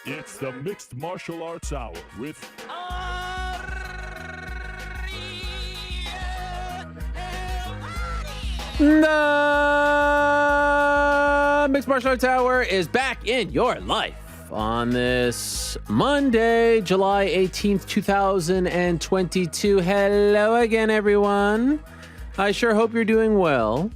It's the Mixed Martial Arts Hour with The Mixed Martial Arts Hour is back in your life on this Monday, July 18th, 2022. Hello again, everyone. I sure hope you're doing well.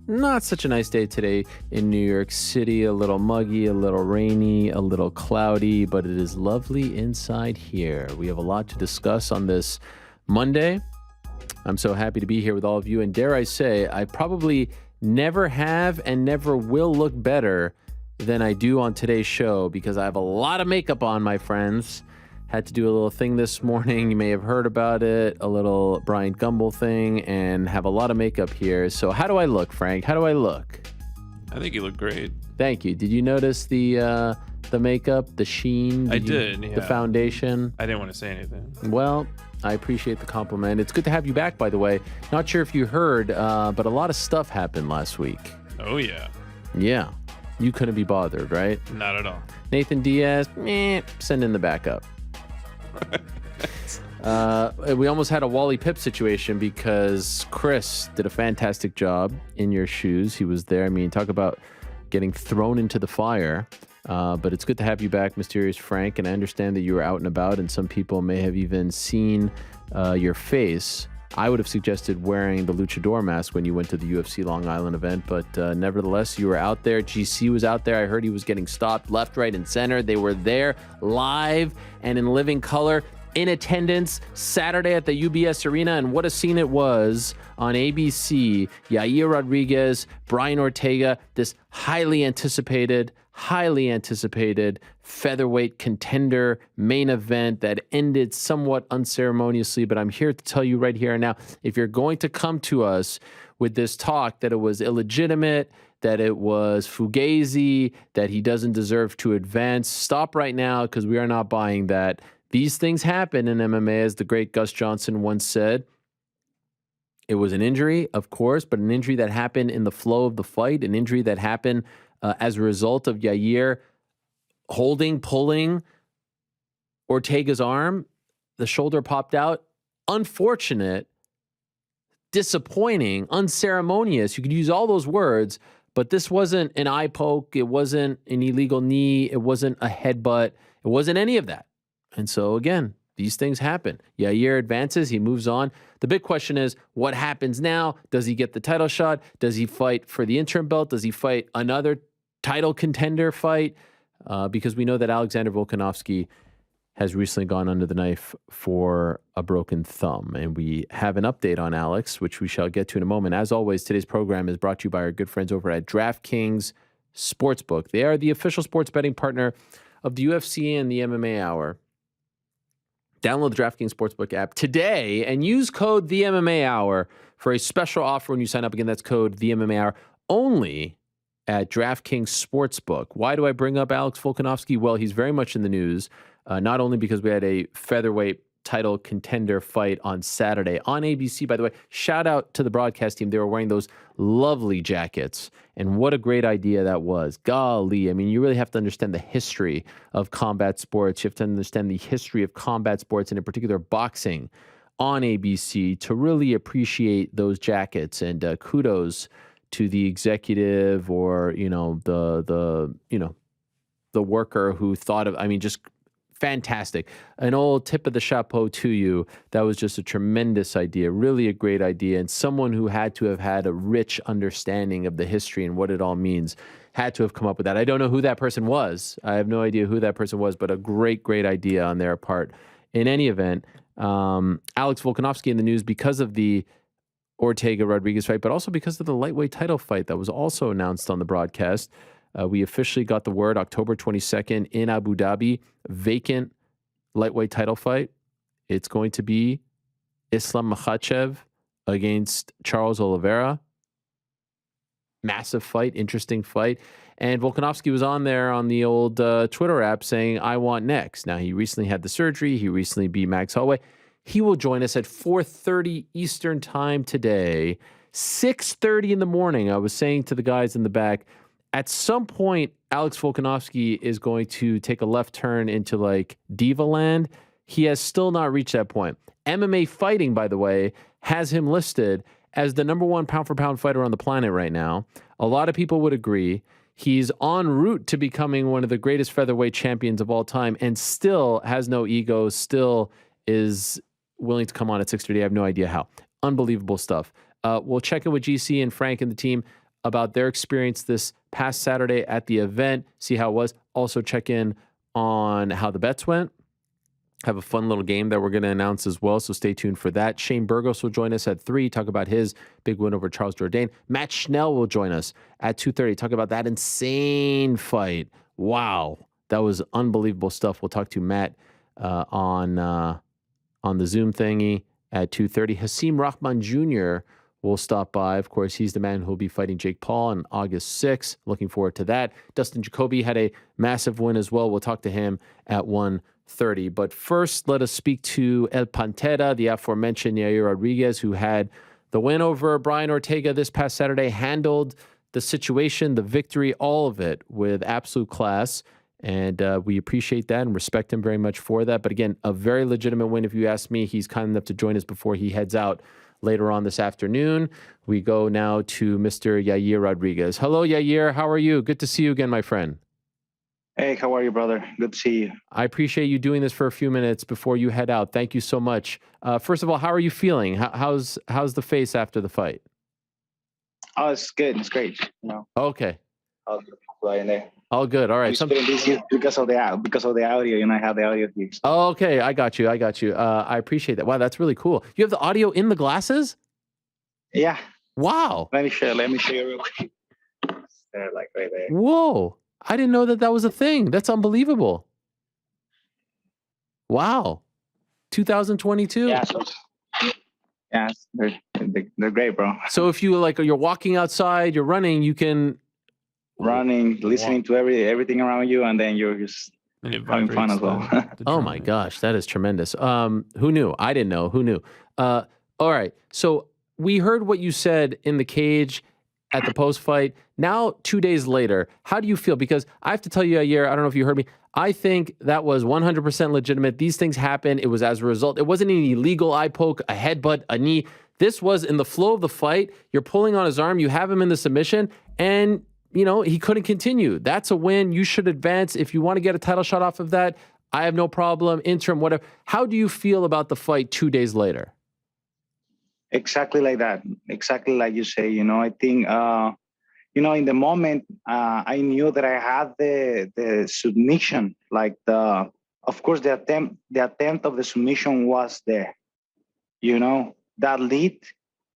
Not such a nice day today in New York City. A little muggy, a little rainy, a little cloudy, but it is lovely inside here. We have a lot to discuss on this Monday. I'm so happy to be here with all of you. And dare I say, I probably never have and never will look better than I do on today's show because I have a lot of makeup on, my friends. Had to do a little thing this morning. You may have heard about it, a little Bryant Gumbel thing, and have a lot of makeup here. So how do I look, Frank? How do I look? I think you look great. Thank you. Did you notice the makeup, the sheen? I did, The foundation? I didn't want to say anything. Well, I appreciate the compliment. It's good to have you back, by the way. Not sure if you heard, but a lot of stuff happened last week. Oh, yeah. Yeah. You couldn't be bothered, right? Not at all. Nathan Diaz, send in the backup. We almost had a Wally Pipp situation because Chris did a fantastic job in your shoes. He was there. I mean, talk about getting thrown into the fire. But it's good to have you back, Mysterious Frank. And I understand that you were out and about, and some people may have even seen your face. I would have suggested wearing the luchador mask when you went to the UFC Long Island event, but nevertheless, you were out there. GC was out there. I heard he was getting stopped left, right, and center. They were there live and in living color, in attendance, Saturday at the UBS Arena, and what a scene it was on ABC. Yair Rodriguez, Brian Ortega, this highly anticipated featherweight contender main event that ended somewhat unceremoniously. But I'm here to tell you right here and now, if you're going to come to us with this talk that it was illegitimate, that it was fugazi, that he doesn't deserve to advance, stop right now, because we are not buying that. These things happen in MMA, as the great Gus Johnson once said. It was an injury, of course, but an injury that happened in the flow of the fight, an injury that happened as a result of Yair pulling Ortega's arm. The shoulder popped out. Unfortunate, disappointing, unceremonious. You could use all those words, but this wasn't an eye poke. It wasn't an illegal knee. It wasn't a headbutt. It wasn't any of that. And so, again, these things happen. Yair advances. He moves on. The big question is, what happens now? Does he get the title shot? Does he fight for the interim belt? Does he fight another title contender fight? Because we know that Alexander Volkanovski has recently gone under the knife for a broken thumb. And we have an update on Alex, which we shall get to in a moment. As always, today's program is brought to you by our good friends over at DraftKings Sportsbook. They are the official sports betting partner of the UFC and the MMA Hour. Download the DraftKings Sportsbook app today and use code THEMMAHour for a special offer when you sign up. Again, that's code THEMMAHour only at DraftKings Sportsbook. Why do I bring up Alex Volkanovski? Well, he's very much in the news, not only because we had a featherweight title contender fight on Saturday on ABC. By the way, shout out to the broadcast team. They were wearing those lovely jackets, and what a great idea that was. Golly, I mean, you really have to understand the history of combat sports. You have to understand the history of combat sports, and in particular boxing on ABC, to really appreciate those jackets. And kudos to the executive or, the worker who thought of, just fantastic. An old tip of the chapeau to you. That was just a tremendous idea, really a great idea. And someone who had to have had a rich understanding of the history and what it all means had to have come up with that. I don't know who that person was. I have no idea who that person was, but a great, great idea on their part. In any event, Alex Volkanovski in the news because of the Ortega-Rodriguez fight, but also because of the lightweight title fight that was also announced on the broadcast. We officially got the word October 22nd in Abu Dhabi, vacant lightweight title fight. It's going to be Islam Makhachev against Charles Oliveira. Massive fight, interesting fight. And Volkanovski was on there on the old Twitter app saying, I want next. Now, he recently had the surgery. He recently beat Max Holloway. He will join us at 4:30 Eastern time today, 6:30 in the morning. I was saying to the guys in the back, at some point, Alex Volkanovski is going to take a left turn into like diva land. He has still not reached that point. MMA Fighting, by the way, has him listed as the #1 pound-for-pound fighter on the planet right now. A lot of people would agree. He's en route to becoming one of the greatest featherweight champions of all time and still has no ego, still is willing to come on at 6:30. I have no idea how. Unbelievable stuff. We'll check in with GC and Frank and the team about their experience this past Saturday at the event, see how it was. Also check in on how the bets went. Have a fun little game that we're going to announce as well, so stay tuned for that. Shane Burgos will join us at 3, talk about his big win over Charles Jourdain. Matt Schnell will join us at 2:30, talk about that insane fight. Wow, that was unbelievable stuff. We'll talk to Matt on the Zoom thingy at 2:30. Hasim Rahman Jr. will stop by. Of course, he's the man who will be fighting Jake Paul on August 6th. Looking forward to that. Dustin Jacoby had a massive win as well. We'll talk to him at 1:30. But first, let us speak to El Pantera, the aforementioned Yair Rodriguez, who had the win over Brian Ortega this past Saturday, handled the situation, the victory, all of it with absolute class. And we appreciate that and respect him very much for that. But again, a very legitimate win, if you ask me. He's kind enough to join us before he heads out later on this afternoon. We go now to Mr. Yair Rodriguez. Hello, Yair. How are you? Good to see you again, my friend. Hey, how are you, brother? Good to see you. I appreciate you doing this for a few minutes before you head out. Thank you so much. First of all, how are you feeling? How's the face after the fight? Oh, it's good. It's great. Okay. I'll go in there. All good. All right. Because of the audio, I have the audio here. So. Oh, okay. I got you. I appreciate that. Wow, that's really cool. You have the audio in the glasses? Yeah. Wow. Let me show you real quick. They're like right there. Whoa. I didn't know that was a thing. That's unbelievable. Wow. 2022. Yeah. They're great, bro. So if you're walking outside, you're running, you can listening to everything around you, and then you're just having fun as well. Oh my gosh, that is tremendous. Who knew? I didn't know. Who knew? All right. So we heard what you said in the cage at the post-fight. Now, 2 days later, how do you feel? Because I have to tell you, Yair, I don't know if you heard me. I think that was 100% legitimate. These things happen. It was as a result. It wasn't an illegal eye poke, a headbutt, a knee. This was in the flow of the fight. You're pulling on his arm. You have him in the submission, and he couldn't continue. That's a win. You should advance. If you want to get a title shot off of that, I have no problem. Interim, whatever. How do you feel about the fight 2 days later? Exactly like that. Exactly like you say. I think, in the moment, I knew that I had the submission. Of course, the attempt of the submission was there. That lead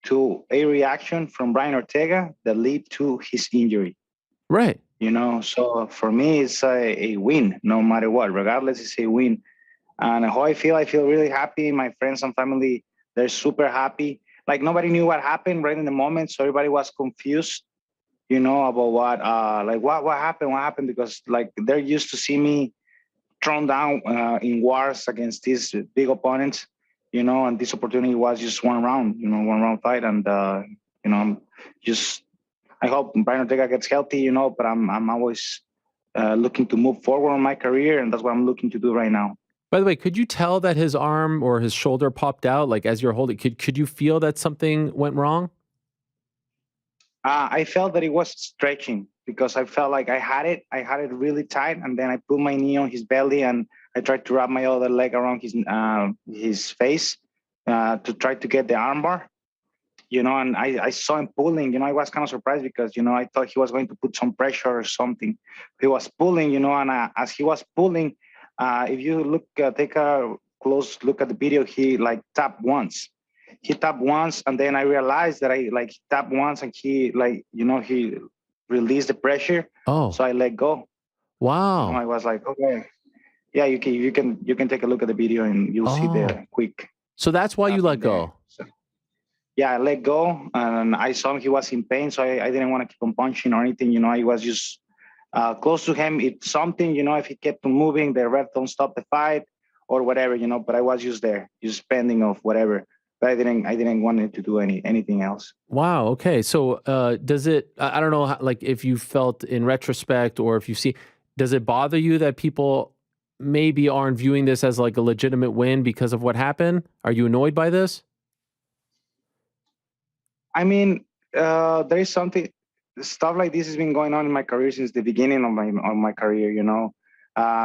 to a reaction from Brian Ortega that lead to his injury. Right. So for me, it's a win, no matter what. Regardless, it's a win. And how I feel really happy. My friends and family, they're super happy. Like, nobody knew what happened right in the moment, so everybody was confused, about what happened, because, they're used to see me thrown down in wars against these big opponents, and this opportunity was just one round fight, and, I hope Brian Ortega gets healthy, but I'm always looking to move forward in my career, and that's what I'm looking to do right now. By the way, could you tell that his arm or his shoulder popped out? Like, as you're holding, could you feel that something went wrong? I felt that it was stretching, because I felt like I had it really tight, and then I put my knee on his belly and I tried to wrap my other leg around his face to try to get the armbar. And I saw him pulling. I was kind of surprised, because I thought he was going to put some pressure or something. He was pulling, and as he was pulling, if you take a close look at the video, he tapped once. He tapped once, and then I realized that he tapped once, and he he released the pressure. Oh, so I let go. Wow. I was like, okay, yeah, you can take a look at the video and you'll see the quick. So that's why you let go. So, yeah, I let go, and I saw him. He was in pain, so I didn't want to keep on punching or anything. I was just close to him. It's something, if he kept on moving, the ref don't stop the fight or whatever, but I was just there, just pending of whatever. but I didn't want it to do anything else. Wow. Okay. So, does it? I don't know. Like, if you felt in retrospect, or if you see, does it bother you that people maybe aren't viewing this as like a legitimate win because of what happened? Are you annoyed by this? I mean, there is something stuff like this has been going on in my career since the beginning of my career.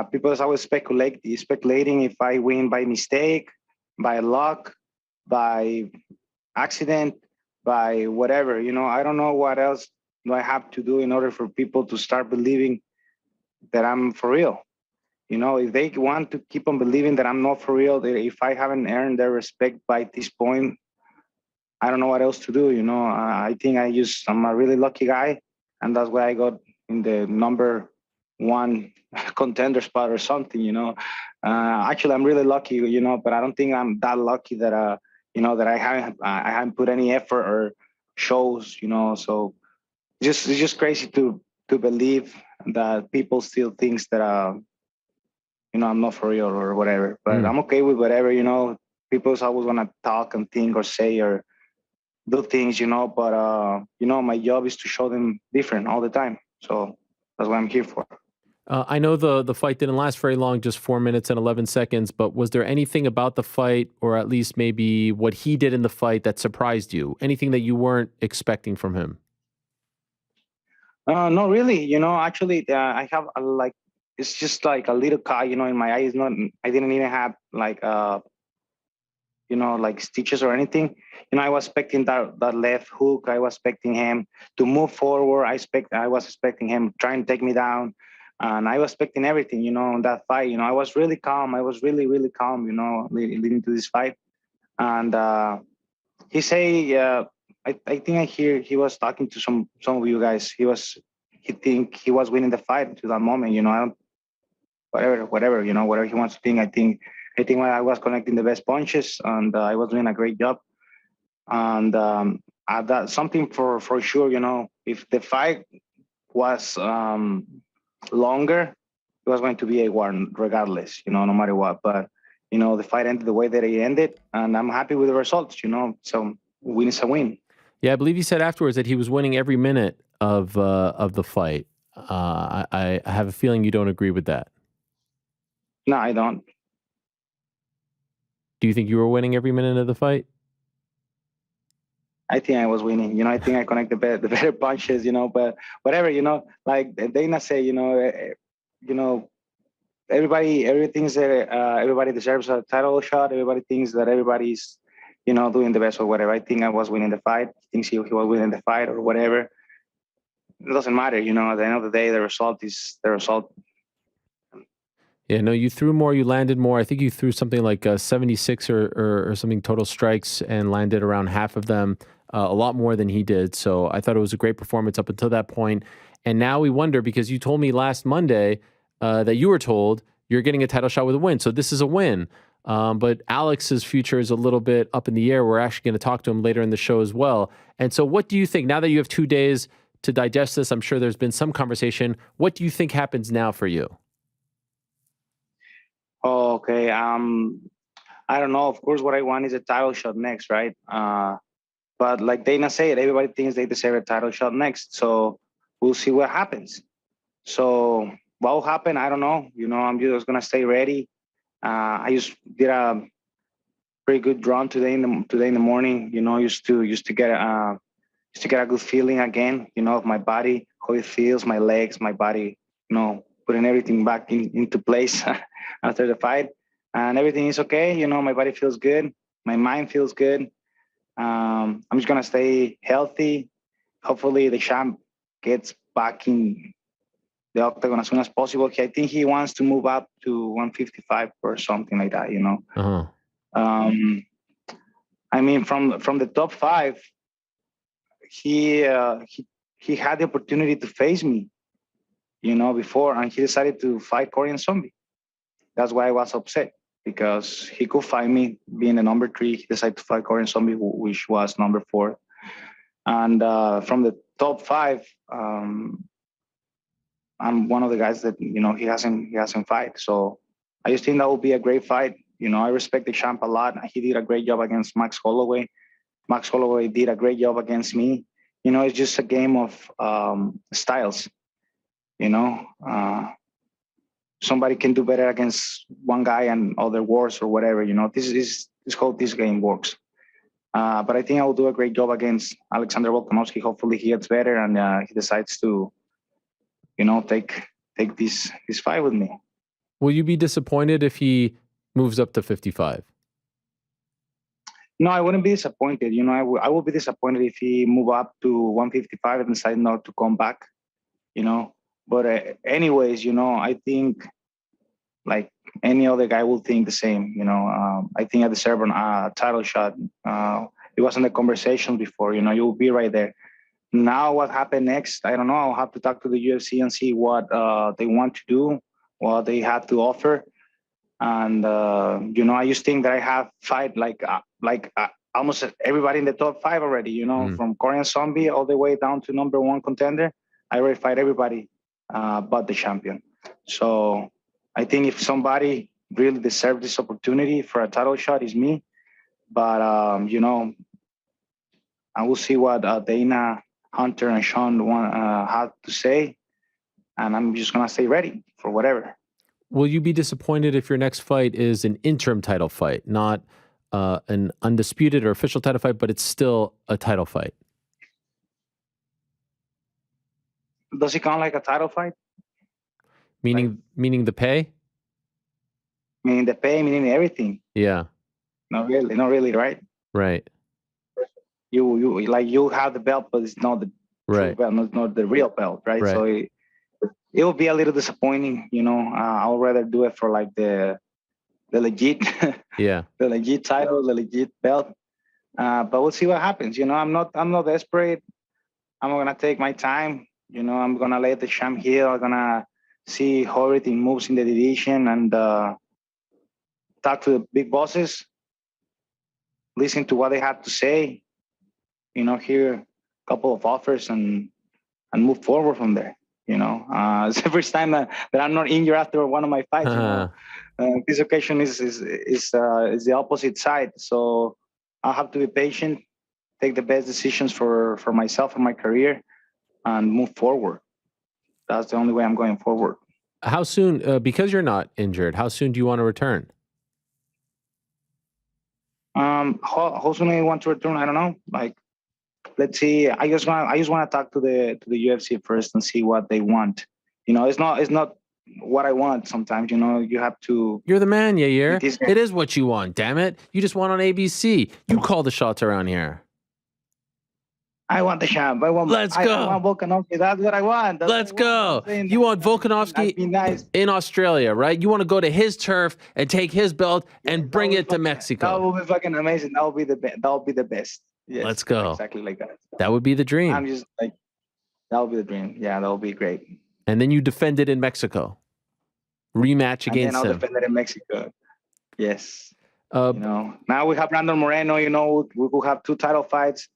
People is always speculating if I win by mistake, by luck, by accident, by whatever. I don't know what else do I have to do in order for people to start believing that I'm for real. If they want to keep on believing that I'm not for real, if I haven't earned their respect by this point, I don't know what else to do. I think I'm a really lucky guy, and that's why I got in the number one contender spot or something. Actually, I'm really lucky. But I don't think I'm that lucky that that I haven't put any effort or shows. So it's just crazy to believe that people still thinks that I'm not for real or whatever. But I'm okay with whatever. People always want to talk and think or say or do things, but my job is to show them different all the time. So that's what I'm here for. I know the fight didn't last very long, just 4 minutes and 11 seconds, but was there anything about the fight, or at least maybe what he did in the fight, that surprised you? Anything that you weren't expecting from him? No, really. Actually, I have it's just like a little cut, in my eye. I didn't even have like like stitches or anything. I was expecting that left hook. I was expecting him to move forward. I was expecting him trying to take me down, and I was expecting everything. In that fight. I was really calm. I was really, really calm. Leading to this fight, and he say, I think I hear he was talking to some of you guys. He think he was winning the fight to that moment. I don't, whatever, whatever he wants to think. I think I was connecting the best punches, and I was doing a great job. And that something for sure. If the fight was longer, it was going to be a war regardless. No matter what. But the fight ended the way that it ended, and I'm happy with the results. So win is a win. Yeah, I believe he said afterwards that he was winning every minute of the fight. I have a feeling you don't agree with that. No, I don't. Do you think you were winning every minute of the fight? I think I was winning. I think I connected the better punches. But whatever. Like Dana say. Everybody thinks that everybody deserves a title shot. Everybody thinks that everybody's doing the best or whatever. I think I was winning the fight. Thinks he was winning the fight or whatever. It doesn't matter. At the end of the day, the result is the result. Yeah, no, you threw more, you landed more. I think you threw something like 76 or something total strikes and landed around half of them, a lot more than he did. So I thought it was a great performance up until that point. And now we wonder, because you told me last Monday that you were told you're getting a title shot with a win. So this is a win. But Alex's future is a little bit up in the air. We're actually going to talk to him later in the show as well. And so what do you think, now that you have 2 days to digest this? I'm sure there's been some conversation. What do you think happens now for you? Oh, okay. I don't know. Of course, what I want is a title shot next, right? But like Dana said, everybody thinks they deserve a title shot next. So we'll see what happens. So what will happen? I don't know. I'm just gonna stay ready. I just did a pretty good run today in the morning. Used to get a good feeling again. Of my body, how it feels, my legs, my body. Putting everything back into place after the fight, and everything is okay. My body feels good, my mind feels good. I'm just gonna stay healthy. Hopefully, the champ gets back in the octagon as soon as possible. I think he wants to move up to 155 or something like that. Uh-huh. I mean, from the top 5, he had the opportunity to face me. Before, and he decided to fight Korean Zombie. That's why I was upset, because he could fight me being the number 3. He decided to fight Korean Zombie, which was number 4. And from the top 5, I'm one of the guys that he hasn't fight. So I just think that would be a great fight. I respect the champ a lot. He did a great job against Max Holloway. Max Holloway did a great job against me. It's just a game of styles. Somebody can do better against one guy and other worse or whatever. This how this game works. But I think I will do a great job against Alexander Volkanovski. Hopefully he gets better and he decides to, take this fight with me. Will you be disappointed if he moves up to 55? No, I wouldn't be disappointed. I will be disappointed if he move up to 155 and decide not to come back. But anyways, I think like any other guy will think the same. I think I deserve a title shot. It wasn't the conversation before. You'll be right there. Now, what happened next? I don't know. I'll have to talk to the UFC and see what they want to do, what they have to offer. And I just think that I have fight like almost everybody in the top 5 already. From Korean Zombie all the way down to number 1 contender. I already fight everybody but the champion. So I think if somebody really deserves this opportunity for a title shot, is me. But I will see what Dana, Hunter, and Sean have to say, and I'm just gonna stay ready for whatever. Will you be disappointed if your next fight is an interim title fight, not an undisputed or official title fight, but it's still a title fight? Does it count like a title fight? Meaning the pay? Meaning the pay, meaning everything. Yeah. Not really, right? Right. You have the belt, but it's not the right. true belt, not the real belt, right? So it will be a little disappointing. I would rather do it for like the legit, the legit title, the legit belt. But we'll see what happens. I'm not desperate. I'm gonna take my time. I'm gonna let the champ heal. I'm gonna see how everything moves in the division and talk to the big bosses, listen to what they have to say, hear a couple of offers and move forward from there. It's the first time that I'm not injured after one of my fights. This occasion is the opposite side. So I'll have to be patient, take the best decisions for myself and my career, and move forward. That's the only way I'm going forward. How soon, because you're not injured, how soon do you want to return? How soon I want to return? I don't know. Let's see. I just want to talk to the UFC first and see what they want. It's not what I want. Sometimes you have to. You're the man, Yair. It is what you want. Damn it! You just want on ABC. You call the shots around here. I want the champ. Let's go. I want Volkanovski. That's what I want. Let's go. You want Volkanovski in Australia, right? You want to go to his turf and take his belt and bring it to Mexico. That would be fucking amazing. That would be the best. That would be the best. Yes, let's go. Exactly like that. That would be the dream. I'm just like, that would be the dream. Yeah, that would be great. And then you defend it in Mexico. Rematch against him. I'll defend it in Mexico. Yes. Now we have Brandon Moreno. We will have 2 title fights.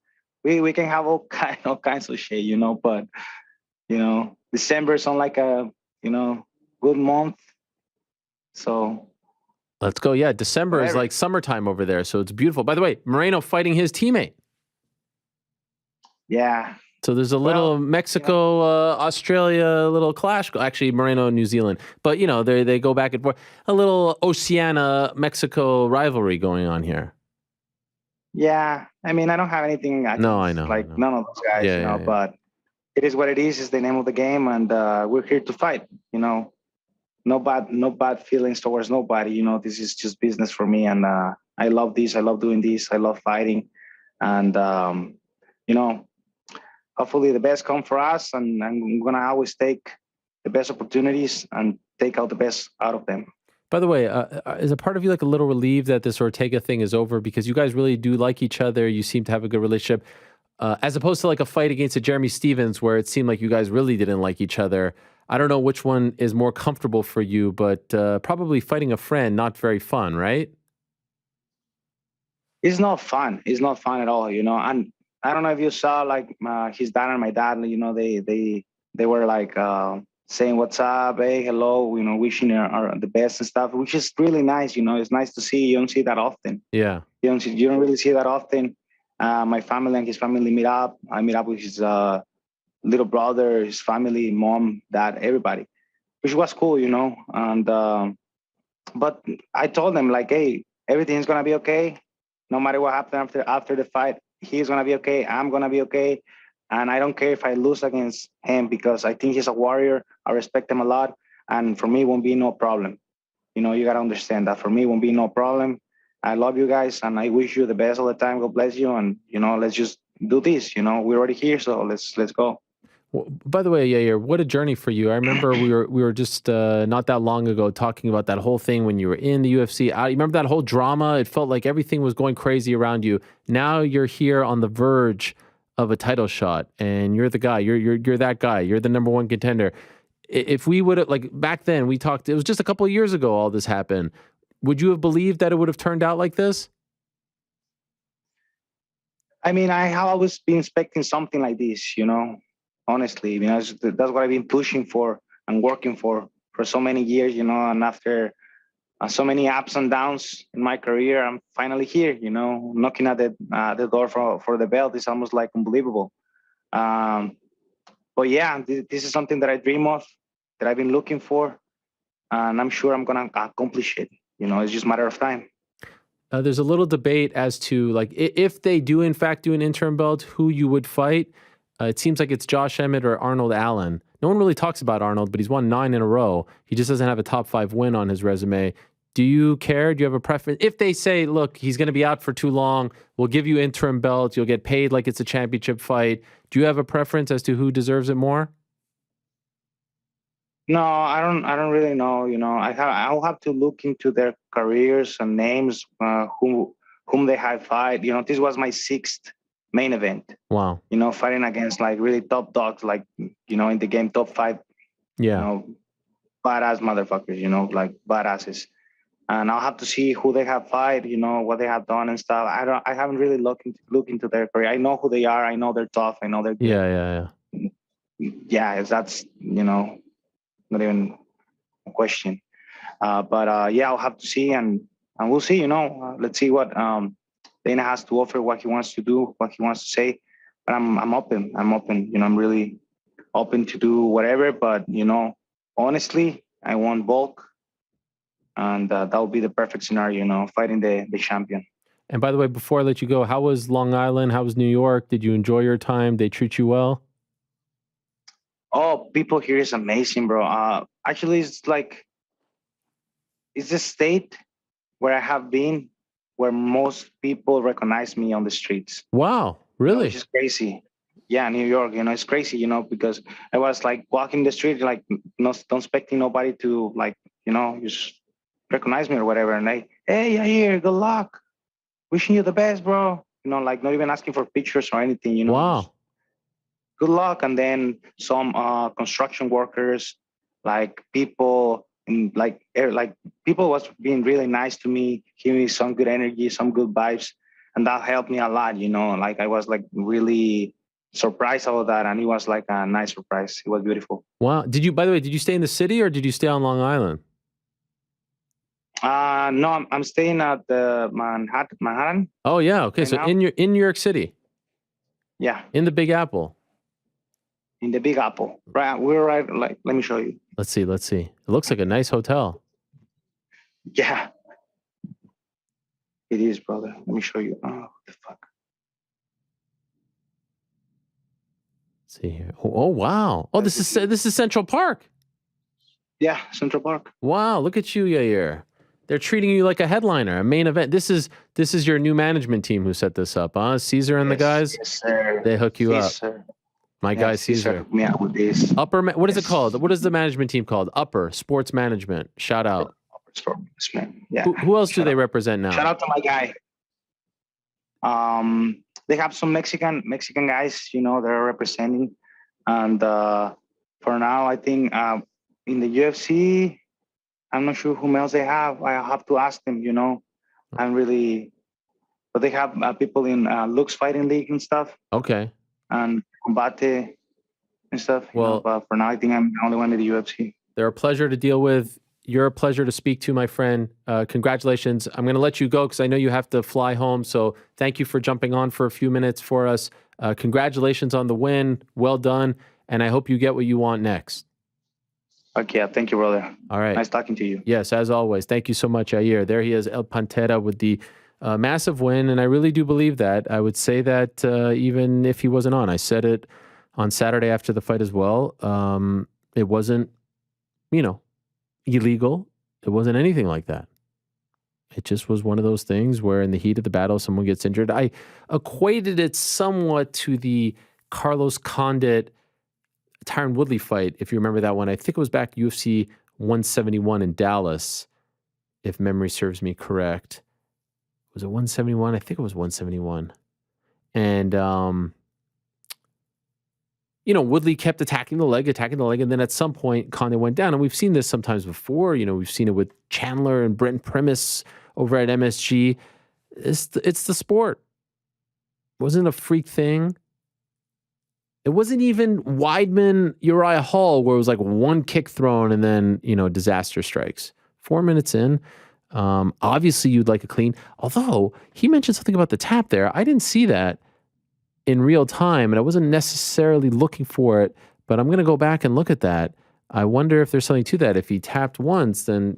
We can have all kinds of shit, but December is on like a good month. So let's go. Yeah, December is like summertime over there, so it's beautiful. By the way, Moreno fighting his teammate. Yeah. So there's a little Mexico, Australia, little clash. Actually, Moreno, New Zealand, but they go back and forth. A little Oceania, Mexico rivalry going on here. Yeah, I mean, I don't have anything. No, I know. Like none of those guys, but it is what it is. It's the name of the game, and we're here to fight. No bad feelings towards nobody. This is just business for me, and I love this. I love doing this. I love fighting, and hopefully the best come for us, and I'm gonna always take the best opportunities and take out the best out of them. By the way, is a part of you like a little relieved that this Ortega thing is over, because you guys really do like each other? You seem to have a good relationship, as opposed to like a fight against a Jeremy Stevens where it seemed like you guys really didn't like each other. I don't know which one is more comfortable for you, but probably fighting a friend, not very fun, right? It's not fun. It's not fun at all, And I don't know if you saw like his dad and my dad. They were like saying what's up, hey, hello, wishing our the best and stuff, which is really nice. It's nice to see. You don't see that often. Yeah. You don't really see that often. My family and his family meet up. I meet up with his little brother, his family, mom, dad, everybody, which was cool. And but I told them like, hey, everything's gonna be okay. No matter what happens after the fight, he's gonna be okay. I'm gonna be okay. And I don't care if I lose against him because I think he's a warrior. I respect him a lot. And for me, it won't be no problem. You gotta understand that for me, it won't be no problem. I love you guys and I wish you the best all the time. God bless you. And let's just do this. We're already here, so let's go. Well, by the way, Yair, what a journey for you. I remember we were just not that long ago talking about that whole thing when you were in the UFC. You remember that whole drama? It felt like everything was going crazy around you. Now you're here on the verge of a title shot, and you're the guy. You're that guy. You're the number one contender. If we would have, like back then, we talked. It was just a couple of years ago. All this happened. Would you have believed that it would have turned out like this? I mean, I have always been expecting something like this. Honestly, that's what I've been pushing for and working for so many years. And after so many ups and downs in my career, I'm finally here. Knocking at the door for the belt is almost like unbelievable. But yeah, this is something that I dream of, that I've been looking for, and I'm sure I'm gonna accomplish it. It's just a matter of time. There's a little debate as to like if they do in fact do an interim belt, who you would fight. It seems like it's Josh Emmett or Arnold Allen. No one really talks about Arnold, but he's won 9 in a row. He just doesn't have a top 5 win on his resume. Do you care? Do you have a preference? If they say, look, he's going to be out for too long, we'll give you interim belts, you'll get paid like it's a championship fight. Do you have a preference as to who deserves it more? No, I don't. I don't really know. I'll have to look into their careers and names, whom they have fight. This was my 6th main event. Wow. Fighting against like really top dogs, like in the game, top 5. Yeah. Badass motherfuckers. Like badasses. And I'll have to see who they have fight. What they have done and stuff. I haven't really looked into their career. I know who they are. I know they're tough. I know they're good. Yeah. Yeah. That's not even a question. But yeah, I'll have to see, and we'll see. Let's see what Dana has to offer, what he wants to do, what he wants to say. But I'm open. I'm open. I'm really open to do whatever. But honestly, I want bulk, and that would be the perfect scenario. Fighting the champion. And by the way, before I let you go, how was Long Island? How was New York? Did you enjoy your time? They treat you well? Oh, people here is amazing, bro. Actually, it's the state where I have been, where most people recognize me on the streets. Wow, really? Which is crazy. Yeah, New York, it's crazy, because I was like walking the street, like not expecting nobody to like, just recognize me or whatever. And hey, Yair, good luck. Wishing you the best, bro. Like not even asking for pictures or anything, Wow. Good luck. And then some construction workers, like people, and like people was being really nice to me, giving me some good energy, some good vibes, and that helped me a lot. Like I was like really surprised about that, and it was like a nice surprise. It was beautiful. Wow. By the way, did you stay in the city or did you stay on Long Island? No, I'm staying at the Manhattan. Oh yeah, okay. Right So now? in New York City, Yeah, in the Big Apple. in the Big Apple. Right, we're right. Like, let me show you. Let's see. It looks like a nice hotel. Yeah, it is, brother. Let me show you. Oh, what the fuck. Let's see here. Oh wow. Oh, this is Central Park. Yeah, Central Park. Wow, look at you, Yair. They're treating you like a headliner, a main event. This is your new management team who set this up, huh? Caesar and the guys? Yes, sir. They hook you Yes, up. sir. My guy Caesar. hooked me up with this. What is it Yes. called? What is the management team called? Upper Sports Management. Shout out. Yeah. Who else do Shout they out. represent now? Shout out to my guy. They have some Mexican guys, they're representing, and for now, I think in the UFC, I'm not sure whom else they have. I have to ask them. But they have people in Lux Fighting League and stuff, Okay. and Combate. and stuff. Well, but for now, I think I'm the only one in the UFC. They're a pleasure to deal with. You're a pleasure to speak to, my friend. Congratulations. I'm going to let you go because I know you have to fly home. So thank you for jumping on for a few minutes for us. Congratulations on the win. Well done. And I hope you get what you want next. Okay. Thank you, brother. All right. Nice talking to you. Yes, as always. Thank you so much, Yair. There he is, El Pantera, with the massive win. And I really do believe that. I would say that even if he wasn't on. I said it on Saturday after the fight as well. It wasn't, illegal. It wasn't anything like that. It just was one of those things where in the heat of the battle, someone gets injured. I equated it somewhat to the Carlos Condit, Tyron Woodley fight, if you remember that one. I think it was back UFC 171 in Dallas, if memory serves me correct. Was it 171? I think it was 171. And, Woodley kept attacking the leg, and then at some point, Condit went down. And we've seen this sometimes before. We've seen it with Chandler and Brenton Primus over at MSG. It's the sport. It wasn't a freak thing. It wasn't even Weidman, Uriah Hall, where it was like one kick thrown and then, disaster strikes. 4 minutes in. Obviously, you'd like a clean. Although, he mentioned something about the tap there. I didn't see that in real time, and I wasn't necessarily looking for it, but I'm going to go back and look at that. I wonder if there's something to that. If he tapped once, then,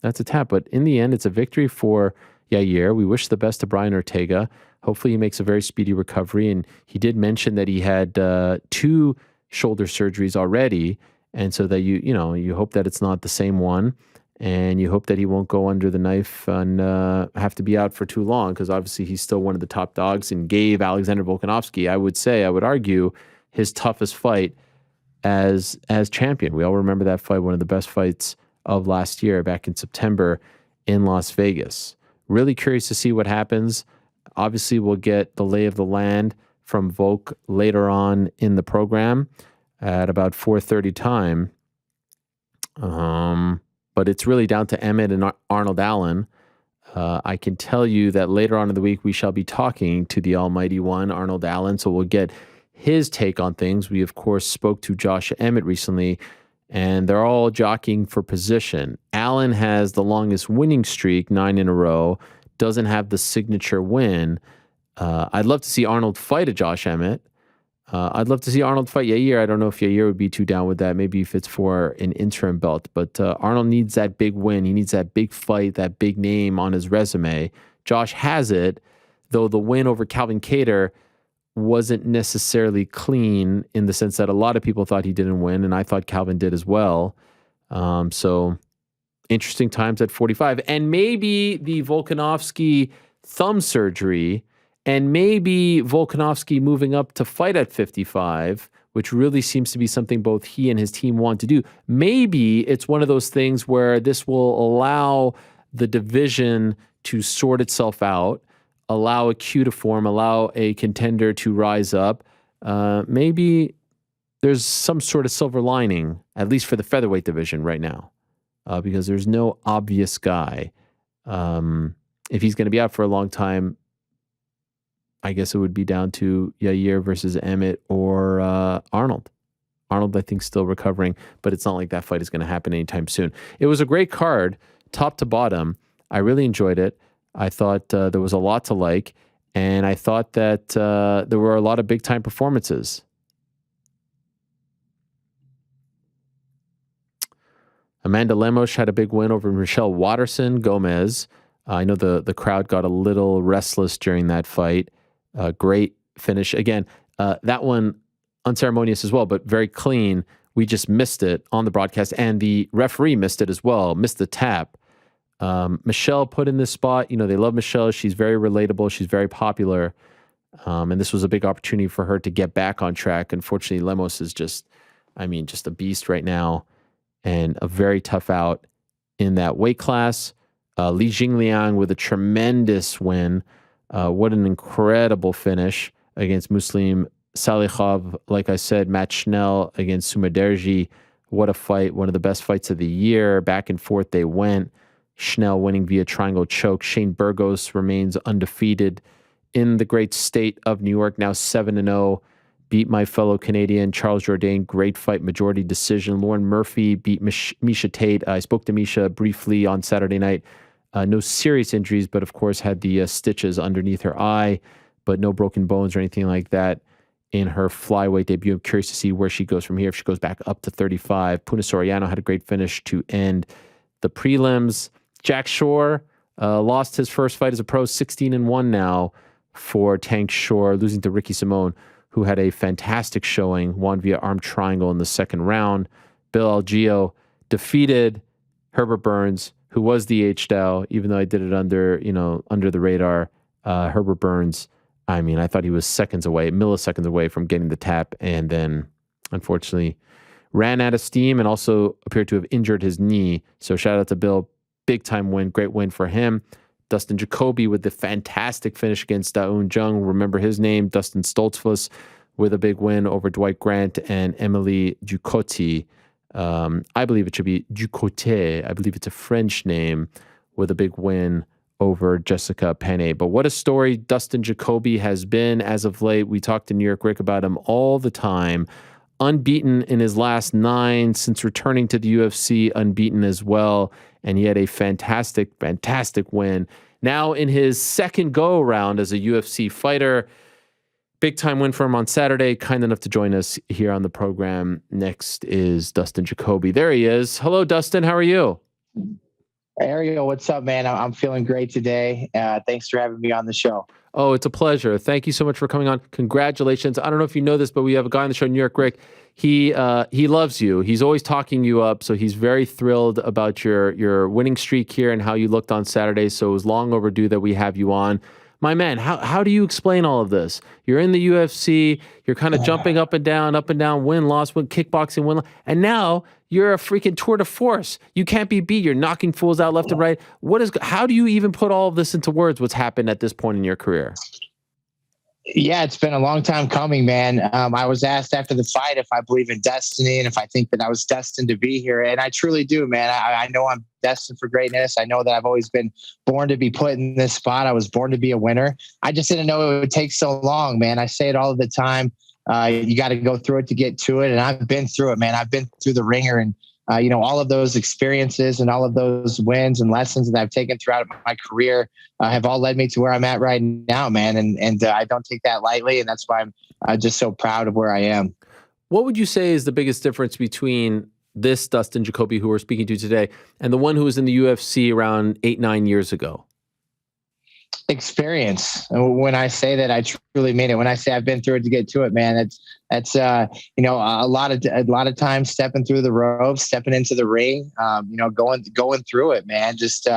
that's a tap. But in the end, it's a victory for Yair. We wish the best to Brian Ortega. Hopefully he makes a very speedy recovery. And he did mention that he had 2 shoulder surgeries already. And so that you hope that it's not the same one. And you hope that he won't go under the knife and have to be out for too long, because obviously he's still one of the top dogs and gave Alexander Volkanovski, I would argue, his toughest fight as champion. We all remember that fight, one of the best fights of last year back in September in Las Vegas. Really curious to see what happens. Obviously, we'll get the lay of the land from Volk later on in the program at about 4:30 time. But it's really down to Emmett and Arnold Allen. I can tell you that later on in the week, we shall be talking to the almighty one, Arnold Allen. So we'll get his take on things. We, of course, spoke to Josh Emmett recently, and they're all jockeying for position. Allen has the longest winning streak, 9 in a row, doesn't have the signature win. I'd love to see Arnold fight a Josh Emmett. I'd love to see Arnold fight Yair. I don't know if Yair would be too down with that. Maybe if it's for an interim belt. But Arnold needs that big win. He needs that big fight, that big name on his resume. Josh has it, though the win over Calvin Kattar wasn't necessarily clean in the sense that a lot of people thought he didn't win, and I thought Calvin did as well. So interesting times at 45. And maybe the Volkanovski thumb surgery, and maybe Volkanovski moving up to fight at 55, which really seems to be something both he and his team want to do. Maybe it's one of those things where this will allow the division to sort itself out, allow a cue to form, allow a contender to rise up. Maybe there's some sort of silver lining, at least for the featherweight division right now, because there's no obvious guy. If he's going to be out for a long time, I guess it would be down to Yair versus Emmett or Arnold. Arnold, I think, still recovering, but it's not like that fight is going to happen anytime soon. It was a great card, top to bottom. I really enjoyed it. I thought there was a lot to like, and I thought that there were a lot of big-time performances. Amanda Lemos had a big win over Michelle Watterson Gomez. I know the crowd got a little restless during that fight. Great finish. Again, that one unceremonious as well, but very clean. We just missed it on the broadcast, and the referee missed it as well, missed the tap. Michelle put in this spot. They love Michelle. She's very relatable. She's very popular. And this was a big opportunity for her to get back on track. Unfortunately, Lemos is just a beast right now, and a very tough out in that weight class. Li Jingliang with a tremendous win. What an incredible finish against Muslim Salikhov. Like I said, Matt Schnell against Sumaderji. What a fight. One of the best fights of the year. Back and forth they went. Schnell winning via triangle choke. Shane Burgos remains undefeated in the great state of New York, now 7-0. beat my fellow Canadian, Charles Jourdain. Great fight, majority decision. Lauren Murphy beat Misha Tate. I spoke to Misha briefly on Saturday night. No serious injuries, but of course had the stitches underneath her eye, but no broken bones or anything like that in her flyweight debut. I'm curious to see where she goes from here, if she goes back up to 35. Puna Soriano had a great finish to end the prelims. Jack Shore lost his first fight as a pro, 16-1 now for Tank Shore, losing to Ricky Simone, who had a fantastic showing, won via arm triangle in the second round. Bill Algeo defeated Herbert Burns, who was the H-Dow, even though I did it under the radar. Herbert Burns, I mean, I thought he was milliseconds away from getting the tap, and then unfortunately ran out of steam and also appeared to have injured his knee. So shout out to Bill. Big time win. Great win for him. Dustin Jacoby with the fantastic finish against Un Jung. Remember his name. Dustin Stoltzfus with a big win over Dwight Grant and Emily Ducote. I believe it should be Ducote. I believe it's a French name, with a big win over Jessica Penne. But what a story Dustin Jacoby has been as of late. We talked to New York Rick about him all the time. Unbeaten in his last 9 since returning to the UFC, unbeaten as well. And he had a fantastic, fantastic win. Now in his second go-around as a UFC fighter. Big time win for him on Saturday. Kind enough to join us here on the program. Next is Dustin Jacoby. There he is. Hello, Dustin. How are you? Ariel, what's up, man? I'm feeling great today. Thanks for having me on the show. Oh, it's a pleasure. Thank you so much for coming on. Congratulations. I don't know if you know this, but we have a guy on the show, New York Rick. He loves you. He's always talking you up, so he's very thrilled about your winning streak here and how you looked on Saturday. So it was long overdue that we have you on. My man, how do you explain all of this? You're in the UFC, you're kind of jumping up and down, win, loss, win, kickboxing, win, and now you're a freaking tour de force. You can't be beat. You're knocking fools out left and right. How do you even put all of this into words, what's happened at this point in your career? Yeah, it's been a long time coming, man. I was asked after the fight if I believe in destiny and if I think that I was destined to be here. And I truly do, man. I know I'm destined for greatness. I know that I've always been born to be put in this spot. I was born to be a winner. I just didn't know it would take so long, man. I say it all the time. You got to go through it to get to it. And I've been through it, man. I've been through the ringer, and all of those experiences and all of those wins and lessons that I've taken throughout my career have all led me to where I'm at right now, man. And I don't take that lightly. And that's why I'm just so proud of where I am. What would you say is the biggest difference between this Dustin Jacoby, who we're speaking to today, and the one who was in the UFC around 8-9 years ago? Experience. When I say that, I truly mean it. When I say I've been through it to get to it, man, that's a lot of times stepping through the ropes, stepping into the ring, going through it, man, just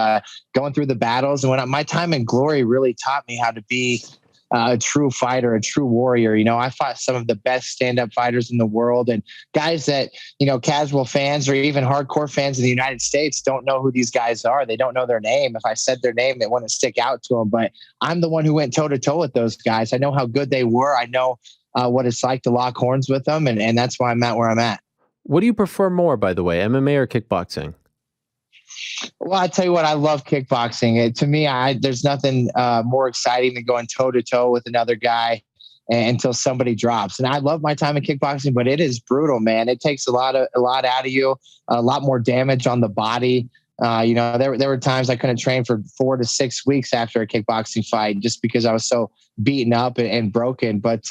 going through the battles. And my time in glory really taught me how to be a true fighter, a true warrior. I fought some of the best stand-up fighters in the world, and guys that, casual fans or even hardcore fans in the United States don't know who these guys are. They don't know their name. If I said their name, it wouldn't stick out to them, but I'm the one who went toe to toe with those guys. I know how good they were. I know what it's like to lock horns with them. And that's why I'm at where I'm at. What do you prefer more, by the way, MMA or kickboxing? Well, I tell you what, I love kickboxing. To me, there's nothing more exciting than going toe to toe with another guy until somebody drops. And I love my time in kickboxing, but it is brutal, man. It takes a lot out of you, a lot more damage on the body. There were times I couldn't train for 4 to 6 weeks after a kickboxing fight just because I was so beaten up and broken. But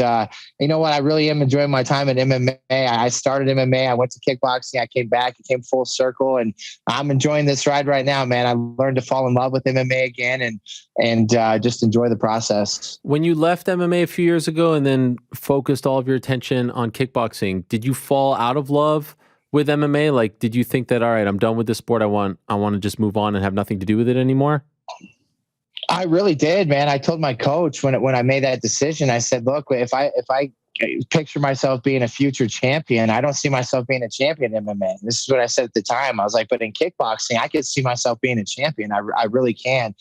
you know what? I really am enjoying my time in MMA. I started MMA. I went to kickboxing. I came back. It came full circle. And I'm enjoying this ride right now, man. I learned to fall in love with MMA again and just enjoy the process. When you left MMA a few years ago and then focused all of your attention on kickboxing, did you fall out of love with MMA? Like, did you think that, all right, I'm done with this sport. I want to just move on and have nothing to do with it anymore? I really did, man. I told my coach when I made that decision, I said, look, if I picture myself being a future champion, I don't see myself being a champion in MMA. This is what I said at the time. I was like, but in kickboxing, I could see myself being a champion. I really can.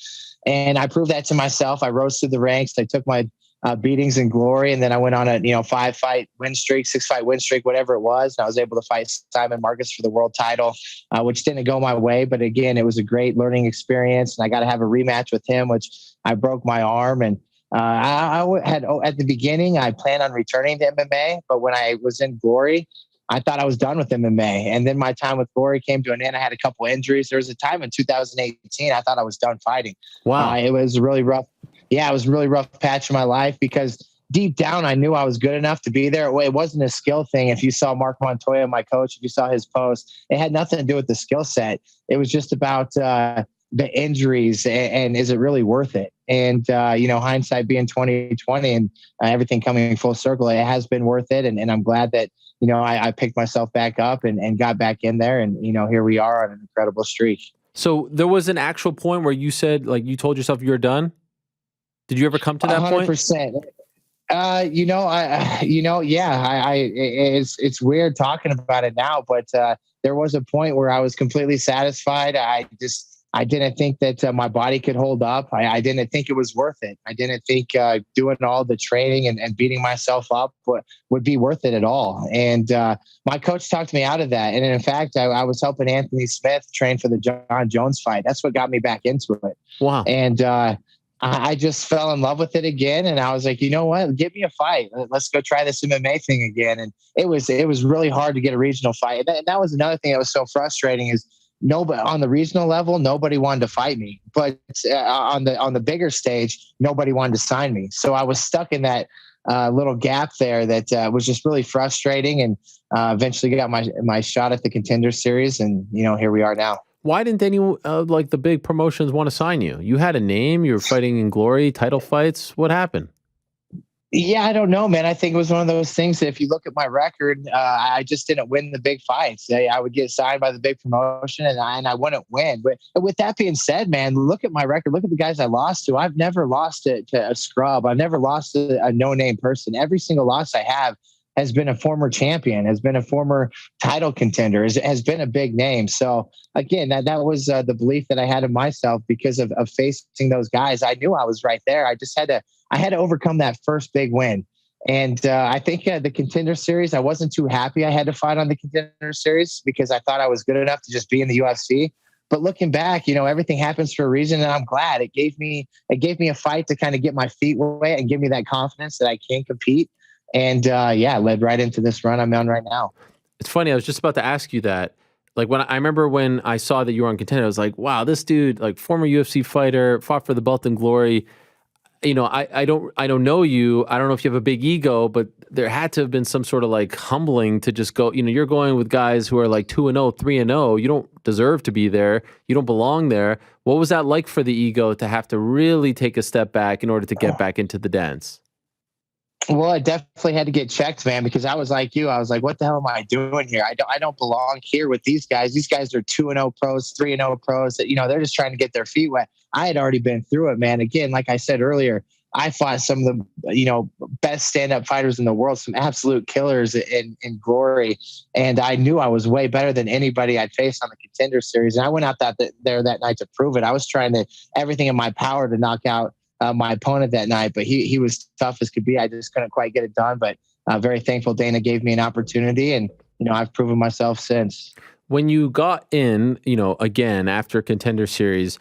And I proved that to myself. I rose through the ranks. I took my beatings in glory. And then I went on a 5-fight win streak, 6-fight win streak, whatever it was. And I was able to fight Simon Marcus for the world title, which didn't go my way. But again, it was a great learning experience. And I got to have a rematch with him, which I broke my arm. And Had at the beginning, I planned on returning to MMA, but when I was in Glory, I thought I was done with MMA. And then my time with Glory came to an end. I had a couple injuries. There was a time in 2018, I thought I was done fighting. Wow. It was really rough. Yeah, it was a really rough patch in my life because deep down, I knew I was good enough to be there. It wasn't a skill thing. If you saw Mark Montoya, my coach, if you saw his post, it had nothing to do with the skill set. It was just about the injuries and is it really worth it? And, hindsight being 2020 and everything coming full circle, it has been worth it. And I'm glad that, I picked myself back up and got back in there. And, here we are on an incredible streak. So there was an actual point where you said, like, you told yourself you're done? Did you ever come to that 100%. point? It's weird talking about it now, but there was a point where I was completely satisfied. I didn't think that my body could hold up. I didn't think it was worth it. I didn't think doing all the training and beating myself up would be worth it at all. And my coach talked me out of that. And in fact, I was helping Anthony Smith train for the John Jones fight. That's what got me back into it. Wow. And I just fell in love with it again. And I was like, you know what? Give me a fight. Let's go try this MMA thing again. And it was really hard to get a regional fight. And that was another thing that was so frustrating is nobody on the regional level, nobody wanted to fight me, but on the bigger stage, nobody wanted to sign me. So I was stuck in that little gap there that was just really frustrating. And eventually got my shot at the Contender Series, and here we are now. Why didn't any like the big promotions want to sign you? You had a name. You were fighting in Glory, title fights. What happened? Yeah, I don't know, man. I think it was one of those things that if you look at my record, I just didn't win the big fights. I would get signed by the big promotion and I wouldn't win. But with that being said, man, look at my record. Look at the guys I lost to. I've never lost to a scrub. I've never lost to a no-name person. Every single loss I have has been a former champion, has been a former title contender, has been a big name. So again, that was the belief that I had in myself because of facing those guys. I knew I was right there. I had to overcome that first big win. And I think the Contender Series, I wasn't too happy I had to fight on the Contender Series because I thought I was good enough to just be in the UFC. But looking back, everything happens for a reason, and I'm glad. It gave me a fight to kind of get my feet wet and give me that confidence that I can compete. And led right into this run I'm on right now. It's funny. I was just about to ask you that. Like I remember when I saw that you were on Contender, I was like, wow, this dude, like former UFC fighter, fought for the belt in Glory. I don't know you. I don't know if you have a big ego, but there had to have been some sort of like humbling to just go, you're going with guys who are like 2-0, 3-0. You don't deserve to be there. You don't belong there. What was that like for the ego to have to really take a step back in order to get back into the dance? Well, I definitely had to get checked, man, because I was like you. I was like, what the hell am I doing here? I don't belong here with these guys. These guys are 2-0 pros, 3-0 pros that, they're just trying to get their feet wet. I had already been through it, man. Again, like I said earlier, I fought some of the, best stand-up fighters in the world, some absolute killers in Glory. And I knew I was way better than anybody I'd faced on the Contender Series. And I went out there that night to prove it. I was trying everything in my power to knock out my opponent that night, but he was tough as could be. I just couldn't quite get it done, but very thankful Dana gave me an opportunity, and I've proven myself since. When you got in, again after Contender Series,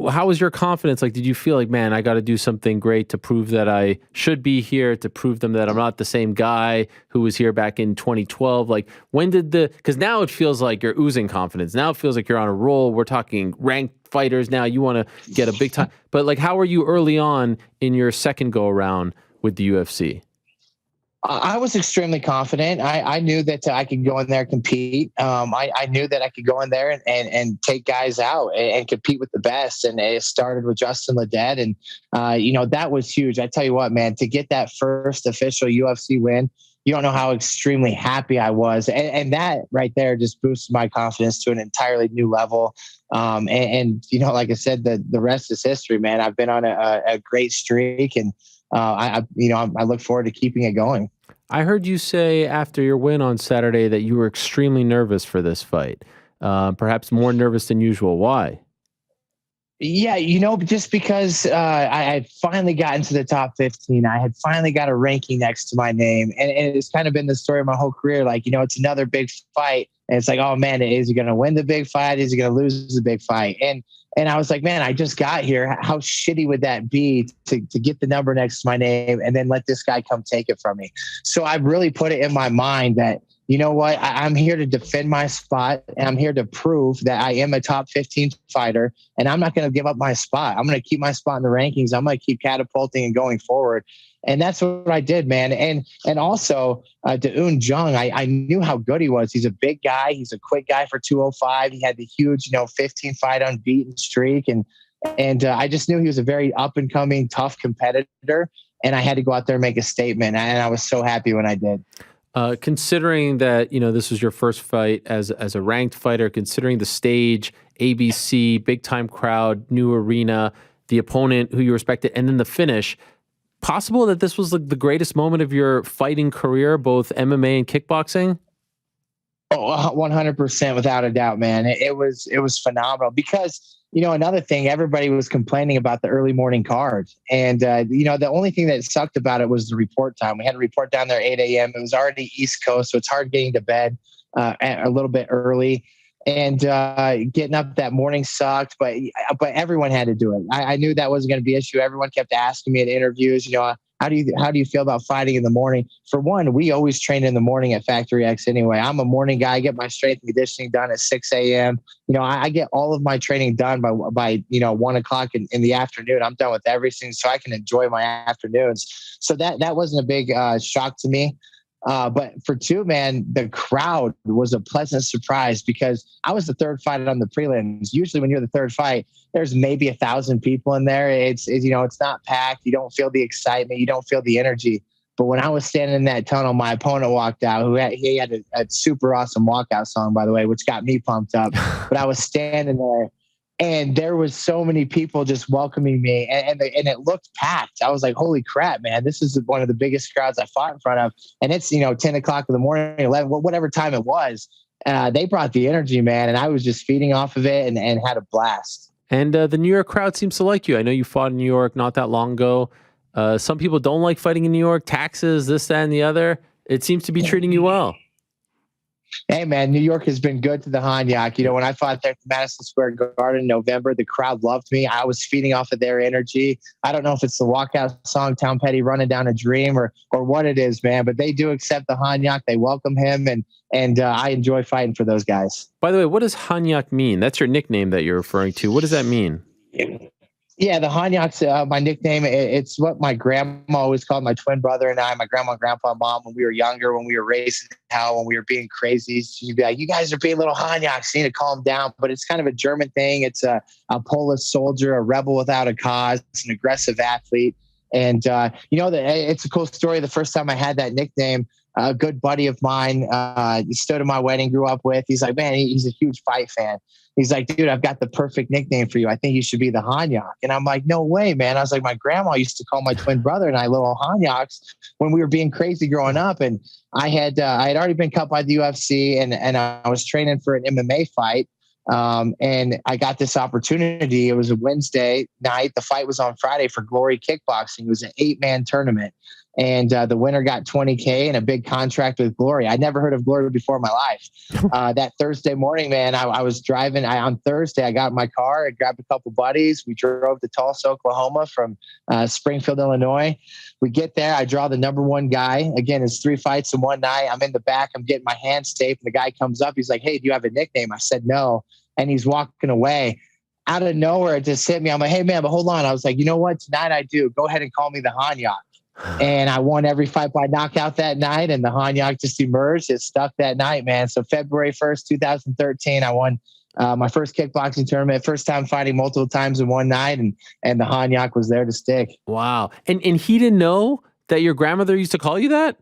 how was your confidence? Like, did you feel like, man, I got to do something great to prove that I should be here, to prove them that I'm not the same guy who was here back in 2012? Like, when did because now it feels like you're oozing confidence. Now it feels like you're on a roll. We're talking ranked fighters now. You want to get a big time. But like, how were you early on in your second go around with the UFC? I was extremely confident. I knew that I could go in there and compete. I knew that I could go in there and take guys out and compete with the best. And it started with Justin Ledet. And, that was huge. I tell you what, man, to get that first official UFC win, you don't know how extremely happy I was. And that right there just boosted my confidence to an entirely new level. Like I said, the rest is history, man. I've been on a great streak, and I look forward to keeping it going. I heard you say after your win on Saturday that you were extremely nervous for this fight, perhaps more nervous than usual. Why? Yeah, just because I had finally gotten to the top 15, I had finally got a ranking next to my name. And it's kind of been the story of my whole career. Like, it's another big fight. And it's like, oh, man, is he going to win the big fight? Is he going to lose the big fight? And I was like, man, I just got here. How shitty would that be to get the number next to my name and then let this guy come take it from me? So I really put it in my mind that, you know what? I'm here to defend my spot, and I'm here to prove that I am a top 15 fighter, and I'm not going to give up my spot. I'm going to keep my spot in the rankings. I'm going to keep catapulting and going forward. And that's what I did, man. And also to Un Jung, I knew how good he was. He's a big guy. He's a quick guy for 205. He had the huge, 15 fight unbeaten streak. And I just knew he was a very up and coming, tough competitor. And I had to go out there and make a statement. And I was so happy when I did. Considering that, this was your first fight as a ranked fighter, considering the stage, ABC, big time crowd, new arena, the opponent who you respected, and then the finish, possible that this was like the greatest moment of your fighting career, both MMA and kickboxing? Oh, 100% without a doubt, man. It was phenomenal because, another thing, everybody was complaining about the early morning card. And, the only thing that sucked about it was the report time. We had to report down there at 8 a.m. It was already East Coast, so it's hard getting to bed a little bit early. And getting up that morning sucked, but everyone had to do it. I knew that wasn't going to be an issue. Everyone kept asking me at interviews, how do you feel about fighting in the morning? For one, we always train in the morning at Factory X anyway. I'm a morning guy. I get my strength and conditioning done at 6 a.m. I get all of my training done by 1 o'clock in the afternoon. I'm done with everything so I can enjoy my afternoons. So that wasn't a big shock to me. But for two, man, the crowd was a pleasant surprise because I was the third fight on the prelims. Usually when you're the third fight, there's maybe 1,000 people in there. It's not packed. You don't feel the excitement. You don't feel the energy. But when I was standing in that tunnel, my opponent walked out. He had a super awesome walkout song, by the way, which got me pumped up. But I was standing there. And there was so many people just welcoming me, and it looked packed. I was like, "Holy crap, man! This is one of the biggest crowds I fought in front of." And it's 10 o'clock in the morning, 11, whatever time it was. They brought the energy, man, and I was just feeding off of it and had a blast. And the New York crowd seems to like you. I know you fought in New York not that long ago. Some people don't like fighting in New York. Taxes, this, that, and the other. It seems to be treating you well. Hey, man, New York has been good to the Hanyak. When I fought there at the Madison Square Garden in November, the crowd loved me. I was feeding off of their energy. I don't know if it's the walkout song, Tom Petty, Running Down a Dream, or what it is, man, but they do accept the Hanyak. They welcome him, and I enjoy fighting for those guys. By the way, what does Hanyak mean? That's your nickname that you're referring to. What does that mean? Yeah, the Hanyak's my nickname. It's what my grandma always called my twin brother and I, my grandma, grandpa, mom, when we were younger, when we were raising hell, when we were being crazy. She'd be like, "You guys are being little Hanyaks. You need to calm down." But it's kind of a German thing. It's a Polish soldier, a rebel without a cause, an aggressive athlete. And, it's a cool story. The first time I had that nickname, a good buddy of mine stood at my wedding, grew up with. He's like, man, he's a huge fight fan. He's like, dude, I've got the perfect nickname for you. I think you should be the Hanyak. And I'm like, no way, man. I was like, my grandma used to call my twin brother and I little Hanyaks when we were being crazy growing up. And I had already been cut by the UFC and I was training for an MMA fight. And I got this opportunity. It was a Wednesday night. The fight was on Friday for Glory Kickboxing. It was an 8-man tournament. And the winner got $20K and a big contract with Glory. I'd never heard of Glory before in my life. That Thursday morning, man, I was driving. On Thursday, I got in my car. I grabbed a couple buddies. We drove to Tulsa, Oklahoma from Springfield, Illinois. We get there. I draw the number one guy. Again, it's 3 fights in one night. I'm in the back. I'm getting my hands taped. And the guy comes up. He's like, "Hey, do you have a nickname?" I said, "No." And he's walking away. Out of nowhere, it just hit me. I'm like, "Hey, man, but hold on." I was like, "You know what? Tonight I do. Go ahead and call me the Hanyak." And I won every fight by knockout that night, and the Hanyak just emerged. It stuck that night, man. So February 1st, 2013, I won my first kickboxing tournament, first time fighting multiple times in one night, and the Hanyak was there to stick. Wow. And he didn't know that your grandmother used to call you that?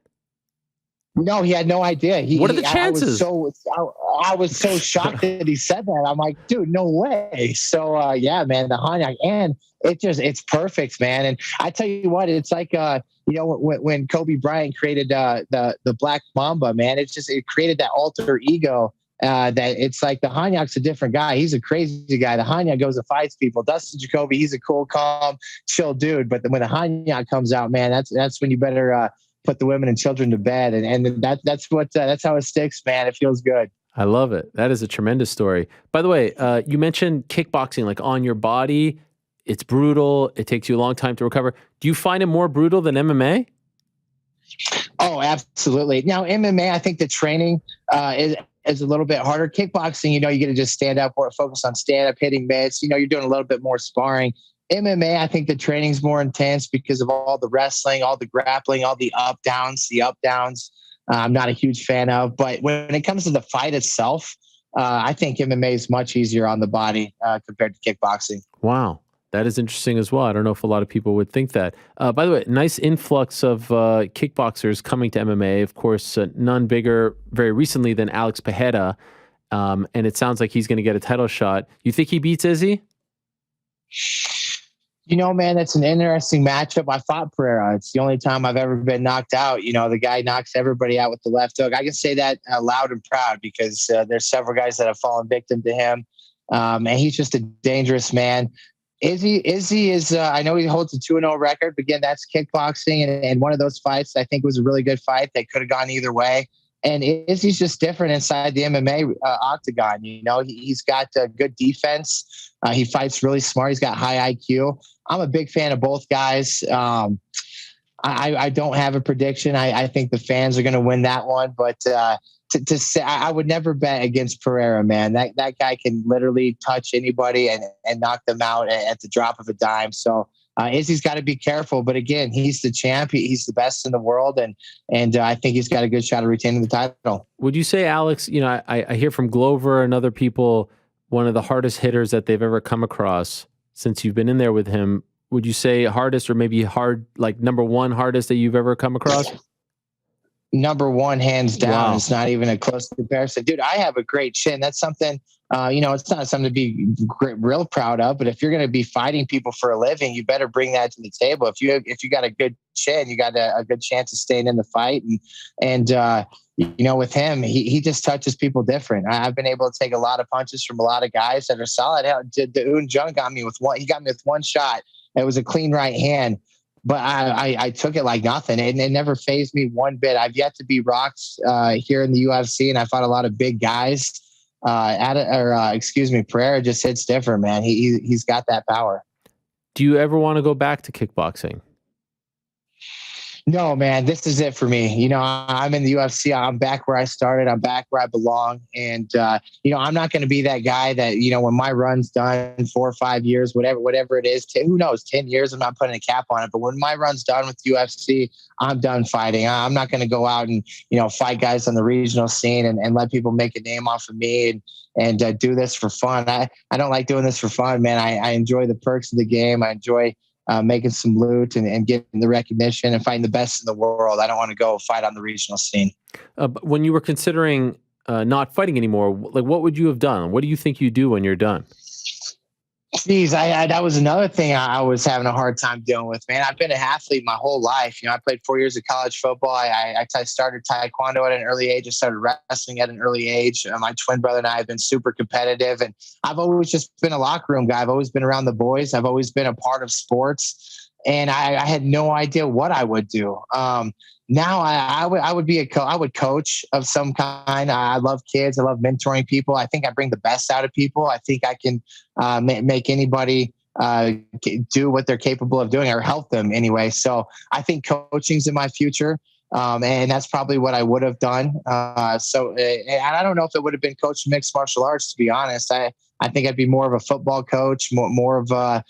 No, he had no idea. What are the chances? I was so shocked that he said that. I'm like, dude, no way. So yeah, man, the Hanyak, and it's perfect, man. And I tell you what, it's like when Kobe Bryant created the Black Mamba, man, it created that alter ego that it's like the Hanyak's a different guy. He's a crazy guy. The Hanyak goes and fights people. Dustin Jacoby, he's a cool, calm, chill dude. But when the Hanyak comes out, man, that's when you better put the women and children to bed. And that's how it sticks, man. It feels good. I love it. That is a tremendous story. By the way, you mentioned kickboxing, like on your body. It's brutal. It takes you a long time to recover. Do you find it more brutal than MMA? Oh, absolutely. Now, MMA, I think the training is a little bit harder. Kickboxing, you get to just stand up or focus on stand up, hitting mitts. You're doing a little bit more sparring. MMA, I think the training's more intense because of all the wrestling, all the grappling, all the up downs. I'm not a huge fan of. But when it comes to the fight itself, I think MMA is much easier on the body compared to kickboxing. Wow. That is interesting as well. I don't know if a lot of people would think that. By the way, nice influx of kickboxers coming to MMA. Of course, none bigger very recently than Alex Pereira. And it sounds like he's going to get a title shot. You think he beats Izzy? Man, that's an interesting matchup. I fought Pereira. It's the only time I've ever been knocked out. The guy knocks everybody out with the left hook. I can say that loud and proud because there's several guys that have fallen victim to him. And he's just a dangerous man. Izzy is, I know he holds a 2-0 record, but again, that's kickboxing. And one of those fights, I think was a really good fight. They could have gone either way. And Izzy's just different inside the MMA octagon. He's got good defense. He fights really smart. He's got high IQ. I'm a big fan of both guys. I don't have a prediction. I think the fans are going to win that one, but to say, I would never bet against Pereira, man. That guy can literally touch anybody and knock them out at the drop of a dime. So Izzy's got to be careful. But again, he's the champ. He's the best in the world, and I think he's got a good shot of retaining the title. Would you say, Alex? I hear from Glover and other people, one of the hardest hitters that they've ever come across since you've been in there with him. Would you say hardest, or maybe like number one hardest that you've ever come across? Number one, hands down. Wow. It's not even a close comparison. Dude, I have a great chin. That's something, it's not something to be real proud of, but if you're going to be fighting people for a living, you better bring that to the table. If you got a good chin, you got a good chance of staying in the fight. And with him, he just touches people different. I've been able to take a lot of punches from a lot of guys that are solid. The Un Jung got me with one. He got me with one shot. It was a clean right hand. But I took it like nothing. It never fazed me one bit. I've yet to be rocked here in the UFC, and I fought a lot of big guys. Pereira just hits different, man. He's got that power. Do you ever want to go back to kickboxing? No, man, this is it for me. I'm in the UFC. I'm back where I started. I'm back where I belong. And, I'm not going to be that guy that, when my run's done 4 or 5 years, whatever it is, who knows, 10 years, I'm not putting a cap on it. But when my run's done with UFC, I'm done fighting. I'm not going to go out and, fight guys on the regional scene and let people make a name off of me and do this for fun. I don't like doing this for fun, man. I enjoy the perks of the game. I enjoy making some loot and getting the recognition and fighting the best in the world. I don't want to go fight on the regional scene. But when you were considering not fighting anymore, like what would you have done? What do you think you do when you're done? Geez, that was another thing I was having a hard time dealing with, man. I've been an athlete my whole life. I played 4 years of college football. I started taekwondo at an early age. I started wrestling at an early age. My twin brother and I have been super competitive, and I've always just been a locker room guy. I've always been around the boys. I've always been a part of sports, and I had no idea what I would do. Now I would be I would coach of some kind. I love kids. I love mentoring people. I think I bring the best out of people. I think I can make anybody do what they're capable of doing or help them anyway. So I think coaching's in my future. And that's probably what I would have done. And I don't know if it would have been coaching mixed martial arts, to be honest. I think I'd be more of a football coach, more of a,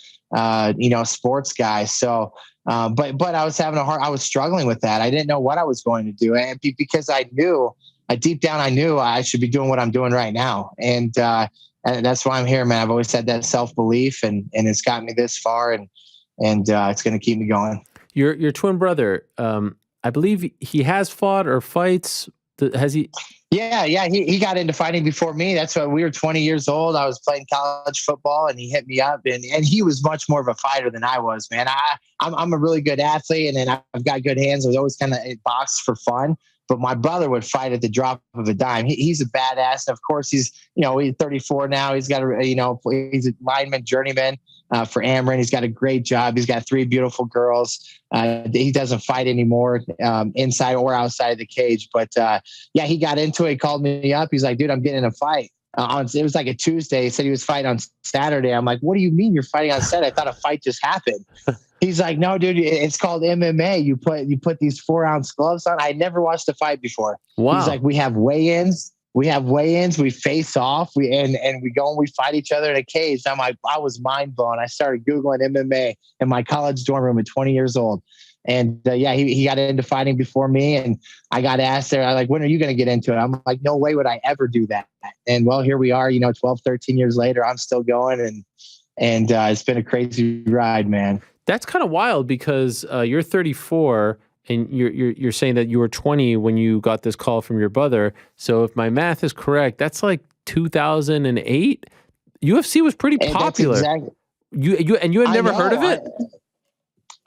sports guy. So, but I was I was struggling with that. I didn't know what I was going to do. And because deep down, I knew I should be doing what I'm doing right now. And that's why I'm here, man. I've always had that self-belief and it's gotten me this far and it's going to keep me going. Your twin brother, I believe he has fought or fights. Has he? Yeah. He got into fighting before me. That's why we were 20 years old. I was playing college football and he hit me up and he was much more of a fighter than I was, man. I'm a really good athlete and I've got good hands. I was always kind of boxed for fun. but my brother would fight at the drop of a dime. He's a badass. And of course, he's 34 now. He's got he's a lineman journeyman for Ameren. He's got a great job. He's got 3 beautiful girls. He doesn't fight anymore inside or outside of the cage. But he got into it. He called me up. He's like, dude, I'm getting in a fight. It was like a Tuesday. He said he was fighting on Saturday. I'm like, what do you mean you're fighting on Saturday? I thought a fight just happened. He's like, no, dude, it's called MMA. You put these 4-ounce gloves on. I never watched a fight before. Wow. He's like, we have weigh-ins. We face off. We go and we fight each other in a cage. I'm like, I was mind blown. I started Googling MMA in my college dorm room at 20 years old. And he got into fighting before me. And I got asked there, like, when are you going to get into it? I'm like, no way would I ever do that. And well, here we are, 12, 13 years later, I'm still going. And it's been a crazy ride, man. That's kind of wild because you're 34 and you're saying that you were 20 when you got this call from your brother. So if my math is correct, that's like 2008. UFC was pretty popular. Exactly. You had never heard of it?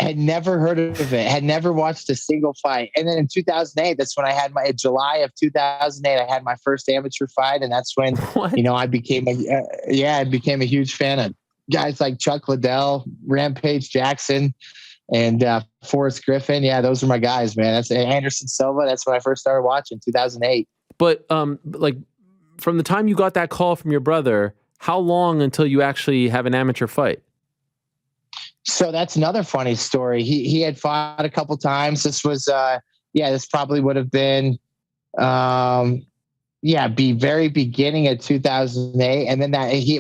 Had never heard of it, had never watched a single fight. And then in 2008, that's when I had July of 2008, I had my first amateur fight. And that's when, I became a huge fan of guys like Chuck Liddell, Rampage Jackson, and Forrest Griffin. Yeah, those are my guys, man. That's Anderson Silva. That's when I first started watching, 2008. But like from the time you got that call from your brother, how long until you actually have an amateur fight? So that's another funny story. He had fought a couple times. This was, this probably would have been, be very beginning of 2008. And then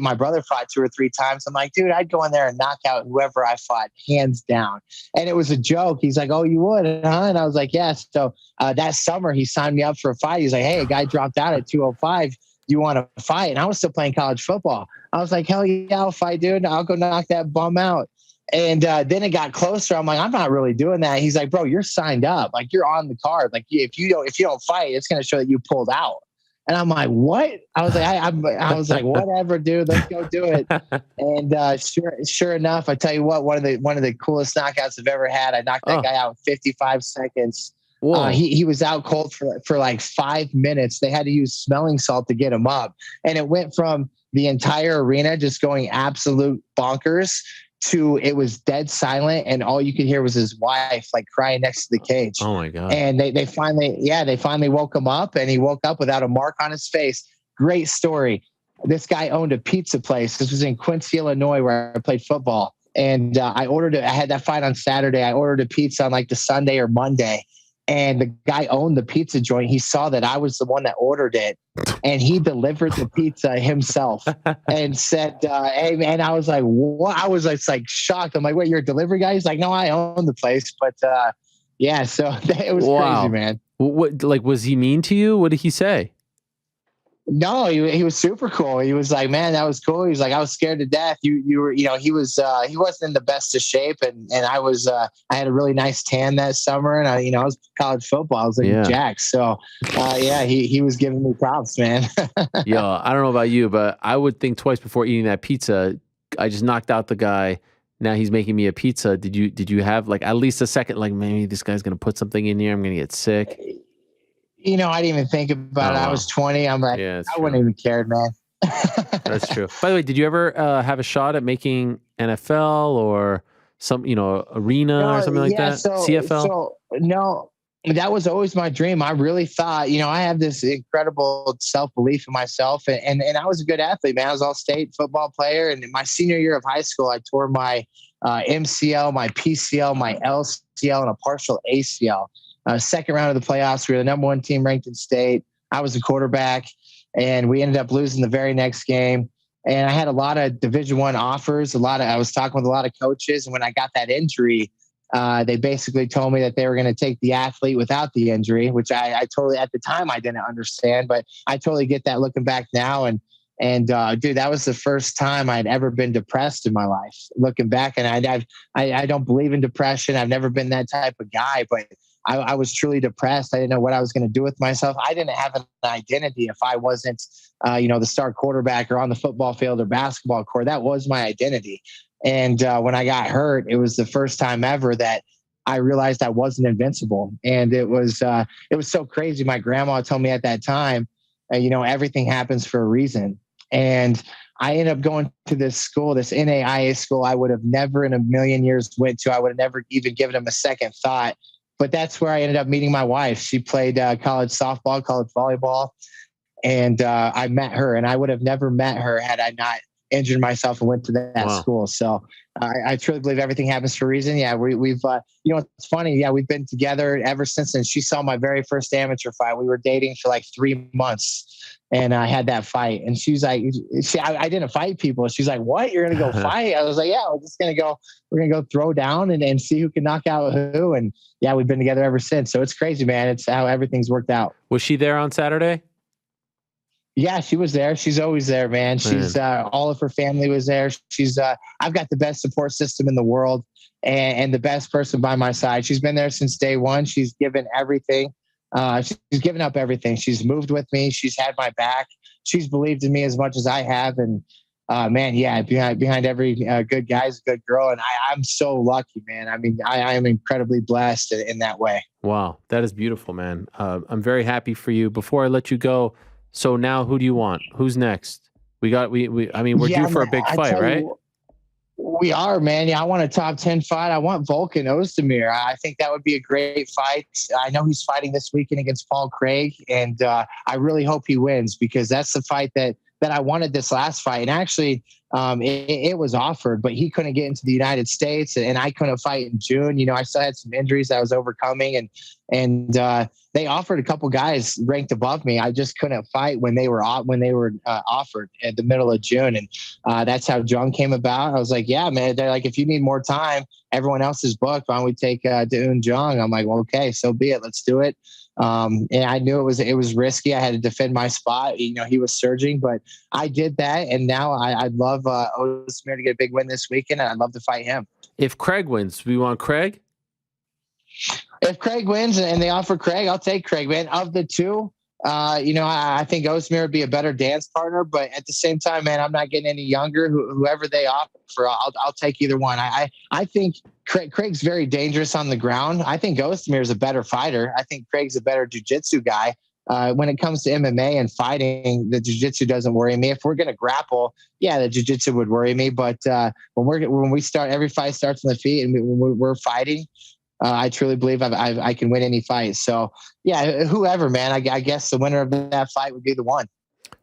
my brother fought 2 or 3 times. I'm like, dude, I'd go in there and knock out whoever I fought, hands down. And it was a joke. He's like, oh, you would, huh? And I was like, yes. So that summer he signed me up for a fight. He's like, hey, a guy dropped out at 205. You want to fight? And I was still playing college football. I was like, hell yeah, I'll fight, dude. I'll go knock that bum out. And then it got closer. I'm like, I'm not really doing that. He's like, bro, you're signed up. Like, you're on the card. Like, if you don't fight, it's going to show that you pulled out. And I'm like, what? I was like, I was like, whatever, dude. Let's go do it. And sure enough, I tell you what, one of the coolest knockouts I've ever had. I knocked that guy out in 55 seconds. He was out cold for like 5 minutes. They had to use smelling salt to get him up, and it went from the entire arena just going absolute bonkers to it was dead silent, and all you could hear was his wife like crying next to the cage. Oh my God. And they finally woke him up, and he woke up without a mark on his face. Great story. This guy owned a pizza place. This was in Quincy, Illinois, where I played football. And I had that fight on Saturday. I ordered a pizza on like the Sunday or Monday. And the guy owned the pizza joint. He saw that I was the one that ordered it, and he delivered the pizza himself and said, hey, man, I was like, what? I was like shocked. I'm like, wait, you're a delivery guy? He's like, no, I own the place. But so it was crazy, man. What, like, was he mean to you? What did he say? No, he was super cool. He was like, man, that was cool. He was like, I was scared to death. You were, he wasn't in the best of shape. And I was, I had a really nice tan that summer, and I was college football. I was like Jack. So he was giving me props, man. Yo, I don't know about you, but I would think twice before eating that pizza. I just knocked out the guy. Now he's making me a pizza. Did you have like at least a second, like maybe this guy's going to put something in here, I'm going to get sick? I didn't even think about it. I was 20. I'm like, I wouldn't even care, man. That's true. By the way, did you ever have a shot at making NFL or some, arena or something like that? CFL? So, no, that was always my dream. I really thought, I have this incredible self-belief in myself, and I was a good athlete, man. I was all-state football player. And in my senior year of high school, I tore my MCL, my PCL, my LCL, and a partial ACL. Second round of the playoffs, we were the number 1 team ranked in state. I was the quarterback, and we ended up losing the very next game. And I had a lot of Division I offers. I was talking with a lot of coaches, and when I got that injury, they basically told me that they were going to take the athlete without the injury, which I totally, at the time, I didn't understand, but I totally get that looking back now. And dude, that was the first time I'd ever been depressed in my life. Looking back, and I don't believe in depression. I've never been that type of guy, but I was truly depressed. I didn't know what I was going to do with myself. I didn't have an identity if I wasn't, the star quarterback or on the football field or basketball court. That was my identity. And when I got hurt, it was the first time ever that I realized I wasn't invincible. And it was so crazy. My grandma told me at that time, everything happens for a reason. And I ended up going to this school, this NAIA school I would have never in a million years went to. I would have never even given them a second thought. But that's where I ended up meeting my wife. She played college softball, college volleyball. And I met her, and I would have never met her had I not injured myself and went to that school. So I truly believe everything happens for a reason. Yeah, we've it's funny. Yeah, we've been together ever since. And she saw my very first amateur fight. We were dating for like 3 months, and I had that fight. And she's like, I didn't fight people. She's like, what? You're gonna go fight? I was like, yeah, we're gonna go throw down and see who can knock out who. And yeah, we've been together ever since. So it's crazy, man. It's how everything's worked out. Was she there on Saturday? Yeah, she was there. She's always there, man. She's all of her family was there. She's I've got the best support system in the world and the best person by my side. She's been there since day one. She's given everything. She's given up everything. She's moved with me. She's had my back. She's believed in me as much as I have. And man, yeah, behind every good guy is a good girl. And I'm so lucky, man. I mean, I am incredibly blessed in that way. Wow, that is beautiful, man. I'm very happy for you. Before I let you go, so now who do you want? Who's next? We're due for a big fight, right? We are, man. Yeah, I want a top 10 fight. I want Volkan Ozdemir. I think that would be a great fight. I know he's fighting this weekend against Paul Craig, and I really hope he wins because that's the fight that I wanted this last fight. And actually, it was offered, but he couldn't get into the United States, and I couldn't fight in June. I still had some injuries that I was overcoming, and they offered a couple guys ranked above me. I just couldn't fight when they were offered at the middle of June, and that's how Jung came about. I was like, yeah, man. They're like, if you need more time, everyone else is booked. Why don't we take to Un Jung? I'm like, well, okay, so be it. Let's do it. And I knew it was risky. I had to defend my spot. He was surging, but I did that. And now I'd love Ozdemir to get a big win this weekend. And I'd love to fight him. If Craig wins, we want Craig? If Craig wins and they offer Craig, I'll take Craig, man. Of the two, I think Ozdemir would be a better dance partner, but at the same time, man, I'm not getting any younger. Whoever they offer, I'll take either one. I think Craig's very dangerous on the ground. I think Ozdemir is a better fighter. I think Craig's a better jiu-jitsu guy. When it comes to MMA and fighting, the jiu-jitsu doesn't worry me. If we're going to grapple, yeah, the jiu-jitsu would worry me. But when we start, every fight starts on the feet, and when we're fighting, I truly believe I can win any fight. So, yeah, whoever, man, I guess the winner of that fight would be the one.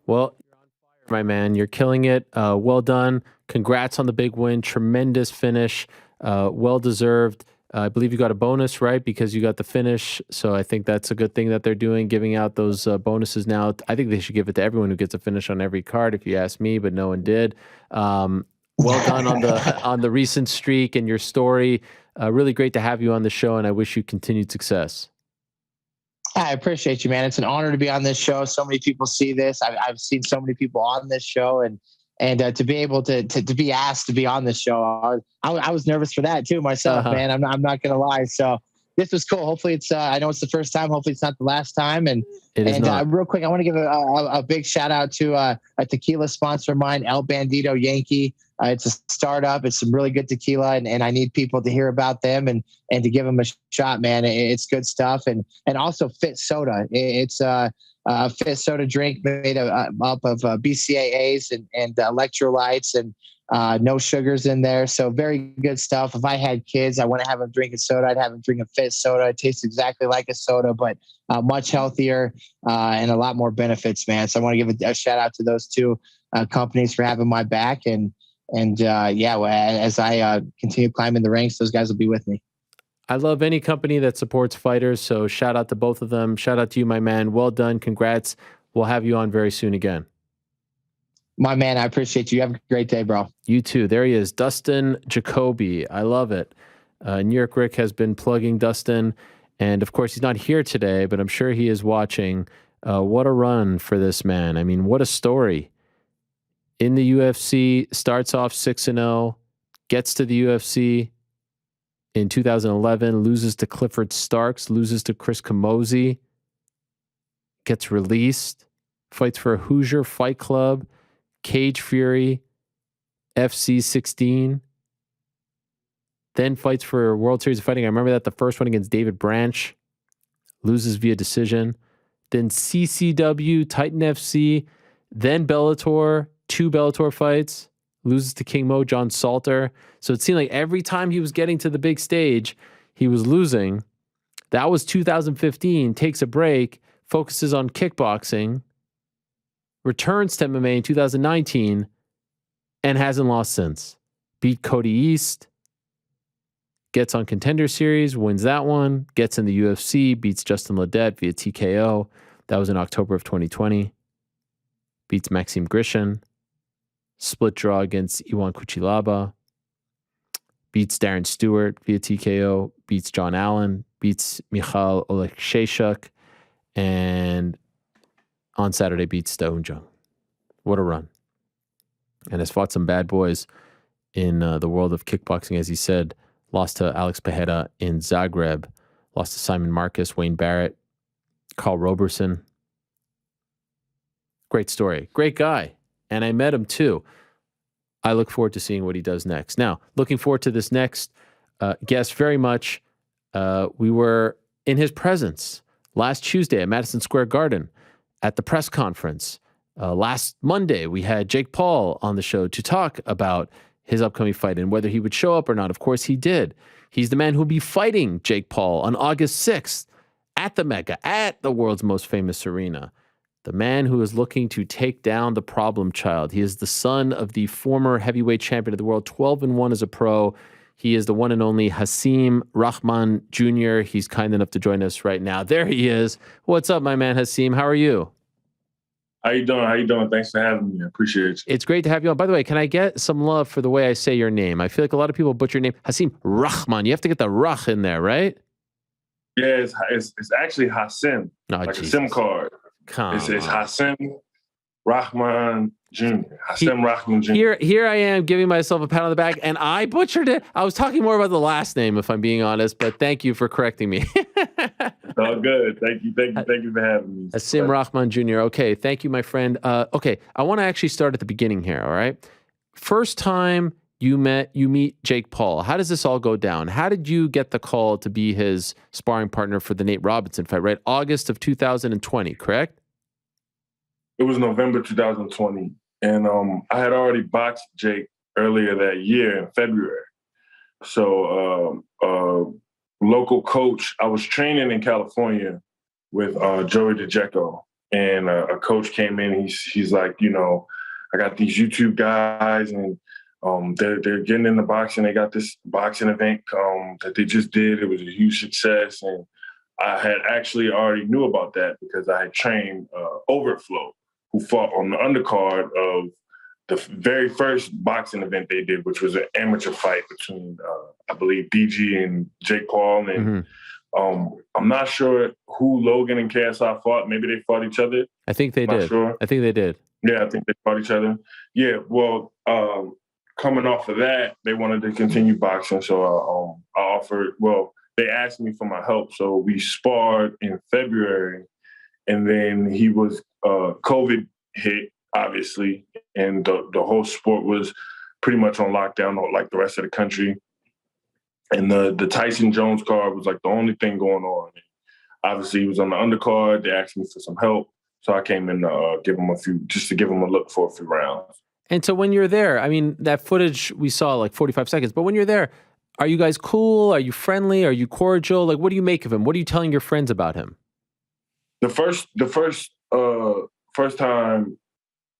Well, you're on fire, my man. You're killing it. Well done. Congrats on the big win. Tremendous finish. Well-deserved. I believe you got a bonus, right? Because you got the finish. So I think that's a good thing that they're doing, giving out those bonuses now. I think they should give it to everyone who gets a finish on every card, if you ask me, but no one did. Well done on the recent streak and your story. Really great to have you on the show, and I wish you continued success. I appreciate you, man. It's an honor to be on this show. So many people see this. I've seen so many people on this show, and to be able to be asked to be on this show, I was nervous for that too myself, man. I'm not going to lie. So this was cool. Hopefully it's, I know it's the first time. Hopefully it's not the last time. And real quick, I want to give a big shout out to a tequila sponsor of mine, El Bandito Yankee. It's a startup. It's some really good tequila, and I need people to hear about them and to give them a shot, man. It's good stuff. And also Fit Soda. It's a Fit Soda drink made up of BCAAs and electrolytes and no sugars in there. So very good stuff. If I had kids, I want to have them drinking soda. I'd have them drink a Fit Soda. It tastes exactly like a soda, but much healthier and a lot more benefits, man. So I want to give a shout out to those two companies for having my back. And as I continue climbing the ranks, those guys will be with me. I love any company that supports fighters. So shout out to both of them. Shout out to you, my man. Well done. Congrats. We'll have you on very soon again. My man, I appreciate you. Have a great day, bro. You too. There he is, Dustin Jacoby. I love it. NewYorkRic has been plugging Dustin. And of course, he's not here today, but I'm sure he is watching. What a run for this man. I mean, what a story. In the UFC, starts off 6-0, gets to the UFC in 2011, loses to Clifford Starks, loses to Chris Camozzi, gets released, fights for a Hoosier Fight Club, Cage Fury, FC 16, Then fights for World Series of Fighting. I remember that the first one against David Branch, loses via decision. Then CCW, Titan FC, then Bellator, 2 Bellator fights, loses to King Mo, John Salter. So it seemed like every time he was getting to the big stage, he was losing. That was 2015, takes a break, focuses on kickboxing, returns to MMA in 2019, and hasn't lost since. Beat Cody East, gets on Contender Series, wins that one, gets in the UFC, beats Justin Ledette via TKO. That was in October of 2020. Beats Maxime Grishin. Split draw against Iwan Kuchilaba. Beats Darren Stewart via TKO. Beats John Allen. Beats Michal Oleksiejczuk. And on Saturday beats Un Jung. What a run. And has fought some bad boys in the world of kickboxing, as he said. Lost to Alex Pereira in Zagreb. Lost to Simon Marcus, Wayne Barrett, Carl Roberson. Great story. Great guy. And I met him too. I look forward to seeing what he does next. Now, looking forward to this next guest very much. We were in his presence last Tuesday at Madison Square Garden at the press conference. Last Monday, we had Jake Paul on the show to talk about his upcoming fight and whether he would show up or not. Of course, he did. He's the man who will be fighting Jake Paul on August 6th at the Mecca, at the world's most famous arena. The man who is looking to take down the problem child. He is the son of the former heavyweight champion of the world, 12-1 as a pro. He is the one and only Hasim Rahman Jr. He's kind enough to join us right now. There he is. What's up, my man, Hasim? How are you? How you doing? How you doing? Thanks for having me. I appreciate you. It's great to have you on. By the way, can I get some love for the way I say your name? I feel like a lot of people butcher your name. Hasim Rahman. You have to get the Rah in there, right? Yeah, it's actually Hasim, like Jesus. a SIM card. It's Hasim Rahman Jr. Hasim Rahman Jr. Here I am giving myself a pat on the back, and I butchered it. I was talking more about the last name, if I'm being honest, but thank you for correcting me. Oh, good. Thank you for having me. Hasim Rahman Jr. Okay, thank you, my friend. Okay, I want to actually start at the beginning here, all right? First time you meet Jake Paul. How does this all go down? How did you get the call to be his sparring partner for the Nate Robinson fight, right? August of 2020, correct? It was November 2020, and I had already boxed Jake earlier that year in February. So local coach, I was training in California with Joey DeJeco, and a coach came in. He's like, I got these YouTube guys, and they're getting into boxing. They got this boxing event that they just did. It was a huge success, and I had actually already knew about that because I had trained Overflow, who fought on the undercard of the very first boxing event they did, which was an amateur fight between, I believe, DG and Jake Paul. And I'm not sure who Logan and KSI fought. Maybe they fought each other. I think they did. Sure. I think they did. Yeah, I think they fought each other. Yeah, well, coming off of that, they wanted to continue boxing. So I offered, they asked me for my help. So we sparred in February. And then he was, COVID hit, obviously, and the whole sport was pretty much on lockdown, like the rest of the country. And the Tyson Jones card was like the only thing going on. And obviously, he was on the undercard. They asked me for some help. So I came in to give him a look for a few rounds. And so when you're there, I mean, that footage we saw like 45 seconds, but when you're there, are you guys cool? Are you friendly? Are you cordial? Like, what do you make of him? What are you telling your friends about him? The first time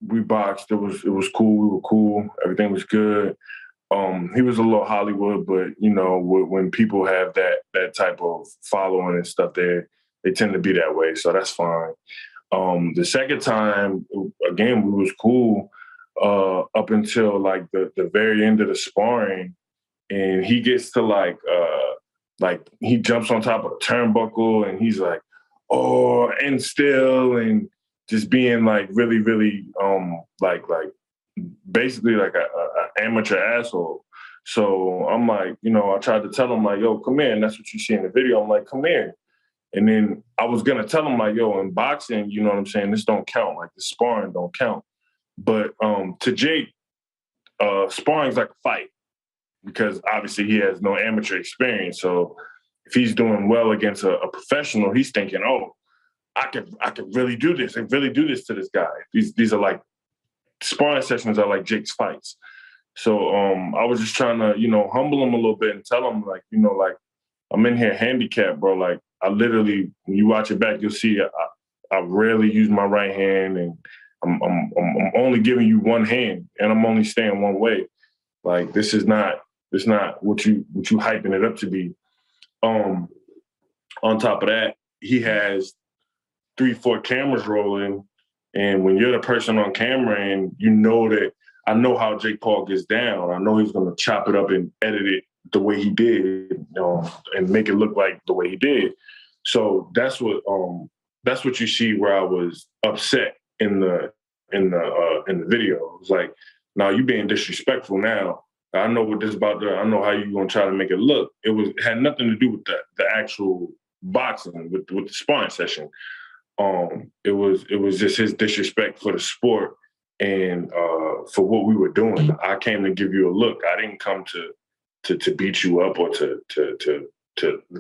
we boxed, it was cool. We were cool. Everything was good. He was a little Hollywood, but when people have that type of following and stuff, they tend to be that way. So that's fine. The second time, again, we was cool up until like the very end of the sparring, and he gets to like he jumps on top of the turnbuckle, and he's like, "Oh," and still, and just being like really, really like basically like a amateur asshole. So I'm like, I tried to tell him like, "Yo, come here," and that's what you see in the video. I'm like, "Come here." And then I was gonna tell him like, "Yo, in boxing, you know what I'm saying? This don't count. Like the sparring don't count." But to Jake, sparring's like a fight. because obviously he has no amateur experience. So if he's doing well against a professional, he's thinking, oh, I could really do this and really do this to this guy. These are like sparring sessions are like Jake's fights. So I was just trying to, humble him a little bit and tell him like, like I'm in here handicapped, bro. Like I literally, when you watch it back, you'll see I rarely use my right hand, and I'm only giving you one hand, and I'm only staying one way. Like this is not what you hyping it up to be. On top of that, he has 3-4 cameras rolling, and when you're the person on camera, and that I know how Jake Paul gets down, I know he's going to chop it up and edit it the way he did, and make it look like the way he did. So that's what you see where I was upset in the video. It's like, now you being disrespectful now. I know what this is about. I know how you're gonna try to make it look. It had nothing to do with the actual boxing, with the sparring session. It was just his disrespect for the sport and for what we were doing. I came to give you a look. I didn't come to beat you up or to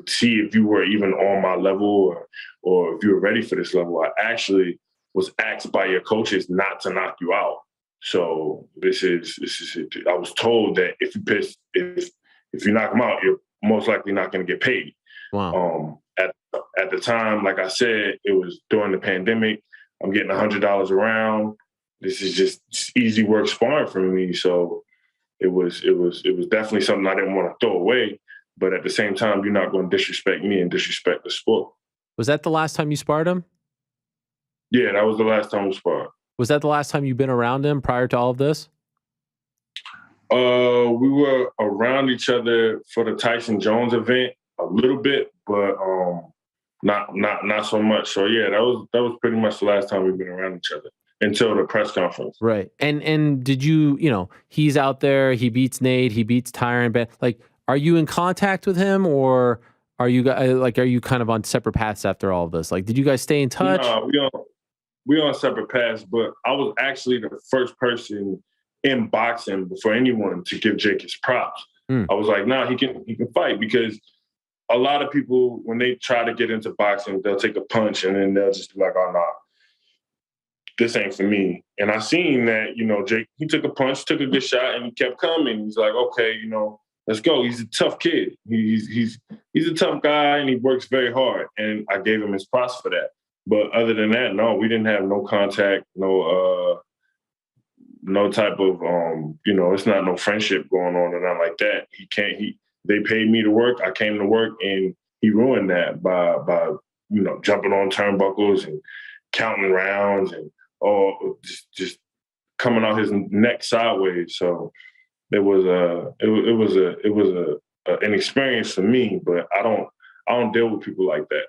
see if you were even on my level or if you were ready for this level. I actually was asked by your coaches not to knock you out. So this is it. I was told that if you knock them out, you're most likely not going to get paid. Wow. At the time, like I said, it was during the pandemic. I'm getting $100 a round. This is just easy work sparring for me. So it was definitely something I didn't want to throw away. But at the same time, you're not going to disrespect me and disrespect the sport. Was that the last time you sparred him? Yeah, that was the last time we sparred. Was that the last time you've been around him prior to all of this? We were around each other for the Tyson Jones event a little bit, but not so much. So yeah, that was pretty much the last time we've been around each other until the press conference. Right. And did you, he's out there, he beats Nate, he beats Tyron, but like, are you in contact with him, or are you kind of on separate paths after all of this? Like, did you guys stay in touch? No, we on separate paths, but I was actually the first person in boxing before anyone to give Jake his props. I was like, nah, he can fight, because a lot of people, when they try to get into boxing, they'll take a punch and then they'll just be like, oh, nah, this ain't for me. And I seen that, Jake, he took a punch, took a good shot, and he kept coming. He's like, okay, let's go. He's a tough kid. He's a tough guy, and he works very hard. And I gave him his props for that. But other than that, no, we didn't have no contact, no type of, it's not no friendship going on or nothing like that. They paid me to work. I came to work, and he ruined that by jumping on turnbuckles and counting rounds and just coming out his neck sideways. So it was an experience for me, but I don't deal with people like that.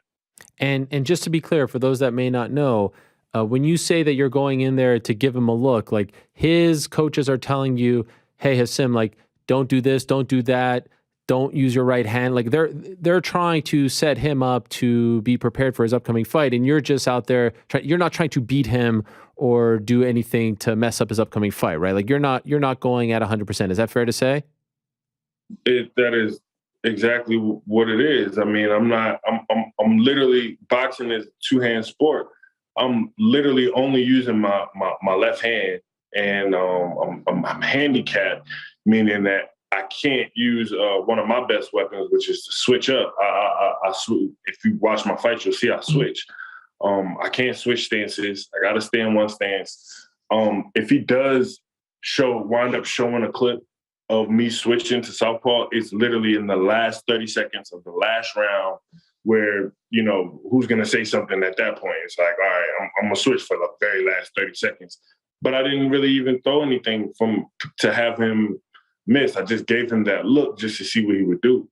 And just to be clear, for those that may not know, when you say that you're going in there to give him a look, like his coaches are telling you, hey, Hasim, like, don't do this, don't do that, don't use your right hand. Like they're trying to set him up to be prepared for his upcoming fight. And you're just out there, you're not trying to beat him or do anything to mess up his upcoming fight, right? Like you're not going at 100%. Is that fair to say? That is exactly what it is. I mean, I'm literally, boxing is a two-hand sport. I'm literally only using my left hand, and I'm handicapped, meaning that I can't use one of my best weapons, which is to switch up. If you watch my fights, you'll see I switch. I can't switch stances. I got to stay in one stance. If he does wind up showing a clip of me switching to southpaw, it's literally in the last 30 seconds of the last round, where, who's going to say something at that point? It's like, all right, I'm going to switch for the very last 30 seconds. But I didn't really even throw anything to have him miss. I just gave him that look just to see what he would do.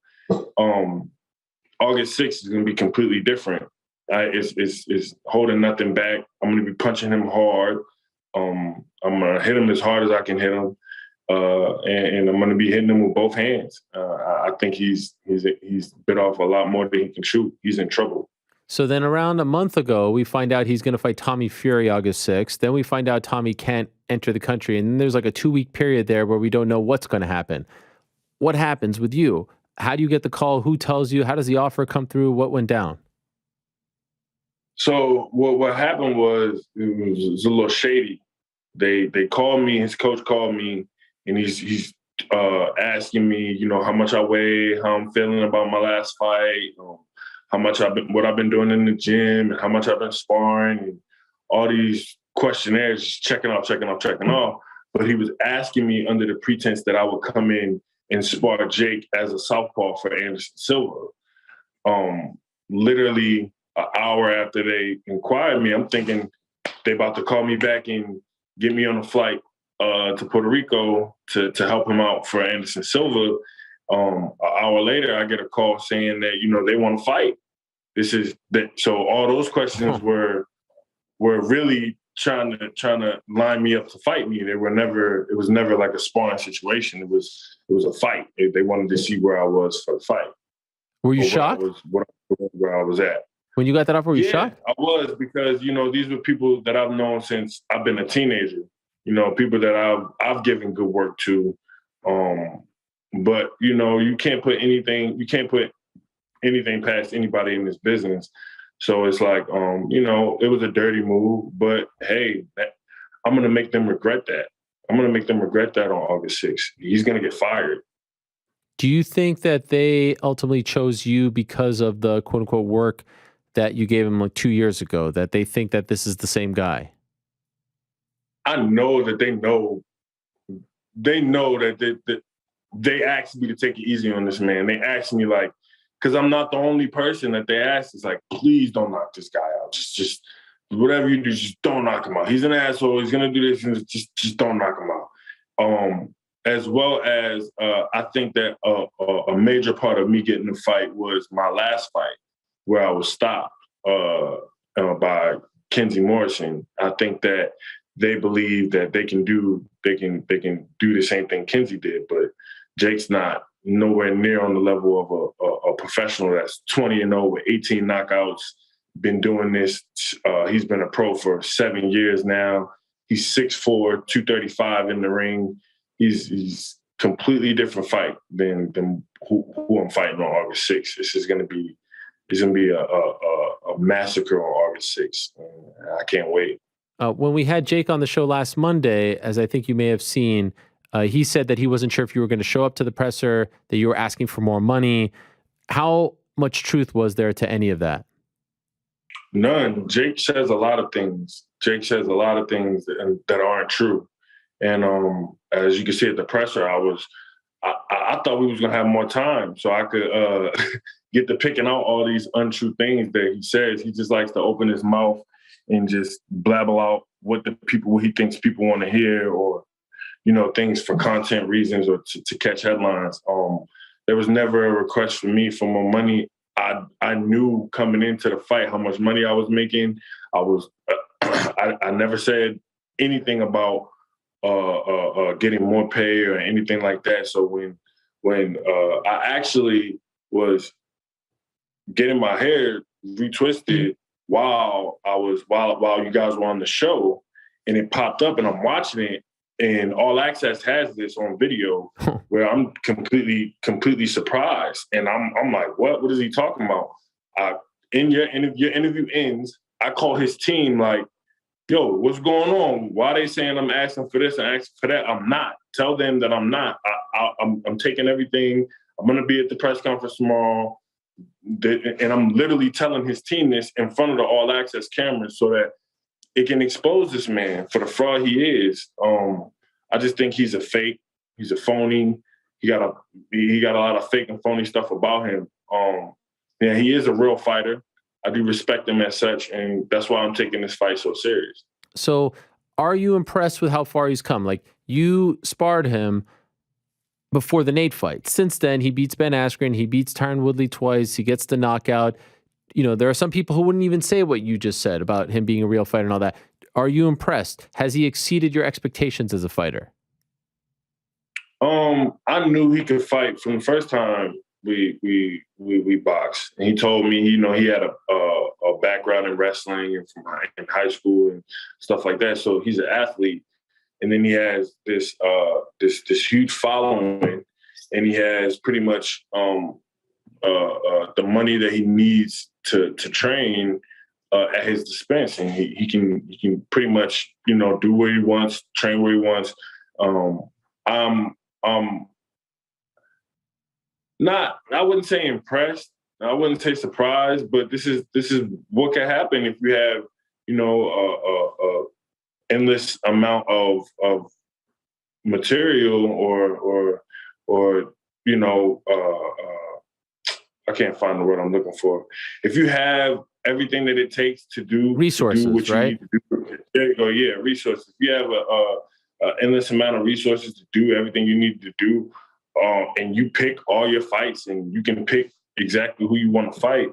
August 6th is going to be completely different. It's holding nothing back. I'm going to be punching him hard. I'm going to hit him as hard as I can hit him. And I'm going to be hitting him with both hands. I think he's bit off a lot more than he can chew. He's in trouble. So then around a month ago, we find out he's going to fight Tommy Fury August 6th. Then we find out Tommy can't enter the country. And then there's like a 2-week period there where we don't know what's going to happen. what happens with you? How do you get the call? Who tells you? How does the offer come through? What went down? So what happened was it was a little shady. They called me. His coach called me, and he's asking me, how much I weigh, how I'm feeling about my last fight, what I've been doing in the gym, and how much I've been sparring, and all these questionnaires, just checking off. But he was asking me under the pretense that I would come in and spar Jake as a southpaw for Anderson Silva. Literally an hour after they inquired me, I'm thinking they about to call me back and get me on a flight to Puerto Rico to help him out for Anderson Silva. An hour later, I get a call saying that, they want to fight. So all those questions were really trying to line me up to fight me. It was never like a sparring situation. It was a fight. They wanted to see where I was for the fight. Were you shocked? Where I was at. When you got that offer, were you shocked? I was, because, these were people that I've known since I've been a teenager. People that I've given good work to. But, you can't put anything past anybody in this business. So it's like, it was a dirty move, but hey, I'm going to make them regret that. I'm going to make them regret that on August 6th. He's going to get fired. Do you think that they ultimately chose you because of the quote unquote work that you gave him like 2 years ago, that they think that this is the same guy? I know that they know that they asked me to take it easy on this man. They asked me because I'm not the only person that they asked. It's like, please don't knock this guy out. Just whatever you do, just don't knock him out. He's an asshole. He's gonna do this, and just don't knock him out. As well as I think that a major part of me getting the fight was my last fight, where I was stopped by Kenzie Morrison. I think that they believe that they can do the same thing Kenzie did, but Jake's not nowhere near on the level of a professional that's 20-0 with 18 knockouts, been doing this. He's been a pro for 7 years now. He's 6'4", 235 in the ring. He's completely different fight than who I'm fighting on August 6th. It's gonna be a massacre on August 6th. I can't wait. When we had Jake on the show last Monday, as I think you may have seen, he said that he wasn't sure if you were going to show up to the presser, that you were asking for more money. How much truth was there to any of that? None. Jake says a lot of things. That aren't true. And as you can see at the presser, I thought we was going to have more time so I could get to picking out all these untrue things that he says. He just likes to open his mouth and just blabble out what he thinks people want to hear, or things for content reasons or to catch headlines. There was never a request from me for more money. I knew coming into the fight how much money I was making. I never said anything about getting more pay or anything like that. So when I actually was getting my hair retwisted while you guys were on the show, and it popped up and I'm watching it, and All Access has this on video where I'm completely surprised. And I'm like, what is he talking about? Your interview ends, I call his team like, yo, what's going on? Why are they saying I'm asking for this and asking for that? I'm not. Tell them that I'm not. I'm taking everything. I'm going to be at the press conference tomorrow. And I'm literally telling his team this in front of the All Access cameras so that it can expose this man for the fraud he is. I just think he's a fake. He's a phony. He got a lot of fake and phony stuff about him. Yeah, he is a real fighter. I do respect him as such, and that's why I'm taking this fight so serious. So are you impressed with how far he's come? Like, you sparred him before the Nate fight. Since then, he beats Ben Askren. He beats Tyron Woodley twice. He gets the knockout. There are some people who wouldn't even say what you just said about him being a real fighter and all that. Are you impressed? Has he exceeded your expectations as a fighter? I knew he could fight from the first time we boxed. And he told me, he had a background in wrestling and from in high school and stuff like that. So he's an athlete. And then he has this huge following. and he has pretty much the money that he needs to train at his dispensing. He can pretty much, you know, do what he wants, train where he wants. I'm not, I wouldn't say impressed. I wouldn't say surprised, but this is what can happen if you have, you know, endless amount of material or you know, I can't find the word I'm looking for. If you have everything that it takes to do resources, what you right? need to do, there you go. Yeah, resources. If you have a endless amount of resources to do everything you need to do, and you pick all your fights, and you can pick exactly who you want to fight.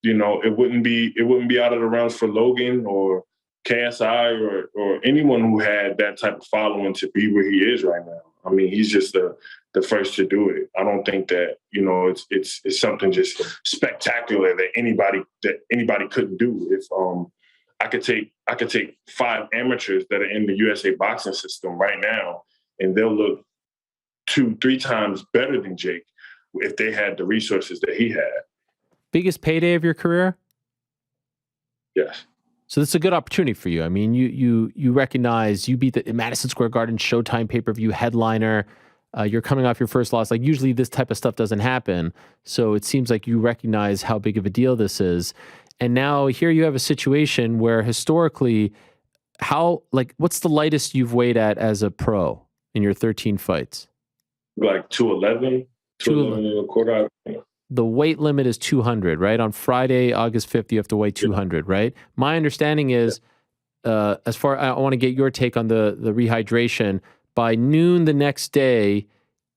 You know, it wouldn't be out of the realms for Logan or KSI or anyone who had that type of following to be where he is right now. I mean, he's just the first to do it. I don't think that, you know, it's something just spectacular that anybody couldn't do. If I could take 5 amateurs that are in the USA boxing system right now, and they'll look 2-3 times better than Jake if they had the resources that he had. Biggest payday of your career? Yes. So this is a good opportunity for you. I mean, you recognize you beat the Madison Square Garden Showtime pay-per-view headliner. You're coming off your first loss. Like, usually this type of stuff doesn't happen. So it seems like you recognize how big of a deal this is. And now here you have a situation where historically, what's the lightest you've weighed at as a pro in your 13 fights? Like 211, 211 and a quarter. The weight limit is 200, right? On Friday, August 5th, you have to weigh 200, right? My understanding is, I want to get your take on the rehydration. By noon the next day,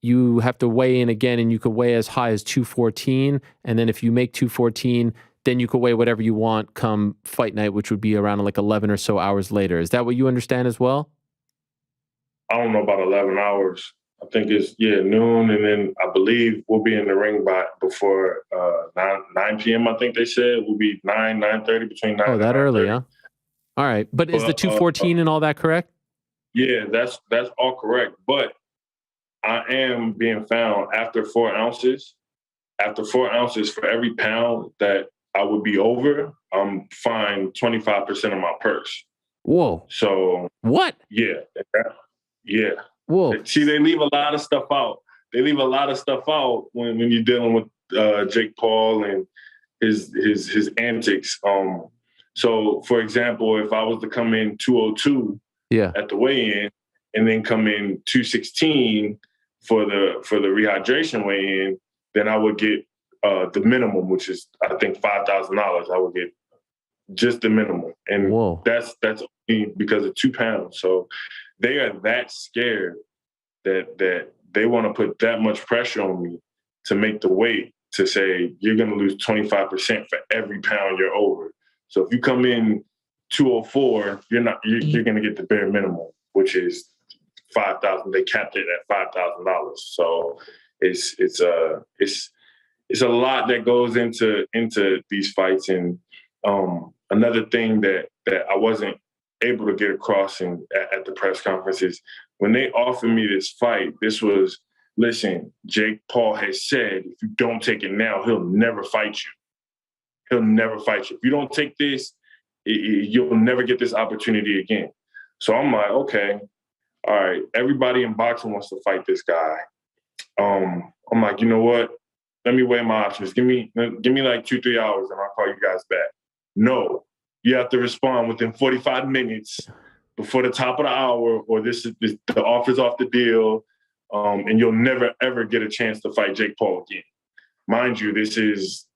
you have to weigh in again, and you could weigh as high as 214. And then if you make 214, then you could weigh whatever you want come fight night, which would be around like 11 or so hours later. Is that what you understand as well? I don't know about 11 hours. I think it's, noon, and then I believe we'll be in the ring before 9 p.m. I think they said. We'll be 9:30, between 9 and 9:30. Oh, that early, huh? All right. But is the 214 and all that correct? Yeah, that's all correct. But I am being found after 4 ounces. After 4 ounces, for every pound that I would be over, I'm fined 25% of my purse. Whoa. So what? Yeah. Yeah. Whoa. See, they leave a lot of stuff out. They leave a lot of stuff out when you're dealing with Jake Paul and his antics. So, for example, if I was to come in 202 at the weigh-in, and then come in 216 for the rehydration weigh-in, then I would get the minimum, which is, I think, $5,000. I would get just the minimum, and that's only because of 2 pounds. So they are that scared that they want to put that much pressure on me to make the weight, to say you're going to lose 25% for every pound you're over. So if you come in 204, you're going to get the bare minimum, which is $5,000. They capped it at $5,000. So it's a lot that goes into these fights. And another thing that I wasn't able to get across at the press conference is when they offered me this fight, this was, listen, Jake Paul has said, if you don't take it now, he'll never fight you. He'll never fight you. If you don't take this, you'll never get this opportunity again. So I'm like, okay, all right, everybody in boxing wants to fight this guy. I'm like, you know what? Let me weigh my options. Give me like 2-3 hours and I'll call you guys back. No, you have to respond within 45 minutes before the top of the hour, or the offer's off the deal, and you'll never, ever get a chance to fight Jake Paul again. Mind you, this is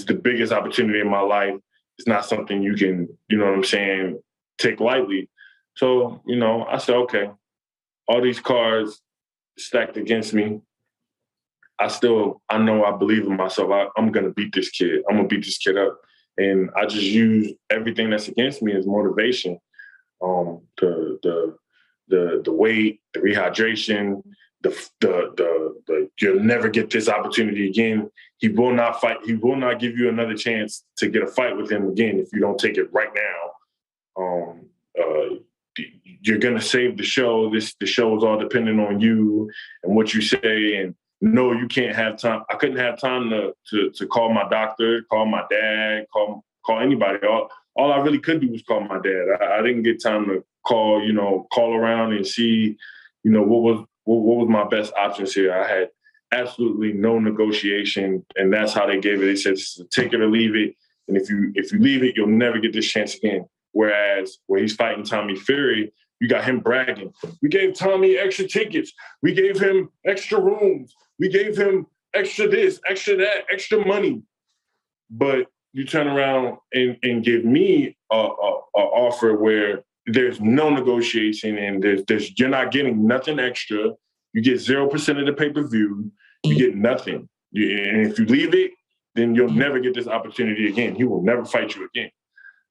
the biggest opportunity in my life. It's not something you can, you know what I'm saying, take lightly. So, I said, okay, all these cards stacked against me. I know I believe in myself. I'm going to beat this kid. I'm going to beat this kid up. And I just use everything that's against me as motivation. The weight, the rehydration, the you'll never get this opportunity again. He will not fight. He will not give you another chance to get a fight with him again if you don't take it right now. you're gonna save the show. The show is all dependent on you and what you say. And no, you can't have time. I couldn't have time to call my doctor, call my dad, call anybody. All I really could do was call my dad. I didn't get time to call around and see, what was my best options here. I had absolutely no negotiation, and that's how they gave it. They said, take it or leave it. And if you leave it, you'll never get this chance again. Whereas where he's fighting Tommy Fury, you got him bragging. We gave Tommy extra tickets. We gave him extra rooms. We gave him extra this, extra that, extra money. But you turn around and give me a offer where there's no negotiation and you're not getting nothing extra. You get 0% of the pay-per-view. You get nothing. And if you leave it, then you'll never get this opportunity again. He will never fight you again.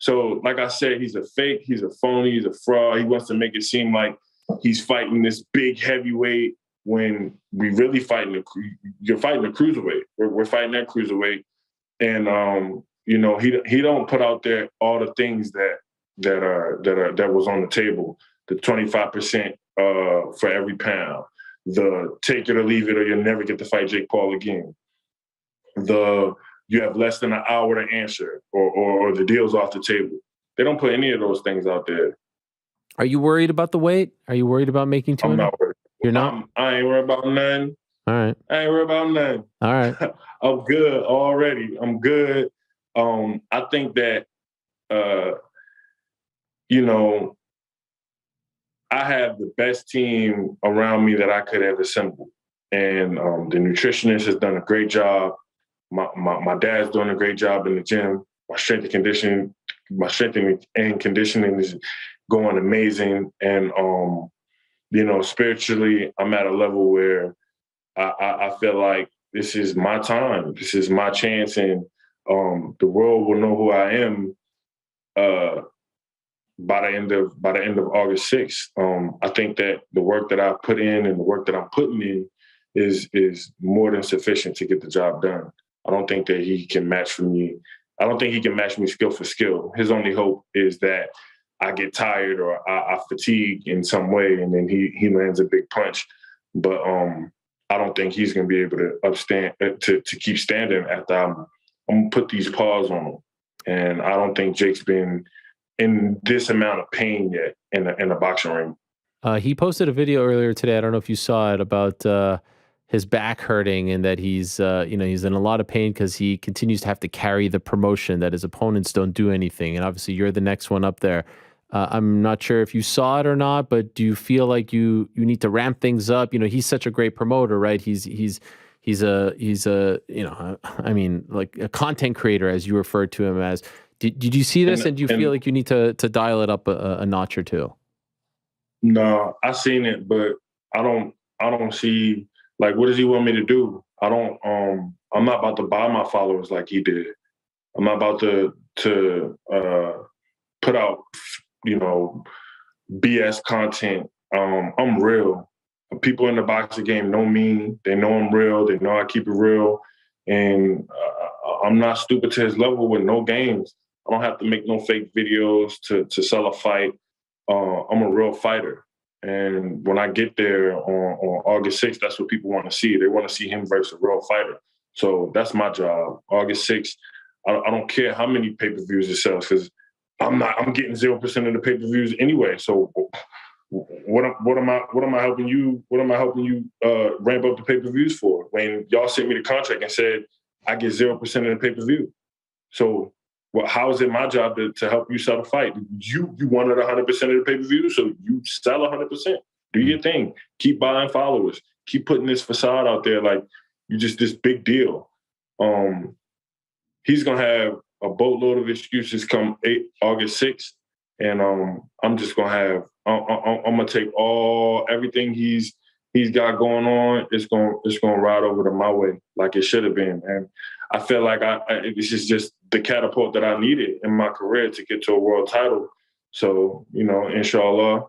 So, like I said, he's a fake, he's a phony, he's a fraud. He wants to make it seem like he's fighting this big heavyweight when we really you're fighting a cruiserweight. We're fighting that cruiserweight. And, he don't put out there all the things that was on the table. The 25% for every pound. The take it or leave it or you'll never get to fight Jake Paul again. You have less than an hour to answer or the deal's off the table. They don't put any of those things out there. Are you worried about the weight? Are you worried about making 200? I'm not worried. You're not? I ain't worried about nothing. All right. I ain't worried about nothing. All right. I'm good already. I'm good. I think that, I have the best team around me that I could have assembled. And the nutritionist has done a great job. My dad's doing a great job in the gym. My strength and conditioning is going amazing. And, spiritually, I'm at a level where I feel like this is my time. This is my chance. And the world will know who I am by the end of August 6th. I think that the work that I put in and the work that I'm putting in is more than sufficient to get the job done. I don't think that he can match me. I don't think he can match me skill for skill. His only hope is that I get tired or I fatigue in some way, and then he lands a big punch. But I don't think he's going to be able to keep standing after I'm going to put these paws on him. And I don't think Jake's been in this amount of pain yet in a boxing ring. He posted a video earlier today. I don't know if you saw it, about his back hurting and that he's in a lot of pain because he continues to have to carry the promotion, that his opponents don't do anything. And obviously you're the next one up there. I'm not sure if you saw it or not, but do you feel like you need to ramp things up? He's such a great promoter, right? He's a like a content creator, as you referred to him as. Did you see this, and do you feel like you need to dial it up a notch or two? No, I seen it, but I don't see, like, what does he want me to do? I'm not about to buy my followers like he did. I'm not about to put out, BS content. I'm real. People in the boxing game know me. They know I'm real. They know I keep it real. And I'm not stupid to his level with no games. I don't have to make no fake videos to sell a fight. I'm a real fighter. And when I get there on August 6th, that's what people want to see. They want to see him versus a real fighter. So that's my job. August 6th, I don't care how many pay-per-views it sells, because I'm getting 0% of the pay-per-views anyway. So what am I helping you? What am I helping you ramp up the pay-per-views for? When y'all sent me the contract and said I get 0% of the pay-per-view. So how is it my job to help you sell the fight? You wanted 100% of the pay-per-view, so you sell 100%. Do your thing. Keep buying followers. Keep putting this facade out there like you're just this big deal. He's gonna have a boatload of excuses come August 6th, and I'm just gonna have. I'm gonna take everything he's got going on. It's gonna ride over to my way like it should have been, and I feel like this is just the catapult that I needed in my career to get to a world title. So, inshallah,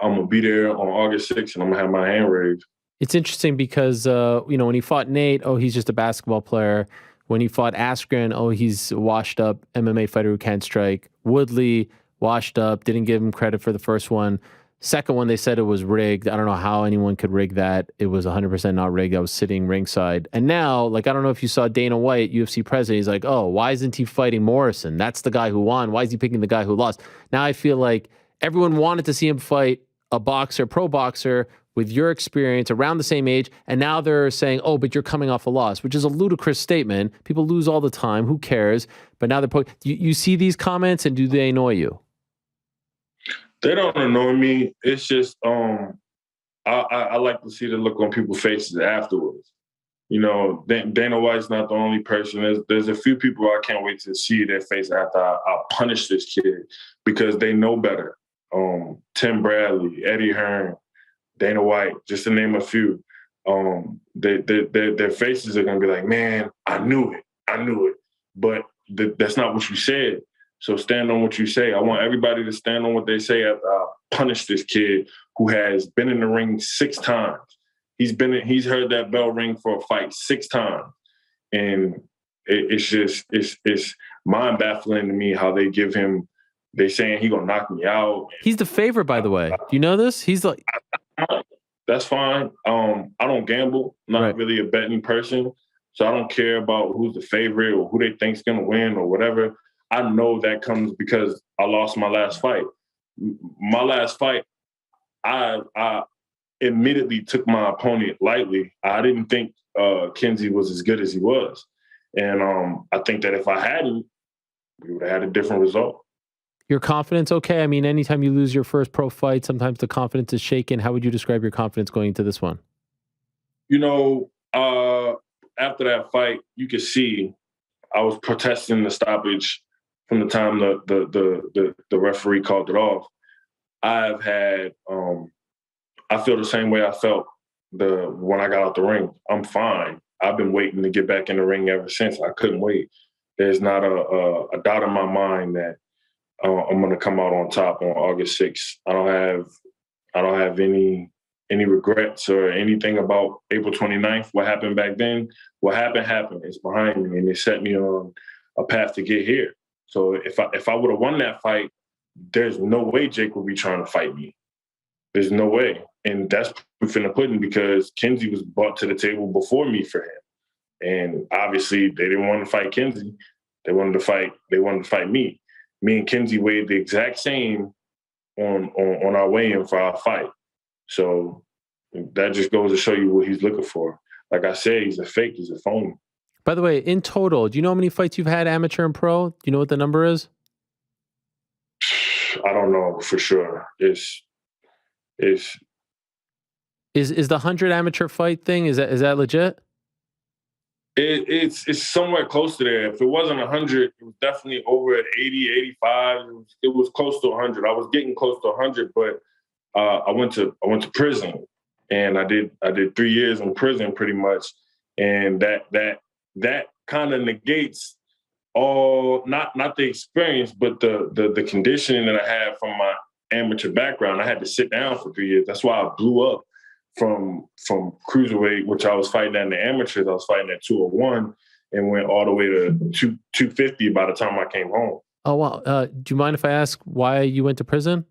I'm going to be there on August 6th and I'm going to have my hand raised. It's interesting because, when he fought Nate, he's just a basketball player. When he fought Askren, he's a washed up MMA fighter who can't strike. Woodley, washed up, didn't give him credit for the first one. Second one, they said it was rigged. I don't know how anyone could rig that. It was 100% not rigged. I was sitting ringside. And now, like, I don't know if you saw Dana White, UFC president, he's like, oh, why isn't he fighting Morrison? That's the guy who won. Why is he picking the guy who lost? Now I feel like everyone wanted to see him fight a boxer, pro boxer, with your experience around the same age. And now they're saying, oh, but you're coming off a loss, which is a ludicrous statement. People lose all the time. Who cares? But now you see these comments, and do they annoy you? They don't annoy me. It's just I like to see the look on people's faces afterwards. You know, Dana White's not the only person. There's a few people I can't wait to see their face after I punish this kid, because they know better. Tim Bradley, Eddie Hearn, Dana White, just to name a few. Their faces are gonna be like, man, I knew it. But that's not what you said. So stand on what you say. I want everybody to stand on what they say after I punish this kid who has been in the ring 6 times. He's heard that bell ring for a fight 6 times. And it's mind-baffling to me how they give him, they saying he gonna knock me out. He's the favorite, by the way. Do you know this? He's like... That's fine. I don't gamble. I'm not really a betting person. So I don't care about who's the favorite or who they think's gonna win or whatever. I know that comes because I lost my last fight. My last fight, I immediately took my opponent lightly. I didn't think Kinsey was as good as he was. And I think that if I hadn't, we would have had a different result. Your confidence okay? I mean, anytime you lose your first pro fight, sometimes the confidence is shaken. How would you describe your confidence going into this one? You know, after that fight, you could see I was protesting the stoppage from the time the referee called it off. I've had, I feel the same way I felt when I got out the ring. I'm fine. I've been waiting to get back in the ring ever since. I couldn't wait. There's not a doubt in my mind that I'm going to come out on top on August 6th. I don't have any regrets or anything about April 29th. What happened back then, what happened. It's behind me, and it set me on a path to get here. So if I would have won that fight, there's no way Jake would be trying to fight me. There's no way. And that's proof in the pudding, because Kinsey was brought to the table before me for him. And obviously they didn't want to fight Kinsey. They wanted to fight me. Me and Kinsey weighed the exact same on our weigh-in for our fight. So that just goes to show you what he's looking for. Like I said, he's a fake, he's a phony. By the way, in total, do you know how many fights you've had, amateur and pro? Do you know what the number is? I don't know for sure. Is the 100 amateur fight thing, is that legit? It's somewhere close to there. If it wasn't 100, it was definitely over at 80, 85. It was close to 100. I was getting close to 100, but I went to prison, and I did 3 years in prison pretty much, and that kind of negates all not the experience, but the conditioning that I had from my amateur background. I had to sit down for 3 years. That's why I blew up from cruiserweight, which I was fighting at the amateurs. I was fighting at 201 and went all the way to 250 by the time I came home. Oh, wow. Do you mind if I ask why you went to prison?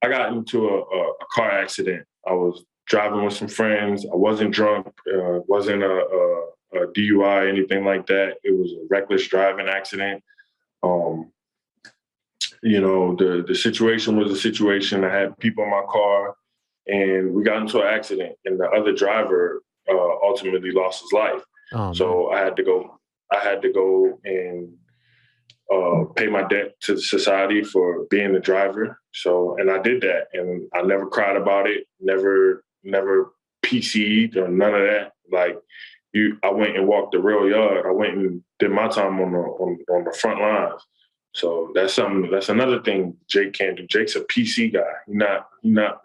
I got into a car accident. I was driving with some friends. I wasn't drunk. Wasn't a DUI, anything like that. It was a reckless driving accident. The situation was a situation. I had people in my car, and we got into an accident, and the other driver ultimately lost his life. So I had to go and pay my debt to society for being the driver. So, and I did that, and I never cried about it. Never PC'd or none of that. Like I went and walked the real yard. I went and did my time on the front lines. So that's another thing Jake can't do. Jake's a PC guy.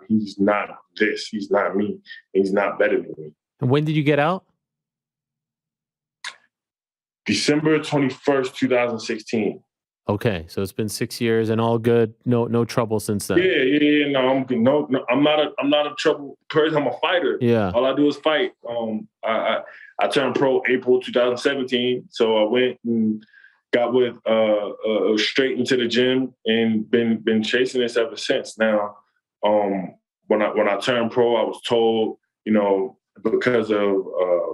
He's not this. He's not me. He's not better than me. And when did you get out? December 21st, 2016. Okay, so it's been 6 years and all good. No trouble since then. Yeah. No, I'm good. No, I'm not a trouble person. I'm a fighter. Yeah. All I do is fight. I turned pro April 2017. So I went and got with straight into the gym and been chasing this ever since. Now, when I turned pro, I was told, because of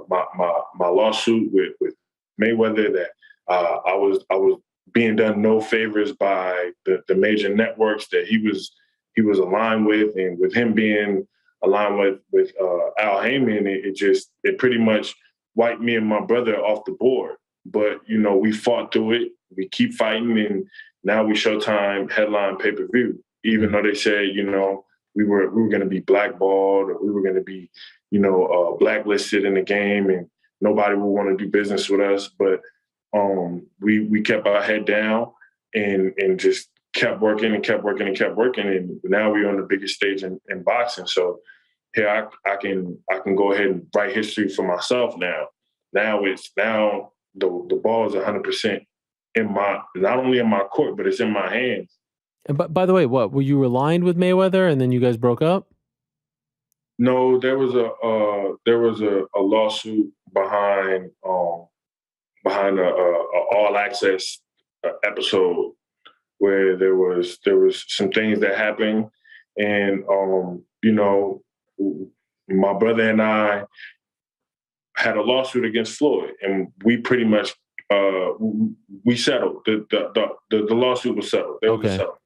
my lawsuit with Mayweather, that I was being done no favors by the major networks that he was aligned with, and with him being aligned with Al Heyman, it pretty much wiped me and my brother off the board. But we fought through it. We keep fighting, and now we Showtime headline pay-per-view. Even though they said we were going to be blackballed, or we were going to be blacklisted in the game, and nobody would want to do business with us. But we kept our head down and just kept working and kept working and kept working, and now we're on the biggest stage in boxing. So here I can go ahead and write history for myself now. Now the ball is 100% not only in my court, but it's in my hands. And by the way, what were you aligned with Mayweather, and then you guys broke up? No, there was a lawsuit behind a All Access episode where there was some things that happened, and my brother and I had a lawsuit against Floyd, and we pretty much we settled. The lawsuit was settled. It was settled,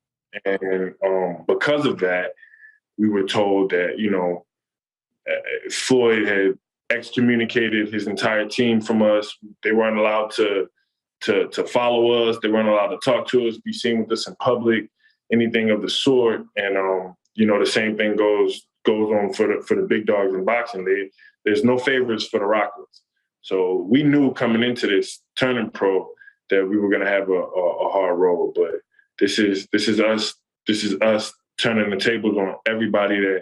and because of that, we were told that Floyd had excommunicated his entire team from us. They weren't allowed to follow us. They weren't allowed to talk to us, be seen with us in public, anything of the sort. And the same thing goes on for the big dogs in boxing. There's no favors for the Rockets. So we knew coming into this turning pro that we were going to have a hard road. But this is us turning the tables on everybody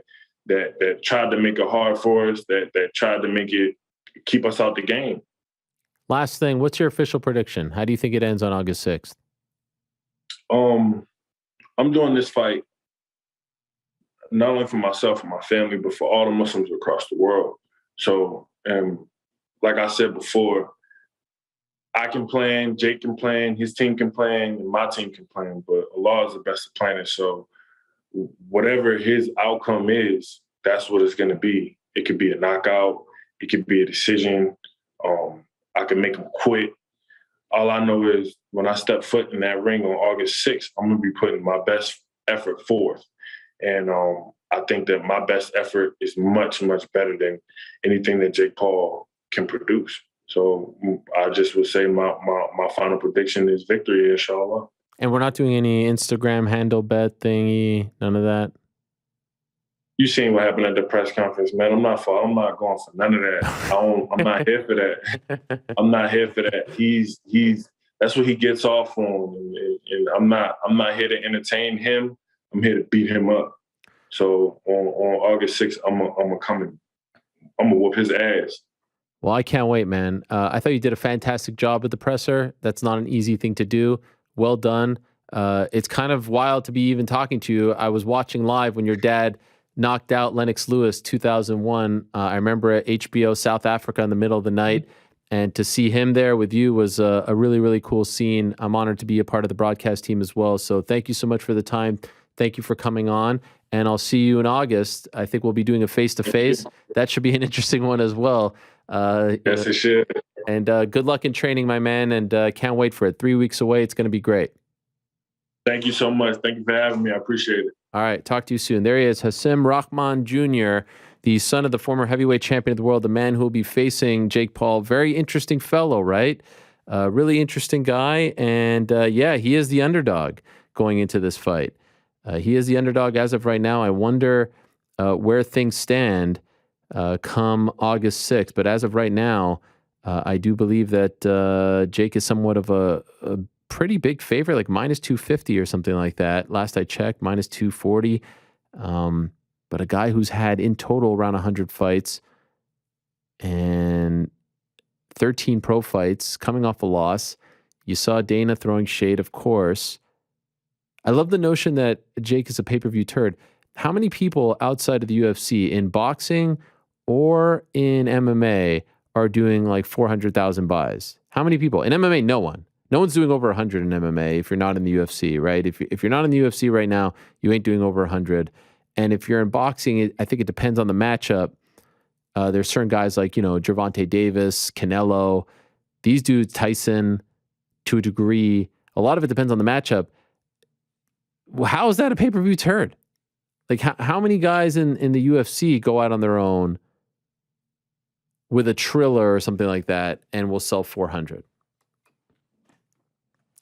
that tried to make it hard for us, that tried to keep us out the game. Last thing, what's your official prediction? How do you think it ends on August 6th? I'm doing this fight not only for myself and my family, but for all the Muslims across the world. So, like I said before, I can plan, Jake can plan, his team can plan, and my team can plan, but Allah is the best of planners. So whatever his outcome is, that's what it's going to be. It could be a knockout. It could be a decision. I can make him quit. All I know is when I step foot in that ring on August 6th, I'm going to be putting my best effort forth. And I think that my best effort is much, much better than anything that Jake Paul can produce. So I just would say my final prediction is victory, inshallah. And we're not doing any Instagram handle bet thingy, none of that? You seen what happened at the press conference, man. I'm not going for none of that. I'm not here for that. I'm not here for that. He's that's what he gets off on, and I'm not here to entertain him. I'm here to beat him up. So on August 6th, I'm gonna whoop his ass. Well, I can't wait, man. I thought you did a fantastic job at the presser. That's not an easy thing to do. Well done. It's kind of wild to be even talking to you. I was watching live when your dad knocked out Lennox Lewis 2001. I remember at HBO South Africa in the middle of the night, and to see him there with you was a really, really cool scene. I'm honored to be a part of the broadcast team as well. So thank you so much for the time. Thank you for coming on, and I'll see you in August. I think we'll be doing a face-to-face. That should be an interesting one as well. Yes, it should. And good luck in training, my man, and can't wait for it. 3 weeks away. It's going to be great. Thank you so much. Thank you for having me. I appreciate it. All right. Talk to you soon. There he is, Hasim Rahman Jr., the son of the former heavyweight champion of the world, the man who will be facing Jake Paul. Very interesting fellow, right? Really interesting guy. And yeah, he is the underdog going into this fight. He is the underdog as of right now. I wonder where things stand come August 6th. But as of right now, I do believe that Jake is somewhat of a pretty big favorite, like minus 250 or something like that. Last I checked, minus 240. But a guy who's had in total around 100 fights and 13 pro fights, coming off a loss. You saw Dana throwing shade, of course. I love the notion that Jake is a pay-per-view turd. How many people outside of the UFC in boxing or in MMA are doing like 400,000 buys? How many people? In MMA, no one. No one's doing over 100 in MMA if you're not in the UFC, right? If you're not in the UFC right now, you ain't doing over 100. And if you're in boxing, I think it depends on the matchup. There's certain guys like, Gervonta Davis, Canelo, these dudes, Tyson, to a degree. A lot of it depends on the matchup. How is that a pay-per-view turd? Like, how many guys in the UFC go out on their own with a Triller or something like that and will sell 400?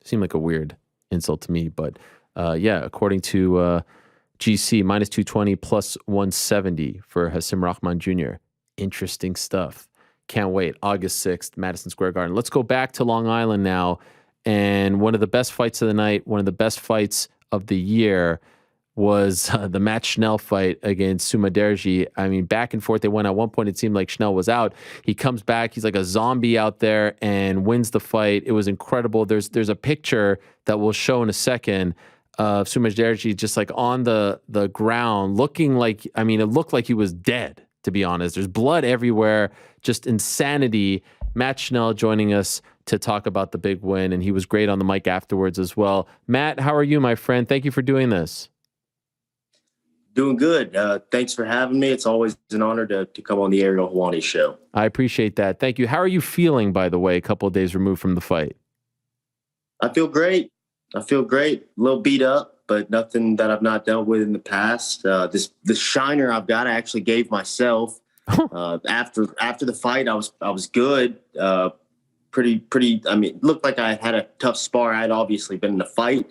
Seemed like a weird insult to me, but according to GC, minus 220 plus 170 for Hasim Rahman Jr. Interesting stuff. Can't wait. August 6th, Madison Square Garden. Let's go back to Long Island now. And one of the best fights of the night, one of the best fights of the year was the Matt Schnell fight against Sumaderji. I mean, back and forth they went. At one point, it seemed like Schnell was out. He comes back. He's like a zombie out there and wins the fight. It was incredible. There's a picture that we'll show in a second of Sumaderji just like on the ground, looking like, it looked like he was dead, to be honest. There's blood everywhere, just insanity. Matt Schnell joining us to talk about the big win, and he was great on the mic afterwards as well. Matt, how are you, my friend? Thank you for doing this. Doing good. Thanks for having me. It's always an honor to come on the Ariel Helwani show. I appreciate that. Thank you. How are you feeling, by the way, a couple of days removed from the fight? I feel great. A little beat up, but nothing that I've not dealt with in the past. The shiner I've got, I actually gave myself. After the fight, I was good. Pretty. It looked like I had a tough spar. I had obviously been in a fight.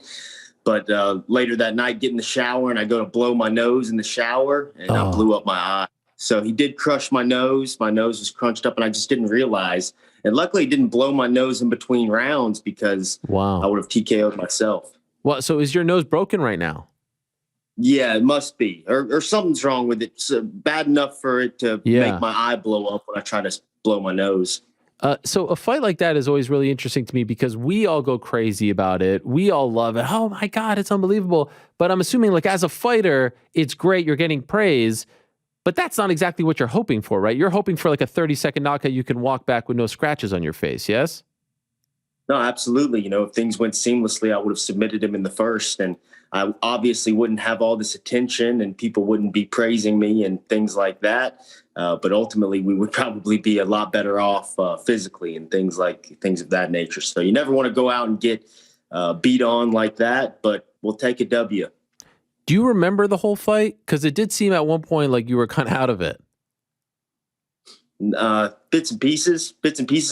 But later that night, get in the shower, and I go to blow my nose in the shower, and I blew up my eye. So he did crush my nose. My nose was crunched up, and I just didn't realize. And luckily, he didn't blow my nose in between rounds because I would have TKO'd myself. Well, so is your nose broken right now? Yeah, it must be. Or something's wrong with it. It's bad enough for it to make my eye blow up when I try to blow my nose. So a fight like that is always really interesting to me because we all go crazy about it. We all love it. Oh my God, it's unbelievable. But I'm assuming like as a fighter, it's great. You're getting praise, but that's not exactly what you're hoping for, right? You're hoping for like a 30-second knockout. You can walk back with no scratches on your face. Yes? No, absolutely. If things went seamlessly, I would have submitted him in the first, and I obviously wouldn't have all this attention and people wouldn't be praising me and things like that. But ultimately, we would probably be a lot better off physically and things of that nature. So you never want to go out and get beat on like that, but we'll take a W. Do you remember the whole fight? Because it did seem at one point like you were kind of out of it. Bits and pieces.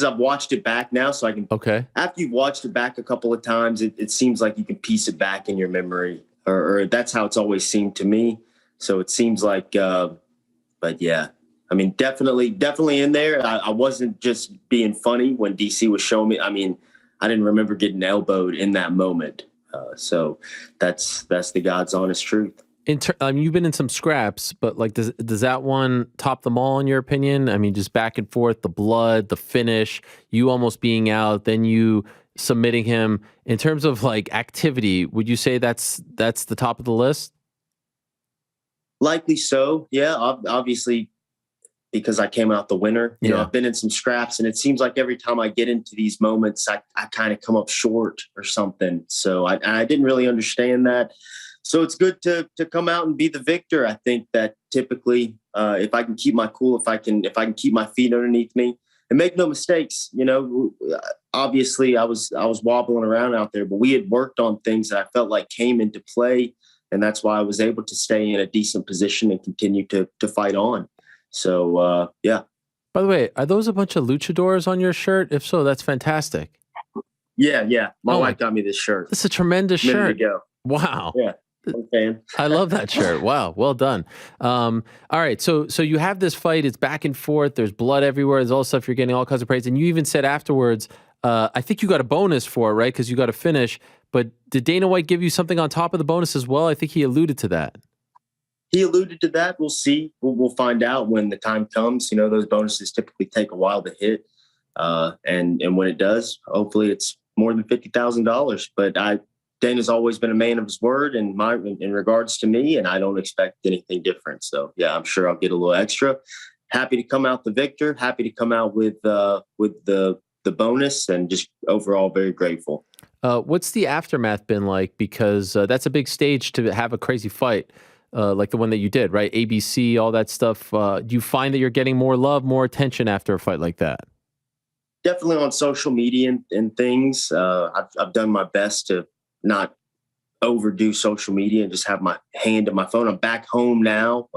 I've watched it back now, so I can. Okay. After you've watched it back a couple of times, it seems like you can piece it back in your memory, or that's how it's always seemed to me. So it seems like, but yeah, definitely in there. I wasn't just being funny when DC was showing me. I didn't remember getting elbowed in that moment. So that's the God's honest truth. You've been in some scraps, but like, does that one top them all in your opinion? Just back and forth, the blood, the finish, you almost being out, then you submitting him. In terms of like activity, would you say that's the top of the list? Likely so. Yeah, obviously, because I came out the winner. I've been in some scraps, and it seems like every time I get into these moments, I kind of come up short or something. So I didn't really understand that. So it's good to come out and be the victor. I think that typically, if I can keep my cool, if I can keep my feet underneath me and make no mistakes, obviously I was wobbling around out there, but we had worked on things that I felt like came into play. And that's why I was able to stay in a decent position and continue to fight on. So, yeah. By the way, are those a bunch of luchadors on your shirt? If so, that's fantastic. Yeah. My wife got me this shirt. It's a tremendous shirt. Ago. Wow. Yeah. Okay. I love that shirt. Wow. Well done. All right. So you have this fight. It's back and forth. There's blood everywhere. There's all stuff. You're getting all kinds of praise. And you even said afterwards, I think you got a bonus for it, right? Because you got to finish. But did Dana White give you something on top of the bonus as well? I think he alluded to that. He alluded to that. We'll see. We'll find out when the time comes. Those bonuses typically take a while to hit. And when it does, hopefully it's more than $50,000. But Dana's always been a man of his word in regards to me, and I don't expect anything different. So yeah, I'm sure I'll get a little extra. Happy to come out the victor. Happy to come out with the the bonus, and just overall very grateful. What's the aftermath been like? Because that's a big stage to have a crazy fight like the one that you did, right? ABC, all that stuff. Do you find that you're getting more love, more attention after a fight like that? Definitely on social media and things. I've done my best to not overdo social media and just have my hand on my phone. I'm back home now,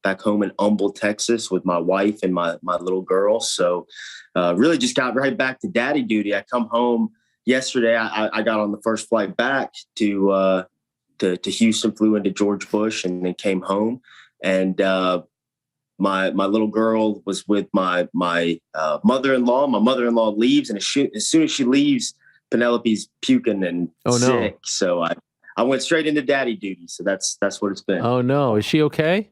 back home in Humble, Texas with my wife and my little girl. So really just got right back to daddy duty. I come home yesterday. I got on the first flight back to Houston, flew into George Bush, and then came home. And my little girl was with my mother-in-law. My mother-in-law leaves, and as soon as she leaves, Penelope's puking and sick. So I went straight into daddy duty. So that's what it's been. Oh no. Is she okay?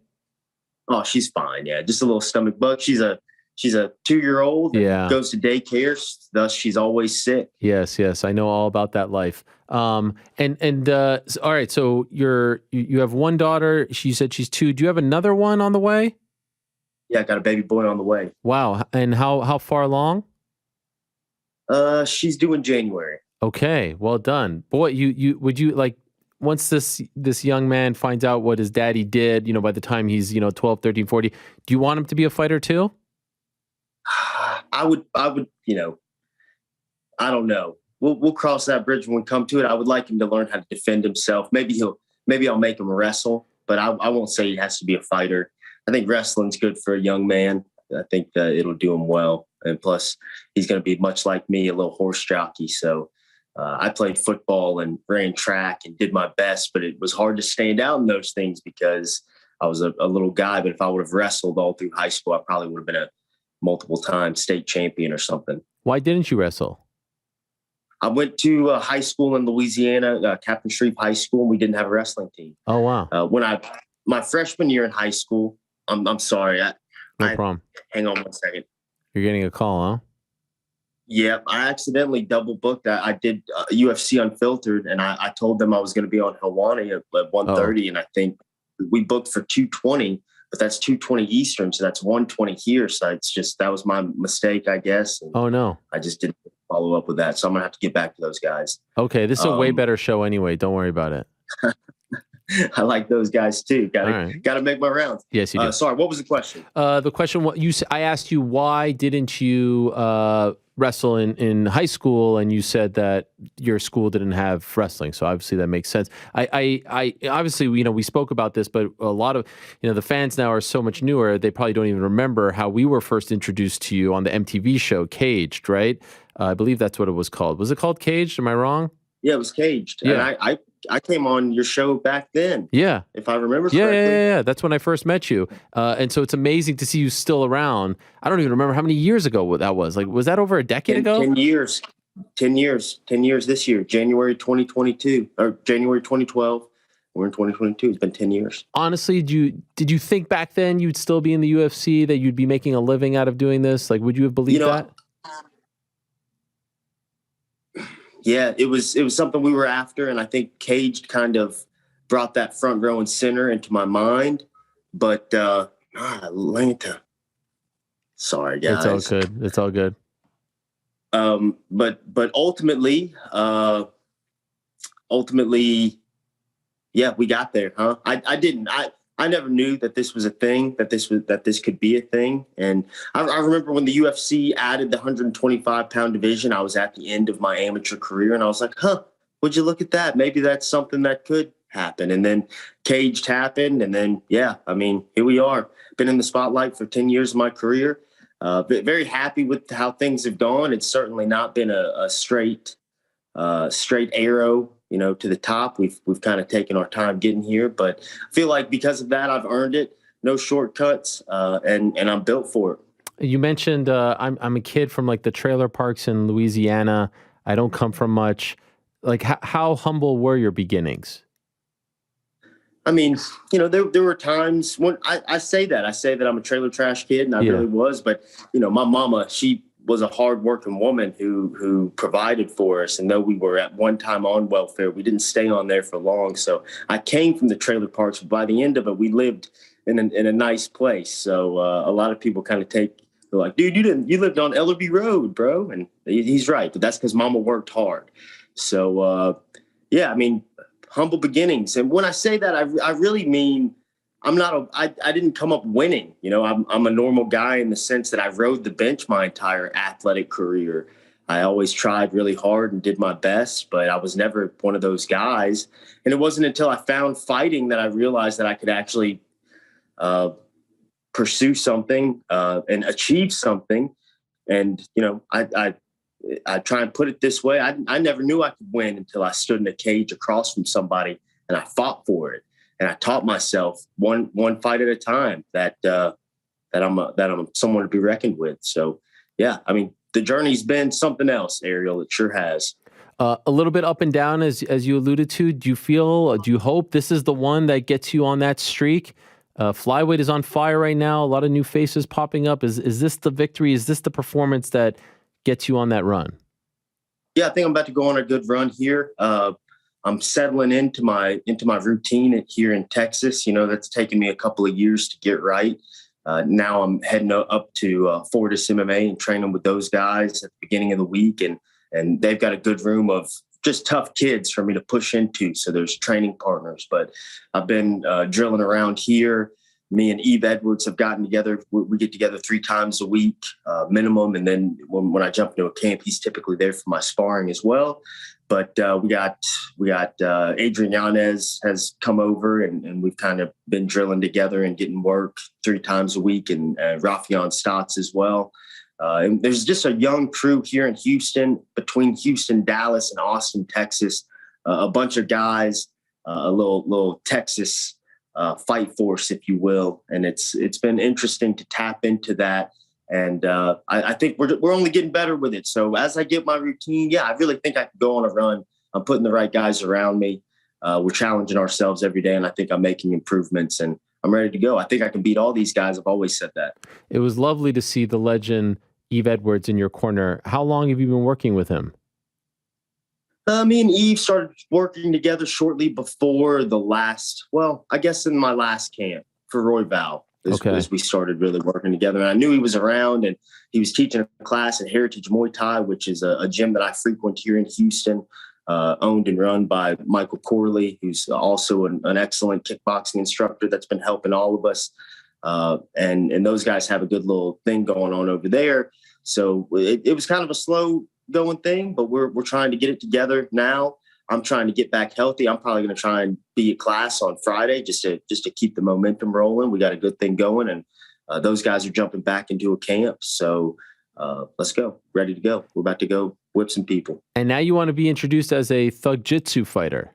Oh, she's fine. Yeah. Just a little stomach bug. She's a 2-year-old. Yeah. Goes to daycare. Thus she's always sick. Yes. I know all about that life. All right. So you have one daughter. She said she's 2. Do you have another one on the way? Yeah. I got a baby boy on the way. Wow. And how far along? She's due in January. Okay, well done. Boy, would you like, once this young man finds out what his daddy did, by the time he's, 12, 13, 40, do you want him to be a fighter too? I would, I don't know. We'll cross that bridge when we come to it. I would like him to learn how to defend himself. Maybe I'll make him wrestle, but I won't say he has to be a fighter. I think wrestling's good for a young man. I think that it'll do him well. And plus, he's going to be much like me, a little horse jockey. So I played football and ran track and did my best, but it was hard to stand out in those things because I was a little guy. But if I would have wrestled all through high school, I probably would have been a multiple-time state champion or something. Why didn't you wrestle? I went to high school in Louisiana, Captain Shreve High School, and we didn't have a wrestling team. Oh, wow. My freshman year in high school, I'm sorry. No problem. Hang on one second. You're getting a call, huh? Yeah, I accidentally double booked. I did UFC Unfiltered, and I told them I was going to be on Helwani at 1:30, and I think we booked for 2:20, but that's 2:20 Eastern, so that's 1:20 here. So that was my mistake, I guess. And oh no, I just didn't follow up with that, so I'm gonna have to get back to those guys. Okay, this is a way better show anyway. Don't worry about it. I like those guys too. Got to make my rounds. Yes, you do. Sorry, what was the question? The question, I asked you, why didn't you wrestle in high school? And you said that your school didn't have wrestling. So obviously that makes sense. I obviously, we spoke about this, but a lot of, the fans now are so much newer. They probably don't even remember how we were first introduced to you on the MTV show Caged, right? I believe that's what it was called. Was it called Caged? Am I wrong? Yeah, it was Caged. Yeah. And I came on your show back then. Yeah. If I remember correctly. Yeah. That's when I first met you. And so it's amazing to see you still around. I don't even remember how many years ago that was. Like, was that over a decade ago? 10 years. 10 years. 10 years this year. January 2022 or January 2012. We're in 2022. It's been 10 years. Honestly, did you think back then you'd still be in the UFC, that you'd be making a living out of doing this? Like, would you have believed that? Yeah, it was something we were after, and I think Caged kind of brought that front row and center into my mind. But Atlanta, sorry guys, it's all good. But ultimately, yeah, we got there, huh? I never knew that this was a thing, that this could be a thing. And I remember when the UFC added the 125-pound division, I was at the end of my amateur career, and I was like, would you look at that? Maybe that's something that could happen. And then Caged happened, and then, yeah, I mean, here we are. Been in the spotlight for 10 years of my career. Very happy with how things have gone. It's certainly not been a straight arrow, to the top. We've kind of taken our time getting here, but I feel like because of that, I've earned it. No shortcuts, and I'm built for it. You mentioned I'm a kid from like the trailer parks in Louisiana. I don't come from much. Like, how humble were your beginnings? I mean, there were times when I say that I'm a trailer trash kid, and I really was. But my mama, she was a hardworking woman who provided for us. And though we were at one time on welfare, we didn't stay on there for long. So I came from the trailer parks, but by the end of it, we lived in a nice place. So a lot of people kind of take They're like, dude, you lived on Ellerby Road, bro. And he's right, but that's because mama worked hard. So, yeah, I mean, humble beginnings. And when I say that, I really mean I didn't come up winning. You know, I'm a normal guy in the sense that I rode the bench my entire athletic career. I always tried really hard and did my best, but I was never one of those guys. And it wasn't until I found fighting that I realized that I could actually pursue something and achieve something. And, you know, I try and put it this way. I never knew I could win until I stood in a cage across from somebody and I fought for it. And I taught myself one fight at a time that I'm someone to be reckoned with. So, yeah, I mean, the journey's been something else, Ariel. It sure has. A little bit up and down, as you alluded to. Do you hope this is the one that gets you on that streak? Flyweight is on fire right now. A lot of new faces popping up. Is this the victory? Is this the performance that gets you on that run? Yeah, I think I'm about to go on a good run here. I'm settling into my routine here in Texas. You know, that's taken me a couple of years to get right. Now I'm heading up to Fortis MMA and training with those guys at the beginning of the week. And they've got a good room of just tough kids for me to push into. So there's training partners. But I've been drilling around here. Me and Eve Edwards have gotten together. We get together 3 times a week minimum. And then when I jump into a camp, he's typically there for my sparring as well. But we got Adrian Yanez has come over and we've kind of been drilling together and getting work 3 times a week, and Rafion Stotts as well. And there's just a young crew here in Houston, between Houston, Dallas, and Austin, Texas. A bunch of guys, a little Texas fight force, if you will. And it's been interesting to tap into that. And I think we're only getting better with it. So as I get my routine, yeah, I really think I can go on a run. I'm putting the right guys around me. We're challenging ourselves every day, and I think I'm making improvements, and I'm ready to go. I think I can beat all these guys. I've always said that. It was lovely to see the legend Eve Edwards in your corner. How long have you been working with him? Me and Eve started working together shortly before in my last camp for Royval. As we started really working together. And I knew he was around, and he was teaching a class at Heritage Muay Thai, which is a gym that I frequent here in Houston, owned and run by Michael Corley, who's also an excellent kickboxing instructor that's been helping all of us. And those guys have a good little thing going on over there. So it was kind of a slow going thing, but we're trying to get it together now. I'm trying to get back healthy. I'm probably going to try and be at class on Friday just to keep the momentum rolling. We got a good thing going, and those guys are jumping back into a camp. So let's go. Ready to go. We're about to go whip some people. And now you want to be introduced as a Thug Jitsu fighter.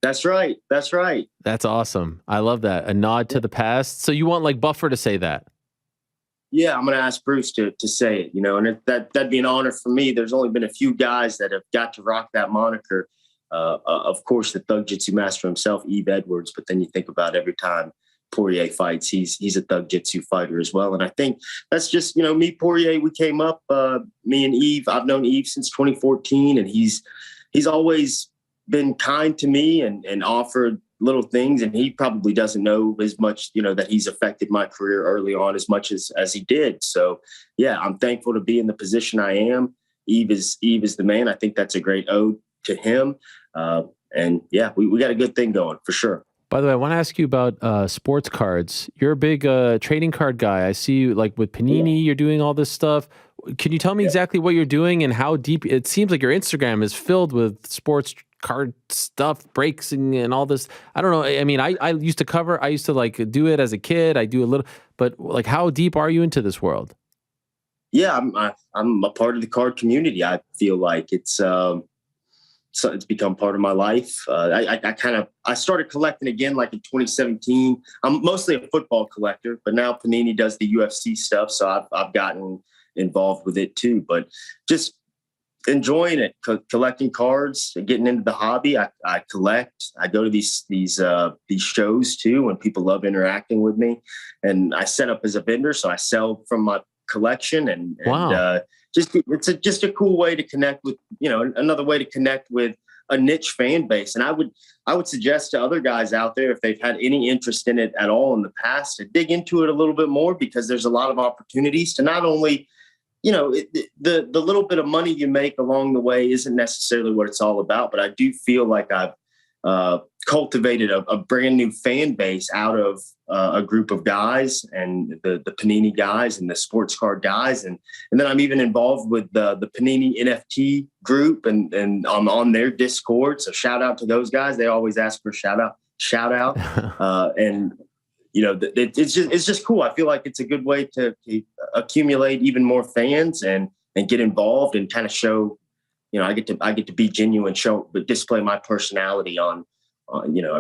That's right. That's right. That's awesome. I love that. A nod to the past. So you want like Buffer to say that? Yeah, I'm going to ask Bruce to say it, you know, and that'd be an honor for me. There's only been a few guys that have got to rock that moniker. Of course, the Thug Jitsu master himself, Eve Edwards, but then you think about every time Poirier fights, he's a Thug Jitsu fighter as well. And I think that's just, you know, me, Poirier, we came up, me and Eve. I've known Eve since 2014, and he's always been kind to me and offered little things, and he probably doesn't know as much, you know, that he's affected my career early on as much as he did. So yeah, I'm thankful to be in the position I am. Eve is the man. I think that's a great ode to him. And yeah, we got a good thing going for sure. By the way, I want to ask you about sports cards. You're a big trading card guy. I see you like with Panini, you're doing all this stuff. Can you tell me exactly what you're doing and how deep? It seems like your Instagram is filled with sports card stuff, breaks and all this. I don't know. I mean, I used to like do it as a kid. I do a little, but like, how deep are you into this world? Yeah, I'm a part of the card community. I feel like it's become part of my life. I started collecting again like in 2017. I'm mostly a football collector, but now Panini does the UFC stuff, so I've gotten involved with it too. But just enjoying it, collecting cards, getting into the hobby. I collect. I go to these shows too, when people love interacting with me, and I set up as a vendor, so I sell from my collection, and wow. It's just a cool way to connect with, you know, another way to connect with a niche fan base. And I would suggest to other guys out there, if they've had any interest in it at all in the past, to dig into it a little bit more, because there's a lot of opportunities to not only, the little bit of money you make along the way isn't necessarily what it's all about. But I do feel like I've cultivated a brand new fan base out of a group of guys, and the Panini guys and the sports card guys. And then I'm even involved with the Panini NFT group, and I'm on their Discord. So shout out to those guys. They always ask for a shout out. And it's just cool. I feel like it's a good way to accumulate even more fans and get involved and kind of show, I get to be genuine, but display my personality on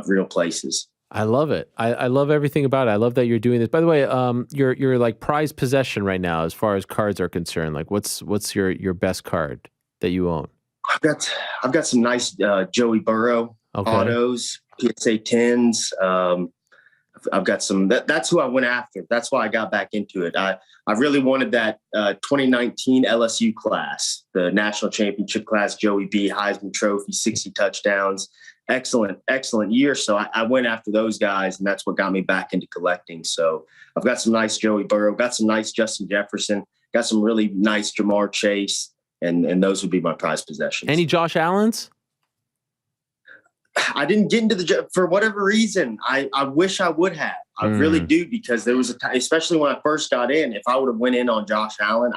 real places. I love it. I love everything about it. I love that you're doing this. By the way, your like prized possession right now, as far as cards are concerned, like what's your best card that you own? I've got some nice Joey Burrow autos, PSA 10s. I've got some. That's who I went after. That's why I got back into it. I really wanted that 2019 LSU class, the national championship class. Joey B, Heisman Trophy, 60 touchdowns. Excellent year. So I went after those guys, and that's what got me back into collecting. So I've got some nice Joey Burrow, got some nice Justin Jefferson, got some really nice Jamar Chase, and those would be my prized possessions. Any Josh Allens? I didn't get into for whatever reason. I wish I would have. I really do, because there was a time, especially when I first got in, if I would have went in on Josh Allen,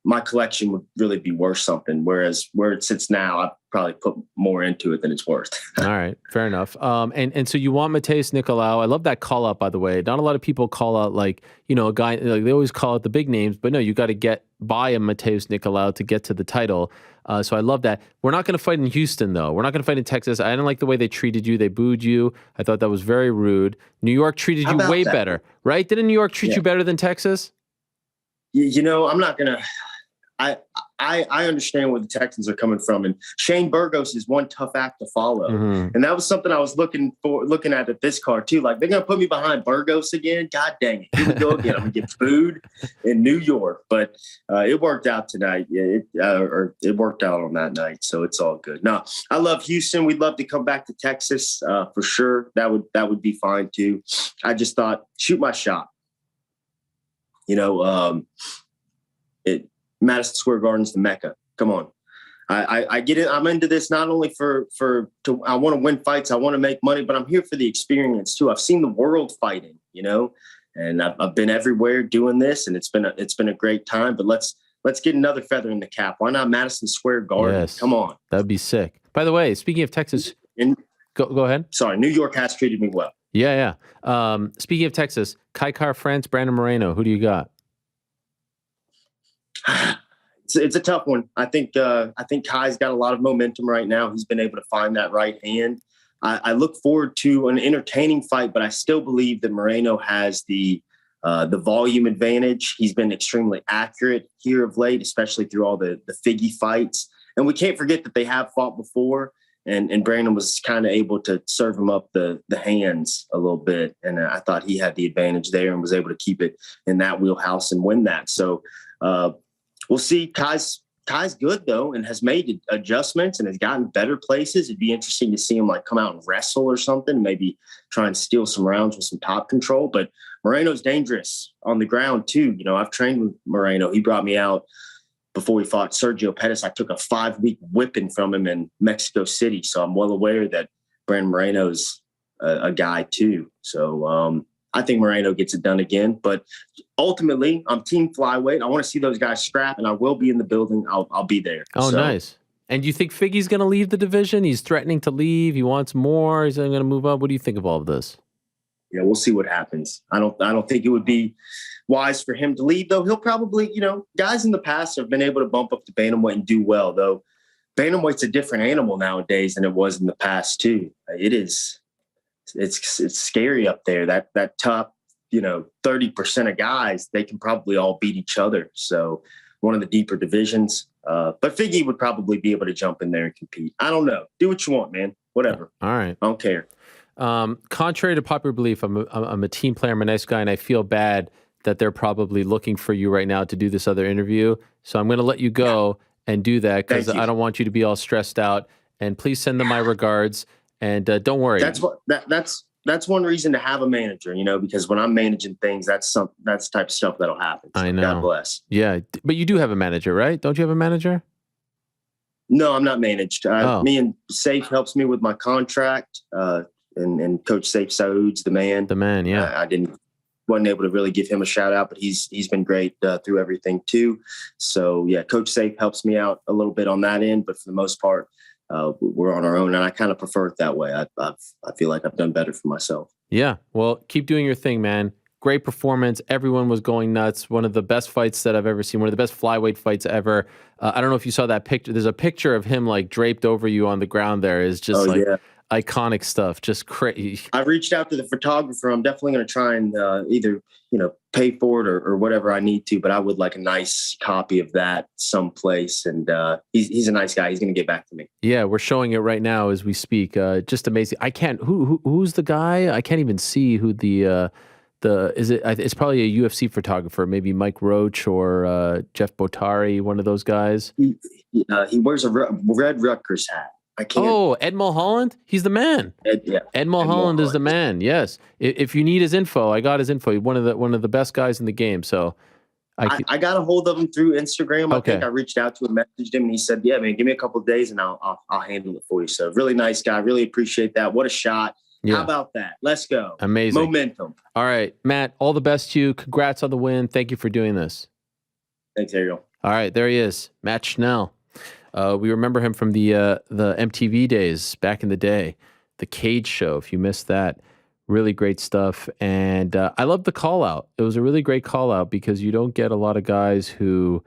my collection would really be worth something. Whereas where it sits now, I probably put more into it than it's worth. All right, fair enough. And so you want Mateus Nicolau. I love that call out, by the way. Not a lot of people call out a guy, like they always call out the big names, but no, you got to get by a Mateus Nicolau to get to the title. So I love that. We're not going to fight in Houston, though. We're not going to fight in Texas. I didn't like the way they treated you. They booed you. I thought that was very rude. New York treated you way better, right? Didn't New York treat you better than Texas? I'm not going to. I understand where the Texans are coming from, and Shane Burgos is one tough act to follow. And that was something I was looking at this card too. Like, they're going to put me behind Burgos again. God dang it. Here we go again. I'm going to get booed in New York, but it worked out tonight. Yeah, it worked out on that night. So it's all good. No, I love Houston. We'd love to come back to Texas for sure. That would be fine too. I just thought, shoot my shot. Madison Square Garden's the Mecca. Come on. I get it. I'm into this not only I want to win fights. I want to make money, but I'm here for the experience too. I've seen the world fighting, and I've been everywhere doing this, and it's been a great time, but let's get another feather in the cap. Why not Madison Square Garden? Yes, come on. That'd be sick. By the way, speaking of Texas, go ahead. Sorry. New York has treated me well. Yeah. Speaking of Texas, Kai Car-France, Brandon Moreno, who do you got? It's a tough one. I think Kai's got a lot of momentum right now. He's been able to find that right hand. I look forward to an entertaining fight, but I still believe that Moreno has the volume advantage. He's been extremely accurate here of late, especially through all the Figgy fights. And we can't forget that they have fought before, and Brandon was kind of able to serve him up the hands a little bit. And I thought he had the advantage there and was able to keep it in that wheelhouse and win that. So we'll see. Kai's good though, and has made adjustments and has gotten better places. It'd be interesting to see him come out and wrestle or something, maybe try and steal some rounds with some top control. But Moreno's dangerous on the ground too. I've trained with Moreno. He brought me out before he fought Sergio Pettis. I took a 5-week whipping from him in Mexico City. So I'm well aware that Brandon Moreno's a guy too. So I think Moreno gets it done again, but ultimately I'm team flyweight. I want to see those guys scrap, and I will be in the building. I'll be there. Oh, so, nice. And do you think Figgy's going to leave the division? He's threatening to leave. He wants more. He's going to move up. What do you think of all of this? Yeah, we'll see what happens. I don't think it would be wise for him to leave, though. He'll probably, guys in the past have been able to bump up to bantamweight and do well, though. Bantamweight's a different animal nowadays than it was in the past too. It is. It's scary up there. That top, 30% of guys, they can probably all beat each other. So one of the deeper divisions. But Figgy would probably be able to jump in there and compete. I don't know. Do what you want, man. Whatever. All right. I don't care. Contrary to popular belief, I'm a team player. I'm a nice guy, and I feel bad that they're probably looking for you right now to do this other interview. So I'm going to let you go and do that, because I don't want you to be all stressed out and please send them my regards. And don't worry. That's one reason to have a manager, because when I'm managing things, that's the type of stuff that'll happen. So I know. God bless. Yeah, but you do have a manager, right? Don't you have a manager? No, I'm not managed. Oh. Me and Safe helps me with my contract, and Coach Safe Saud's the man. The man, yeah. I wasn't able to really give him a shout out, but he's been great through everything too. So yeah, Coach Safe helps me out a little bit on that end, but for the most part, we're on our own, and I kind of prefer it that way. I feel like I've done better for myself. Yeah, well, keep doing your thing, man. Great performance. Everyone was going nuts. One of the best fights that I've ever seen. One of the best flyweight fights ever. I don't know if you saw that picture. There's a picture of him like draped over you on the ground. There is just iconic stuff. Just crazy. I've reached out to the photographer. I'm definitely going to try and either pay for it or whatever I need to. But I would like a nice copy of that someplace. And he's a nice guy. He's going to get back to me. Yeah, we're showing it right now as we speak. Just amazing. I can't. Who's the guy? I can't even see who it's probably a UFC photographer, maybe Mike Roach or Jeff Botari, one of those guys. He wears a red Rutgers hat. I can't. Oh, Ed Mulholland? He's the man. Ed Mulholland is the man. Yes. If you need his info, I got his info. He's one of the best guys in the game. So I got a hold of him through Instagram. Okay. I think I reached out to him, messaged him, and he said, "Yeah, man, give me a couple of days and I'll handle it for you." So really nice guy. Really appreciate that. What a shot. Yeah. How about that? Let's go. Amazing. Momentum. All right, Matt, all the best to you. Congrats on the win. Thank you for doing this. Thanks, Ariel. All right, there he is, Matt Schnell. We remember him from the MTV days back in the day, the Cage Show. If you missed that, really great stuff. And I love the call out. It was a really great call out because you don't get a lot of guys who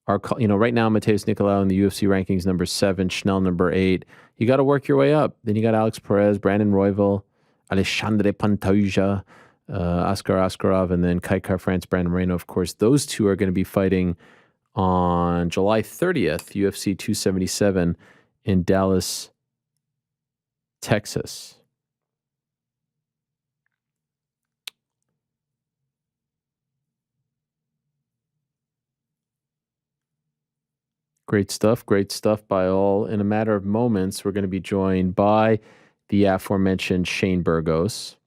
are, right now Mateus Nicolau in the UFC rankings number 7, Schnell number 8. You got to work your way up. Then you got Alex Perez, Brandon Royval, Alexandre Pantoja, Askar Askarov, and then Kai Kara-France, Brandon Moreno. Of course, those two are going to be fighting on July 30th, UFC 277 in Dallas, Texas. Great stuff by all. In a matter of moments, we're going to be joined by the aforementioned Shane Burgos.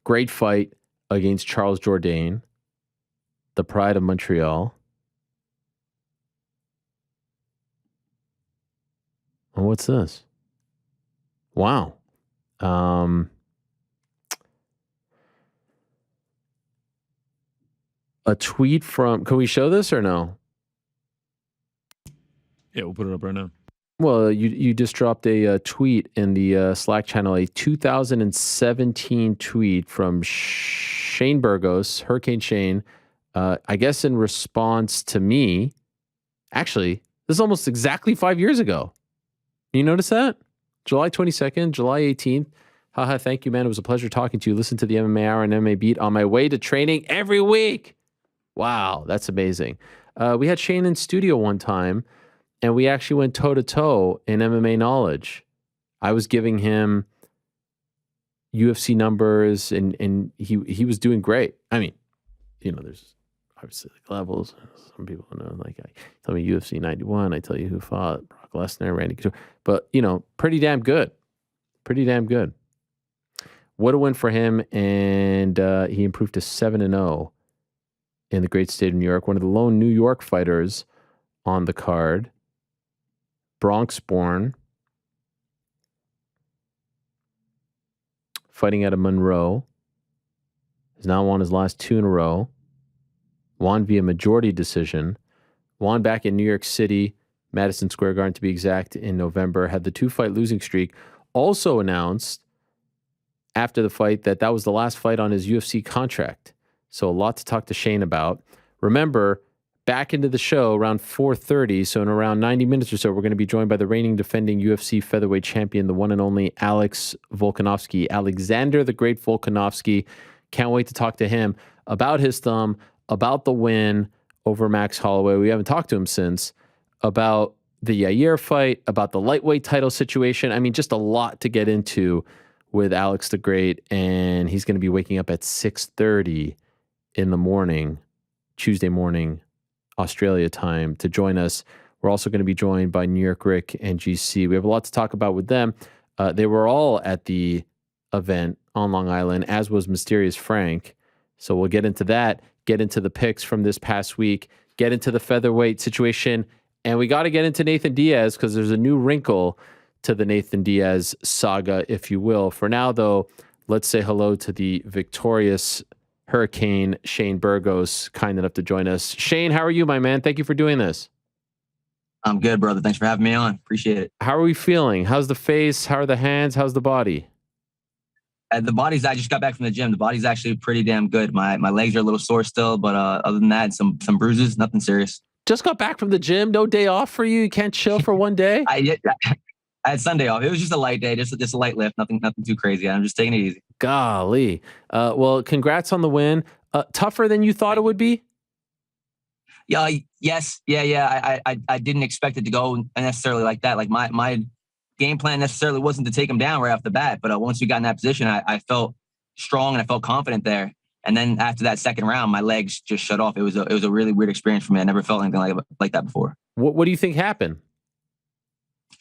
Great fight against Charles Jourdain, the pride of Montreal. Oh, what's this? Wow. A tweet from, can we show this or no? Yeah, we'll put it up right now. Well, you just dropped a tweet in the Slack channel, a 2017 tweet from Shane Burgos, Hurricane Shane, I guess in response to me. Actually, this is almost exactly 5 years ago. You notice that? July 22nd, July 18th. Haha, thank you, man. It was a pleasure talking to you. Listen to the MMA Hour and MMA Beat on my way to training every week. Wow, that's amazing. We had Shane in studio one time, and we actually went toe-to-toe in MMA knowledge. I was giving him UFC numbers, and he was doing great. I mean, there's obviously levels. Some people know, like, I tell me UFC 91, I tell you who fought, Brock Lesnar, Randy Couture. But, pretty damn good. Pretty damn good. What a win for him, and he improved to 7-0 in the great state of New York. One of the lone New York fighters on the card. Bronx-born, fighting out of Monroe. Has now won his last 2 in a row. Won via majority decision. Won back in New York City, Madison Square Garden to be exact, in November. Had the 2-fight losing streak. Also announced after the fight that was the last fight on his UFC contract. So a lot to talk to Shane about. Remember, back into the show around 4:30, so in around 90 minutes or so, we're going to be joined by the reigning defending UFC featherweight champion, the one and only Alex Volkanovski. Alexander the Great Volkanovski. Can't wait to talk to him about his thumb, about the win over Max Holloway. We haven't talked to him since. About the Yair fight, about the lightweight title situation. I mean, just a lot to get into with Alex the Great, and he's going to be waking up at 6:30 in the morning, Tuesday morning, Australia time, to join us. We're also going to be joined by NewYorkRic and GC. We have a lot to talk about with them. They were all at the event on Long Island, as was Mysterious Frank. So we'll get into that, get into the picks from this past week, get into the featherweight situation, and we got to get into Nathan Diaz because there's a new wrinkle to the Nathan Diaz saga, if you will. For now, though, let's say hello to the victorious Hurricane Shane Burgos, kind enough to join us. Shane, how are you, my man? Thank you for doing this. I'm good, brother. Thanks for having me on. Appreciate it. How are we feeling? How's the face? How are the hands? How's the body? The body's, I just got back from the gym. The body's actually pretty damn good. My legs are a little sore still, but other than that, some bruises, nothing serious. Just got back from the gym. No day off for you? You can't chill for one day? I had Sunday off. It was just a light day, just a light lift. Nothing too crazy. I'm just taking it easy. Golly. Well, congrats on the win. Tougher than you thought it would be? Yeah. Yes. Yeah. I didn't expect it to go necessarily like that. Like my game plan necessarily wasn't to take him down right off the bat, but once we got in that position, I felt strong and I felt confident there. And then after that second round, my legs just shut off. It was a really weird experience for me. I never felt anything like that before. What do you think happened?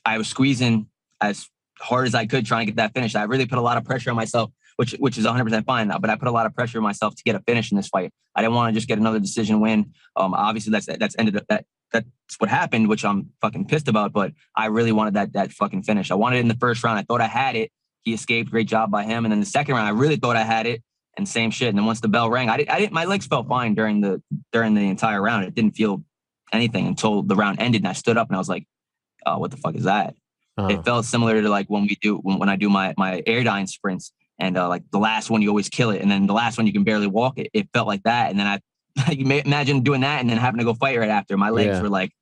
I was squeezing as hard as I could trying to get that finish. I really put a lot of pressure on myself, which is 100% fine now, but I put a lot of pressure on myself to get a finish in this fight. I didn't want to just get another decision win. Obviously that's ended up that's what happened, which I'm fucking pissed about, but I really wanted that fucking finish. I wanted it in the first round. I thought I had it. He escaped. Great job by him. And then the second round, I really thought I had it, and same shit. And then once the bell rang, I didn't, my legs felt fine during the entire round. It didn't feel anything until the round ended and I stood up and I was like, oh, what the fuck is that? It felt similar to like when I do my airdyne sprints and like the last one, you always kill it. And then the last one, you can barely walk it. It felt like that. And then you may imagine doing that and then having to go fight right after. My legs were like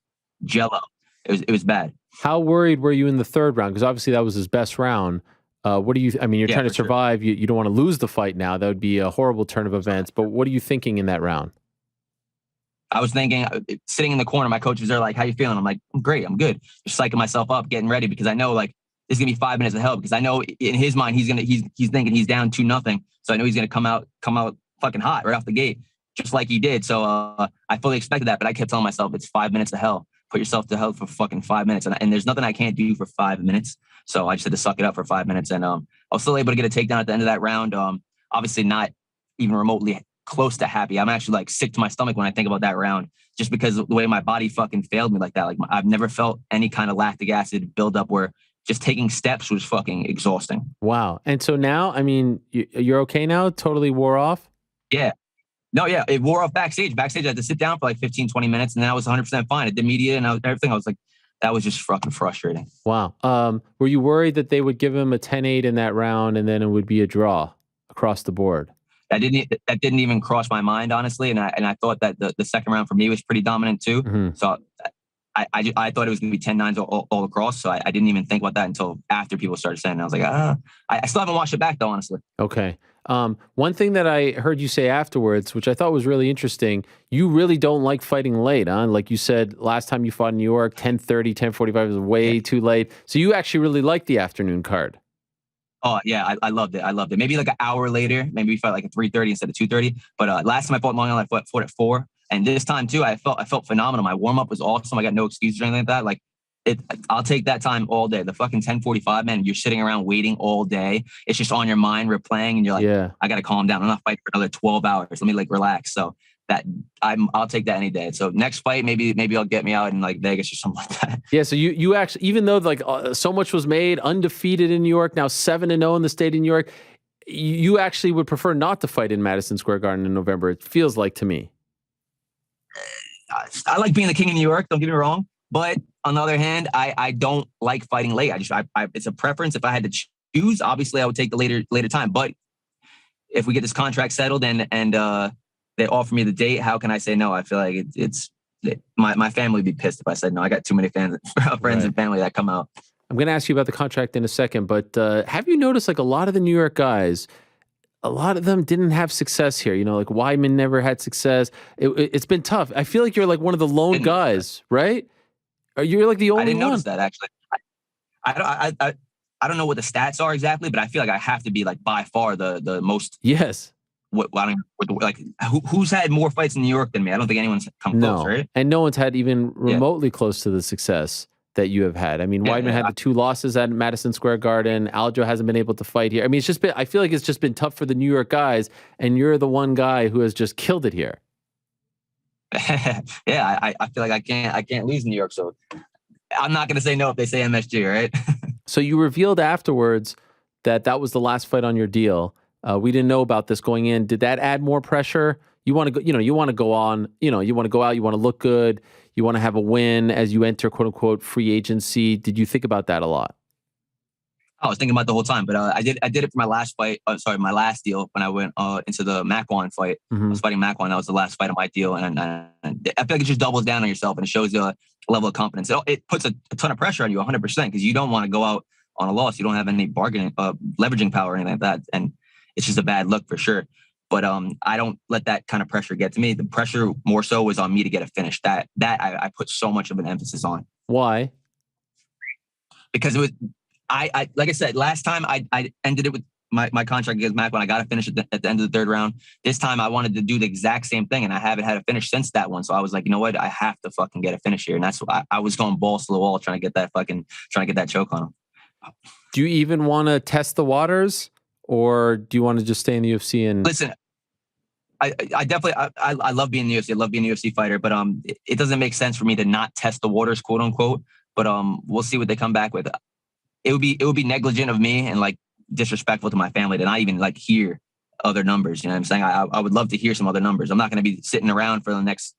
jello. It was bad. How worried were you in the third round? Because obviously that was his best round. What do you, I mean, you're trying to survive. Sure. You don't want to lose the fight now. That would be a horrible turn of events. But what are you thinking in that round? I was thinking, sitting in the corner, my coach was there like, how you feeling? I'm like, I'm great. I'm good. Just psyching myself up, getting ready because I know like it's going to be 5 minutes of hell because I know in his mind, he's thinking he's down 2-0. So I know he's going to come out fucking hot right off the gate, just like he did. So I fully expected that, but I kept telling myself it's 5 minutes of hell. Put yourself to hell for fucking 5 minutes. And there's nothing I can't do for 5 minutes. So I just had to suck it up for 5 minutes. And I was still able to get a takedown at the end of that round. Obviously not even remotely close to happy. I'm actually like sick to my stomach when I think about that round, just because of the way my body fucking failed me like that. Like I've never felt any kind of lactic acid buildup where just taking steps was fucking exhausting. Wow. And so now, I mean, you're okay now? Totally wore off? Yeah. No, yeah. It wore off backstage. Backstage, I had to sit down for like 15, 20 minutes and then I was 100% fine. At the media and everything, I was like, that was just fucking frustrating. Wow. Were you worried that they would give him a 10-8 in that round and then it would be a draw across the board? That didn't even cross my mind, honestly. And I thought that the second round for me was pretty dominant too. Mm-hmm. So I thought it was going to be 10-9s all across. So I didn't even think about that until after people started saying it. I was like, I still haven't watched it back though, honestly. Okay. One thing that I heard you say afterwards, which I thought was really interesting, you really don't like fighting late, huh? Like you said, last time you fought in New York, 10:30, 10:45 was way too late. So you actually really liked the afternoon card. Oh yeah, I loved it. I loved it. Maybe like an hour later, maybe we fought like at 3:30 instead of 2:30. But last time I fought in Long Island, I fought at 4. And this time too, I felt phenomenal. My warm up was awesome. I got no excuses or anything like that. Like I'll take that time all day. The fucking 10:45, man, you're sitting around waiting all day. It's just on your mind, replaying, and you're like, I gotta calm down. I'm not fighting for another 12 hours. Let me like relax. So I'll take that any day. So next fight, maybe I'll get me out in like Vegas or something like that. Yeah. So you actually, even though like so much was made, undefeated in New York, now 7-0 in the state of New York, you actually would prefer not to fight in Madison Square Garden in November. It feels like to me. I like being the king of New York. Don't get me wrong. But on the other hand, I don't like fighting late. It's a preference. If I had to choose, obviously I would take the later time. But if we get this contract settled and they offer me the date, how can I say no? I feel like my family would be pissed if I said no. I got too many friends and family that come out. I'm going to ask you about the contract in a second, but have you noticed like a lot of the New York guys, a lot of them didn't have success here. You know, like Weidman never had success. It's been tough. I feel like you're like one of the lone guys, right? You're like the only one. I didn't notice that actually. I don't know what the stats are exactly, but I feel like I have to be like by far the most. Yes. who's had more fights in New York than me? I don't think anyone's come close, right? And no one's had even remotely close to the success that you have had. I mean, Weidman had the 2 losses at Madison Square Garden. Aljo hasn't been able to fight here. I mean, it's just been, I feel like it's just been tough for the New York guys, and you're the one guy who has just killed it here. Yeah, I feel like I can't lose in New York, so I'm not going to say no if they say MSG, right? So you revealed afterwards that was the last fight on your deal. We didn't know about this going in. Did that add more pressure? You want to go, you want to go on, you want to go out, you want to look good, you want to have a win as you enter quote unquote free agency. Did you think about that a lot? I was thinking about it the whole time, but I did it for my last fight. My last deal when I went into the Makwan fight. I was fighting Makwan. That was the last fight of my deal, and I feel like it just doubles down on yourself and it shows you a level of confidence. It puts a ton of pressure on you, 100%, because you don't want to go out on a loss. You don't have any bargaining, leveraging power or anything like that, and it's just a bad look for sure. But I don't let that kind of pressure get to me. The pressure more so was on me to get a finish. That I put so much of an emphasis on. Why? Because it was. I like I said, last time I ended it with my contract against Mac when I got to finish at the end of the 3rd round. This time I wanted to do the exact same thing, and I haven't had a finish since that one. So I was like, you know what? I have to fucking get a finish here. And that's why I was going balls to the wall trying to get that choke on him. Do you even want to test the waters, or do you want to just stay in the UFC and listen? I definitely I love being in the UFC. I love being a UFC fighter, but it doesn't make sense for me to not test the waters, quote unquote. But we'll see what they come back with. It would be negligent of me and like disrespectful to my family to not even like hear other numbers. You know what I'm saying? I would love to hear some other numbers. I'm not going to be sitting around for the next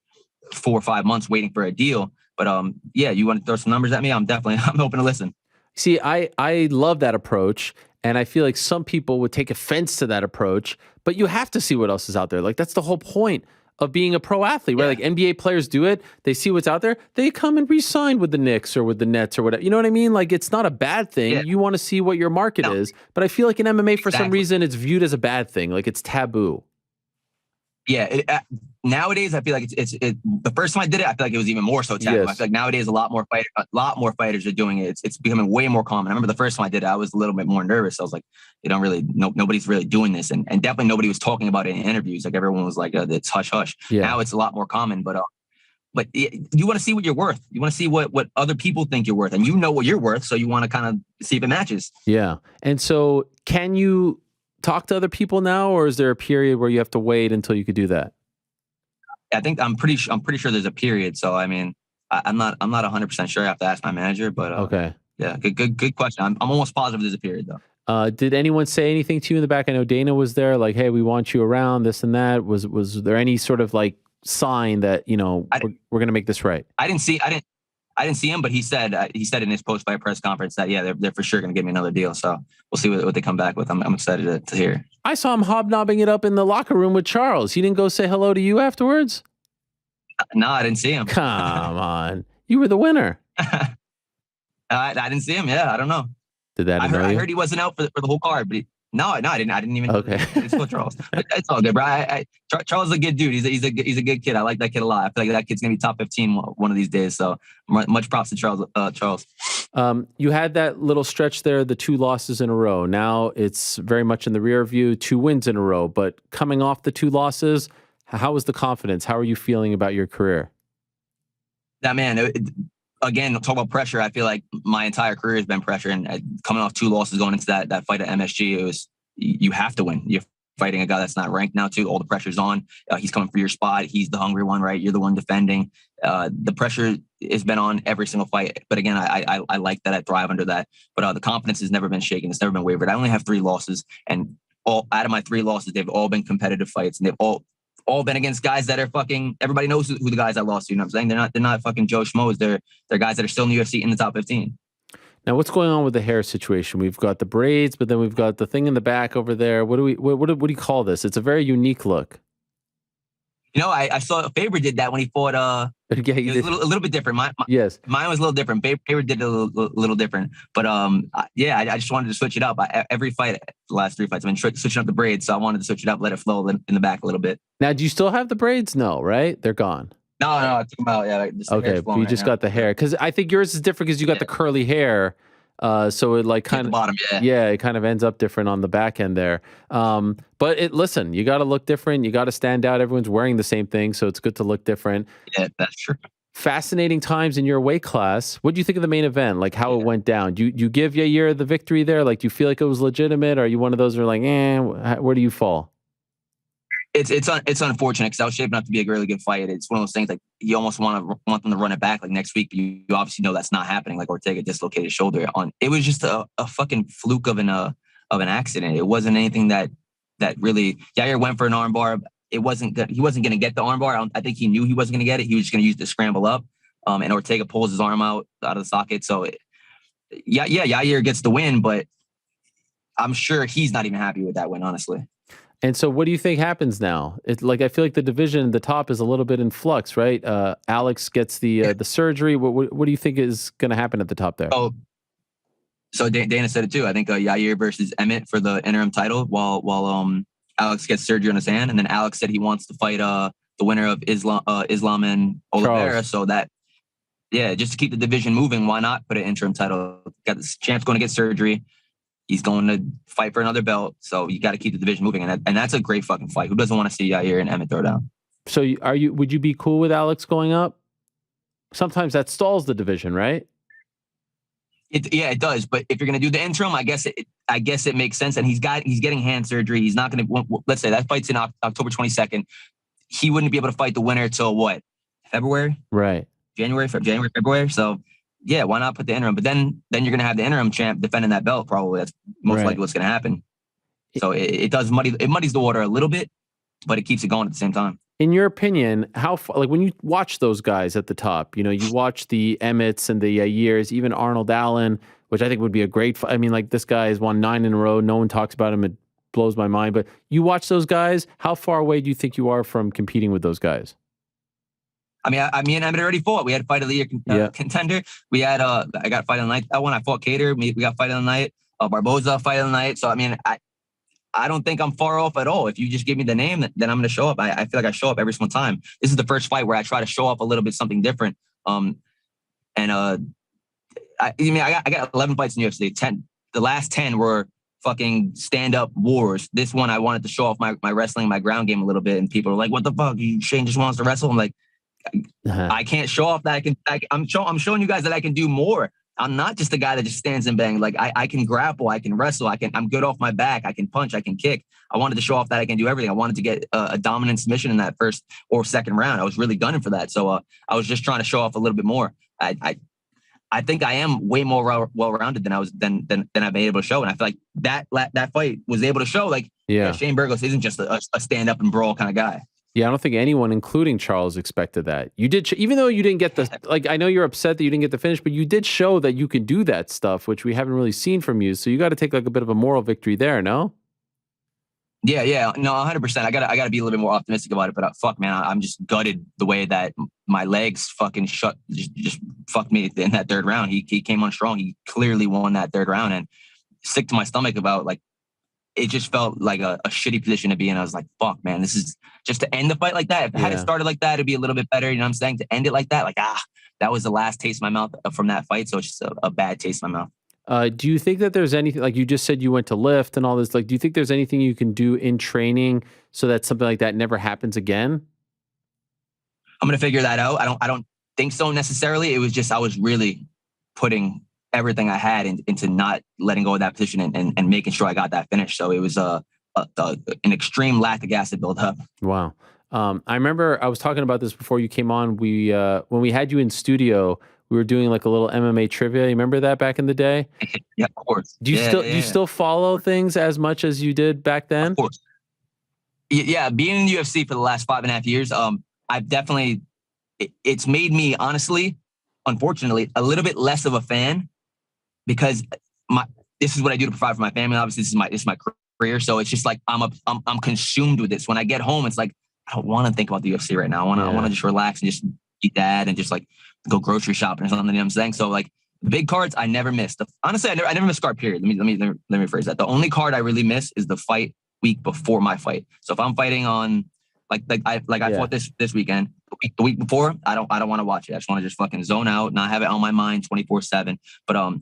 4 or 5 months waiting for a deal. But you want to throw some numbers at me? I'm open to listen. See, I love that approach, and I feel like some people would take offense to that approach, but you have to see what else is out there. Like, that's the whole point of being a pro athlete, right? Yeah. Like NBA players do it. They see what's out there. They come and re-sign with the Knicks or with the Nets or whatever. You know what I mean? Like, it's not a bad thing. Yeah. You want to see what your market is. But I feel like in MMA, for some reason, it's viewed as a bad thing. Like, it's taboo. Yeah. Nowadays, I feel like it's the first time I did it, I feel like it was even more so taboo. Yes. I feel like nowadays a lot more fighters are doing it. It's becoming way more common. I remember the first time I did it, I was a little bit more nervous. I was like, nobody's really doing this, and definitely nobody was talking about it in interviews. Like everyone was like, it's hush hush. Yeah. Now it's a lot more common, but you want to see what you're worth. You want to see what other people think you're worth, and you know what you're worth, so you want to kind of see if it matches. Yeah. And so, can you talk to other people now, or is there a period where you have to wait until you could do that? I'm pretty sure there's a period. So I mean, I'm not 100% sure. I have to ask my manager. But okay, yeah, good question. I'm almost positive there's a period though. Did anyone say anything to you in the back? I know Dana was there. Like, hey, we want you around. This and that. Was there any sort of like sign that we're gonna make this right? I didn't see him, but he said in his post-fight press conference that they're for sure going to give me another deal. So we'll see what they come back with. I'm excited to hear. I saw him hobnobbing it up in the locker room with Charles. He didn't go say hello to you afterwards? No, I didn't see him. Come on, you were the winner. I didn't see him. Yeah, I don't know. Did that? I heard he wasn't out for the whole card, but no, I didn't even. Okay, it's still Charles. It's all good, bro. Charles is a good dude. He's a good kid. I like that kid a lot. I feel like that kid's gonna be top 15 one of these days. So much props to Charles. You had that little stretch there, the 2 losses in a row. Now it's very much in the rear view, 2 wins in a row. But coming off the 2 losses, how was the confidence? How are you feeling about your career? Yeah, man. Again, talk about pressure. I feel like my entire career has been pressure, and coming off 2 losses going into that fight at MSG, it was you have to win. You're fighting a guy that's not ranked now too. All the pressure's on. He's coming for your spot. He's the hungry one, right? You're the one defending. The pressure has been on every single fight. But again, I like that. I thrive under that. But the confidence has never been shaken. It's never been wavered. I only have 3 losses, and all out of my 3 losses, they've all been competitive fights, and they've all been against guys that are fucking, everybody knows who the guys I lost to, you know what I'm saying? They're not fucking Joe Schmoes. They're guys that are still in the UFC in the top 15. Now, what's going on with the hair situation? We've got the braids, but then we've got the thing in the back over there. What do you call this? It's a very unique look. I saw Faber did that when he fought. Yeah, he did. A little bit different. Yes, mine was a little different. Faber did it a little different. But I just wanted to switch it up. Every fight, the last 3 fights, I've been switching up the braids, so I wanted to switch it up, let it flow in the back a little bit. Now, do you still have the braids? No, right? They're gone. No, I took them out. Yeah. Okay, but you just got the hair, because I think yours is different because you got the curly hair. So it like kind of bottom, it kind of ends up different on the back end there. But listen, you got to look different. You got to stand out. Everyone's wearing the same thing, so it's good to look different. Yeah, that's true. Fascinating times in your weight class. What do you think of the main event? Like how it went down? Do you give Yair the victory there? Like, do you feel like it was legitimate? Or are you one of those who are like, where do you fall? It's unfortunate because that was shaping up to be a really good fight. It's one of those things like you almost want them to run it back like next week, but you obviously know that's not happening. Like Ortega dislocated his shoulder on. It was just a fucking fluke of an accident. It wasn't anything that really. Yair went for an armbar. He wasn't going to get the armbar. I think he knew he wasn't going to get it. He was just going to use it to scramble up. And Ortega pulls his arm out of the socket. So Yair gets the win, but I'm sure he's not even happy with that win, honestly. And so what do you think happens now? It's like, I feel like the division, the top is a little bit in flux, right? Alex gets the surgery. What do you think is going to happen at the top there? Oh, so Dana said it too. I think Yair versus Emmett for the interim title while Alex gets surgery on his hand. And then Alex said he wants to fight the winner of Islam and Oliveira. Charles. So that, just to keep the division moving, why not put an interim title? Got this champ's going to get surgery. He's going to fight for another belt, so you got to keep the division moving, and that's a great fucking fight. Who doesn't want to see Yair and Emmett throw down? So would you be cool with Alex going up? Sometimes that stalls the division, right? It does. But if you're going to do the interim, I guess it makes sense. And he's getting hand surgery. He's not going to. Let's say that fight's in October 22nd. He wouldn't be able to fight the winner till what? February? Right. January, February. So. Yeah, why not put the interim? But then you're going to have the interim champ defending that belt. Probably that's most likely what's going to happen. So it muddies the water a little bit, but it keeps it going at the same time. In your opinion, how far, like when you watch those guys at the top, you watch the Emmets and the Yairs, even Arnold Allen, which I think would be a great fight. I mean, like this guy has won 9 in a row. No one talks about him. It blows my mind. But you watch those guys. How far away do you think you are from competing with those guys? I mean, me and Emmett already fought. We had fight of the year contender. We had I got fight of the night. That one I fought Cater. We got fight of the night. Barboza fight of the night. So I mean, I don't think I'm far off at all. If you just give me the name, then I'm going to show up. I feel like I show up every single time. This is the first fight where I try to show off a little bit something different. I got 11 fights in UFC. 10. The last 10 were fucking stand-up wars. This one I wanted to show off my wrestling, my ground game a little bit, and people are like, "What the fuck? Shane just wants to wrestle." I'm like. I can't show off that I'm showing you guys that I can do more. I'm not just a guy that just stands and bang. Like I can grapple, I can wrestle, I'm good off my back, I can punch, I can kick. I wanted to show off that I can do everything. I wanted to get a dominant submission in that first or second round. I was really gunning for that. So I was just trying to show off a little bit more. I think I am way more well-rounded than I've been able to show. And I feel like that fight was able to show like Shane Burgos isn't just a stand up and brawl kind of guy. Yeah, I don't think anyone, including Charles, expected that. You did, even though you didn't get the, like, I know you're upset that you didn't get the finish, but you did show that you can do that stuff, which we haven't really seen from you. So you got to take like a bit of a moral victory there, no? Yeah. No, 100%. I gotta be a little bit more optimistic about it, but fuck, man, I'm just gutted the way that my legs fucking just fucked me in that third round. He came on strong. He clearly won that third round, and sick to my stomach about like, it just felt like a shitty position to be in. I was like, fuck, man, this is just to end the fight like that. If had it started like that, it'd be a little bit better. You know what I'm saying? To end it like that, like, that was the last taste in my mouth from that fight. So it's just a bad taste in my mouth. Do you think that there's anything, like you just said you went to lift and all this, like, do you think there's anything you can do in training so that something like that never happens again? I'm going to figure that out. I don't think so necessarily. It was just, I was really putting everything I had into not letting go of that position and making sure I got that finish. So it was an extreme lactic acid buildup. Wow. I remember I was talking about this before you came on. We when we had you in studio, we were doing like a little MMA trivia. You remember that back in the day? Yeah, of course. Do you still follow things as much as you did back then? Of course. Yeah, being in the UFC for the last 5.5 years, I've definitely it's made me honestly, unfortunately, a little bit less of a fan. Because this is what I do to provide for my family. Obviously, this is my career. So it's just like I'm consumed with this. When I get home, it's like I don't want to think about the UFC right now. I want to just relax and just eat that and just like go grocery shopping or something. You know what I'm saying? So like the big cards, I never miss. Honestly, I never miss card. Period. Let me rephrase that. The only card I really miss is the fight week before my fight. So if I'm fighting on I fought this weekend. The week before, I don't want to watch it. I just want to just fucking zone out, not have it on my mind 24/7. But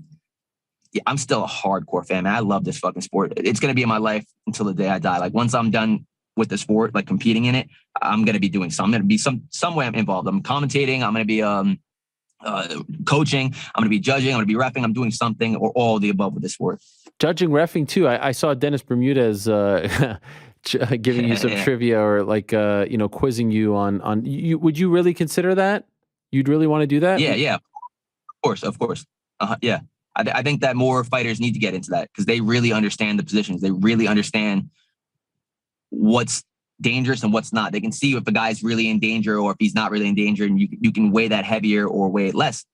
yeah, I'm still a hardcore fan, man. I love this fucking sport. It's going to be in my life until the day I die. Like once I'm done with the sport, like competing in it, I'm going to be doing something. I'm going to be some way I'm involved. I'm commentating. I'm going to be coaching. I'm going to be judging. I'm going to be reffing. I'm doing something or all of the above with this sport. Judging, reffing too. I saw Dennis Bermudez giving you some trivia or like quizzing you on you. Would you really consider that? You'd really want to do that? Yeah. Of course. Yeah. I think that more fighters need to get into that because they really understand the positions. They really understand what's dangerous and what's not. They can see if a guy's really in danger or if he's not really in danger, and you can weigh that heavier or weigh it less.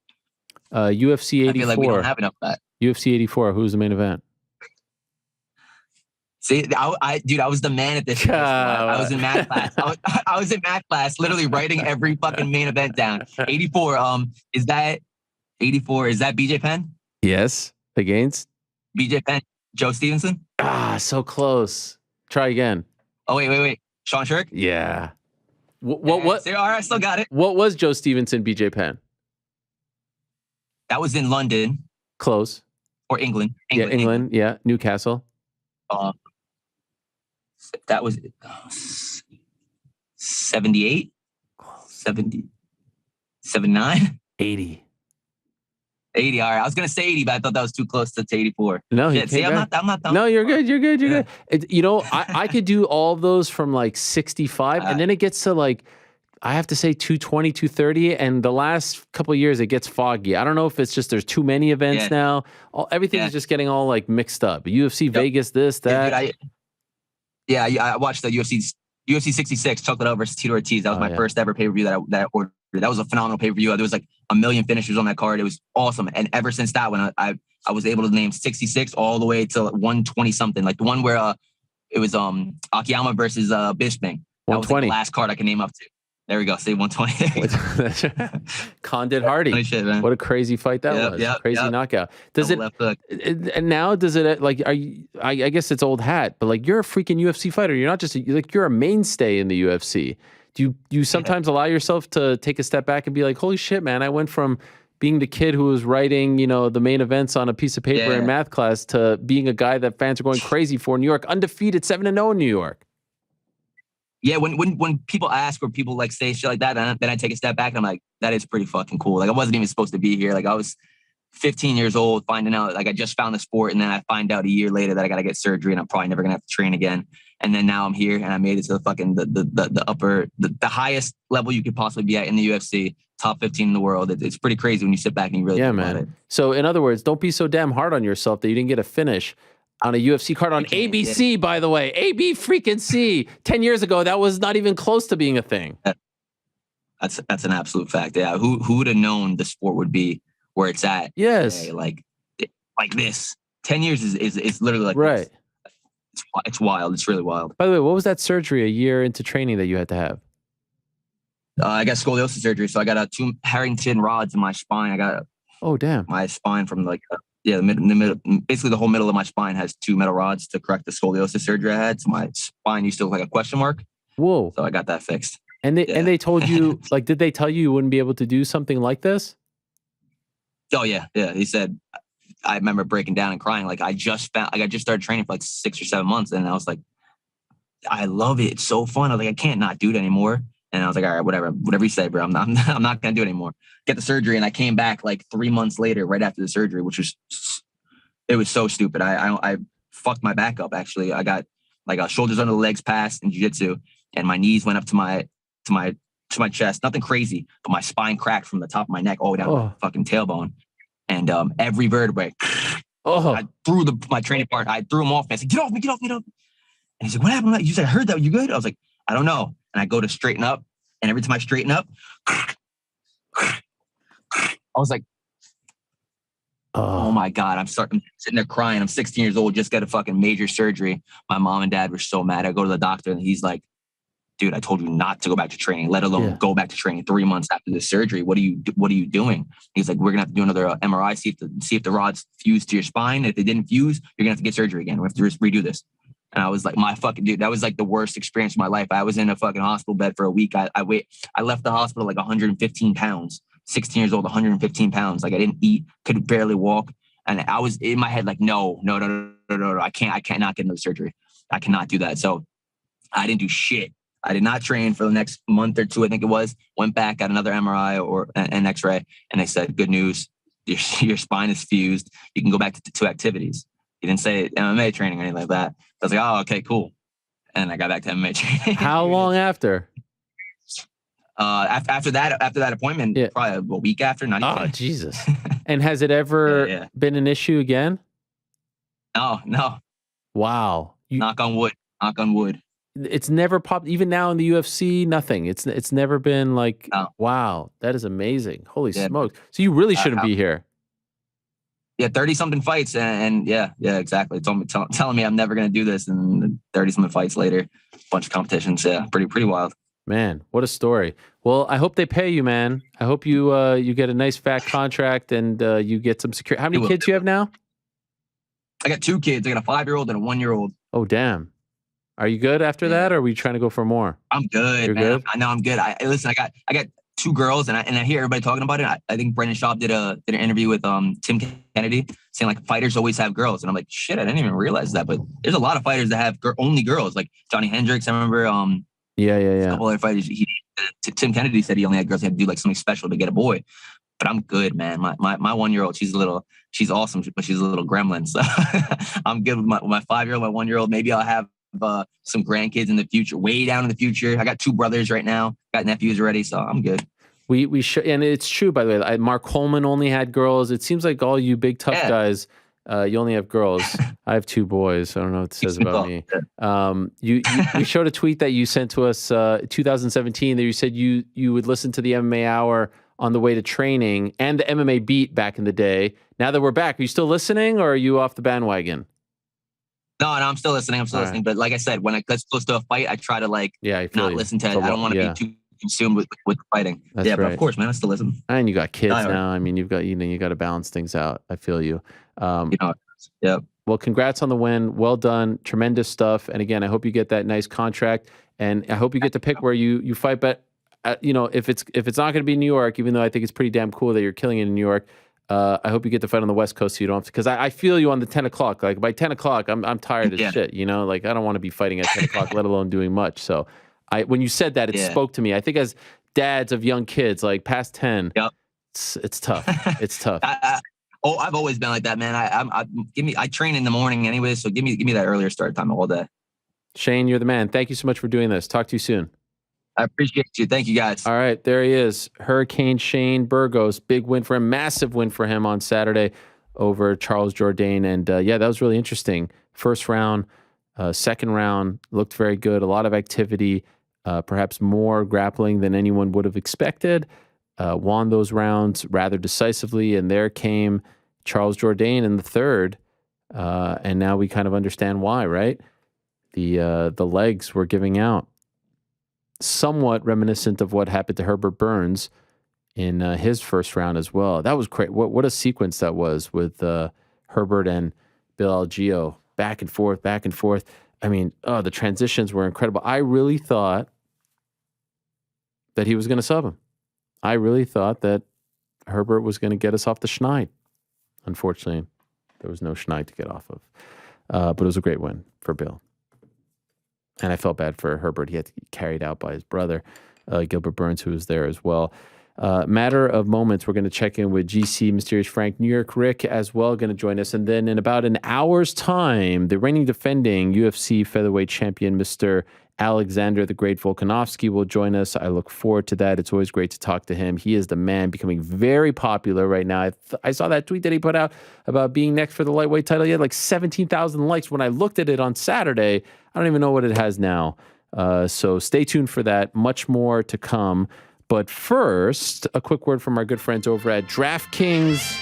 UFC 84. I feel like we don't have enough of that. UFC 84. Who's the main event? See, I was the man at this. I was in math class. I was in math class, literally writing every fucking main event down. 84. Is that 84? Is that BJ Penn? Yes. Against BJ Penn, Joe Stevenson. So close. Try again. Oh wait. Sean Shirk. Yeah. What? See, all right, I still got it. What was Joe Stevenson, BJ Penn? That was in London. Close. Or England. England. Yeah, Newcastle. That was 78, 70, 79, 80. 80. All right. I was going to say 80, but I thought that was too close to 84. No, Shit, see, I'm not done. No, you're good. You're good. I could do all of those from like 65 and then it gets to like, I have to say 220, 230. And the last couple of years, it gets foggy. I don't know if it's just, there's too many events now. Everything is just getting all like mixed up. UFC, Vegas, this, that. Yeah, dude, I watched the UFC 66, Chocolate versus Tito Ortiz. That was my first ever pay-per-view that I ordered. That was a phenomenal pay-per-view. There was like a million finishers on that card. It was awesome. And ever since that one, I was able to name 66 all the way to 120 something. Like the one where it was Akiyama versus Bisping. That was like the last card I can name up to. There we go. Say 120. Condit Hardy. Holy shit, man. What a crazy fight that was. Crazy knockout. Does it? And now does it like? Are you? I guess it's old hat, but like you're a freaking UFC fighter. You're not just you're a mainstay in the UFC. Do you sometimes allow yourself to take a step back and be like, holy shit, man! I went from being the kid who was writing, the main events on a piece of paper in math class to being a guy that fans are going crazy for in New York, undefeated 7-0 in New York. Yeah, when people ask or people like say shit like that, then I take a step back and I'm like, that is pretty fucking cool. Like I wasn't even supposed to be here. Like I was 15 years old finding out, like I just found the sport and then I find out a year later that I got to get surgery and I'm probably never going to have to train again. And then now I'm here and I made it to the fucking, the highest level you could possibly be at in the UFC, top 15 in the world. It's pretty crazy when you sit back and you really think about it. So in other words, don't be so damn hard on yourself that you didn't get a finish on a UFC card on ABC, by the way. AB freaking C. 10 years ago, that was not even close to being a thing. That's an absolute fact. Yeah. Who would have known the sport would be where it's at? Yes. Today? Like this. 10 years is literally like right. This. It's wild. It's really wild. By the way, what was that surgery a year into training that you had to have? I got scoliosis surgery. So I got 2 Harrington rods in my spine. I got my spine from like the middle, basically the whole middle of my spine has 2 metal rods to correct the scoliosis surgery I had. So my spine used to look like a question mark. Whoa. So I got that fixed. And they told you, like, did they tell you wouldn't be able to do something like this? Oh yeah. Yeah. He said, I remember breaking down and crying. Like I just started training for like 6 or 7 months. And I was like, I love it. It's so fun. I was like, I can't not do it anymore. And I was like, all right, whatever you say, bro. I'm not going to do it anymore. Get the surgery. And I came back like 3 months later, right after the surgery, it was so stupid. I fucked my back up. Actually, I got like a shoulders under the legs pass in jiu-jitsu and my knees went up to my chest. Nothing crazy, but my spine cracked from the top of my neck all the way down to my fucking tailbone. And every vertebrae, I threw my training partner. I threw him off. I said, get off me. And he said, what happened? You said, I heard that. You good? I was like, I don't know. And I go to straighten up. And every time I straighten up, I was like, oh my God, I'm sitting there crying. I'm 16 years old, just got a fucking major surgery. My mom and dad were so mad. I go to the doctor and he's like, dude, I told you not to go back to training, let alone go back to training 3 months after the surgery. What are you doing? He's like, we're going to have to do another MRI, see if the rods fuse to your spine. If they didn't fuse, you're going to have to get surgery again. We have to redo this. And I was like, my fucking dude, that was like the worst experience of my life. I was in a fucking hospital bed for a week. I left the hospital like 115 pounds, 16 years old, 115 pounds. Like I didn't eat, could barely walk. And I was in my head like, no. I cannot get another surgery. I cannot do that. So I didn't do shit. I did not train for the next month or two, I think it was. Went back, got another MRI or an X-ray, and they said, good news, your spine is fused. You can go back to activities. He didn't say MMA training or anything like that. I was like, oh, okay, cool. And I got back to MMA training. How long after? After that appointment, probably a week after. Not even. Oh, Jesus. And has it ever been an issue again? No. Wow. Knock on wood. It's never popped, even now in the UFC, nothing. It's never been like, wow, that is amazing. Holy smokes. So you really shouldn't be here. Yeah, 30-something fights. And yeah, exactly. Telling me I'm never going to do this. And 30-something fights later, a bunch of competitions. Yeah, pretty wild. Man, what a story. Well, I hope they pay you, man. I hope you get a nice fat contract and you get some security. How many kids you have now? I got 2 kids. I got a 5-year-old and a 1-year-old. Oh, damn. Are you good after that, or are we trying to go for more? I'm good, man. Good? I know I'm good. Listen, I got 2 girls, and I hear everybody talking about it. I think Brendan Schaub did an interview with Tim Kennedy saying like fighters always have girls, and I'm like, shit, I didn't even realize that. But there's a lot of fighters that have only girls, like Johnny Hendricks. I remember. A couple other fighters. Tim Kennedy said he only had girls. He had to do like something special to get a boy. But I'm good, man. My 1-year-old, she's awesome, but she's a little gremlin. So I'm good with my 5-year-old, my 1-year-old. Maybe I'll have some grandkids in the future, way down in the future. I got 2 brothers right now, got nephews already, so I'm good. We should, and it's true, by the way. Mark Coleman only had girls. It seems like all you big tough guys, you only have girls. I have 2 boys. So I don't know what it says about me. You showed a tweet that you sent to us 2017 that you said you would listen to the MMA Hour on the way to training and the MMA Beat back in the day. Now that we're back, are you still listening, or are you off the bandwagon? No, I'm still listening. Right. But like I said, when I get close to a fight, I try to not listen to it. I don't want to be too consumed with fighting. That's right. But of course, man, I still listen. And you got kids now. I mean, you got to balance things out. I feel you. Yep. Well, congrats on the win. Well done. Tremendous stuff. And again, I hope you get that nice contract, and I hope you get to pick where you fight. But if it's not going to be New York, even though I think it's pretty damn cool that you're killing it in New York. I hope you get to fight on the West Coast so you don't have to, because I feel you on the 10 o'clock. Like by 10 o'clock, I'm tired as shit, like I don't want to be fighting at 10 o'clock, let alone doing much. So when you said that, it spoke to me. I think as dads of young kids, like past 10, it's tough. It's tough. I've always been like that, man. I train in the morning anyway, so give me that earlier start time all day. Shane, you're the man. Thank you so much for doing this. Talk to you soon. I appreciate you. Thank you, guys. All right, there he is. Hurricane Shane Burgos. Big win for him. Massive win for him on Saturday over Charles Jourdain. And that was really interesting. First round, second round, looked very good. A lot of activity, perhaps more grappling than anyone would have expected. Won those rounds rather decisively. And there came Charles Jourdain in the third. And now we kind of understand why, right? The legs were giving out. Somewhat reminiscent of what happened to Herbert Burns in his first round as well. That was great. What a sequence that was with Herbert and Bill Algeo. Back and forth, back and forth. I mean, the transitions were incredible. I really thought that he was going to sub him. I really thought that Herbert was going to get us off the schneid. Unfortunately, there was no schneid to get off of. But it was a great win for Bill. And I felt bad for Herbert. He had to get carried out by his brother, Gilbert Burns, who was there as well. Matter of moments, we're going to check in with GC Mysterious Frank, NewYorkRic as well, going to join us. And then in about an hour's time, the reigning defending UFC featherweight champion, Mr. Alexander the Great Volkanovski, will join us. I look forward to that. It's always great to talk to him. He is the man, becoming very popular right now. I saw that tweet that he put out about being next for the lightweight title. He had like 17,000 likes. When I looked at it on Saturday, I don't even know what it has now. So stay tuned for that. Much more to come. But first, a quick word from our good friends over at DraftKings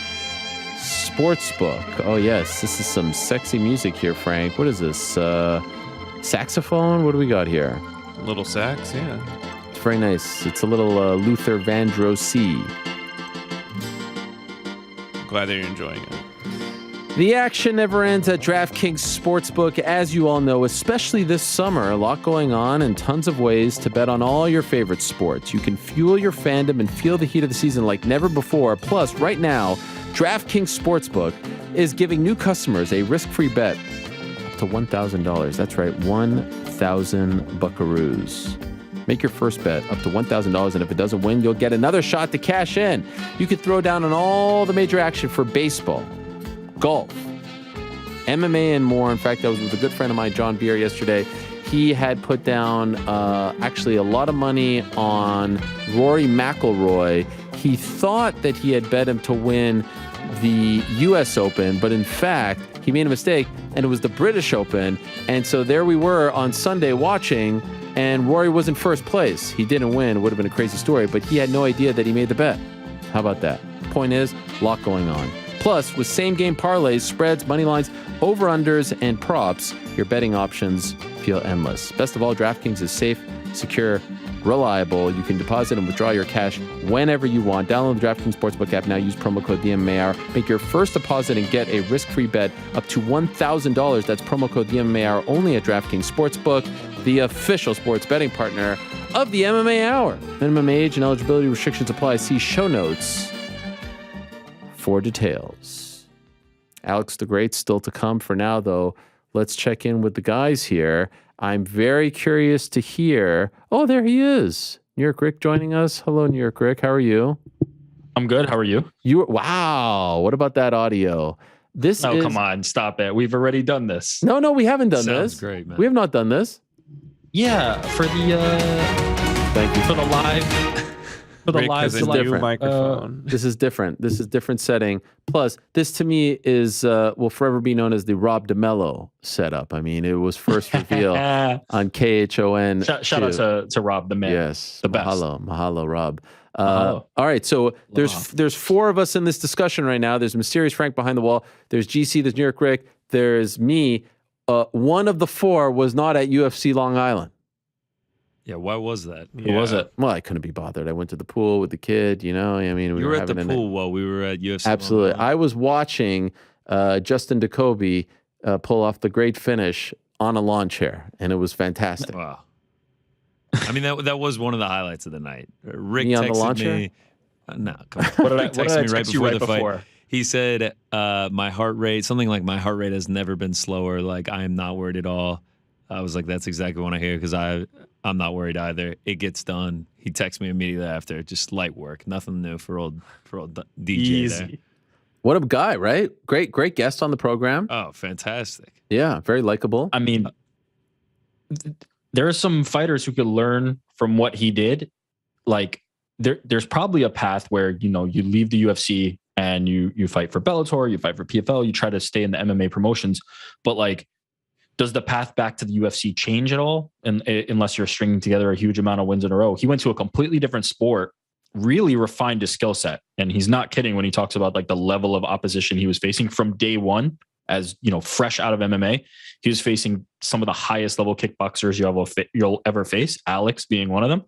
Sportsbook. Oh, yes. This is some sexy music here, Frank. What is this? Saxophone? What do we got here? Little sax, yeah. It's very nice. It's a little Luther Vandross. Glad that you're enjoying it. The action never ends at DraftKings Sportsbook, as you all know, especially this summer. A lot going on and tons of ways to bet on all your favorite sports. You can fuel your fandom and feel the heat of the season like never before. Plus, right now, DraftKings Sportsbook is giving new customers a risk-free bet up to $1,000. That's right, 1,000 buckaroos. Make your first bet up to $1,000, and if it doesn't win, you'll get another shot to cash in. You could throw down on all the major action for baseball, golf, MMA, and more. In fact, I was with a good friend of mine, John Beer, yesterday. He had put down actually a lot of money on Rory McIlroy. He thought that he had bet him to win the U.S. Open, but in fact, he made a mistake, and it was the British Open. And so there we were on Sunday watching, and Rory was in first place. He didn't win. It would have been a crazy story, but he had no idea that he made the bet. How about that? Point is, a lot going on. Plus, with same-game parlays, spreads, money lines, over-unders, and props, your betting options feel endless. Best of all, DraftKings is safe, secure, reliable. You can deposit and withdraw your cash whenever you want. Download the DraftKings Sportsbook app now. Use promo code TheMMAHour. Make your first deposit and get a risk-free bet up to $1,000. That's promo code TheMMAHour only at DraftKings Sportsbook, the official sports betting partner of the MMA Hour. Minimum age and eligibility restrictions apply. See show notes for details. Alex the Great still to come. For now, though, let's check in with the guys here. I'm very curious to hear. Oh, there he is. NewYorkRic joining us. Hello, NewYorkRic. How are you? I'm good. How are you? Wow. What about that audio? Come on. Stop it. We've already done this. No, we haven't done this. Sounds great, man. We have not done this. Yeah, for the Thank you. for the live for the Rick live has a new new microphone. This is different. This is different setting. Plus, this to me is will forever be known as the Rob DeMello setup. I mean, it was first revealed on KHON. Shout out to Rob the man. Yes, the best. Mahalo, Rob. Mahalo. All right, so there's four of us in this discussion right now. There's Mysterious Frank behind the wall. There's GC. There's NewYorkRic. There's me. One of the four was not at UFC Long Island. Yeah, why was that? Who was it? Well, I couldn't be bothered. I went to the pool with the kid, you know. I mean, You were at the pool while we were at UFC. Absolutely. Long Island. I was watching Dustin Jacoby pull off the great finish on a lawn chair, and it was fantastic. Wow. I mean, that was one of the highlights of the night. Rick Me on the lawn texted chair? me. No, come on. What did I Rick what did texted I me right text you before right the fight. before? He said, my heart rate has never been slower. Like, I am not worried at all. I was like, that's exactly what I hear because I'm not worried either. It gets done. He texted me immediately after. Just light work. Nothing new for old DJ Easy. there. What a guy, right? Great guest on the program. Oh, fantastic. Yeah, very likable. I mean, there are some fighters who could learn from what he did. Like there's probably a path where, you know, you leave the UFC and you fight for Bellator, you fight for PFL, you try to stay in the MMA promotions, but like, does the path back to the UFC change at all? And unless you're stringing together a huge amount of wins in a row, he went to a completely different sport, really refined his skill set. And he's not kidding when he talks about like the level of opposition he was facing from day one, as you know, fresh out of MMA. He was facing some of the highest level kickboxers you'll ever face, Alex being one of them.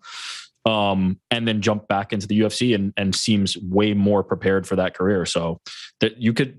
And then jump back into the UFC and seems way more prepared for that career. So that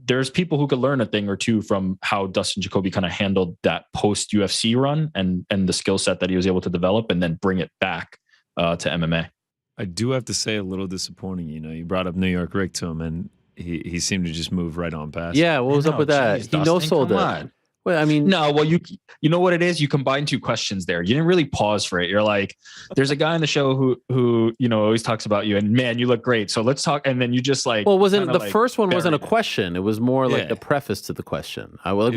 there's people who could learn a thing or two from how Dustin Jacoby kind of handled that post UFC run and the skill set that he was able to develop and then bring it back to MMA. I do have to say a little disappointing. You know, you brought up NewYorkRic to him and he seemed to just move right on past. Yeah, what was up with that? He no-sold it. Well, I mean, no. Well, you know what it is. You combine two questions there. You didn't really pause for it. You're like, there's a guy on the show who you know always talks about you, and man, you look great. So let's talk. And then you just like, well, wasn't the first one wasn't a question? It was more like the preface to the question. What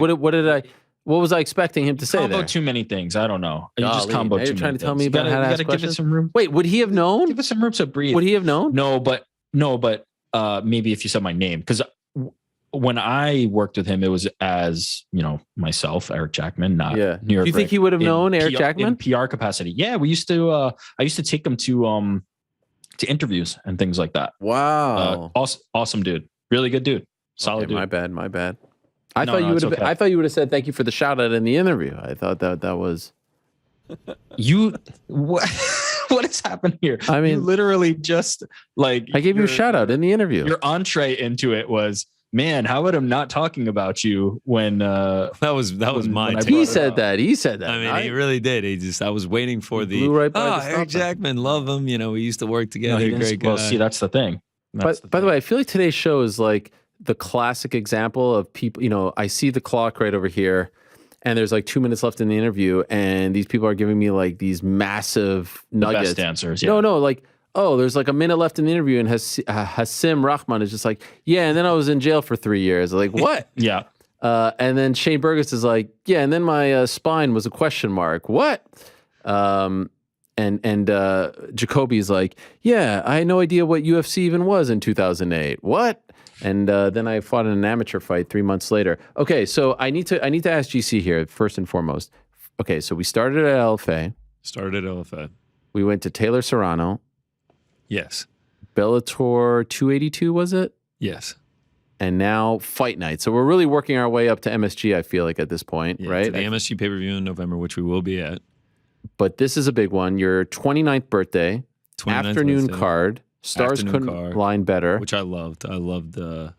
was I expecting him to say there? Too many things. I don't know. You just combo too many. You're trying to tell things. me about how to ask questions. Give it some room. Wait, would he have known? Give it some room to breathe. Would he have known? No, but maybe if you said my name, because when I worked with him, it was as, you know, myself, Eric Jackman, not New York. Do you think he would have known Eric Jackman? In PR capacity? Yeah, we used to. I used to take him to interviews and things like that. Wow, awesome dude, really good dude, solid dude. My bad. I thought you would have said thank you for the shout out in the interview. I thought that was you. What has happened here? I mean, you literally just like I gave you a shout out in the interview. Your entree into it was, man, how about him not talking about you when that was my take. He said that. I mean, he really did. I was waiting for Eric Jackman, love him. You know, we used to work together. Great guy. Well, see, that's the thing. By the way, I feel like today's show is like the classic example of people, I see the clock right over here and there's like 2 minutes left in the interview and these people are giving me like these massive nuggets. The best answers. Yeah. No, like, oh, there's like a minute left in the interview and Hasim Rahman is just like, yeah, and then I was in jail for 3 years. Like, what? Yeah. And then Shane Burgos is like, yeah, and then my spine was a question mark. What? And Jacoby's like, yeah, I had no idea what UFC even was in 2008. What? And then I fought in an amateur fight 3 months later. Okay, so I need to ask GC here first and foremost. Okay, so we started at LFA. We went to Taylor Serrano. Yes. Bellator 282, was it? Yes. And now Fight Night. So we're really working our way up to MSG, I feel like, at this point, right? To the MSG pay-per-view in November, which we will be at. But this is a big one. Your 29th birthday, 29th afternoon birthday. card. Stars couldn't line better. Which I loved. I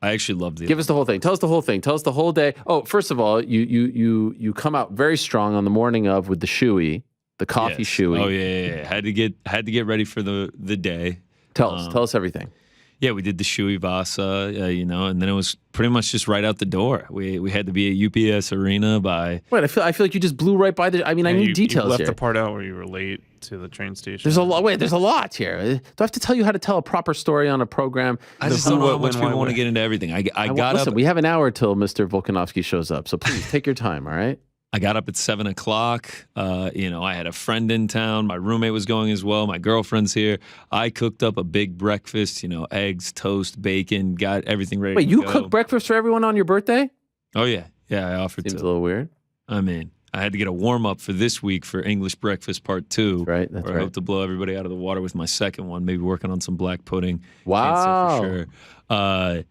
actually loved it. Give us the whole thing. Tell us the whole thing. Tell us the whole day. Oh, first of all, you come out very strong on the morning of with the shoey, the coffee shoey. Oh yeah. Had to get ready for the day. Tell us everything. Yeah, we did the Shui Vasa, and then it was pretty much just right out the door. We had to be at UPS Arena by. Wait, I feel like you just blew right by the. I mean, I need details you left here. the part out where you were late to the train station. There's a lot. Wait, there's a lot here. Do I have to tell you how to tell a proper story on a program? I just don't know how much people want to get into everything. I got listen, up. We have an hour till Mr. Volkanovski shows up, so please take your time. All right. I got up at 7 o'clock. I had a friend in town. My roommate was going as well. My girlfriend's here. I cooked up a big breakfast, eggs, toast, bacon, got everything ready. Wait, you cooked breakfast for everyone on your birthday? Oh, yeah. Yeah, I offered to. Seems a little weird. I mean, I had to get a warm-up for this week for English Breakfast Part 2. That's where I hope to blow everybody out of the water with my second one, maybe working on some black pudding. Wow. Can't say for sure.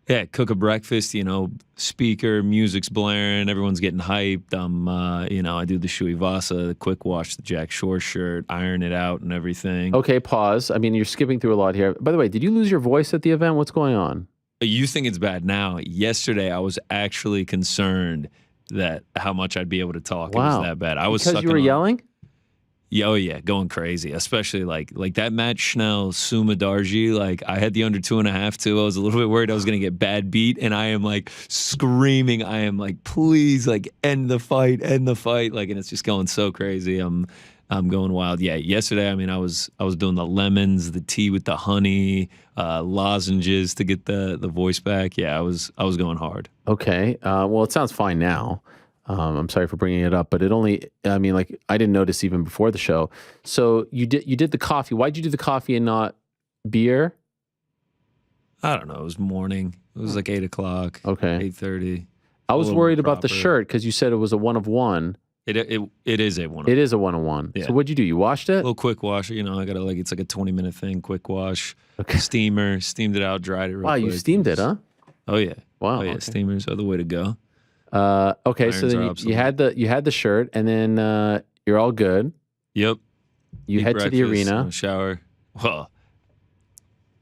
Yeah, cook a breakfast, speaker, music's blaring, everyone's getting hyped. I do the Shui Vasa, the quick wash, the Jack Shore shirt, iron it out and everything. Okay, pause. I mean, you're skipping through a lot here. By the way, did you lose your voice at the event? What's going on? You think it's bad now. Yesterday, I was actually concerned that how much I'd be able to talk. Wow. It was that bad. I was because you were yelling? Yeah, oh yeah, going crazy. Especially like that Matt Schnell, Suma Darji. I had the under 2.5 too. I was a little bit worried I was gonna get bad beat, and I am screaming. I am please, end the fight. And it's just going so crazy. I'm going wild. Yeah, yesterday, I was doing the lemons, the tea with the honey, lozenges to get the voice back. Yeah, I was going hard. Okay. Well, it sounds fine now. I'm sorry for bringing it up, but I didn't notice even before the show. So you did the coffee. Why'd you do the coffee and not beer? I don't know. It was morning. It was 8 o'clock. Okay. 8:30. I was worried about the shirt because you said it was a 1 of 1. It is a 1 of 1. It is a 1 of 1. Yeah. So what'd you do? You washed it? A little quick wash. I got it's a 20-minute thing. Quick wash. Okay. Steamer. Steamed it out. Dried it real quick. You steamed it, huh? Oh yeah. Wow. Oh yeah. Okay. Steamers are the way to go. Okay, so then you had the shirt, and then you're all good. Yep. You head to the arena. Shower. Well,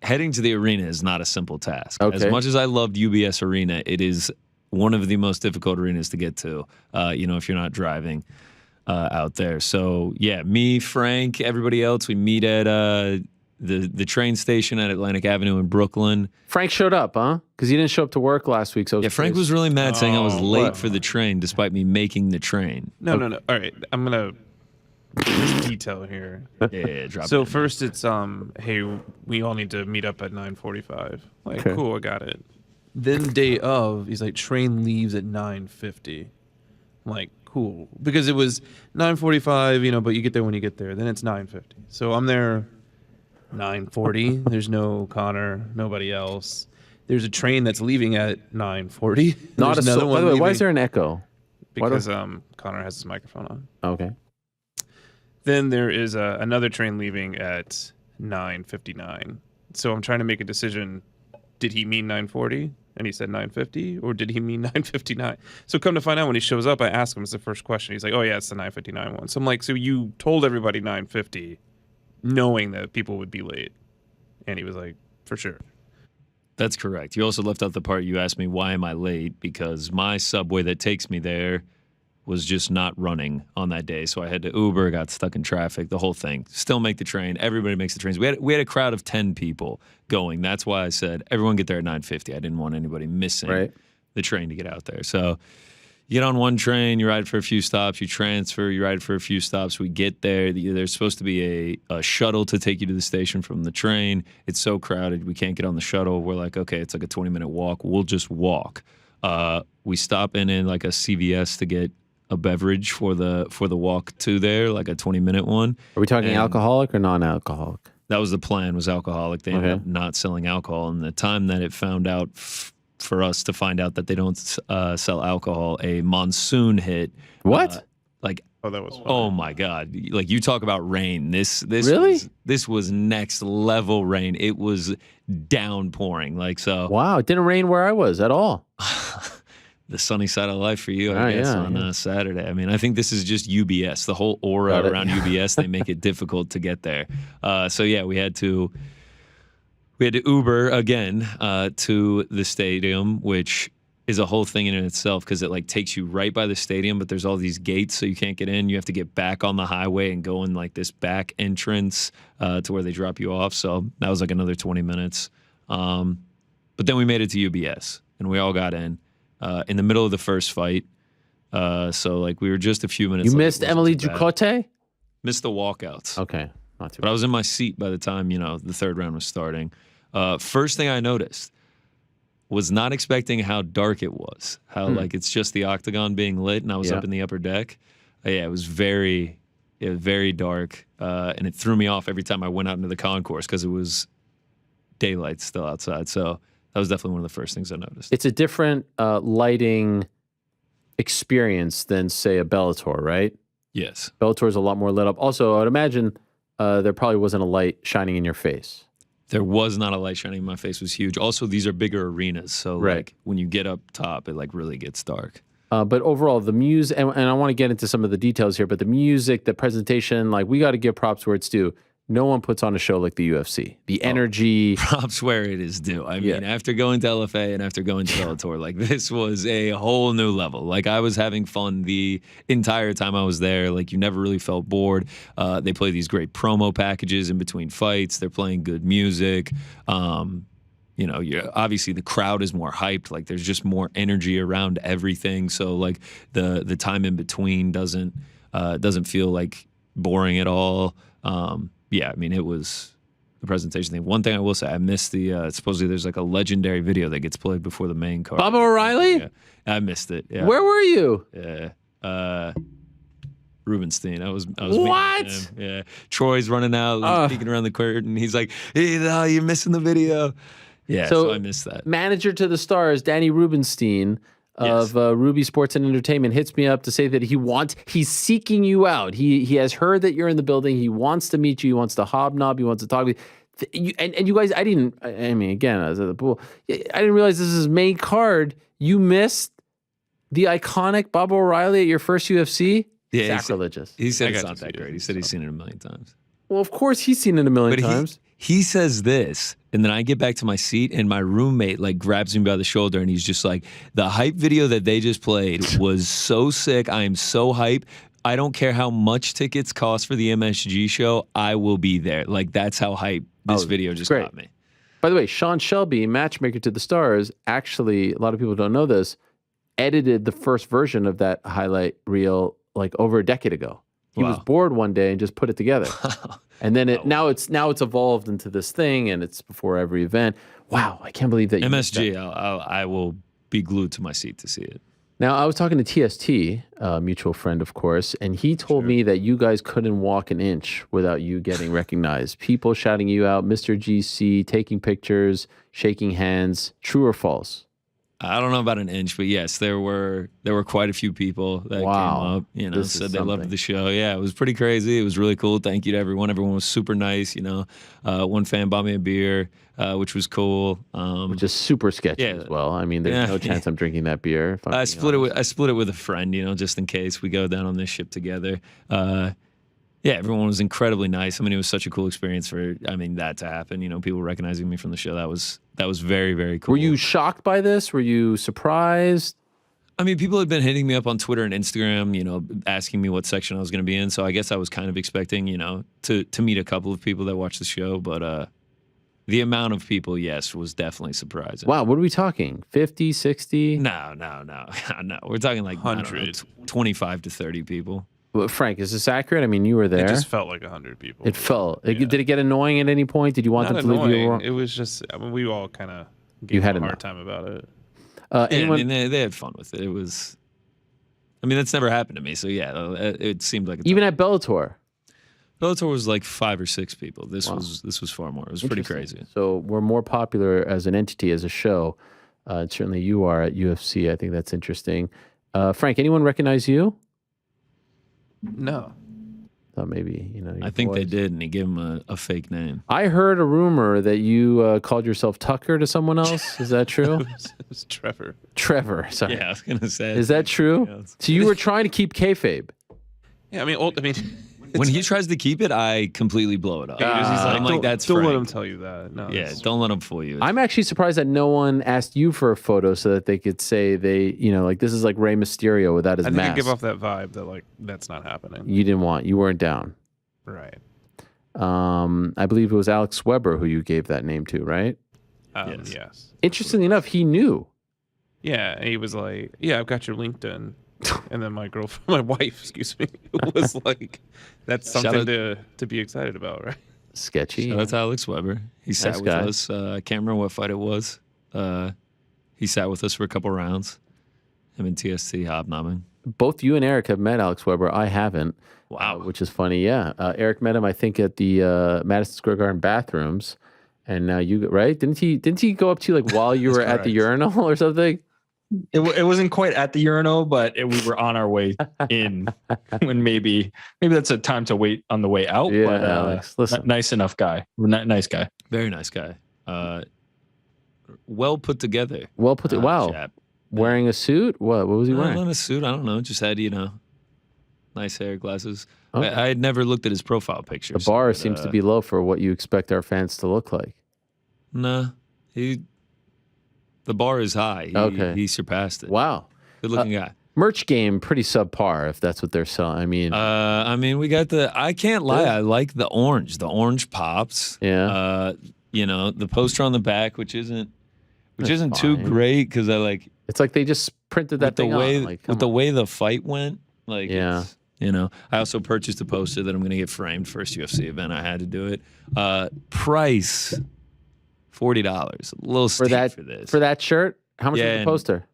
heading to the arena is not a simple task. Okay. As much as I loved UBS Arena, it is one of the most difficult arenas to get to. If you're not driving out there. So yeah, me, Frank, everybody else, we meet at the train station at Atlantic Avenue in Brooklyn. Frank showed up, huh? Because he didn't show up to work last week. So Frank was really mad, saying I was late for the train, despite me making the train. No. All right, I'm gonna detail here. Yeah, drop it. So first, it's hey, we all need to meet up at 9:45. Okay. Cool, I got it. Then day of, he's like, train leaves at 9:50. Cool, because it was 9:45, but you get there when you get there. Then it's 9:50. So I'm there. 9:40. There's no Connor, nobody else. There's a train that's leaving at 9:40. Not a soul. By the way, why is there an echo? Because Connor has his microphone on. Okay. Then there is another train leaving at 9:59. So I'm trying to make a decision. Did he mean 9:40 and he said 9:50, or did he mean 9:59? So come to find out, when he shows up, I ask him, it's the first question. He's like, oh yeah, it's the 9:59 one. So I'm like, so you told everybody 9:50. Knowing that people would be late. And he was like, for sure. That's correct. You also left out the part you asked me, why am I late? Because my subway that takes me there was just not running on that day. So I had to Uber, got stuck in traffic, the whole thing. Still make the train. Everybody makes the trains. We had a crowd of 10 people going. That's why I said everyone get there at 9:50. I didn't want anybody missing the train to get out there. So you get on one train, you ride for a few stops, you transfer, you ride for a few stops. We get there. There's supposed to be a shuttle to take you to the station from the train. It's so crowded, we can't get on the shuttle. We're like, okay, it's like a 20-minute walk. We'll just walk. We stop in like a CVS to get a beverage for the walk to there, like a 20-minute one. Are we talking alcoholic or non-alcoholic? That was the plan, was alcoholic. They ended up not selling alcohol. And the time that it found out for us to find out that they don't sell alcohol, a monsoon hit. What? That was fun. Oh my God. Like, you talk about rain. This Really? this was next level rain. It was downpouring. Like, so. Wow, it didn't rain where I was at all. The sunny side of life for you, I guess, on Saturday. I mean, I think this is just UBS. The whole aura around UBS, they make it difficult to get there. So yeah, we had to Uber again to the stadium, which is a whole thing in itself because it like takes you right by the stadium, but there's all these gates, so you can't get in. You have to get back on the highway and go in like this back entrance to where they drop you off. So that was like another 20 minutes. But then we made it to UBS, and we all got in the middle of the first fight. So like we were just a few minutes. You missed Emily Ducote? Missed the walkouts. Okay, not too bad. But I was in my seat by the time the third round was starting. First thing I noticed was not expecting how dark it was. How like it's just the octagon being lit, and I was up in the upper deck. Yeah, it was very dark, and it threw me off every time I went out into the concourse because it was daylight still outside. So that was definitely one of the first things I noticed. It's a different lighting experience than, say, a Bellator, right? Yes. Bellator is a lot more lit up. Also, I would imagine there probably wasn't a light shining in your face. There was not a light shining in my face. It was huge. Also, these are bigger arenas, so like when you get up top, it like really gets dark. But overall, the music, and I want to get into some of the details here, but the music, the presentation, like we got to give props where it's due. No one puts on a show like the UFC. The energy. Props where it is due. I mean, after going to LFA and after going to Bellator, like this was a whole new level. Like I was having fun the entire time I was there. Like you never really felt bored. They play these great promo packages in between fights. They're playing good music. Obviously the crowd is more hyped. Like there's just more energy around everything. So like the time in between doesn't feel like boring at all. Yeah, I mean, it was the presentation thing. One thing I will say, I missed the, supposedly there's like a legendary video that gets played before the main card. Bubba O'Reilly? Yeah, I missed it. Yeah. Where were you? Yeah. Rubenstein. I was what? meeting him. Yeah. Troy's running out, peeking around the curtain. He's like, hey, no, you're missing the video. Yeah, so I missed that. Manager to the Stars, Danny Rubenstein of Ruby Sports and Entertainment hits me up to say that he's seeking you out. He has heard that you're in the building. He wants to meet you. He wants to hobnob. He wants to talk with you. And you guys, I mean, again, I was at the pool. I didn't realize this is his main card. You missed the iconic Bubba O'Reilly at your first UFC? Yeah, sacrilegious. He said it's not that great. He said he's seen it a million times. Well, of course he's seen it a million times. He says this, and then I get back to my seat, and my roommate like grabs me by the shoulder, and he's just like, the hype video that they just played was so sick. I am so hype. I don't care how much tickets cost for the MSG show. I will be there. Like, that's how hype this video just got me. By the way, Sean Shelby, matchmaker to the Stars, actually, a lot of people don't know this, edited the first version of that highlight reel like over a decade ago. He was bored one day and just put it together. And then now it's evolved into this thing, and it's before every event. Wow, I can't believe that you MSG. I will be glued to my seat to see it. Now, I was talking to TST, a mutual friend, of course, and he told me that you guys couldn't walk an inch without you getting recognized. People shouting you out, Mr. GC, taking pictures, shaking hands. True or false? I don't know about an inch, but yes, there were quite a few people that came up, said they loved the show. Yeah, it was pretty crazy. It was really cool. Thank you to everyone. Everyone was super nice. One fan bought me a beer, which was cool. Which is super sketchy as well. I mean, there's no chance I'm drinking that beer. I split it with a friend, just in case we go down on this ship together. Yeah, everyone was incredibly nice. I mean, it was such a cool experience for that to happen. People recognizing me from the show. That was very, very cool. Were you shocked by this? Were you surprised? I mean, people had been hitting me up on Twitter and Instagram, you know, asking me what section I was going to be in. So I guess I was kind of expecting, you know, to meet a couple of people that watch the show. But the amount of people, yes, was definitely surprising. Wow, what are we talking? 50, 60? No. No. We're talking like 100. 25 to 30 people. Well, Frank, is this accurate? I mean, you were there. It just felt like 100 people. It felt. Yeah. Did it get annoying at any point? Did you want Not them to leave you alone? It was just, I mean, we all kind of You gave had them a enough. hard time about it. Yeah, Anyone? I mean, they had fun with it. It was, I mean, that's never happened to me. So yeah, it seemed like Even at Bellator? Bellator was like 5 or 6 people. This was far more. It was pretty Interesting. crazy. So we're more popular as an entity, as a show. Certainly you are at UFC. I think that's interesting. Frank, anyone recognize you? No. Thought maybe, you know. I think they did, and he gave him a fake name. I heard a rumor that you called yourself Tucker to someone else. Is that true? It was Trevor. Trevor, sorry. Yeah, I was gonna say. Is that true? So you were trying to keep kayfabe. Yeah, I mean, When he tries to keep it, I completely blow it up. he's like, I'm like, that's don't let Frank. him tell you that. No, Yeah, don't let him fool you. I'm actually surprised that no one asked you for a photo so that they could say they, you know, like this is like Rey Mysterio without his I think mask. I give off that vibe that like that's not happening. You weren't down. Right. I believe it was Alex Weber who you gave that name to, right? Yes. Interestingly enough, he knew. Yeah, and he was like, "Yeah, I've got your LinkedIn," and then my girlfriend, my wife, excuse me, was like, "That's something to be excited about, right?" Sketchy. Shout out to Alex Weber. He sat with guy. us. I can't remember what fight it was. He sat with us for a couple rounds. Him and TST hobnobbing. Both you and Eric have met Alex Weber. I haven't. Wow. Which is funny. Yeah. Eric met him, I think, at the Madison Square Garden bathrooms. And now you, right? Didn't he go up to you like while you were at the urinal or something? It wasn't quite at the urinal, but we were on our way in when maybe that's a time to wait on the way out. Yeah, but, Alex, listen. Nice enough guy. Nice guy. Very nice guy. Well put together. Well put together. Wow. Chap. Wearing a suit? What was he wearing? Not a suit. I don't know. Just had, nice hair, glasses. Okay. I had never looked at his profile picture. The bar seems to be low for what you expect our fans to look like. Nah. The bar is high. He surpassed it. Wow. Good looking guy. Merch game pretty subpar if that's what they're selling. I mean, we got I can't lie. I like the orange. The orange pops. Yeah. The poster on the back, which isn't That's too fine. great because I like It's like they just printed that thing on. Like, with the way the fight went. Like, Yeah. I also purchased a poster that I'm going to get framed. First UFC event, I had to do it. Price $40. A little steep for this. For that shirt? How much was the and poster?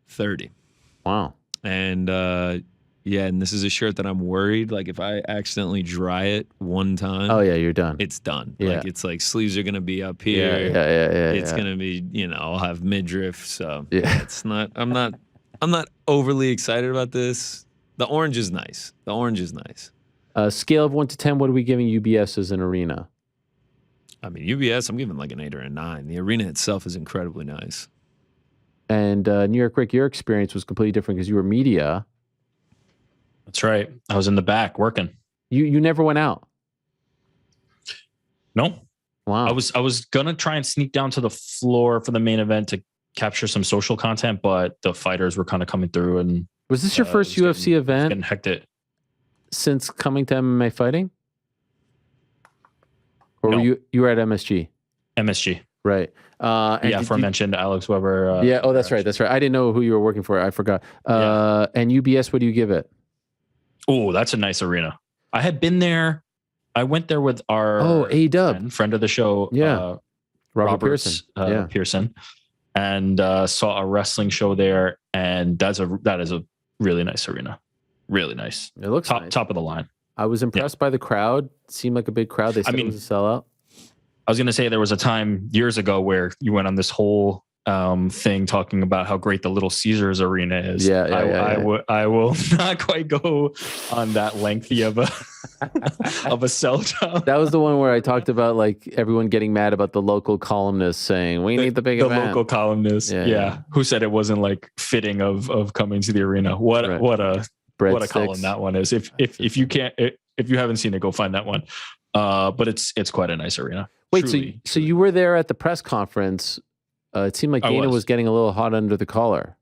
30. Wow. And and this is a shirt that I'm worried, like if I accidentally dry it one time, Oh yeah, you're done. it's done. Yeah. Like it's like sleeves are gonna be up Yeah, here. yeah. It's gonna be, I'll have midriff. So Yeah. it's not. I'm not overly excited about this. The orange is nice. Scale of 1 to 10. What are we giving UBS as an arena? I mean, UBS, I'm giving like an 8 or a 9. The arena itself is incredibly nice. And NewYorkRic, your experience was completely different because you were media. That's right. I was in the back working. You never went out. No. Wow. I was gonna try and sneak down to the floor for the main event to capture some social content, but the fighters were kind of coming through. And Was this your first UFC event getting hectic since coming to MMA fighting? Or No. were you were at MSG? MSG. Right. And did aforementioned Alex Weber. yeah. Oh, that's right. That's right. I didn't know who you were working for. I forgot. And UBS, what do you give it? Oh, that's a nice arena. I had been there. I went there with our friend of the show, Robert Roberts, Pearson. Pearson, and saw a wrestling show there. And that is a really nice arena. Really nice. It looks nice. top of the line. I was impressed by the crowd. Seemed like a big crowd. They said it was a sellout. I was going to say there was a time years ago where you went on this whole thing talking about how great the Little Caesars arena is. I will not quite go on that lengthy of a sell down. That was the one where I talked about like everyone getting mad about the local columnist saying we need the big event. The local columnist, who said it wasn't like fitting of coming to the arena. What a column that one is. If you haven't seen it, go find that one. But it's quite a nice arena. Wait, Truly. so you were there at the press conference? It seemed like Dana was getting a little hot under the collar.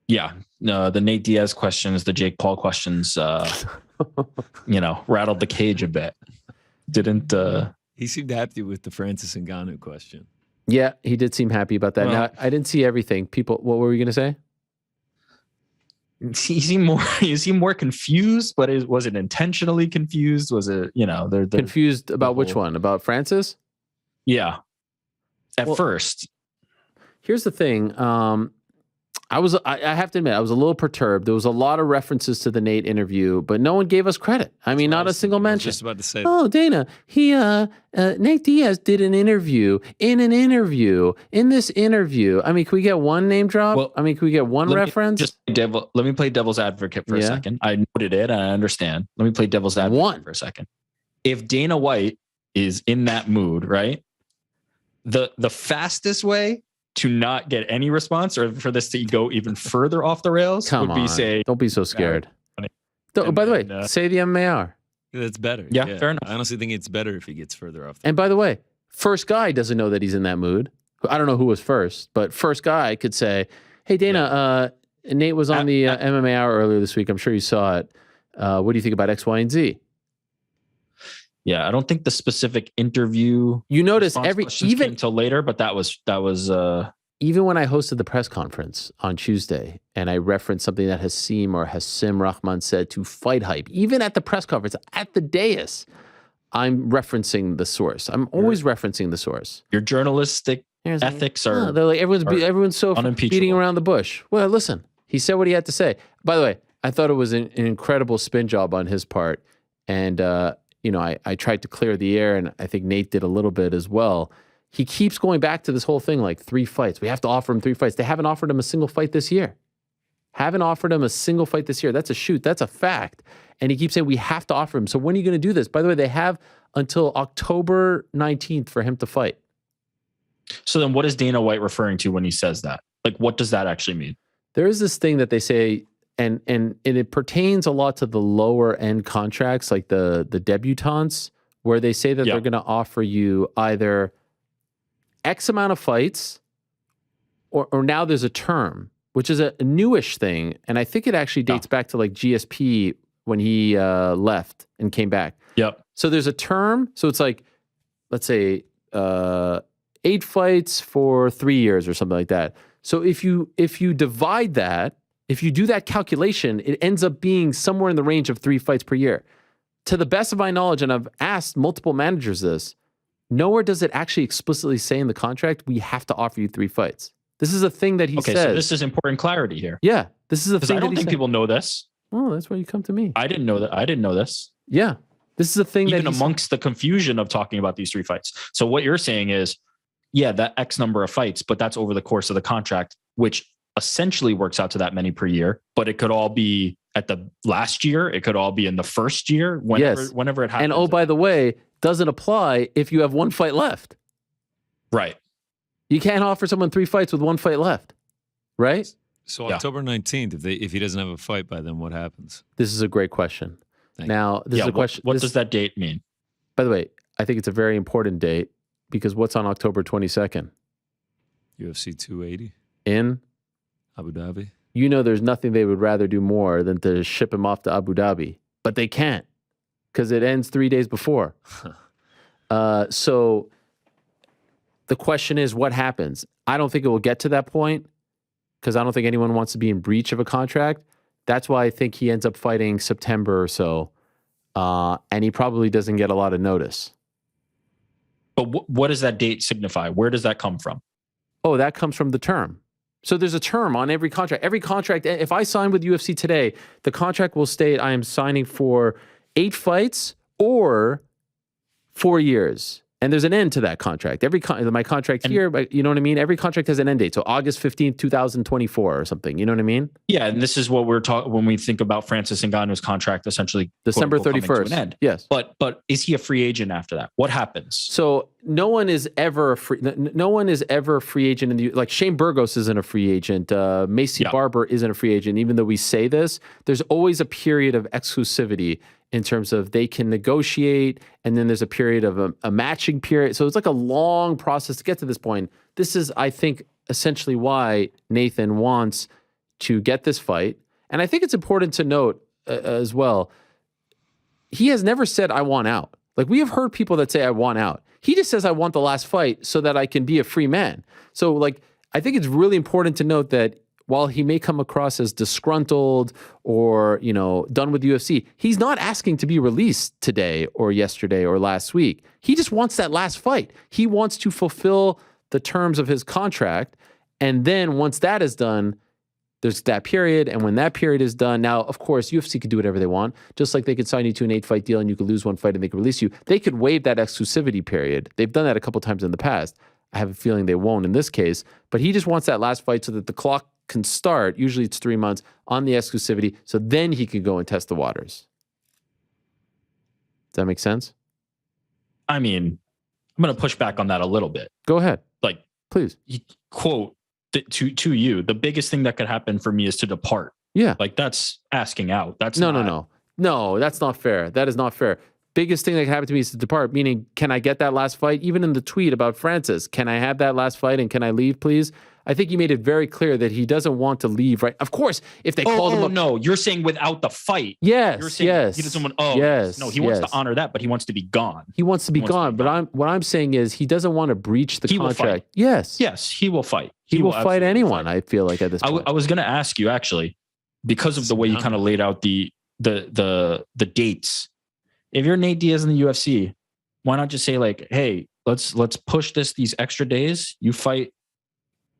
Yeah. The Nate Diaz questions, the Jake Paul questions, rattled the cage a bit. Didn't. He seemed happy with the Francis Ngannou question. Yeah, he did seem happy about that. Well, now, I didn't see everything. People, what were we going to say? He seemed more confused, but was it intentionally confused? Was it, they're Confused about which one? About Francis? Yeah. At first. Here's the thing. I have to admit, I was a little perturbed. There was a lot of references to the Nate interview, but no one gave us credit. I mean, not a single mention. I was just about to say. Oh, Dana, Nate Diaz did an interview in this interview. I mean, can we get one name drop? Well, I mean, can we get one reference? Let me play devil's advocate for a second. I noted it. I understand. Let me play devil's advocate for a second. If Dana White is in that mood, right? The fastest way to not get any response or for this to go even further off the rails would be say, don't be so scared. By the way, say the MMA hour. That's better. Yeah, fair enough. I honestly think it's better if he gets further off. And by the way, first guy doesn't know that he's in that mood. I don't know who was first, but first guy could say, hey, Dana, Nate was on the MMA hour earlier this week. I'm sure you saw it. What do you think about X, Y, and Z? Yeah, I don't think the specific interview. You notice even until later, but that was even when I hosted the press conference on Tuesday and I referenced something that Hasim Rahman said to Fight Hype, even at the press conference at the dais, I'm referencing the source. I'm always referencing the source. Your journalistic ethics are. They're like everyone's so beating around the bush. Well, listen, he said what he had to say. By the way, I thought it was an incredible spin job on his part, and I tried to clear the air, and I think Nate did a little bit as well. He keeps going back to this whole thing like 3 fights. We have to offer him 3 fights. They haven't offered him a single fight this year. That's a shoot. That's a fact. And he keeps saying we have to offer him. So when are you going to do this? By the way, they have until October 19th for him to fight. So then what is Dana White referring to when he says that? Like, what does that actually mean? There is this thing that they say, and it pertains a lot to the lower end contracts, like the debutantes, where they say that they're going to offer you either X amount of fights, or now there's a term, which is a newish thing. And I think it actually dates back to like GSP when he left and came back. Yep. So there's a term. So it's like, let's say 8 fights for 3 years or something like that. So if you divide that, if you do that calculation, it ends up being somewhere in the range of 3 fights per year. To the best of my knowledge, and I've asked multiple managers this, nowhere does it actually explicitly say in the contract, we have to offer you 3 fights. This is a thing that he says. Okay, so this is important clarity here. Yeah, this is a thing I don't think people know this. Oh, that's why you come to me. I didn't know that. I didn't know this. Yeah, this is a thing even that amongst the confusion of talking about these 3 fights. So what you're saying is, that X number of fights, but that's over the course of the contract, which essentially works out to that many per year. But it could all be at the last year. It could all be in the first year. Whenever it happens. And by the way, doesn't apply if you have 1 fight left. Right. You can't offer someone 3 fights with 1 fight left. Right? So October 19th, if he doesn't have a fight by then, what happens? This is a great question. This is a question. What does that date mean? By the way, I think it's a very important date because what's on October 22nd? UFC 280 in Abu Dhabi. There's nothing they would rather do more than to ship him off to Abu Dhabi, but they can't because it ends 3 days before. So the question is, what happens? I don't think it will get to that point because I don't think anyone wants to be in breach of a contract. That's why I think he ends up fighting September or so, and he probably doesn't get a lot of notice. But what does that date signify? Where does that come from? Oh, that comes from the term. So there's a term on every contract. Every contract, if I sign with UFC today, the contract will state I am signing for 8 fights or 4 years. And there's an end to that contract. My contract here, you know what I mean? Every contract has an end date. So August 15th, 2024 or something. You know what I mean? Yeah, and this is what we're talking when we think about Francis Ngannou's contract, essentially December quote, 31st. to an end. Yes. But is he a free agent after that? What happens? So no one is ever a free agent in the like Shane Burgos isn't a free agent. Macy Barber isn't a free agent. Even though we say this, there's always a period of exclusivity in terms of they can negotiate, and then there's a period of a matching period. So it's like a long process to get to this point. This is, I think, essentially why Nathan wants to get this fight. And I think it's important to note as well, he has never said, I want out. Like, we have heard people that say, I want out. He just says, I want the last fight so that I can be a free man. So, like, I think it's really important to note that while he may come across as disgruntled or, done with the UFC, he's not asking to be released today or yesterday or last week. He just wants that last fight. He wants to fulfill the terms of his contract. And then once that is done, there's that period. And when that period is done, now, of course, UFC could do whatever they want. Just like they could sign you to an 8-fight deal and you could lose one fight and they could release you. They could waive that exclusivity period. They've done that a couple times in the past. I have a feeling they won't in this case. But he just wants that last fight so that the clock can start, usually it's 3 months, on the exclusivity, so then he can go and test the waters. Does that make sense? I mean, I'm going to push back on that a little bit. Go ahead. Like, please. Quote, to you, the biggest thing that could happen for me is to depart. Yeah. Like, that's asking out. That's No, that's not fair. That is not fair. Biggest thing that can happen to me is to depart, meaning, can I get that last fight? Even in the tweet about Francis, can I have that last fight and can I leave, please? I think he made it very clear that he doesn't want to leave, right? Of course, if they called him up. No, you're saying without the fight. Yes, you're saying yes. He doesn't want, yes. No, he wants to honor that, but he wants to be gone. He wants to be gone. But what I'm saying is he doesn't want to breach the contract. Yes. Yes, he will fight. He will fight anyone, I feel like, at this point. I was going to ask you, actually, because of the way you kind of laid out the dates. If you're Nate Diaz in the UFC, why not just say, like, hey, let's push these extra days. You fight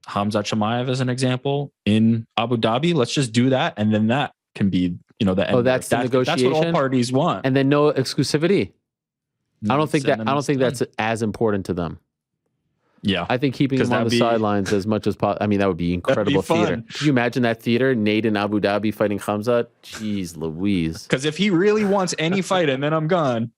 Khamzat Chimaev as an example in Abu Dhabi. Let's just do that, and then that can be, the end. Oh, that's the negotiation. That's what all parties want. And then no exclusivity. I don't think that's as important to them. Yeah, I think keeping him on the sidelines as much as possible. I mean, that would be incredible theater. Could you imagine that theater? Nate in Abu Dhabi fighting Khamzat? Jeez Louise. Because if he really wants any fight and then I'm gone,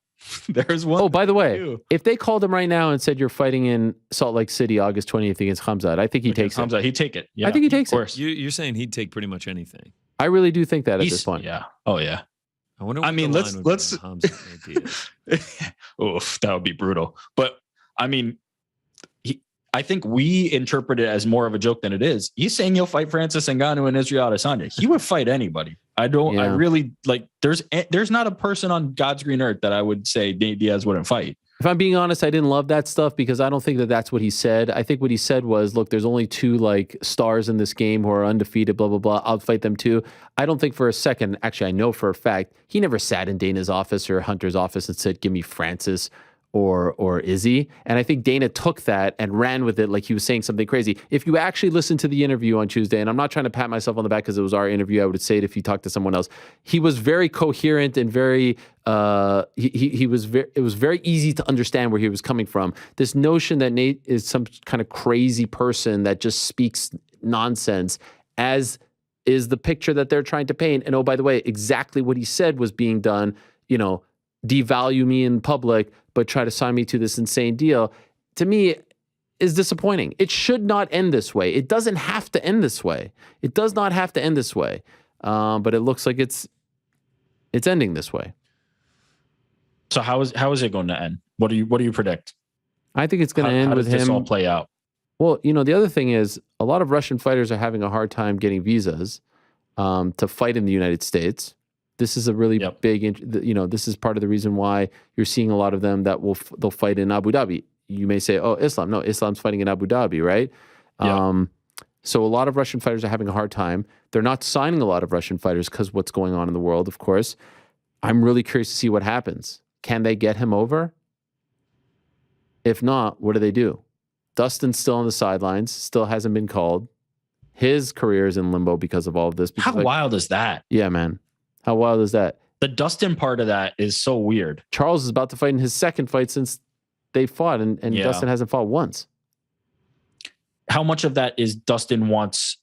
there's one. Oh, by the way, if they called him right now and said you're fighting in Salt Lake City August 20th against Khamzat, I think he takes it. He'd take it. Yeah, I think he takes it. You're saying he'd take pretty much anything. I really do think that at this point. Yeah. Oh, yeah. I wonder. I mean, let's. Oof, that would be brutal. But I mean, I think we interpret it as more of a joke than it is. He's saying he'll fight Francis Ngannou and Israel Adesanya. He would fight anybody. I really like, there's not a person on God's green earth that I would say Nate Diaz wouldn't fight. If I'm being honest, I didn't love that stuff because I don't think that that's what he said. I think what he said was, look, there's only 2 like stars in this game who are undefeated, blah, blah, blah. I'll fight them too. I don't think for a second, actually, I know for a fact, he never sat in Dana's office or Hunter's office and said, give me Francis or Izzy. And I think Dana took that and ran with it like he was saying something crazy. If you actually listen to the interview on Tuesday, and I'm not trying to pat myself on the back because it was our interview, I would say it if he talked to someone else. He was very coherent and very it was very easy to understand where he was coming from. This notion that Nate is some kind of crazy person that just speaks nonsense, as is the picture that they're trying to paint. And oh, by the way, exactly what he said was being done, devalue me in public, but try to sign me to this insane deal, to me is disappointing. It should not end this way. It doesn't have to end this way. It does not have to end this way. But it looks like it's ending this way. So how is it going to end? What do you predict? I think it's going to end with him. How does this all play out? Well, the other thing is a lot of Russian fighters are having a hard time getting visas to fight in the United States. This is a really big, this is part of the reason why you're seeing a lot of them that they'll fight in Abu Dhabi. You may say, oh, Islam. No, Islam's fighting in Abu Dhabi, right? Yeah. So a lot of Russian fighters are having a hard time. They're not signing a lot of Russian fighters because what's going on in the world, of course. I'm really curious to see what happens. Can they get him over? If not, what do they do? Dustin's still on the sidelines, still hasn't been called. His career is in limbo because of all of this. How wild is that? Yeah, man. How wild is that? The Dustin part of that is so weird. Charles is about to fight in his second fight since they fought, and Dustin hasn't fought once. How much of that is Dustin wants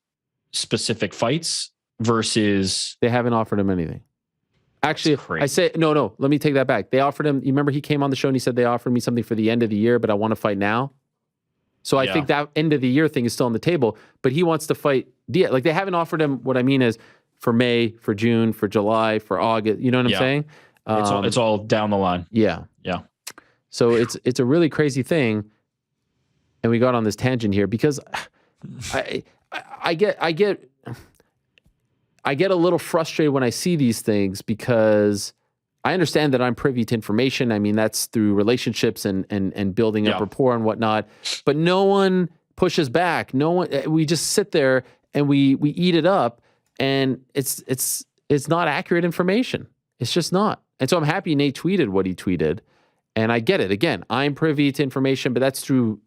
specific fights versus... They haven't offered him anything. Actually, I say, no, let me take that back. They offered him, you remember he came on the show and he said they offered me something for the end of the year, but I want to fight now. So I think that end of the year thing is still on the table, but he wants to fight. Like they haven't offered him, what I mean is for May, for June, for July, for August. You know what I'm saying? It's all down the line. Yeah. Yeah. So it's a really crazy thing. And we got on this tangent here because I get I get a little frustrated when I see these things because I understand that I'm privy to information. I mean, that's through relationships and building up rapport and whatnot. But no one pushes back. No one. We just sit there and we eat it up, and it's not accurate information. It's just not. And so I'm happy Nate tweeted what he tweeted, and I get it. Again, I'm privy to information, but that's through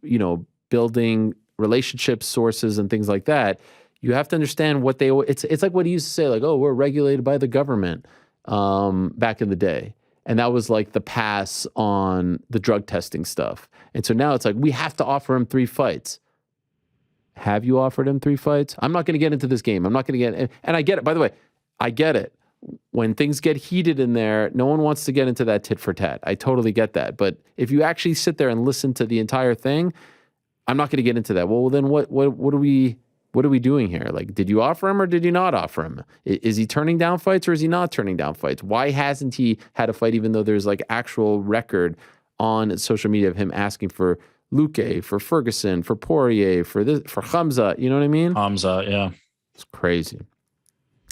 building relationships, sources, and things like that. You have to understand what they. It's like what he used to say, like, oh, we're regulated by the government. Back in the day. And that was like the pass on the drug testing stuff. And so now it's like, we have to offer him 3 fights. Have you offered him 3 fights? I'm not going to get into this game. I'm not going to get, and I get it. By the way, I get it. When things get heated in there, no one wants to get into that tit for tat. I totally get that. But if you actually sit there and listen to the entire thing, I'm not going to get into that. Well, then what are we doing here? Like, did you offer him or did you not offer him? Is he turning down fights or is he not turning down fights? Why hasn't he had a fight even though there's like actual record on social media of him asking for Luque, for Ferguson, for Poirier, for Hamza? You know what I mean? Hamza, yeah. It's crazy.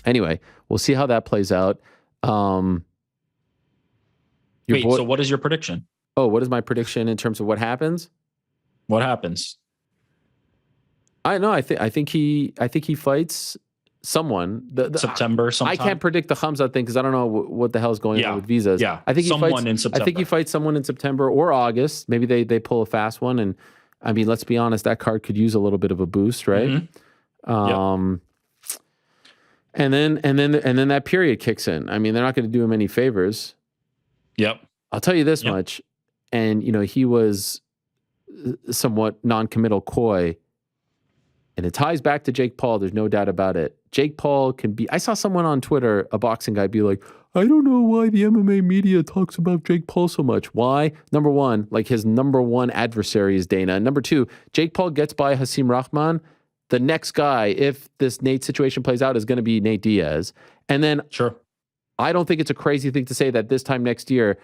Anyway, we'll see how that plays out. So what is your prediction? Oh, what is my prediction in terms of what happens? What happens? I know. I think he fights someone. September. Sometime. I can't predict the Hamza thing because I don't know what the hell is going on with visas. Yeah, I think he someone fights in September. I think he fights someone in September or August. Maybe they pull a fast one. And I mean, let's be honest, that card could use a little bit of a boost, right? Mm-hmm. And then that period kicks in. I mean, they're not going to do him any favors. Yep. I'll tell you this much. And he was somewhat non-committal, coy. And it ties back to Jake Paul. There's no doubt about it. Jake Paul can be... I saw someone on Twitter, a boxing guy, be like, I don't know why the MMA media talks about Jake Paul so much. Why? Number one, like his number one adversary is Dana. Number two, Jake Paul gets by Hasim Rahman. The next guy, if this Nate situation plays out, is going to be Nate Diaz. And then I don't think it's a crazy thing to say that this time next year,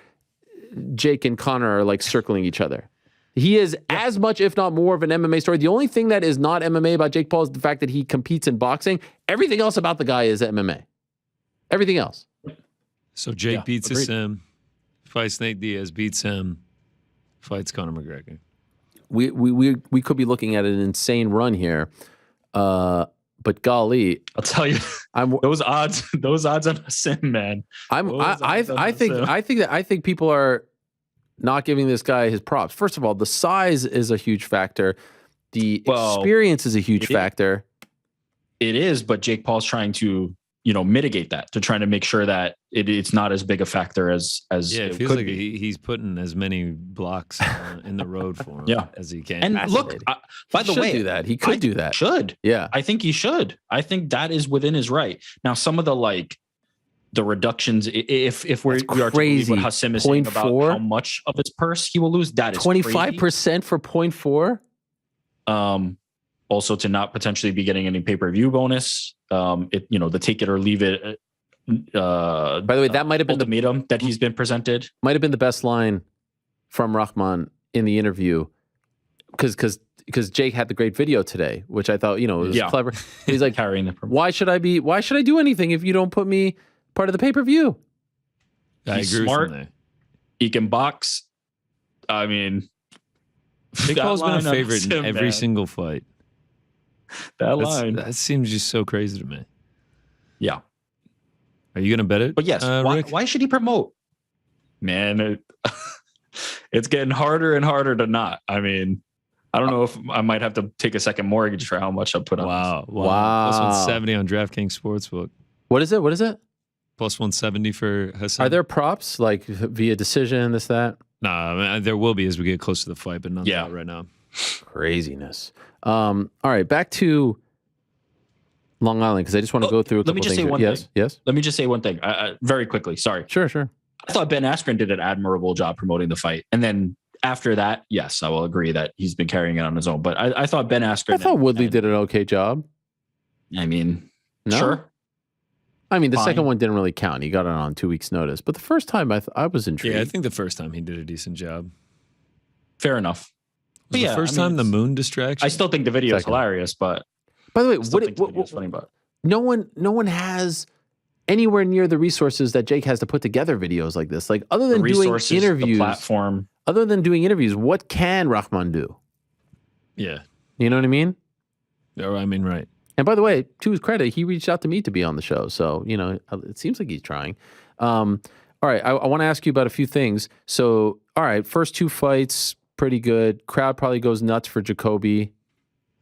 Jake and Conor are like circling each other. He is as much, if not more, of an MMA story. The only thing that is not MMA about Jake Paul is the fact that he competes in boxing. Everything else about the guy is MMA. Everything else. So Jake beats Hasim, fights Nate Diaz, beats him, fights Conor McGregor. We could be looking at an insane run here. But golly, I'll tell you, those odds on Hasim, man. I think people are not giving this guy his props. First of all, the size is a huge factor. The experience is a huge factor. It is, but Jake Paul's trying to, mitigate that, to trying to make sure that it's not as big a factor as it feels could like be. He's putting as many blocks in the road for him as he can. And look, by the way, do that. He could do that. Should. Yeah. I think he should. I think that is within his right. Now, some of the reductions, if we are to believe what Hasim is saying about how much of his purse he will lose, that is 25% for 0.4. Also, to not potentially be getting any pay-per-view bonus. The take it or leave it. By the way, that might have been the ultimatum that he's been presented. Might have been the best line from Rahman in the interview, because Jake had the great video today, which I thought was clever. He's like, why should I do anything if you don't put me part of the pay-per-view? He's smart. He can box. I mean, Jake Paul's been a favorite in every single fight. That seems just so crazy to me. Yeah. Are you going to bet it? But yes, why should he promote? Man, it's getting harder and harder to not. I mean, I don't know if I might have to take a second mortgage for how much I put on. Wow. Plus 170 on DraftKings Sportsbook. What is it? Plus 170 for Hasim. Are there props like via decision, this, that? Nah, there will be as we get closer to the fight, but none of that right now. Craziness. All right, back to Long Island, because I just want to go through a couple things. Let me just say one thing. Yes. Let me just say one thing very quickly. Sorry. Sure. I thought Ben Askren did an admirable job promoting the fight. And then after that, yes, I will agree that he's been carrying it on his own. But I thought Ben Askren... I thought Woodley did an okay job. I mean, no? Sure. I mean, the second one didn't really count. He got it on 2 weeks' notice. But the first time, I was intrigued. Yeah, I think the first time he did a decent job. Fair enough. Was the first time the moon distraction? I still think the video is hilarious, but... By the way, what's funny about it? no one has anywhere near the resources that Jake has to put together videos like this. Like other than doing interviews, the platform. Other than doing interviews, what can Rahman do? Yeah. You know what I mean? Oh, I mean, right. And by the way, to his credit, he reached out to me to be on the show. So, you know, it seems like he's trying. All right. I want to ask you about a few things. So, all right. First 2 fights, pretty good. Crowd probably goes nuts for Jacoby,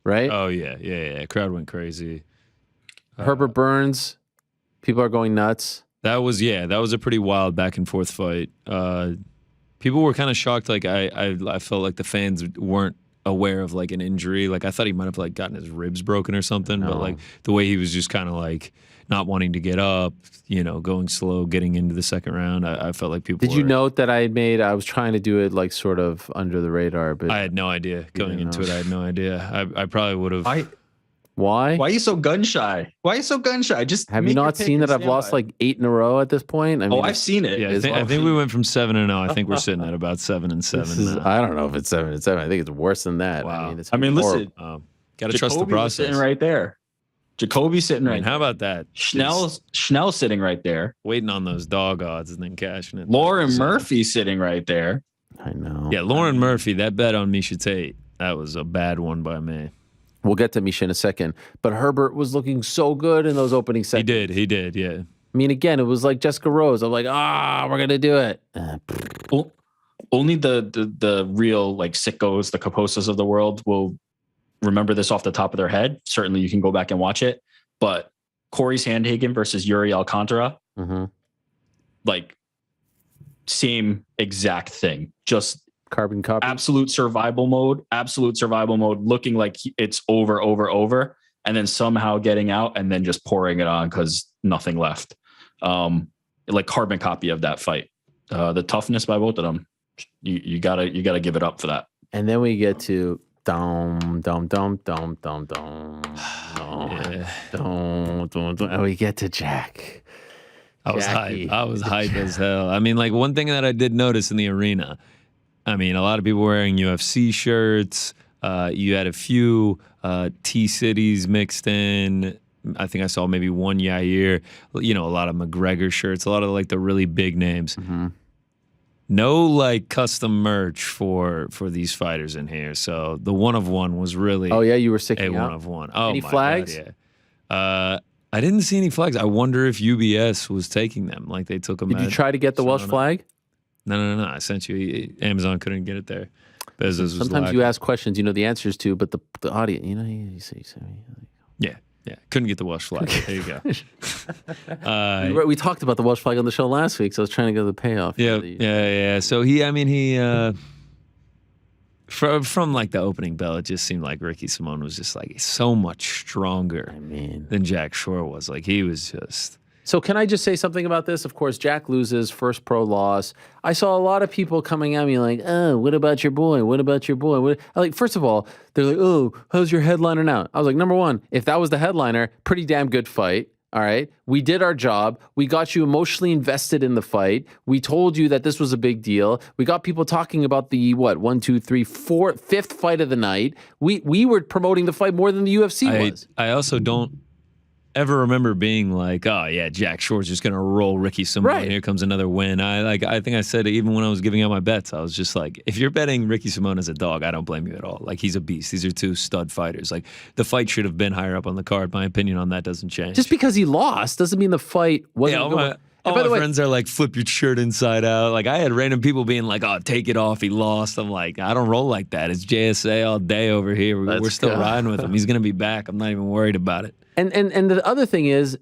right? Oh, yeah. Crowd went crazy. Herbert Burns, people are going nuts. That was a pretty wild back and forth fight. People were kind of shocked. Like I felt like the fans weren't aware of like an injury. Like I thought he might have like gotten his ribs broken or something. But like the way he was just kind of like not wanting to get up, you know, going slow, getting into the second round. I felt like people. Did you note that I was trying to do it like sort of under the radar, but I had no idea going into it. I had no idea. I probably would have. Why? Why are you so gun shy? Just have you not seen that I've lost like 8 in a row at this point? I mean, I've seen it. Yeah, I think we went from 7-0. I think we're sitting at about 7-7 now. I don't know if it's 7-7. I think it's worse than that. Wow. I mean, listen, got to trust the process. Sitting right there. Jacoby's sitting right. How about that? Schnell sitting right there, waiting on those dog odds and then cashing it. Lauren Murphy sitting right there. I know. Yeah, Lauren Murphy. That bet on Misha Tate. That was a bad one by me. We'll get to Misha in a second. But Herbert was looking so good in those opening seconds. He did, yeah. I mean, again, it was like Jessica Rose. I'm like, we're going to do it. Only the real like sickos, the Caposas of the world will remember this off the top of their head. Certainly you can go back and watch it. But Corey Sandhagen versus Yuri Alcantara, like same exact thing. Just carbon copy. Absolute survival mode, looking like it's over, and then somehow getting out and then just pouring it on because nothing left. Like carbon copy of that fight. The toughness by both of them, you gotta give it up for that. And then we get to and we get to Jack. I was hyped as hell. I mean, like one thing that I did notice in the arena, I mean, a lot of people wearing UFC shirts. You had a few T-Cities mixed in. I think I saw maybe one Yair. You know, a lot of McGregor shirts, a lot of like the really big names. No like custom merch for these fighters in here. So the 1 of 1 was really. Oh yeah, you were sticking out. 1 of 1. Oh, any my flags? God, yeah. I didn't see any flags. I wonder if UBS was taking them, like they took them. Did you try to get the Welsh flag? No. I sent you. Amazon couldn't get it there. Sometimes you ask questions you know the answers to, but the audience, you know, you say. Yeah. Couldn't get the Welsh flag. There you go. We talked about the Welsh flag on the show last week, so I was trying to go to the payoff. Yeah. So he from like the opening bell, it just seemed like Ricky Simón was just like so much stronger than Jack Shore was. Like he was just. So can I just say something about this? Of course, Jack loses, first pro loss. I saw a lot of people coming at me like, oh, what about your boy? What about your boy? Like, first of all, they're like, oh, how's your headliner now? I was like, number one, if that was the headliner, pretty damn good fight. All right. We did our job. We got you emotionally invested in the fight. We told you that this was a big deal. We got people talking about the, 1, 2, 3, 4, 5th fight of the night. We were promoting the fight more than the UFC was. I also don't ever remember being like, oh yeah, Jack Shore's just gonna roll Ricky Simón. Right. Here comes another win. I think I said even when I was giving out my bets, I was just like, if you're betting Ricky Simón as a dog, I don't blame you at all. Like he's a beast. These are 2 stud fighters. Like the fight should have been higher up on the card. My opinion on that doesn't change. Just because he lost doesn't mean the fight wasn't good. All my friends are like, flip your shirt inside out. Like I had random people being like, oh, take it off. He lost. I'm like, I don't roll like that. It's JSA all day over here. We're still riding with him. He's gonna be back. I'm not even worried about it. And the other thing is,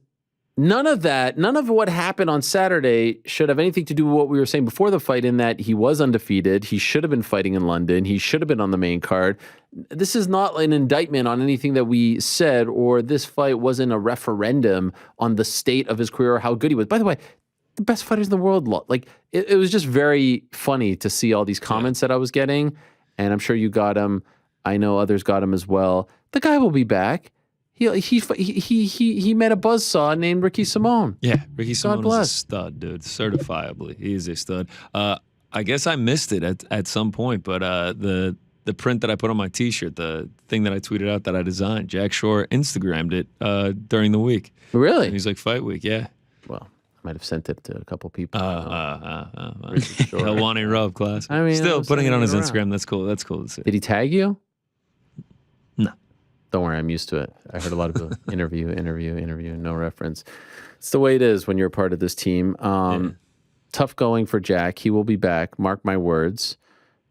none of what happened on Saturday should have anything to do with what we were saying before the fight, in that he was undefeated. He should have been fighting in London. He should have been on the main card. This is not an indictment on anything that we said, or this fight wasn't a referendum on the state of his career or how good he was. By the way, the best fighters in the world, like it was just very funny to see all these comments that I was getting, and I'm sure you got them. I know others got them as well. The guy will be back. He met a buzzsaw named Ricky Simón. Yeah, Ricky Simón is a stud, dude. Certifiably, he is a stud. I guess I missed it at some point, but the the print that I put on my T-shirt, the thing that I tweeted out that I designed. Jack Shore Instagrammed it during the week. Really? He's like, fight week, yeah. Well, I might have sent it to a couple people. Helwani and Rob class. I mean, still I'm putting it on his around. Instagram. That's cool. That's cool to see. Did he tag you? No. Don't worry, I'm used to it. I heard a lot of people interview, no reference. It's the way it is when you're a part of this team. Tough going for Jack. He will be back. Mark my words.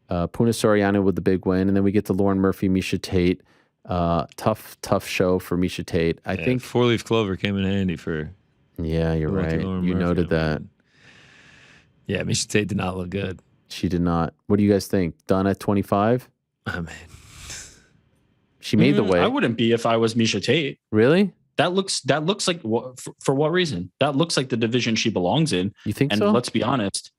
Puna Soriano with the big win, and then we get to Lauren Murphy, Miesha Tate. Tough show for Miesha Tate. I think 4-leaf clover came in handy for. Yeah, you're right. Lauren You Murphy noted that. Yeah, Miesha Tate did not look good. She did not. What do you guys think? Done at 25? Oh, man. She made the weight. I wouldn't be if I was Miesha Tate. Really? That looks like for what reason? That looks like the division she belongs in. You think and so? Let's be honest.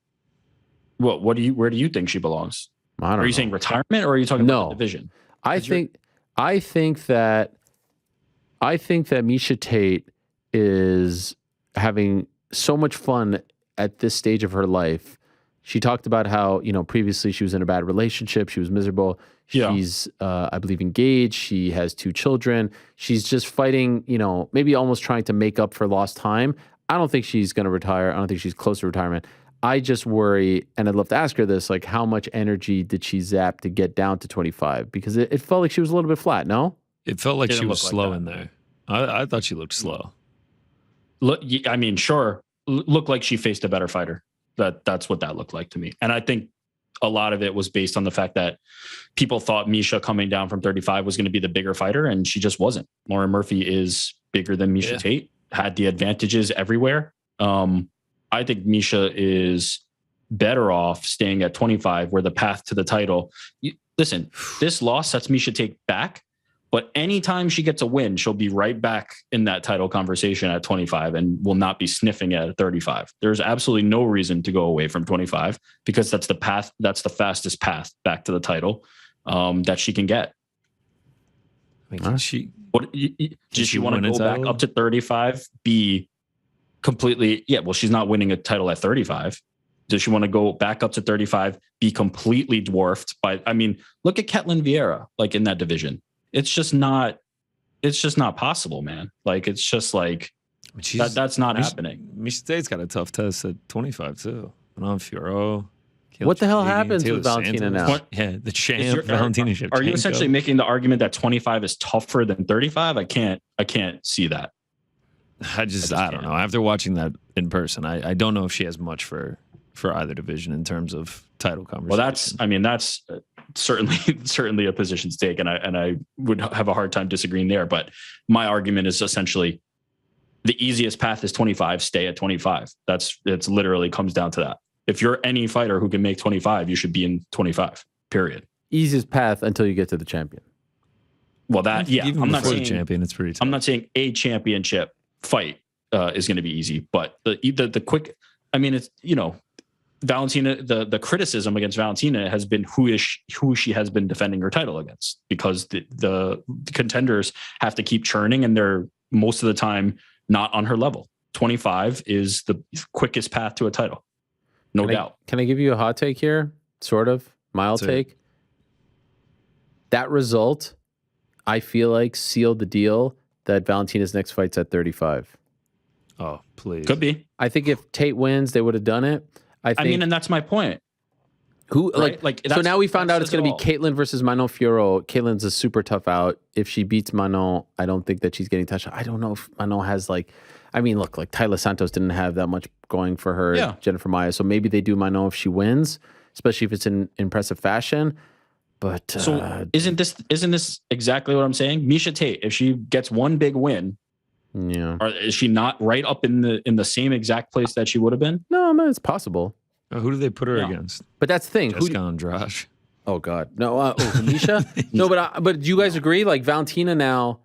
Where do you think she belongs? I don't know. Are you saying retirement or are you talking about the division? I think that Miesha Tate is having so much fun at this stage of her life. She talked about how, previously she was in a bad relationship. She was miserable. Yeah. She's, I believe, engaged. She has 2 children. She's just fighting, maybe almost trying to make up for lost time. I don't think she's going to retire. I don't think she's close to retirement. I just worry, and I'd love to ask her this, like how much energy did she zap to get down to 25? Because it felt like she was a little bit flat, no? It felt like Didn't she was look like slow that. in there. I thought she looked slow. Look, I mean, sure. Looked like she faced a better fighter. That's what that looked like to me. And I think a lot of it was based on the fact that people thought Miesha coming down from 35 was going to be the bigger fighter, and she just wasn't. Lauren Murphy is bigger than Miesha Tate, had the advantages everywhere. I think Miesha is better off staying at 25, where the path to the title. Listen, this loss sets Miesha Tate back, but anytime she gets a win, she'll be right back in that title conversation at 25 and will not be sniffing at 35. There's absolutely no reason to go away from 25 because that's the path. That's the fastest path back to the title that she can get. I mean, does she want to go back up to 35? Be completely, well, she's not winning a title at 35. Does she want to go back up to 35, be completely dwarfed by, look at Ketlin Vieira, like in that division. It's just not possible, man. Like, it's just like, that's not happening. Miesha Tate's got a tough test at 25 too. Manon Fiorot. What the hell happens with Valentina now? The champ, Valentina Shevchenko. Are you essentially making the argument that 25 is tougher than 35? I can't see that. I don't know. After watching that in person, I don't know if she has much for either division in terms of title conversation. Well, that's certainly a position to take, and I would have a hard time disagreeing there. But my argument is essentially the easiest path is 25. Stay at 25. It's literally comes down to that. If you're any fighter who can make 25, you should be in 25. Period. Easiest path until you get to the champion. Well, Even I'm not before saying the champion, it's pretty tough. I'm not saying a championship fight is going to be easy, but the quick. It's Valentina. The criticism against Valentina has been who she has been defending her title against, because the contenders have to keep churning, and they're most of the time not on her level. 25 is the quickest path to a title. No doubt. Can I give you a hot take here? Sort of. Mild take. That result, I feel like, sealed the deal that Valentina's next fight's at 35. Oh, please. Could be. I think if Tate wins, they would have done it. And that's my point. Who right? So now we found out it's going to be Caitlin versus Manon Fiorot. Caitlin's a super tough out. If she beats Manon, I don't think that she's getting touched. I don't know if Manon has look, Tyler Santos didn't have that much going for her. Yeah. Jennifer Maia. So maybe they do Manon if she wins, especially if it's in impressive fashion. But so isn't this exactly what I'm saying? Miesha Tate, if she gets one big win, is she not right up in the same exact place that she would have been? No, it's possible. Who do they put her against? But that's the thing. Jessica Andrade. Oh God, no. Miesha. No, but do you guys agree? Like Valentina now,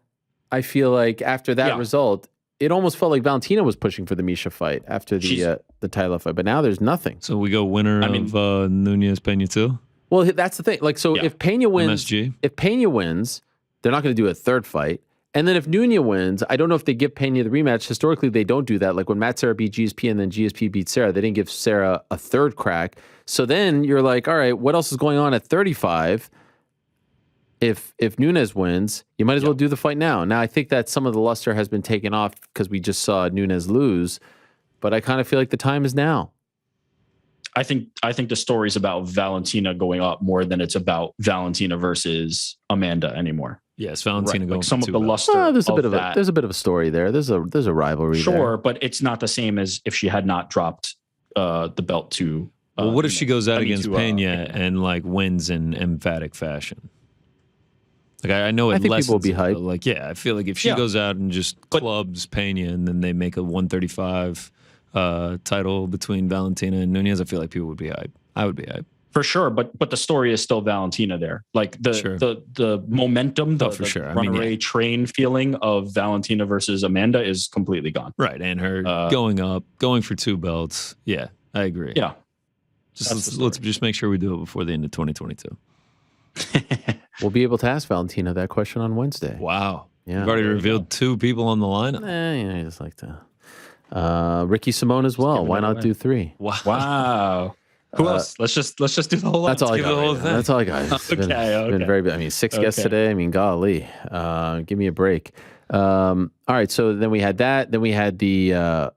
I feel like after that result, it almost felt like Valentina was pushing for the Miesha fight after the title fight. But now there's nothing. So we go winner of Nunez Pena too. Well, that's the thing. If Pena wins, they're not going to do a third fight. And then if Nunes wins, I don't know if they give Pena the rematch. Historically, they don't do that. Like when Matt Serra beat GSP and then GSP beat Serra, they didn't give Serra a third crack. So then you're like, all right, what else is going on at 35? if Nunes wins, you might as well do the fight now. Now, I think that some of the luster has been taken off because we just saw Nunes lose, but I kind of feel like the time is now. I think the story's about Valentina going up more than it's about Valentina versus Amanda anymore. Yes, Valentina going like some for of the 2 luster. There's a of bit of that. there's a bit of a story there. There's a rivalry. Sure, but it's not the same as if she had not dropped the belt to. Well, what if she goes out against to, Pena and like wins in emphatic fashion? Like I know it I think lessens people will be it, hyped. but, like, yeah, I feel like if she goes out and just clubs Pena and then they make a 135 title between Valentina and Nunes, I feel like people would be hyped. I would be hyped. For sure, but the story is still Valentina there. Like the momentum, the runaway train feeling of Valentina versus Amanda is completely gone. Right, and her going for 2 belts. Yeah, I agree. Yeah, let's just make sure we do it before the end of 2022. We'll be able to ask Valentina that question on Wednesday. Wow. Yeah. We've already revealed 2 people on the lineup. I just like to. Ricky Simone as well. Why not do 3? Wow. Who else? Let's just do the whole. That's all I give got. the whole Right thing. That's all I got. It's been very. I mean, 6 guests today. I mean, golly, give me a break. All right, so then we had that. Then we had the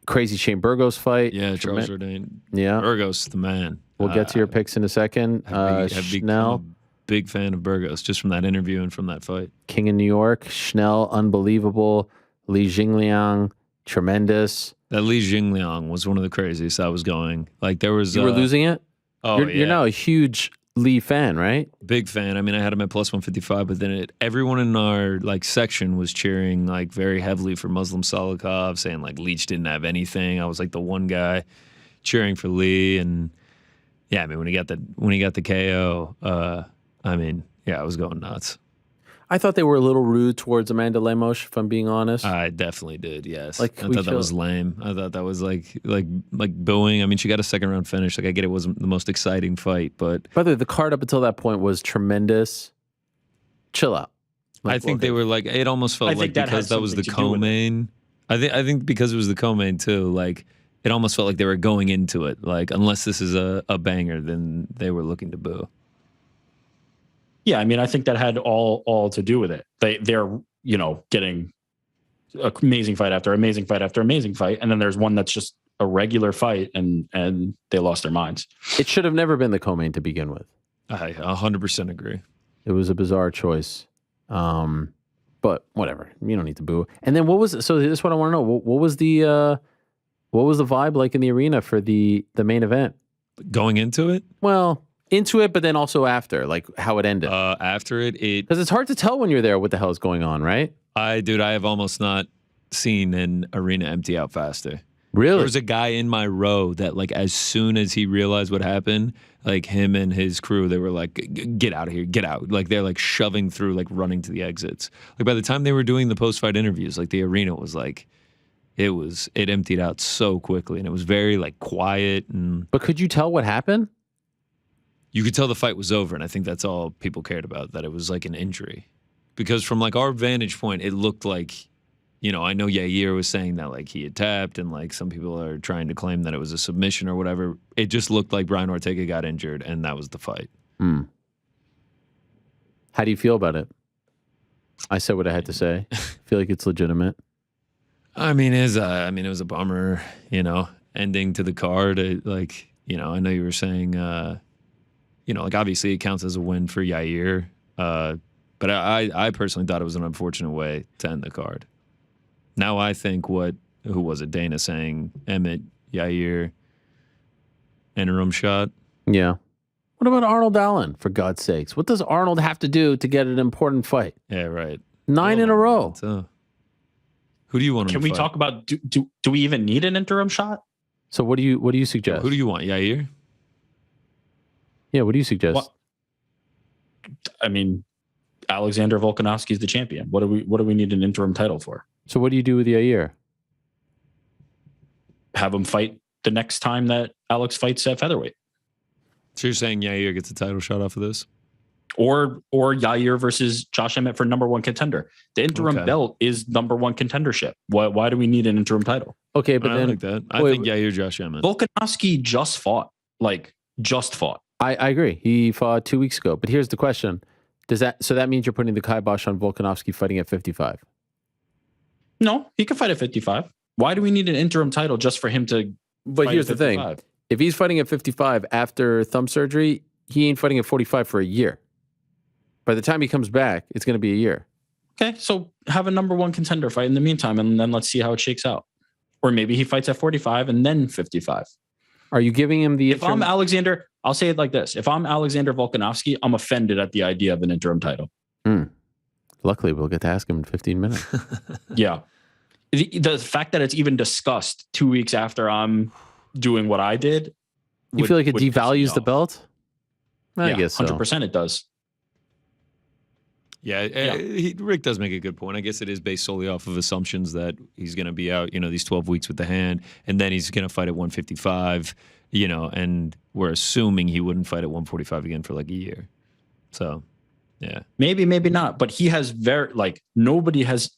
crazy Shane Burgos fight. Yeah, Charles Jourdain. Yeah, Burgos, the man. We'll get to your picks in a second. I've Schnell, become a big fan of Burgos just from that interview and from that fight. King in New York. Schnell, unbelievable. Li Jingliang, tremendous. That Li Jingliang was one of the craziest I was going. Like there was. You were losing it? Oh, You're now a huge Li fan, right? Big fan. I mean, I had him at plus 155, but then everyone in our like section was cheering like very heavily for Muslim Salikov, saying like Leach didn't have anything. I was like the one guy cheering for Lee, and yeah, I mean when he got the KO, I mean, yeah, I was going nuts. I thought they were a little rude towards Amanda Lemos, if I'm being honest. I definitely did, yes. Like, I thought that was lame. I thought that was like booing. I mean, she got a 2nd round finish. Like, I get it wasn't the most exciting fight, but... By the way, the card up until that point was tremendous. Chill out. I think they were like... It almost felt like because that was the co-main. I think because it was the co-main, too, like, it almost felt like they were going into it. Like, unless this is a banger, then they were looking to boo. Yeah, I mean, I think that had all to do with it. They're getting amazing fight after amazing fight after amazing fight, and then there's one that's just a regular fight, and they lost their minds. It should have never been the co-main to begin with. I 100% agree. It was a bizarre choice, but whatever. You don't need to boo. And then what was so? This is what I want to know. What was the vibe like in the arena for the main event? Going into it? Well. Into it, but then also after, like how it ended. After it because it's hard to tell when you're there what the hell is going on, right? I have almost not seen an arena empty out faster. Really? There was a guy in my row that, like, as soon as he realized what happened, like him and his crew, they were like, "Get out of here, get out!" Like they're like shoving through, like running to the exits. Like by the time they were doing the post-fight interviews, like the arena was like, it emptied out so quickly, and it was very like quiet. But could you tell what happened? You could tell the fight was over, and I think that's all people cared about, that it was like an injury. Because from like our vantage point, it looked like, I know Yair was saying that like he had tapped, and like some people are trying to claim that it was a submission or whatever. It just looked like Brian Ortega got injured, and that was the fight. How do you feel about it? I said what I had to say. I feel like it's legitimate. I mean, it was a bummer, ending to the card. I know you were saying... like obviously it counts as a win for Yair, but I personally thought it was an unfortunate way to end the card. Now I think who was it? Dana saying Emmett, Yair, interim shot. Yeah. What about Arnold Allen, for God's sakes? What does Arnold have to do to get an important fight? Yeah, right. 9 in a row. Who do you want? Can we talk about do we even need an interim shot? So what do you suggest? Who do you want? Yair? Yeah, what do you suggest? Well, I mean, Alexander Volkanovski is the champion. What do we need an interim title for? So what do you do with Yair? Have him fight the next time that Alex fights at featherweight. So you're saying Yair gets a title shot off of this? Or Yair versus Josh Emmett for number 1 contender. The interim belt is number 1 contendership. Why do we need an interim title? Okay, but I then like that. I think Yair, Josh Emmett. Volkanovski just fought. I agree. He fought 2 weeks ago. But here's the question. So that means you're putting the kibosh on Volkanovski fighting at 55? No, he can fight at 55. Why do we need an interim title just for him to But fight here's at the thing. 55? If he's fighting at 55 after thumb surgery, he ain't fighting at 45 for a year. By the time he comes back, it's going to be a year. Okay, so have a number one contender fight in the meantime, and then let's see how it shakes out. Or maybe he fights at 45 and then 55. Are you giving him the If I'm Alexander, I'll say it like this. If I'm Alexander Volkanovski, I'm offended at the idea of an interim title. Luckily, we'll get to ask him in 15 minutes. Yeah. The fact that it's even discussed 2 weeks after I'm doing what I did. You feel like it devalues the belt? I guess so. 100% it does. Yeah, Rick does make a good point. I guess it is based solely off of assumptions that he's going to be out, these 12 weeks with the hand, and then he's going to fight at 155, and we're assuming he wouldn't fight at 145 again for like a year. So, yeah. Maybe not, but he has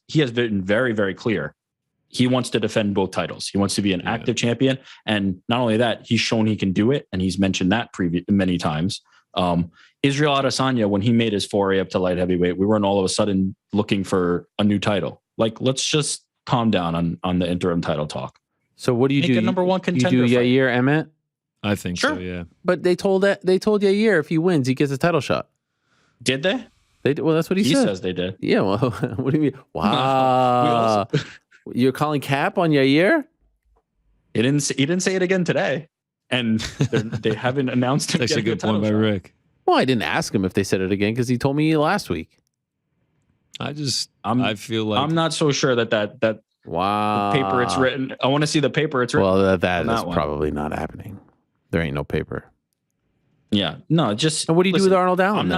he has been very, very clear. He wants to defend both titles. He wants to be an active champion. And not only that, he's shown he can do it. And he's mentioned that many times. Israel Adesanya, when he made his foray up to light heavyweight, we weren't all of a sudden looking for a new title. Like, let's just calm down on the interim title talk. So what do you do? Make a number one contender. You do Yair Emmett? I think so, yeah. But they told Yair if he wins, he gets a title shot. Did they? Well, that's what he said. He says they did. Yeah, well, what do you mean? Wow. You're calling cap on Yair? He didn't say it again today. And they haven't announced him. That's a good point by Rick. Well, I didn't ask him if they said it again because he told me last week. I feel like I'm not so sure that wow, the paper it's written. I want to see the paper it's written. Well, that is probably not happening. There ain't no paper. Yeah, no, just. And what do you do with Arnold Allen?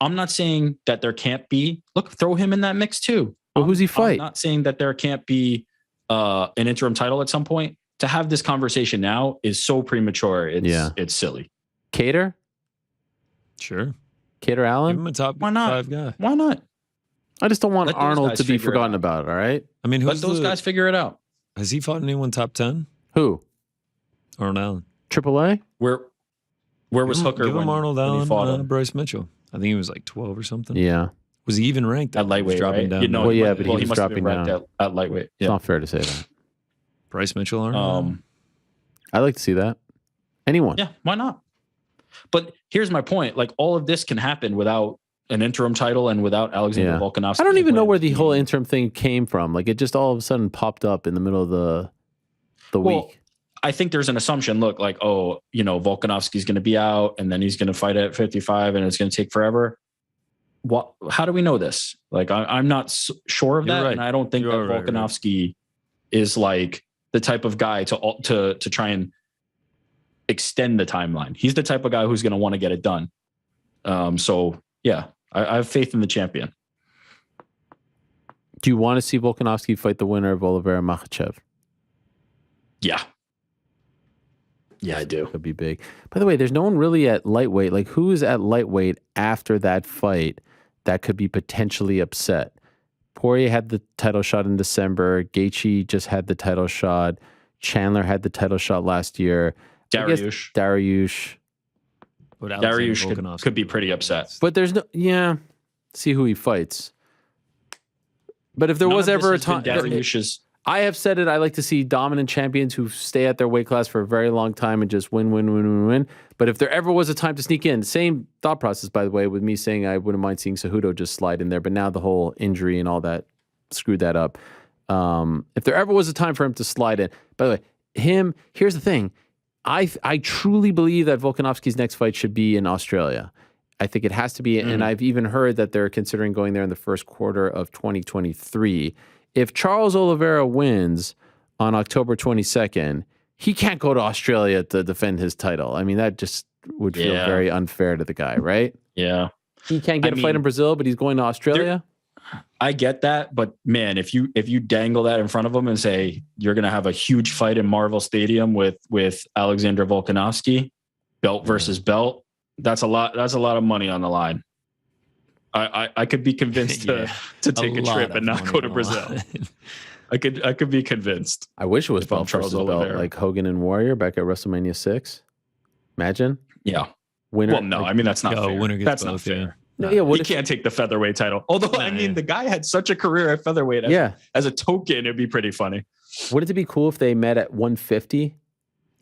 I'm not saying that there can't be. Look, throw him in that mix too. Well, who's he fight? I'm not saying that there can't be an interim title at some point. To have this conversation now is so premature. It's silly. Cater? Sure. Cater Allen? Give him a top Why not? 5 guy. Why not? I just don't want Arnold to be forgotten about, all right? I mean, let those guys figure it out. Has he fought anyone top 10? Who? Arnold Allen. AAA? Where was Hooker give him when Arnold he Allen, fought him? Bryce Mitchell. I think he was like 12 or something. Yeah. Was he even ranked? At lightweight, dropping right? down. But he was must have been dropping ranked down. at lightweight. It's not fair to say that. Bryce Mitchell, Arnold? I'd like to see that. Anyone. Yeah, why not? But here's my point. Like, all of this can happen without an interim title and without Alexander Volkanovski. I don't even know where the whole interim thing came from. Like, it just all of a sudden popped up in the middle of the week. I think there's an assumption. Look, like, Volkanovski's going to be out and then he's going to fight at 55 and it's going to take forever. How do we know this? Like, I'm not sure of that. Right. And I don't think that Volkanovski is like the type of guy to try and extend the timeline. He's the type of guy who's going to want to get it done. So yeah, I have faith in the champion. Do you want to see Volkanovski fight the winner of Oliveira Makhachev? Yeah. Yeah, I do. Could be big. By the way, there's no one really at lightweight. Like, who is at lightweight after that fight that could be potentially upset? Poirier had the title shot in December. Gaethje just had the title shot. Chandler had the title shot last year. Dariush could be pretty upset. But there's no, see who he fights. But if there was ever a time, I have said it, I like to see dominant champions who stay at their weight class for a very long time and just win. But if there ever was a time to sneak in, same thought process, by the way, with me saying I wouldn't mind seeing Cejudo just slide in there. But now the whole injury and all that screwed that up. If there ever was a time for him to slide in, by the way, here's the thing. I truly believe that Volkanovski's next fight should be in Australia. I think it has to be, and I've even heard that they're considering going there in the first quarter of 2023. If Charles Oliveira wins on October 22nd, he can't go to Australia to defend his title. I mean, that just would feel very unfair to the guy, right? Yeah. He can't get a fight in Brazil, but he's going to Australia? I get that, but man, if you dangle that in front of him and say you're going to have a huge fight in Marvel Stadium with Alexander Volkanovski, belt versus belt, that's a lot of money on the line. I could be convinced to take a trip and not go to Brazil. I could be convinced. I wish it was belt versus belt, like Hogan and Warrior back at WrestleMania 6. Imagine. Yeah. winner. Well, no, I mean that's not fair. Winner gets That's both, not fair. No, yeah, what He if- can't take the featherweight title. Although, I mean, the guy had such a career at featherweight. As a token, it'd be pretty funny. Wouldn't it be cool if they met at 150?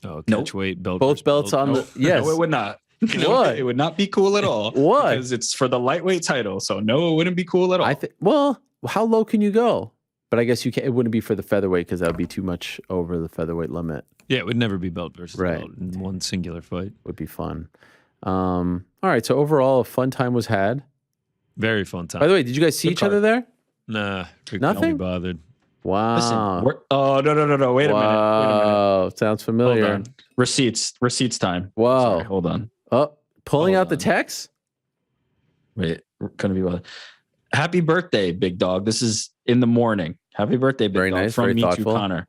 Oh, Nope. catchweight belt. Both versus belts belt. on the yes. No, it would not. What? It would not be cool at all. What? Because it's for the lightweight title. So no, it wouldn't be cool at all. I think. Well, how low can you go? But I guess you can't. It wouldn't be for the featherweight because that would be too much over the featherweight limit. Yeah, it would never be belt versus Right. belt in one singular fight. Would be fun. All right. So overall, a fun time was had. Very fun time. By the way, did you guys see Good each other there? Nah, Rick Nothing? Can't be bothered. Wow. Listen, oh no! Wait a minute. Wow. Sounds Hold familiar. on. Receipts time. Wow. Sorry, hold on. Oh, pulling Hold out the on. text. Wait, couldn't be well. Happy birthday, big dog. This is in the morning. Happy birthday, big Very dog. nice, From very me thoughtful. to Connor.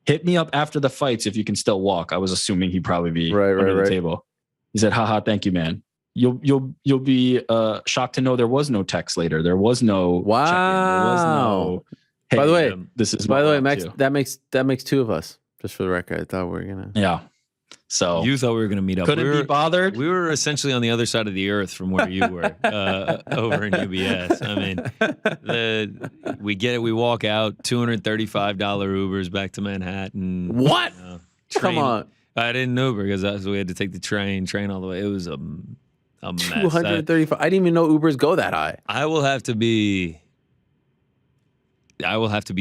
Hit me up after the fights if you can still walk. I was assuming he'd probably be Right, under right. the table. He said, haha, thank you, man. You'll be shocked to know there was no text later. There was no check-in. There was no, hey, By the way, this is By what the way, we're up Max, to. that makes two of us. Just for the record, I thought we were gonna. Yeah. So You thought we were going to meet up. couldn't we be bothered. We were essentially on the other side of the earth from where you were, over in UBS. I mean, we walk out, $235 Ubers back to Manhattan. What? You know, Come on. I didn't Uber because we had to take the train all the way. It was a mess. 235. I didn't even know Ubers go that high. I will have to be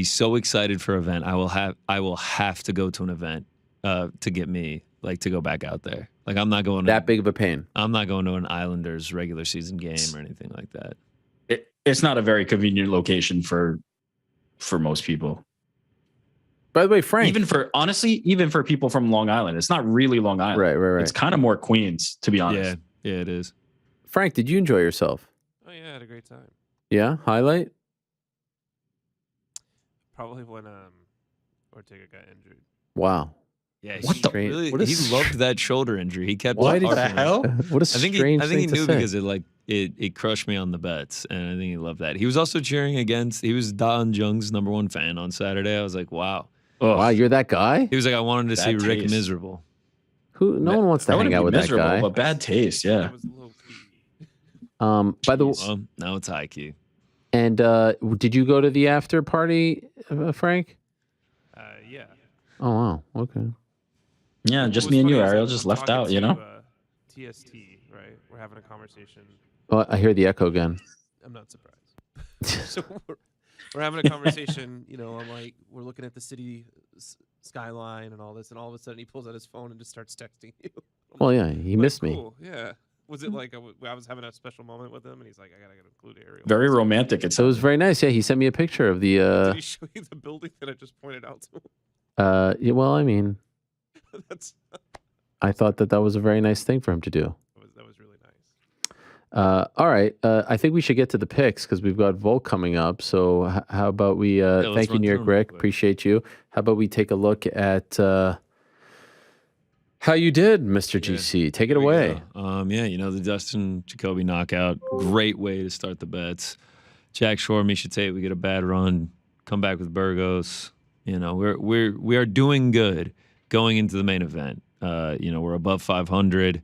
so excited for an event. I will have to go to an event to get me to go back out there. Like I'm not going That big of a pain. I'm not going to an Islanders regular season game or anything like that. It's not a very convenient location for most people. By the way, Frank. Even for people from Long Island, it's not really Long Island. Right. It's kind of more Queens, to be honest. Yeah, it is. Frank, did you enjoy yourself? Oh yeah, I had a great time. Yeah. Highlight. Probably when Ortega got injured. Wow. Yeah, What he the- really, what a he str- loved that shoulder injury. He kept. Why did What the harping on it. hell? What a I think strange he thing to knew say. because it crushed me on the bets, and I think he loved that. He was also cheering against. He was Un Jung's #1 fan on Saturday. I was like, wow. Wow, you're that guy? He was like, I wanted to see Bad Rick taste. miserable. Who? No one wants to hang out with that guy. But bad taste, yeah. It was low key. By the Well, now it's high key. and did you go to the after party, Frank? Yeah. Oh wow. Okay. Yeah, What just was me and you, funny is Ariel, I'm just left talking out, to, you know? TST, right? We're having a conversation. Oh, I hear the echo again. I'm not surprised. So we're having a conversation, I'm like, we're looking at the city skyline and all this, and all of a sudden he pulls out his phone and just starts texting you. I'm Well, like, yeah, he missed me. cool. Yeah. Was it like I was having a special moment with him, and he's like, I gotta include Ariel. Very romantic. So it was very nice. Yeah, he sent me a picture of the. Did he show you the building that I just pointed out to him? Yeah, well, I mean, That's I thought that was a very nice thing for him to do. that was really nice. All right. I think we should get to the picks because we've got Volk coming up. So how about we let's thank you, run New through York 'em real Rick. quick. Appreciate you. How about we take a look at how you did, Mr. GC? Take it Here we away. go. The Dustin Jacoby knockout. Great way to start the bets. Jack Shore, Misha Tate, we get a bad run. Come back with Burgos. We are doing good going into the main event. We're above 500.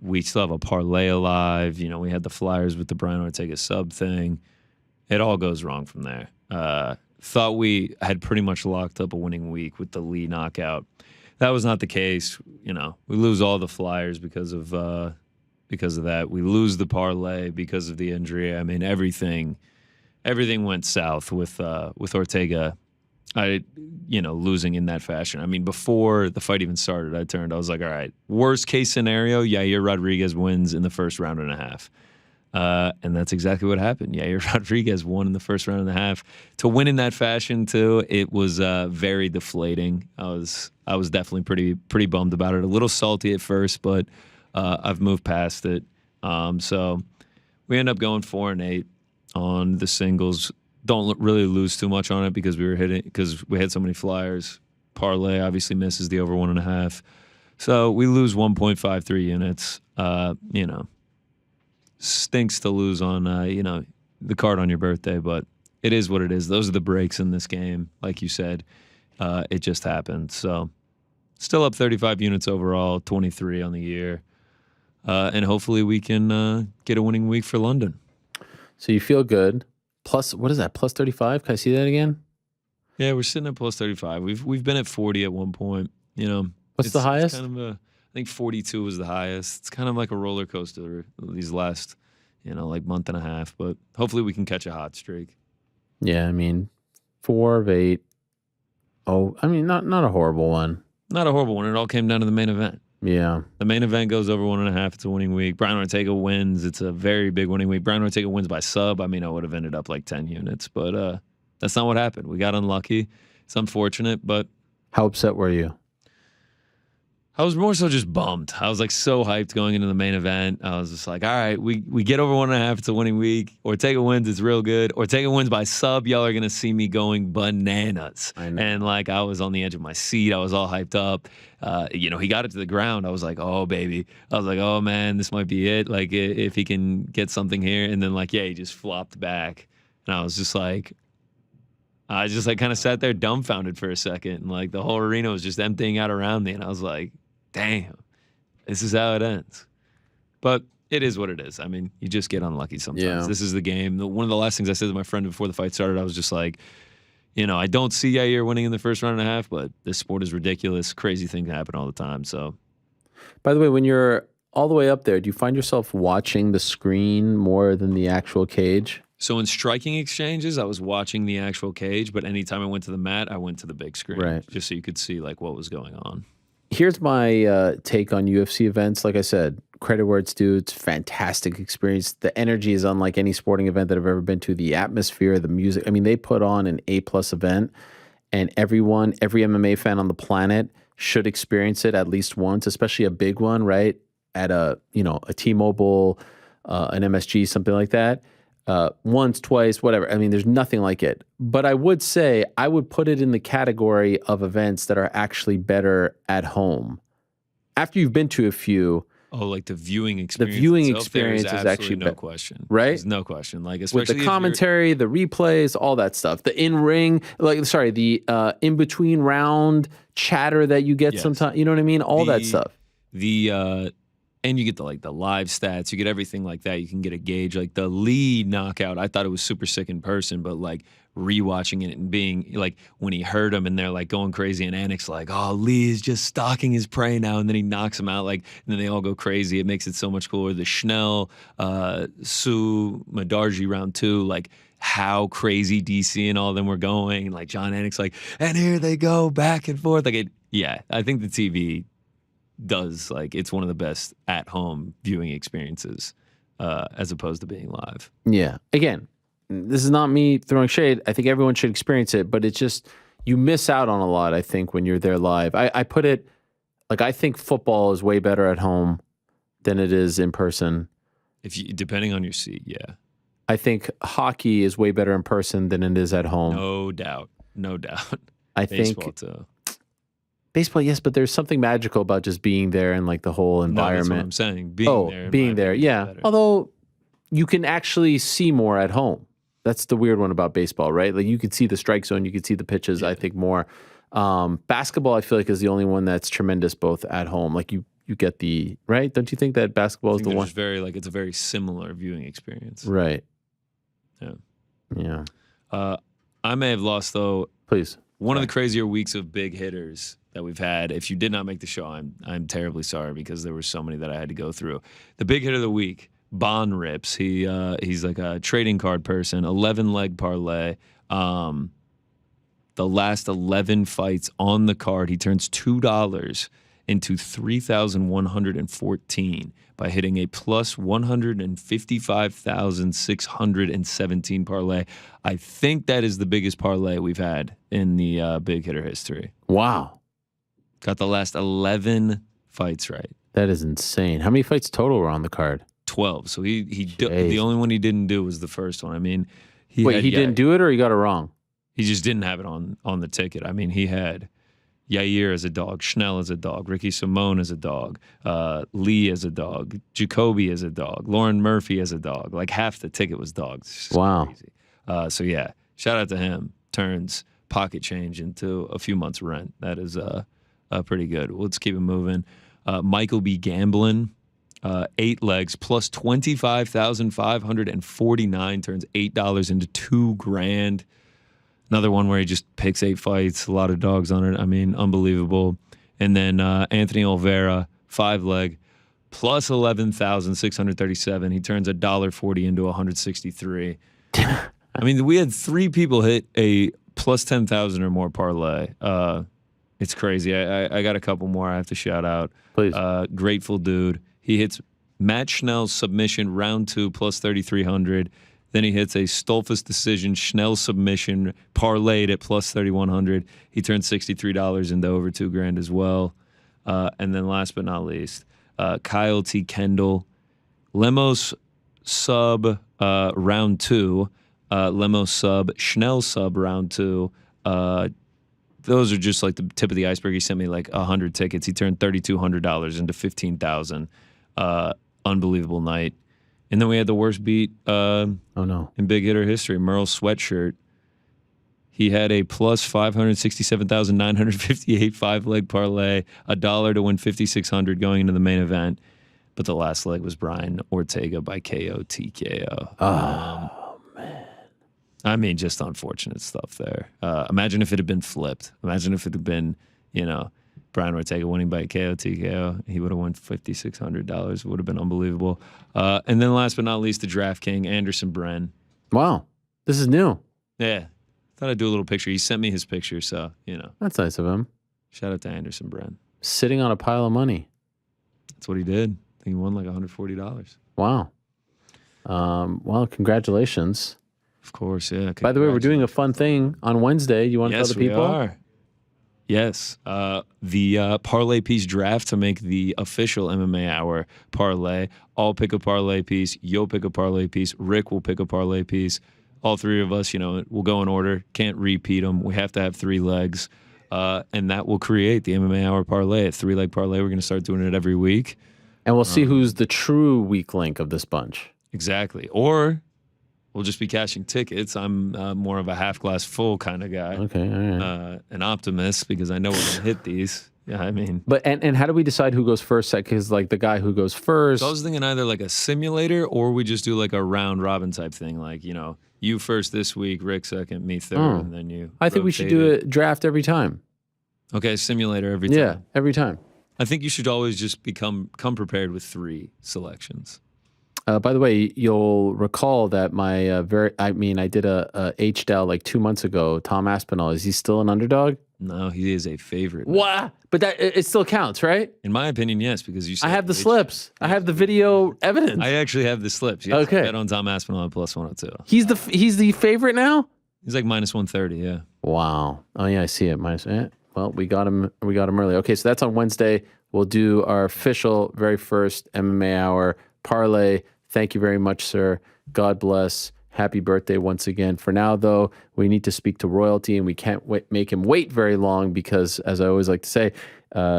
We still have a parlay alive. We had the Flyers with the Brian Ortega sub thing. It all goes wrong from there. Thought we had pretty much locked up a winning week with the Lee knockout. That was not the case. We lose all the Flyers because of that. We lose the parlay because of the injury. I mean, everything went south with Ortega. Losing in that fashion. I mean, before the fight even started, I was like, all right, worst case scenario, Yair Rodriguez wins in the first round and a half. And that's exactly what happened. Yair Rodriguez won in the first round and a half. To win in that fashion, too, it was very deflating. I was definitely pretty bummed about it. A little salty at first, but I've moved past it. So we end up going 4-8 on the singles. Don't really lose too much on it because we had so many Flyers. Parlay obviously misses the over 1.5. So we lose 1.53 units. Stinks to lose on, the card on your birthday, but it is what it is. Those are the breaks in this game. Like you said, it just happened. So still up 35 units overall, 23 on the year. and hopefully we can get a winning week for London. So you feel good. Plus, what is that? Plus 35? Can I see that again? Yeah, we're sitting at plus 35. We've been at 40 at one point. You know, what's the highest? It's kind of I think 42 was the highest. It's kind of like a roller coaster these last, like month and a half. But hopefully we can catch a hot streak. Yeah, I mean, 4 of 8. Oh, I mean, not a horrible one. Not a horrible one. It all came down to the main event. Yeah. The main event goes over 1.5. It's a winning week. Brian Ortega wins. It's a very big winning week. Brian Ortega wins by sub. I mean, I would have ended up like 10 units, but that's not what happened. We got unlucky. It's unfortunate, but. How upset were you? I was more so just bummed. I was like so hyped going into the main event. I was just like, all right, we get over 1.5. It's a winning week. Ortega wins. It's real good. Ortega wins by sub. Y'all are going to see me going bananas. I know. And like I was on the edge of my seat. I was all hyped up. He got it to the ground. I was like, oh, baby. I was like, oh, man, this might be it. Like if he can get something here. And then he just flopped back. And I was just like, I just kind of sat there dumbfounded for a second. And like the whole arena was just emptying out around me. And I was like, damn, this is how it ends. But it is what it is. I mean, you just get unlucky sometimes. Yeah. This is the game. One of the last things I said to my friend before the fight started, I was just like, I don't see Yair winning in the first round and a half, but this sport is ridiculous. Crazy things happen all the time. So, by the way, when you're all the way up there, do you find yourself watching the screen more than the actual cage? So in striking exchanges, I was watching the actual cage, but anytime I went to the mat, I went to the big screen, right, just so you could see what was going on. Here's my take on UFC events. Like I said, credit where it's due. It's a fantastic experience. The energy is unlike any sporting event that I've ever been to. The atmosphere, the music. I mean, they put on an A+ event, and every MMA fan on the planet should experience it at least once, especially a big one, right? At a T-Mobile, an MSG, something like that. Once, twice, whatever. I mean, there's nothing like it. But I would say I would put it in the category of events that are actually better at home. After you've been to a few. Oh, like the viewing experience. The viewing itself, experience is actually no question. Right? There's no question. Like especially with the commentary, the replays, all that stuff. The in-ring, the in-between round chatter that you get sometimes. You know what I mean? All that stuff. And you get the live stats, you get everything like that. You can get a gauge. Like the Lee knockout, I thought it was super sick in person, but rewatching it and being when he hurt him and they're going crazy and Anik's oh, Lee is just stalking his prey now, and then he knocks him out and then they all go crazy. It makes it so much cooler. The Schnell, Sue Madarji round 2, how crazy DC and all of them were going, and John Anik's and here they go back and forth. I think the TV does it's one of the best at-home viewing experiences as opposed to being live. Yeah. Again, this is not me throwing shade. I think everyone should experience it, but it's just you miss out on a lot, I think, when you're there live. I put it I think football is way better at home than it is in person. Depending on your seat, yeah. I think hockey is way better in person than it is at home. No doubt. Baseball think too. Baseball, yes, but there's something magical about just being there and the whole environment. No, that's what I'm saying. Being there, yeah. Better. Although you can actually see more at home. That's the weird one about baseball, right? You could see the strike zone, you could see the pitches, I think, more. Basketball, I feel is the only one that's tremendous both at home. You get the, right? Don't you think that basketball is the one? It's very, it's a very similar viewing experience. Right. Yeah. Yeah. I may have lost, though. Please. One of the crazier weeks of big hitters that we've had. If you did not make the show, I'm terribly sorry because there were so many that I had to go through. The big hit of the week, Bon Rips. He's a trading card person, 11-leg parlay. The last 11 fights on the card, he turns $2 into 3,114 by hitting a plus 155,617 parlay. I think that is the biggest parlay we've had in the big hitter history. Wow. Got the last 11 fights right. That is insane. How many fights total were on the card? 12. So the only one he didn't do was the first one. I mean, he didn't do it or he got it wrong? He just didn't have it on the ticket. I mean, he had Yair as a dog, Schnell as a dog, Ricky Simone as a dog, Lee as a dog, Jacoby as a dog, Lauren Murphy as a dog. Half the ticket was dogs. Wow. Crazy. So yeah, shout out to him. Turns pocket change into a few months' rent. That is pretty good. Let's keep it moving. Michael B. Gamblin 8 legs plus 25,549, turns $8 into $2,000. Another one where he just picks 8 fights, a lot of dogs on it. I mean, unbelievable. And then Anthony Oliveira, 5 leg plus 11,637. He turns $1.40 into 163. I mean, we had 3 people hit a plus 10,000 or more parlay. It's crazy. I got a couple more I have to shout out. Please. Grateful dude. He hits Matt Schnell's submission round 2 plus 3,300. Then he hits a Stolfus decision Schnell submission parlayed at plus 3,100. He turns $63 into over $2,000 as well. And then last but not least, Kyle T. Kendall, Lemos sub round 2, Lemos sub, Schnell sub round 2. Those are just like the tip of the iceberg. He sent me like 100 tickets. He turned $3,200 into $15,000. Unbelievable night. And then we had the worst beat in big hitter history, Merle Sweatshirt. He had a plus 567,958 5-leg parlay, $1 to win 5,600 going into the main event. But the last leg was Brian Ortega by KO TKO. Oh, man. I mean, just unfortunate stuff there. Imagine if it had been flipped. Imagine if it had been, Brian Ortega winning by KO TKO. He would have won $5,600. It would have been unbelievable. And then last but not least, the Draft King, Anderson Bren. Wow. This is new. Yeah. Thought I'd do a little picture. He sent me his picture, so, That's nice of him. Shout out to Anderson Bren. Sitting on a pile of money. That's what he did. I think he won like $140. Wow. Well, congratulations. Of course, yeah. By the way, we're doing a fun thing on Wednesday. You want to tell the people? Yes, we are. Yes. The parlay piece draft to make the official MMA Hour parlay. I'll pick a parlay piece. You'll pick a parlay piece. Rick will pick a parlay piece. All 3 of us, we'll go in order. Can't repeat them. We have to have 3 legs. And that will create the MMA Hour parlay. A 3-leg parlay. We're going to start doing it every week. And we'll see who's the true weak link of this bunch. Exactly. Or we'll just be cashing tickets. I'm more of a half glass full kind of guy. Okay, all right. An optimist because I know we're going to hit these. Yeah, I mean. But and how do we decide who goes first? Because like the guy who goes first. So I was thinking either like a simulator or we just do like a round robin type thing. Like, you first this week, Rick second, me third, and then you. I think we should do a draft every time. Okay, simulator every time. Yeah, every time. I think you should always just come prepared with 3 selections. By the way, you'll recall that my I did a HDAL like 2 months ago. Tom Aspinall, is he still an underdog? No, he is a favorite. What? But that it still counts, right? In my opinion, yes, because you said I have the slips. I have the video evidence. I actually have the slips. Yes. Okay. Bet on Tom Aspinall at plus 102. He's the favorite now? He's like minus 130, yeah. Wow. Oh yeah, I see it. Well, we got him early. Okay, so that's on Wednesday. We'll do our official very first MMA Hour parlay. Thank you very much, sir. God bless. Happy birthday once again. For now, though, we need to speak to royalty, and we can't make him wait very long because, as I always like to say,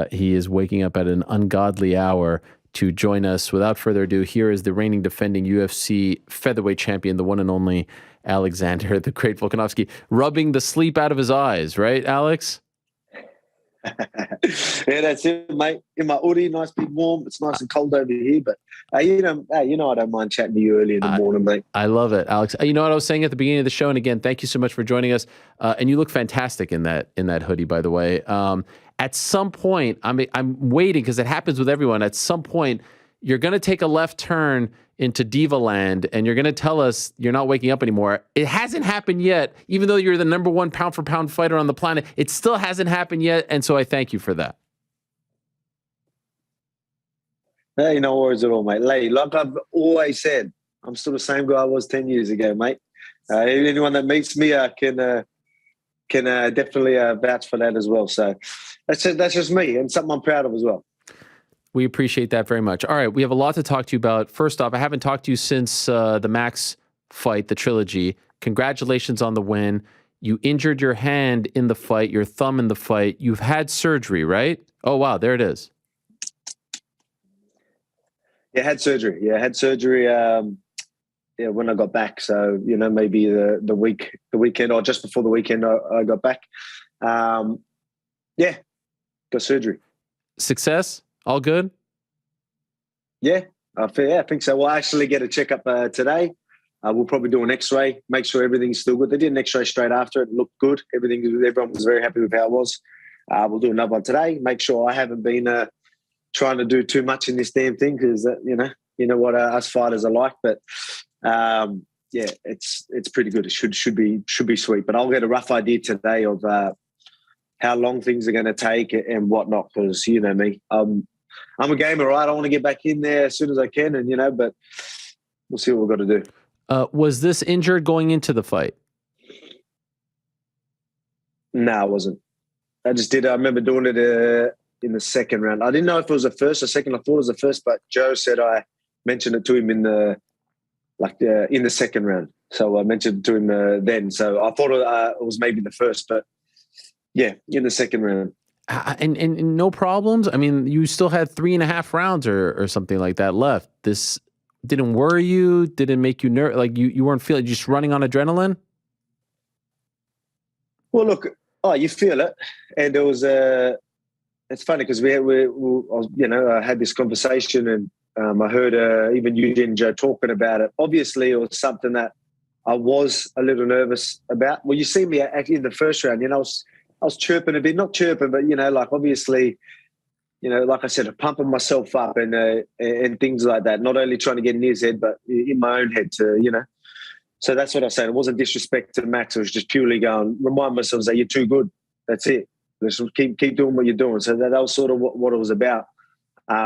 he is waking up at an ungodly hour to join us. Without further ado, here is the reigning defending UFC featherweight champion, the one and only Alexander, the great Volkanovski, rubbing the sleep out of his eyes, right, Alex? Yeah, that's it, mate. In my hoodie, nice big warm. It's nice and cold over here, but I don't mind chatting to you early in the morning, mate. I love it, Alex. You know what I was saying at the beginning of the show, and again, thank you so much for joining us. And you look fantastic in that hoodie, by the way. At some point, I'm waiting because it happens with everyone. At some point, you're going to take a left turn into Diva Land, and you're going to tell us you're not waking up anymore. It hasn't happened yet, even though you're the number 1 pound-for-pound fighter on the planet. It still hasn't happened yet, and so I thank you for that. Hey, no worries at all, mate. Like I've always said, I'm still the same guy I was 10 years ago, mate. Anyone that meets me can definitely vouch for that as well. So that's just me, and something I'm proud of as well. We appreciate that very much. All right, we have a lot to talk to you about. First off, I haven't talked to you since the Max fight, the trilogy. Congratulations on the win. You injured your hand in the fight, your thumb in the fight. You've had surgery, right? Oh, wow, there it is. Yeah, I had surgery. When I got back. So, maybe the weekend or just before the weekend I got back. Got surgery. Success? All good? Yeah, I think so. We'll actually get a checkup today. We'll probably do an X-ray, make sure everything's still good. They did an X-ray straight after it. Looked good. Everyone was very happy with how it was. We'll do another one today. Make sure I haven't been trying to do too much in this damn thing because you know what us fighters are like. But yeah, it's pretty good. It should be sweet. But I'll get a rough idea today of how long things are going to take and whatnot. Because you know me, I'm a gamer, right? I want to get back in there as soon as I can, and but we'll see what we've got to do. Was this injured going into the fight? No, I wasn't. I just did. I remember doing it in the second round. I didn't know if it was the first or second. I thought it was the first, but Joe said I mentioned it to him in the second round. So I mentioned it to him then. So I thought it was maybe the first, but yeah, in the second round. And no problems? I mean, you still had 3.5 rounds or something like that left. This didn't worry you? Didn't make you nervous? Like you weren't feeling just running on adrenaline? Well, look, you feel it. And it was, it's funny because I had this conversation and I heard even you and Joe talking about it. Obviously, it was something that I was a little nervous about. Well, you see me actually in the first round, I was chirping a bit, not chirping, but, like obviously, like I said, pumping myself up and things like that, not only trying to get in his head, but in my own head too, So that's what I said. It wasn't disrespect to Max. It was just purely going, remind myself that you're too good. That's it. Just keep doing what you're doing. So that was sort of what it was about.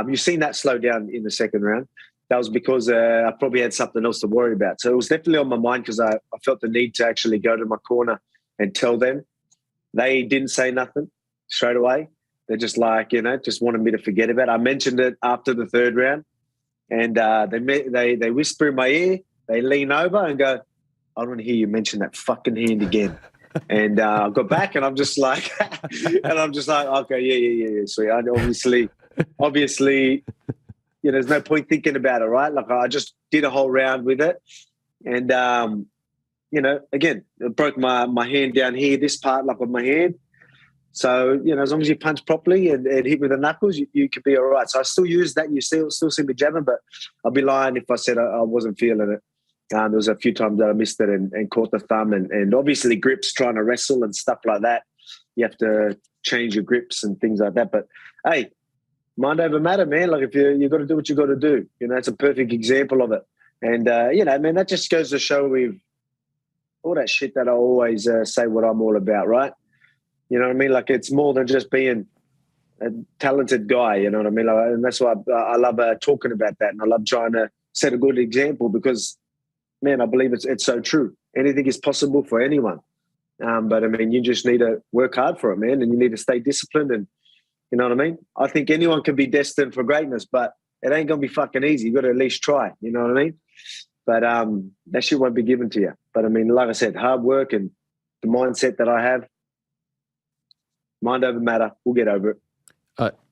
You've seen that slow down in the second round. That was because I probably had something else to worry about. So it was definitely on my mind because I felt the need to actually go to my corner and tell them. They didn't say nothing straight away. They're just like, just wanted me to forget about it. I mentioned it after the third round and they whisper in my ear. They lean over and go, I don't want to hear you mention that fucking hand again. And I got back and I'm just like, okay, yeah, sweet. I obviously, there's no point thinking about it, right? Like I just did a whole round with it. And, again, it broke my hand down here, this part, like on my hand. So, as long as you punch properly and hit with the knuckles, you could be all right. So I still use that. You still see me jabbing, but I'll be lying if I said I wasn't feeling it. There was a few times that I missed it and caught the thumb and obviously grips, trying to wrestle and stuff like that. You have to change your grips and things like that. But, hey, mind over matter, man. Like if you got to do what you got to do. It's a perfect example of it. And, man, that just goes to show with all that shit that I always say what I'm all about, right? You know what I mean? Like it's more than just being a talented guy, you know what I mean? Like, and that's why I love talking about that. And I love trying to set a good example because, man, I believe it's so true. Anything is possible for anyone. But, I mean, you just need to work hard for it, man, and you need to stay disciplined and, you know what I mean? I think anyone can be destined for greatness, but it ain't going to be fucking easy. You got to at least try, you know what I mean? But that shit won't be given to you. But, I mean, like I said, hard work and the mindset that I have, mind over matter, we'll get over it.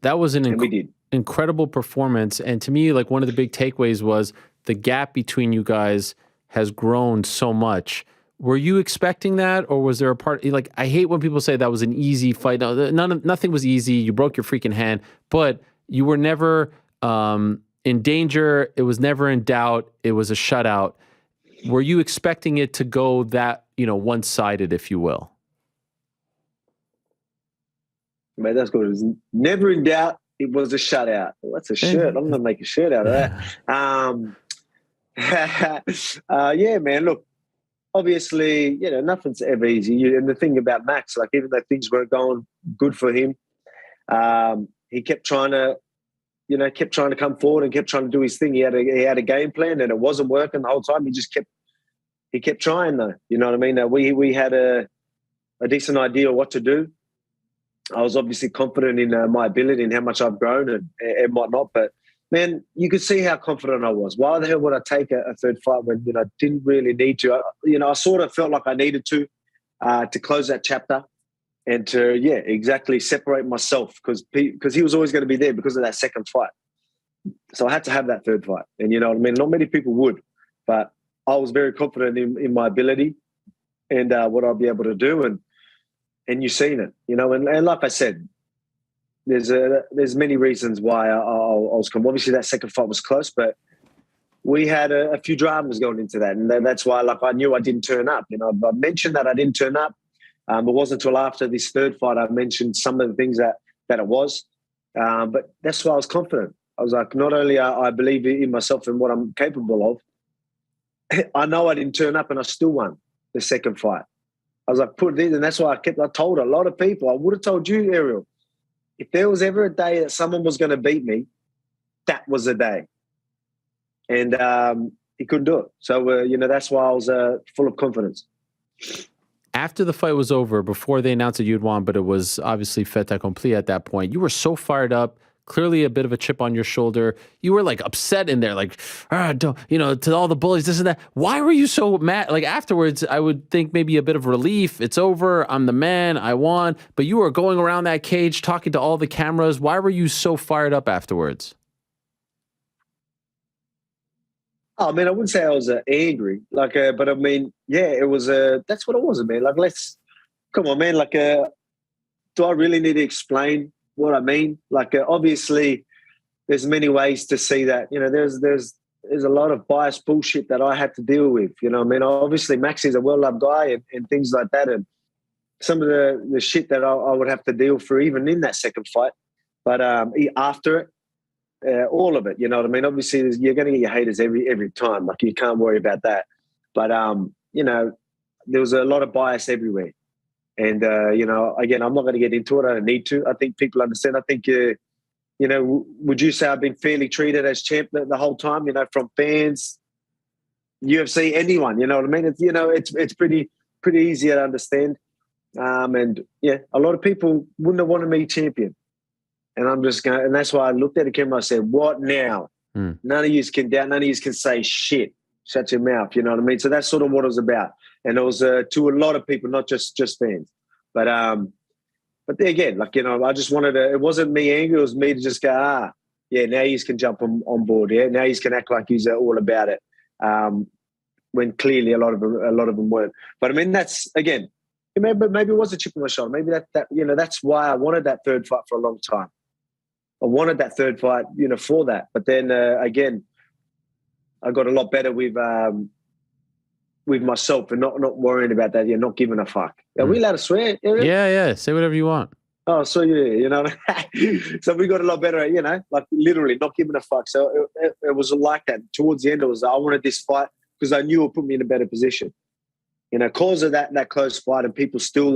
That was an we did. Incredible performance. And to me, like one of the big takeaways was the gap between you guys has grown so much. Were you expecting that, or was there a part like I hate when people say that was an easy fight? No, nothing was easy. You broke your freaking hand, but you were never in danger. It was never in doubt. It was a shutout. Were you expecting it to go that one-sided, if you will? Man, that's good. It was never in doubt. It was a shutout. Well, that's a shirt. I'm gonna make a shirt out of that. Yeah, man. Look. Obviously, nothing's ever easy. And the thing about Max, like even though things weren't going good for him, he kept trying to, come forward and kept trying to do his thing. He had a game plan, and it wasn't working the whole time. He kept trying though. You know what I mean? We had a decent idea of what to do. I was obviously confident in my ability and how much I've grown and whatnot, but. Man, you could see how confident I was. Why the hell would I take a third fight when I didn't really need to? I sort of felt like I needed to close that chapter and to exactly separate myself because he was always going to be there because of that second fight. So I had to have that third fight, and you know what I mean. Not many people would, but I was very confident in my ability and what I'll be able to do, and you've seen it, and like I said. there's many reasons why I was comfortable. Obviously, that second fight was close, but we had a few dramas going into that, and that's why I knew I didn't turn up. I mentioned that I didn't turn up. It wasn't until after this third fight I mentioned some of the things that it was. But that's why I was confident. I was like, not only I believe in myself and what I'm capable of, I know I didn't turn up and I still won the second fight. I was like, put it in, and that's why I told a lot of people. I would have told you, Ariel, if there was ever a day that someone was going to beat me, that was the day. And he couldn't do it. So, that's why I was full of confidence. After the fight was over, before they announced that you'd won, but it was obviously fait accompli at that point, you were so fired up, clearly a bit of a chip on your shoulder. You were like upset in there, like, don't, to all the bullies, this and that. Why were you so mad? Like afterwards, I would think maybe a bit of relief. It's over. I'm the man. I won. But you were going around that cage talking to all the cameras. Why were you so fired up afterwards? Oh, man, I wouldn't say I was angry, but I mean, yeah, it was, that's what it was, man. Come on, man, do I really need to explain what I mean? Obviously, there's many ways to see that. There's a lot of biased bullshit that I had to deal with. Obviously, Maxi's a well-loved guy and things like that, and some of the shit that I would have to deal through even in that second fight. But after it, all of it, you know what I mean? Obviously, you're going to get your haters every time. You can't worry about that. But, there was a lot of bias everywhere. And, again, I'm not going to get into it. I don't need to. I think people understand. I think, would you say I've been fairly treated as champ the whole time, from fans, UFC, anyone, you know what I mean? It's pretty easy to understand. And, yeah, a lot of people wouldn't have wanted me champion. And I'm just going, and that's why I looked at the camera. I said, "What now? None of you can say shit. Shut your mouth." You know what I mean? So that's sort of what it was about. And it was to a lot of people, not just fans. But again, I just wanted to. It wasn't me angry. It was me to just go, yeah. Now you can jump on board. Yeah, now you can act like he's all about it. When clearly a lot of them weren't. But I mean, that's again. Maybe it was a chip on my shoulder. Maybe that's why I wanted that third fight for a long time. I wanted that third fight, for that. But then again, I got a lot better with myself and not worrying about that. Not giving a fuck. Are we allowed to swear, Ariel? Yeah. Say whatever you want. Oh, so yeah, So we got a lot better at, literally not giving a fuck. So it was like that. Towards the end, it was I wanted this fight because I knew it put me in a better position. Cause of that close fight, and people still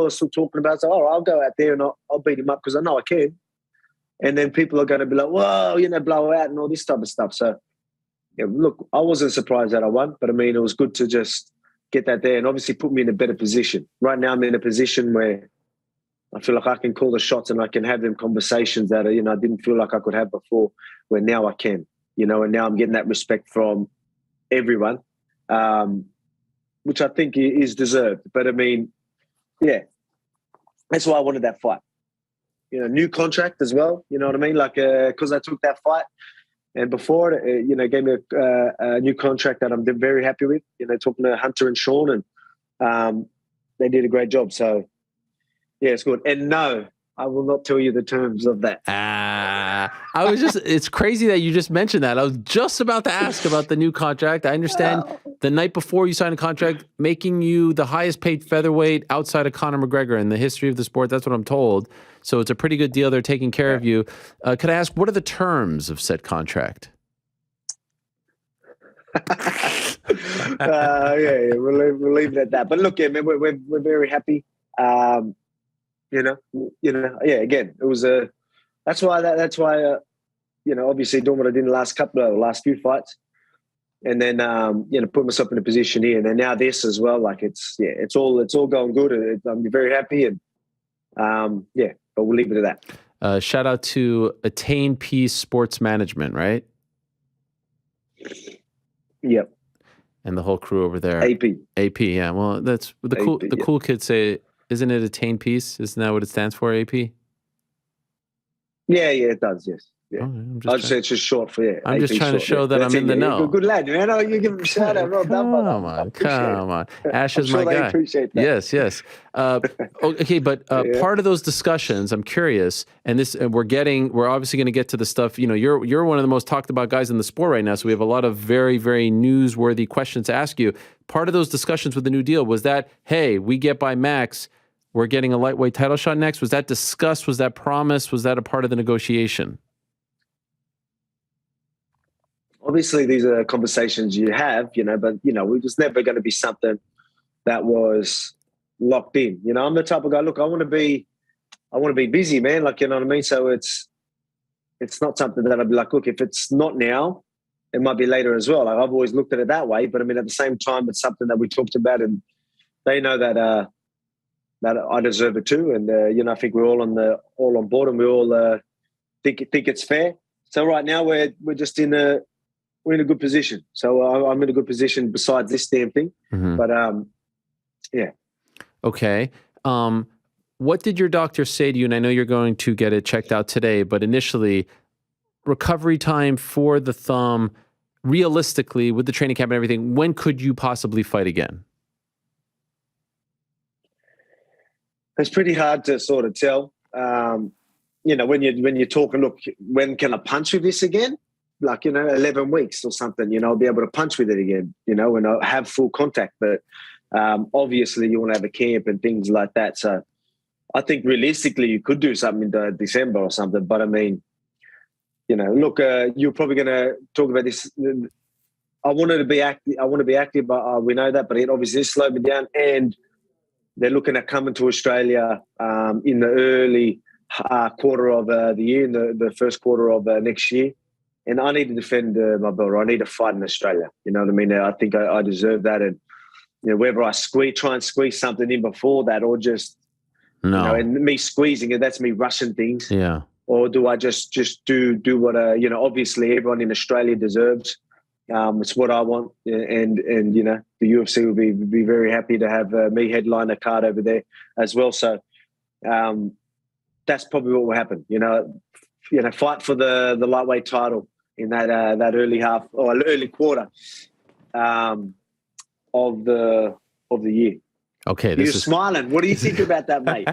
still talking about it. So, I'll go out there and I'll beat him up because I know I can. And then people are going to be like, whoa, blow out and all this type of stuff. So, look, I wasn't surprised that I won, but I mean, it was good to just get that there and obviously put me in a better position. Right now, I'm in a position where I feel like I can call the shots and I can have them conversations that, I didn't feel like I could have before, where now I can, and now I'm getting that respect from everyone, which I think is deserved. But I mean, yeah, that's why I wanted that fight. New contract as well. You know what I mean? Because I took that fight, and before it, gave me a new contract that I'm very happy with. Talking to Hunter and Sean, and they did a great job. So, yeah, it's good. And no, I will not tell you the terms of that. It's crazy that you just mentioned that. I was just about to ask about the new contract. I understand the night before you signed a contract, making you the highest paid featherweight outside of Conor McGregor in the history of the sport. That's what I'm told. So it's a pretty good deal. They're taking care of you. Could I ask, what are the terms of said contract? We'll leave it at that. But look, man, we're very happy. Again, it was that's why obviously doing what I did in the last few fights, and then put myself in a position here, and then now this as well. It's all going good. I'm very happy, and but we'll leave it at that. Shout out to Attain Peace Sports Management, right? Yep. And the whole crew over there. AP, yeah. Well, that's the cool. The cool kids say, isn't it Attain Peace? Isn't that what it stands for? AP. Yeah, it does. Yes. Yeah. Oh, I'd say it's just short for you. I'm just trying to show that I'm in the know. Good lad, man. Oh, you give him a shout out. Well done, brother. Come on. Ash is I'm sure my they guy. appreciate that. Yes. Okay, but part of those discussions, I'm curious, and we're obviously going to get to the stuff. You know, you're one of the most talked about guys in the sport right now, so we have a lot of very, very newsworthy questions to ask you. Part of those discussions with the new deal was that, hey, we get by Max, we're getting a lightweight title shot next. Was that discussed? Was that promised? Was that a part of the negotiation? Obviously, these are conversations you have, but, it was never going to be something that was locked in. I'm the type of guy, look, I want to be busy, man. Like, you know what I mean? So it's not something that I'd be like, look, if it's not now, it might be later as well. Like, I've always looked at it that way. But I mean, at the same time, it's something that we talked about, and they know that I deserve it too. And, I think we're all on board, and we all think it's fair. So right now we're just in a good position. So I'm in a good position besides this damn thing. Mm-hmm. But, yeah. Okay. What did your doctor say to you? And I know you're going to get it checked out today, but initially, recovery time for the thumb, realistically, with the training camp and everything, when could you possibly fight again? It's pretty hard to sort of tell. When you're talking, look, when can I punch with this again? Like, 11 weeks or something, I'll be able to punch with it again, and I'll have full contact. But obviously you want to have a camp and things like that. So I think realistically you could do something in December or something. But I mean, look, you're probably going to talk about this. I wanted to be active. I want to be active, but we know that. But it obviously slowed me down. And they're looking at coming to Australia in the early quarter of the year, in the first quarter of next year. And I need to defend my belt. I need to fight in Australia. You know what I mean? I think I deserve that. And whether I try and squeeze something in before that, or just and me squeezing it, that's me rushing things. Yeah. Or do I just do what obviously everyone in Australia deserves. It's what I want, and the UFC will be very happy to have me headline a card over there as well. So that's probably what will happen. Fight for the lightweight title in that early half or early quarter of the year. Okay, you're smiling. What do you think about that, mate?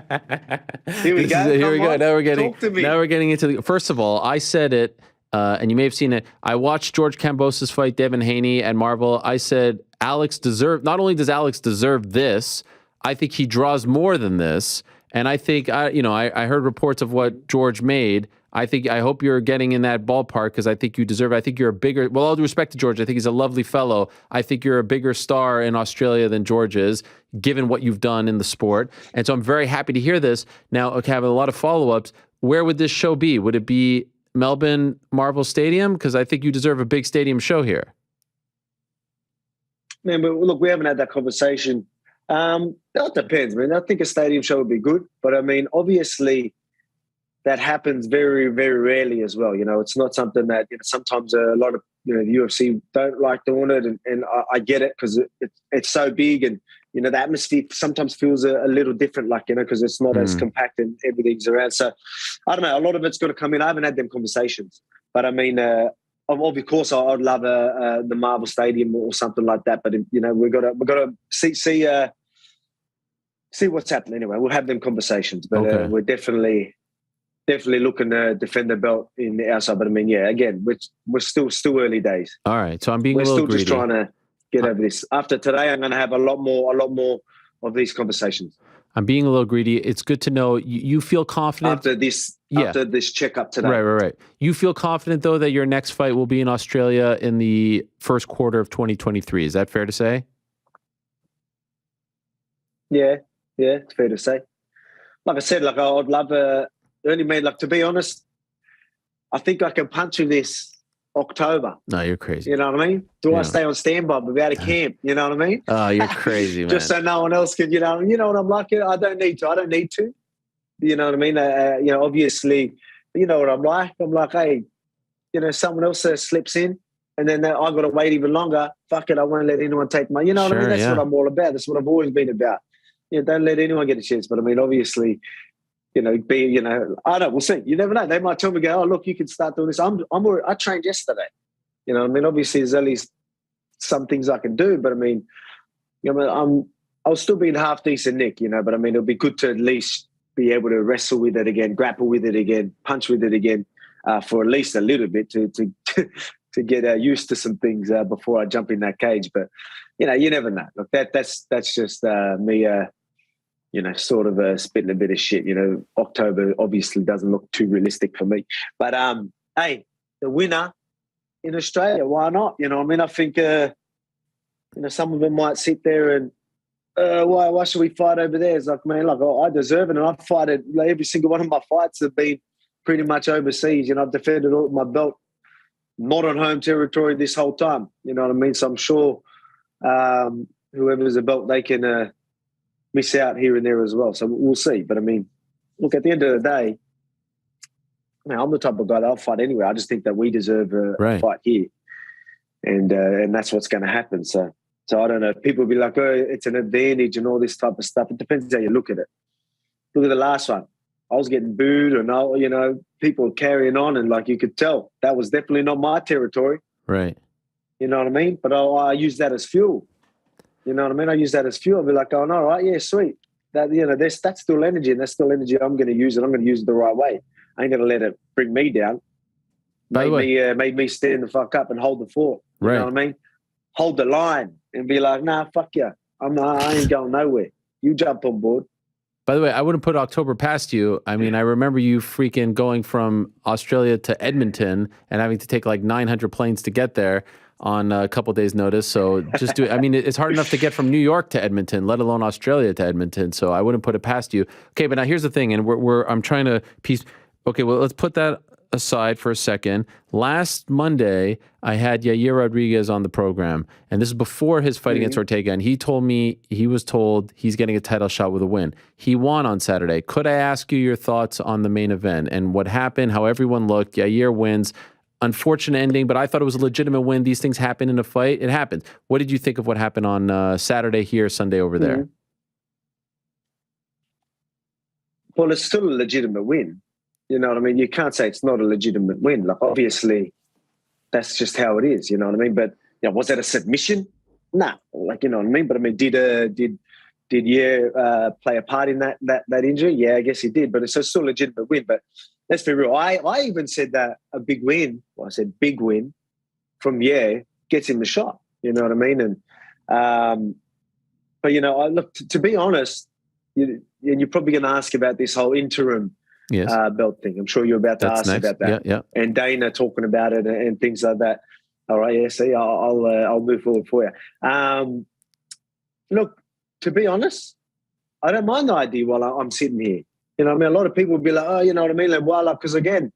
Here we go. Now we're getting into the. First of all, I said it, and you may have seen it. I watched George Kambosos fight Devin Haney at Marvel. I said not only does Alex deserve this, I think he draws more than this. And I think I heard reports of what George made. I hope you're getting in that ballpark, because I think you deserve it. I think you're a bigger, well, all due respect to George, I think he's a lovely fellow. I think you're a bigger star in Australia than George is, given what you've done in the sport. And so I'm very happy to hear this. Now, okay, I have a lot of follow-ups. Where would this show be? Would it be Melbourne Marvel Stadium? Because I think you deserve a big stadium show here. Man, but look, we haven't had that conversation. That depends, man. I think a stadium show would be good. But I mean, obviously, that happens very, very rarely as well. It's not something that sometimes a lot of the UFC don't like doing it, and I get it, because it's so big, and the atmosphere sometimes feels a little different, like because it's not as compact and everything's around. So I don't know. A lot of it's going to come in. I haven't had them conversations, but I mean, of course, I'd love the Marvel Stadium or something like that. But we've got to see what's happening anyway. We'll have them conversations, but okay. We're definitely looking to defend the belt in the outside. But I mean, yeah, again, we're still early days. All right, so I'm being a little greedy. We're still just trying to get over this. After today, I'm going to have a lot more of these conversations. I'm being a little greedy. It's good to know you feel confident after this checkup today. Right. You feel confident though that your next fight will be in Australia in the first quarter of 2023. Is that fair to say? Yeah, it's fair to say. Like I said, I'd love to be honest, I think I can punch with this October. No, you're crazy. You know what I mean? I stay on standby without a camp? You know what I mean? Oh, you're crazy, man. Just so no one else can, you know what I'm like? I don't need to. You know what I mean? Obviously, you know what I'm like. I'm like, hey, someone else slips in, and then I've got to wait even longer. Fuck it, I won't let anyone take my, what I mean? That's what I'm all about. That's what I've always been about. Don't let anyone get a chance. But I mean, obviously, I don't know. We'll see. You never know. They might tell me, "Oh, look, you can start doing this." I trained yesterday. Obviously, there's at least some things I can do, but I'll still be in half decent nick, But it'll be good to at least be able to wrestle with it again, grapple with it again, punch with it again, for at least a little bit to get used to some things before I jump in that cage. But you never know. Look, that's just me. Sort of spitting a bit of shit. October obviously doesn't look too realistic for me. But hey, the winner in Australia, why not? I think some of them might sit there and why should we fight over there? It's like, man, I deserve it, and I've fought it. Every single one of my fights have been pretty much overseas. I've defended all my belt, not on home territory this whole time. So I'm sure whoever's a belt, they can miss out here and there as well. So we'll see. But look, at the end of the day, I'm the type of guy that I'll fight anyway. I just think that we deserve a fight here, and that's what's going to happen. So I don't know. People will be like, "Oh, it's an advantage" and all this type of stuff. It depends how you look at it. Look at the last one. I was getting booed, and people were carrying on, and you could tell that was definitely not my territory. Right. You know what I mean? But I use that as fuel. You know what I mean? I use that as fuel. I'll be like, "Oh, no, all right, yeah, sweet." That that's still energy, and that's still energy I'm going to use, and I'm going to use it the right way. I ain't going to let it bring me down. Made me stand the fuck up and hold the fort. You know what I mean? Hold the line and be like, "Nah, fuck you. I ain't going nowhere. You jump on board." By the way, I wouldn't put October past you. I remember you freaking going from Australia to Edmonton and having to take 900 planes to get there on a couple days' notice. So just do it. It's hard enough to get from New York to Edmonton, let alone Australia to Edmonton. So I wouldn't put it past you. Okay, but now here's the thing, and I'm trying to piece. Okay, well, let's put that aside for a second. Last Monday, I had Yair Rodriguez on the program, and this is before his fight against Ortega, and he told me he was told he's getting a title shot with a win. He won on Saturday. Could I ask you your thoughts on the main event and what happened, how everyone looked? Yair wins. Unfortunate ending, but I thought it was a legitimate win. These things happen in a fight. It happens. What did you think of what happened on Saturday here, Sunday over there? Well, it's still a legitimate win. You know what I mean? You can't say it's not a legitimate win. Obviously, that's just how it is. You know what I mean? But was that a submission? Nah. You know what I mean? But did Yair play a part in that injury? Yeah, I guess he did. But it's still a legitimate win. But let's be real. I even said that a big win. Well, I said big win from Yair gets him the shot. You know what I mean? And but I look, to be honest, and you're probably going to ask about this whole interim belt thing. I'm sure you're about to ask about that. Yeah. And Dana talking about it and things like that. All right, yeah. See, I'll move forward for you. Look, to be honest, I don't mind the idea while I'm sitting here. You know what I mean? A lot of people will be like, "Oh, you know what I mean?" Because again,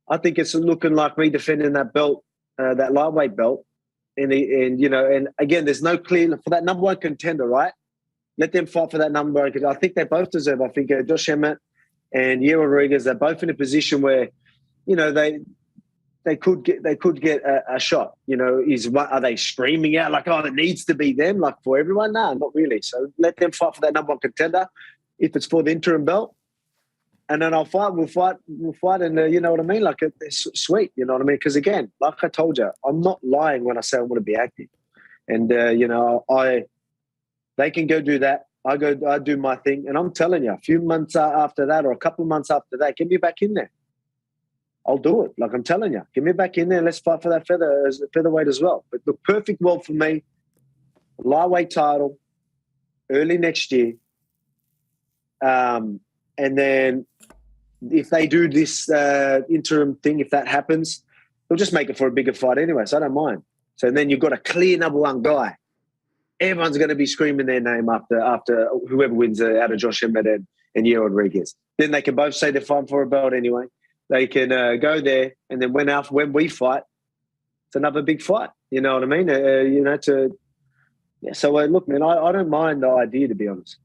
I think it's looking like me defending that belt, that lightweight belt, and again, there's no clear for that number one contender, right? Let them fight for that number one. I think they both deserve. I think Josh Emmett and Yair Rodriguez, they're both in a position where, they could get a shot. Are they screaming out like, "Oh, it needs to be them," for everyone? No, not really. So let them fight for that number one contender. If it's for the interim belt, and then we'll fight, and you know what I mean? It's sweet, you know what I mean? Because again, like I told you, I'm not lying when I say I want to be active, and they can go do that. I do my thing, and I'm telling you, a few months after that, or a couple of months after that, get me back in there. I'll do it. I'm telling you, get me back in there. Let's fight for that featherweight as well. But the perfect world for me, lightweight title, early next year. And then if they do this interim thing, if that happens, they'll just make it for a bigger fight anyway, so I don't mind. So then you've got a clear number one guy. Everyone's going to be screaming their name after whoever wins out of Josh Emmett and Yair Rodriguez. Then they can both say they're fighting for a belt anyway. They can go there, and then when we fight, it's another big fight. You know what I mean? So look, man, I don't mind the idea, to be honest.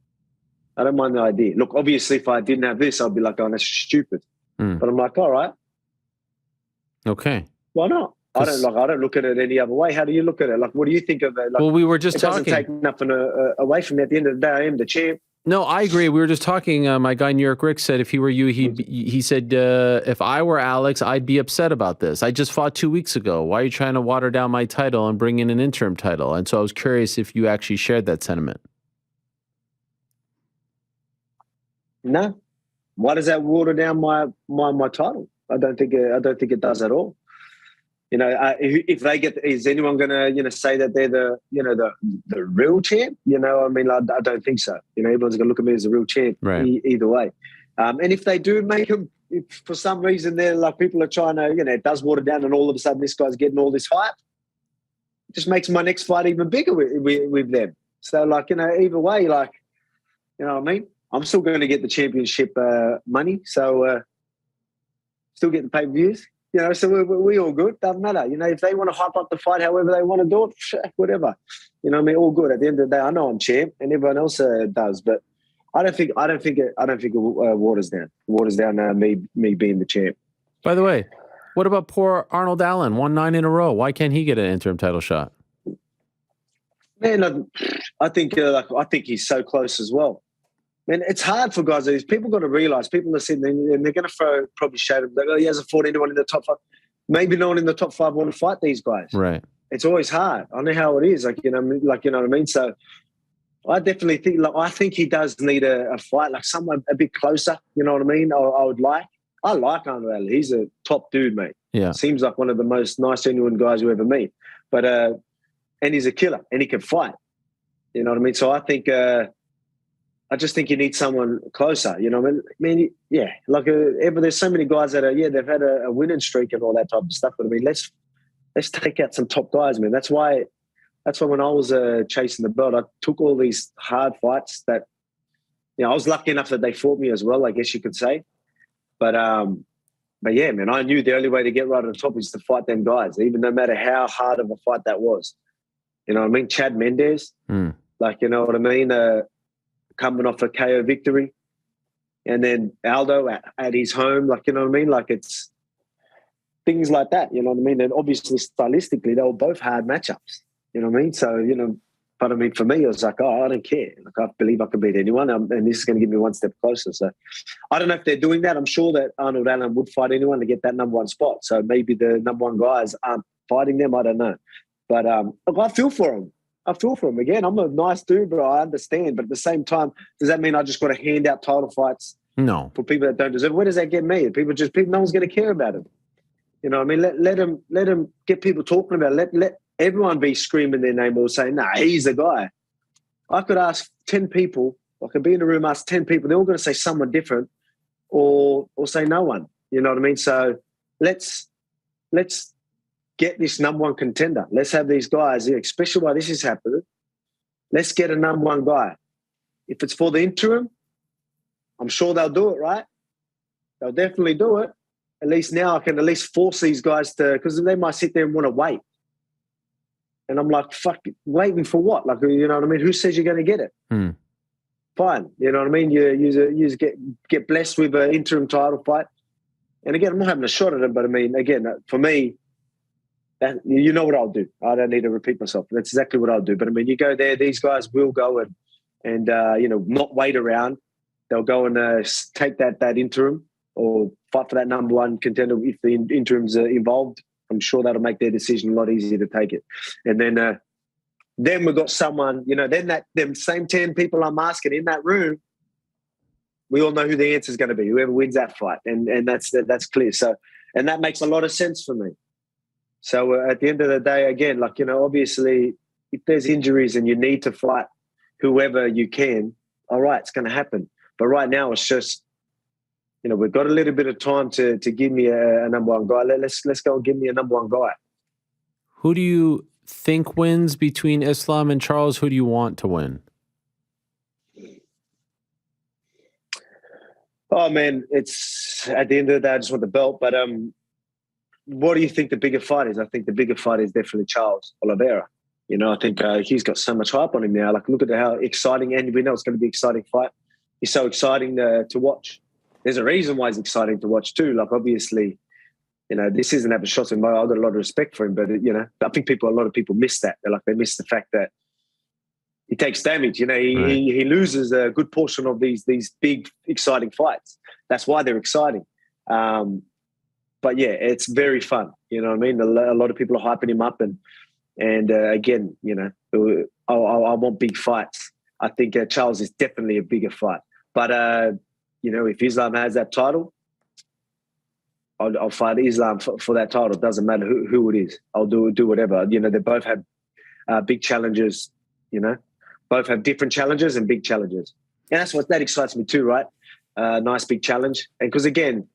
I don't mind the idea. Look, obviously, if I didn't have this, I'd be like, "Oh, that's stupid." But I'm like, all right. Okay. Why not? I don't look at it any other way. How do you look at it? What do you think of it? Well, we were just talking. It doesn't take nothing away from me. At the end of the day, I am the champ. No, I agree. We were just talking. My guy NewYorkRic said if he were you, he said if I were Alex, I'd be upset about this. I just fought 2 weeks ago. Why are you trying to water down my title and bring in an interim title? And so I was curious if you actually shared that sentiment. No. Why does that water down my title? I don't think it does at all. You know, if they is anyone going to, say that they're the real champ? You know, I mean, I don't think so. You know, everyone's going to look at me as a real champ either way. And if they do make them, if for some reason they're like people are trying to, it does water down, and all of a sudden this guy's getting all this hype, it just makes my next fight even bigger with them. So, like, either way, like, you know what I mean? I'm still going to get the championship money, so still get the pay-per-views. So we all good. Doesn't matter. If they want to hype up the fight however they want to do it, whatever. All good. At the end of the day, I know I'm champ, and everyone else does. But I don't think it waters down. Waters down me being the champ. By the way, what about poor Arnold Allen? Won 9 in a row. Why can't he get an interim title shot? Man, I think he's so close as well. Man, it's hard for guys. People got to realize, people are sitting there and they're going to probably shade him. Like, he hasn't fought anyone in the top 5. Maybe no one in the top 5 want to fight these guys. Right. It's always hard. I know how it is. You know what I mean? So I definitely think, I think he does need a fight, like someone a bit closer. You know what I mean? I like Arnold Allen. He's a top dude, mate. Yeah. Seems like one of the most nice, genuine guys you ever meet. But, and he's a killer and he can fight. You know what I mean? So I just think you need someone closer, I mean, yeah, like there's so many guys that they've had a winning streak and all that type of stuff. But I mean, let's take out some top guys, man. That's why when I was chasing the belt, I took all these hard fights that, I was lucky enough that they fought me as well, I guess you could say. But yeah, man, I knew the only way to get right at the top is to fight them guys, even no matter how hard of a fight that was. You know what I mean? Chad Mendes, like, you know what I mean? Coming off a KO victory, and then Aldo at his home, like, you know what I mean? Like, it's things like that, you know what I mean? And obviously stylistically, they were both hard matchups, you know what I mean? So, but I mean, for me, I was like, I don't care. Like, I believe I can beat anyone, and this is going to give me one step closer. So I don't know if they're doing that. I'm sure that Arnold Allen would fight anyone to get that number 1 spot. So maybe the number 1 guys aren't fighting them. I don't know. But look, I feel for him. Again, I'm a nice dude, bro. I understand. But at the same time, does that mean I just got to hand out title fights? No. For people that don't deserve it? Where does that get me? No one's going to care about him. You know what I mean? Let him get people talking about it. Let everyone be screaming their name or saying, nah, he's the guy. I could ask 10 people. I could be in a room, ask 10 people. They're all going to say someone different or say no one. You know what I mean? So let's get this number 1 contender. Let's have these guys, especially while this is happening. Let's get a number 1 guy. If it's for the interim, I'm sure they'll do it, right? They'll definitely do it. At least now I can at least force these guys to, because they might sit there and want to wait. And I'm like, fuck, waiting for what? Like, you know what I mean? Who says you're going to get it? Fine. You know what I mean? You get blessed with an interim title fight. And again, I'm not having a shot at it, but I mean, again, for me, you know what I'll do. I don't need to repeat myself. That's exactly what I'll do. But I mean, you go there, these guys will go and not wait around. They'll go and take that interim or fight for that number 1 contender if the interim's involved. I'm sure that'll make their decision a lot easier to take it. And then we've got someone, then them same 10 people I'm asking in that room, we all know who the answer is going to be, whoever wins that fight. And that's clear. So, and that makes a lot of sense for me. So at the end of the day, again, like, obviously if there's injuries and you need to fight whoever you can, all right, it's going to happen. But right now it's just, we've got a little bit of time to give me a number 1 guy. Let's go and give me a number 1 guy. Who do you think wins between Islam and Charles? Who do you want to win? Oh, man, it's at the end of the day, I just want the belt. But what do you think the bigger fight is? I think the bigger fight is definitely Charles Oliveira. I think he's got so much hype on him now. Like, look at how exciting, and we know it's going to be an exciting fight. He's so exciting to watch. There's a reason why he's exciting to watch too. Like, obviously, this isn't having shots in my. I've got a lot of respect for him, but I think a lot of people miss that. They miss the fact that he takes damage. You know, he loses a good portion of these big, exciting fights. That's why they're exciting. But yeah, it's very fun. You know what I mean? A lot of people are hyping him up, and again, you know, I want big fights. I think Charles is definitely a bigger fight. But you know, if Islam has that title, I'll fight Islam for that title. It doesn't matter who it is. I'll do whatever. You know, they both have big challenges. You know, both have different challenges and big challenges, and that excites me too, right? Nice big challenge, and because again,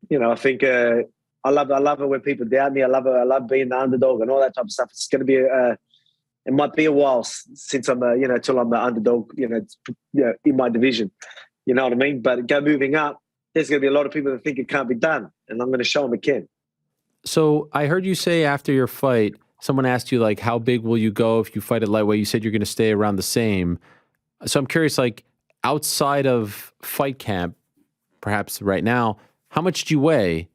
you know, I think I love it when people doubt me. I love being the underdog and all that type of stuff. It's going to be it might be a while since I'm you know, till I'm the underdog, you know, in my division. You know what I mean? But moving up, there's going to be a lot of people that think it can't be done, and I'm going to show them it can. So I heard you say after your fight, someone asked you, like, how big will you go if you fight at lightweight? You said you're going to stay around the same. So I'm curious, like, outside of fight camp, perhaps right now, how much do you weigh,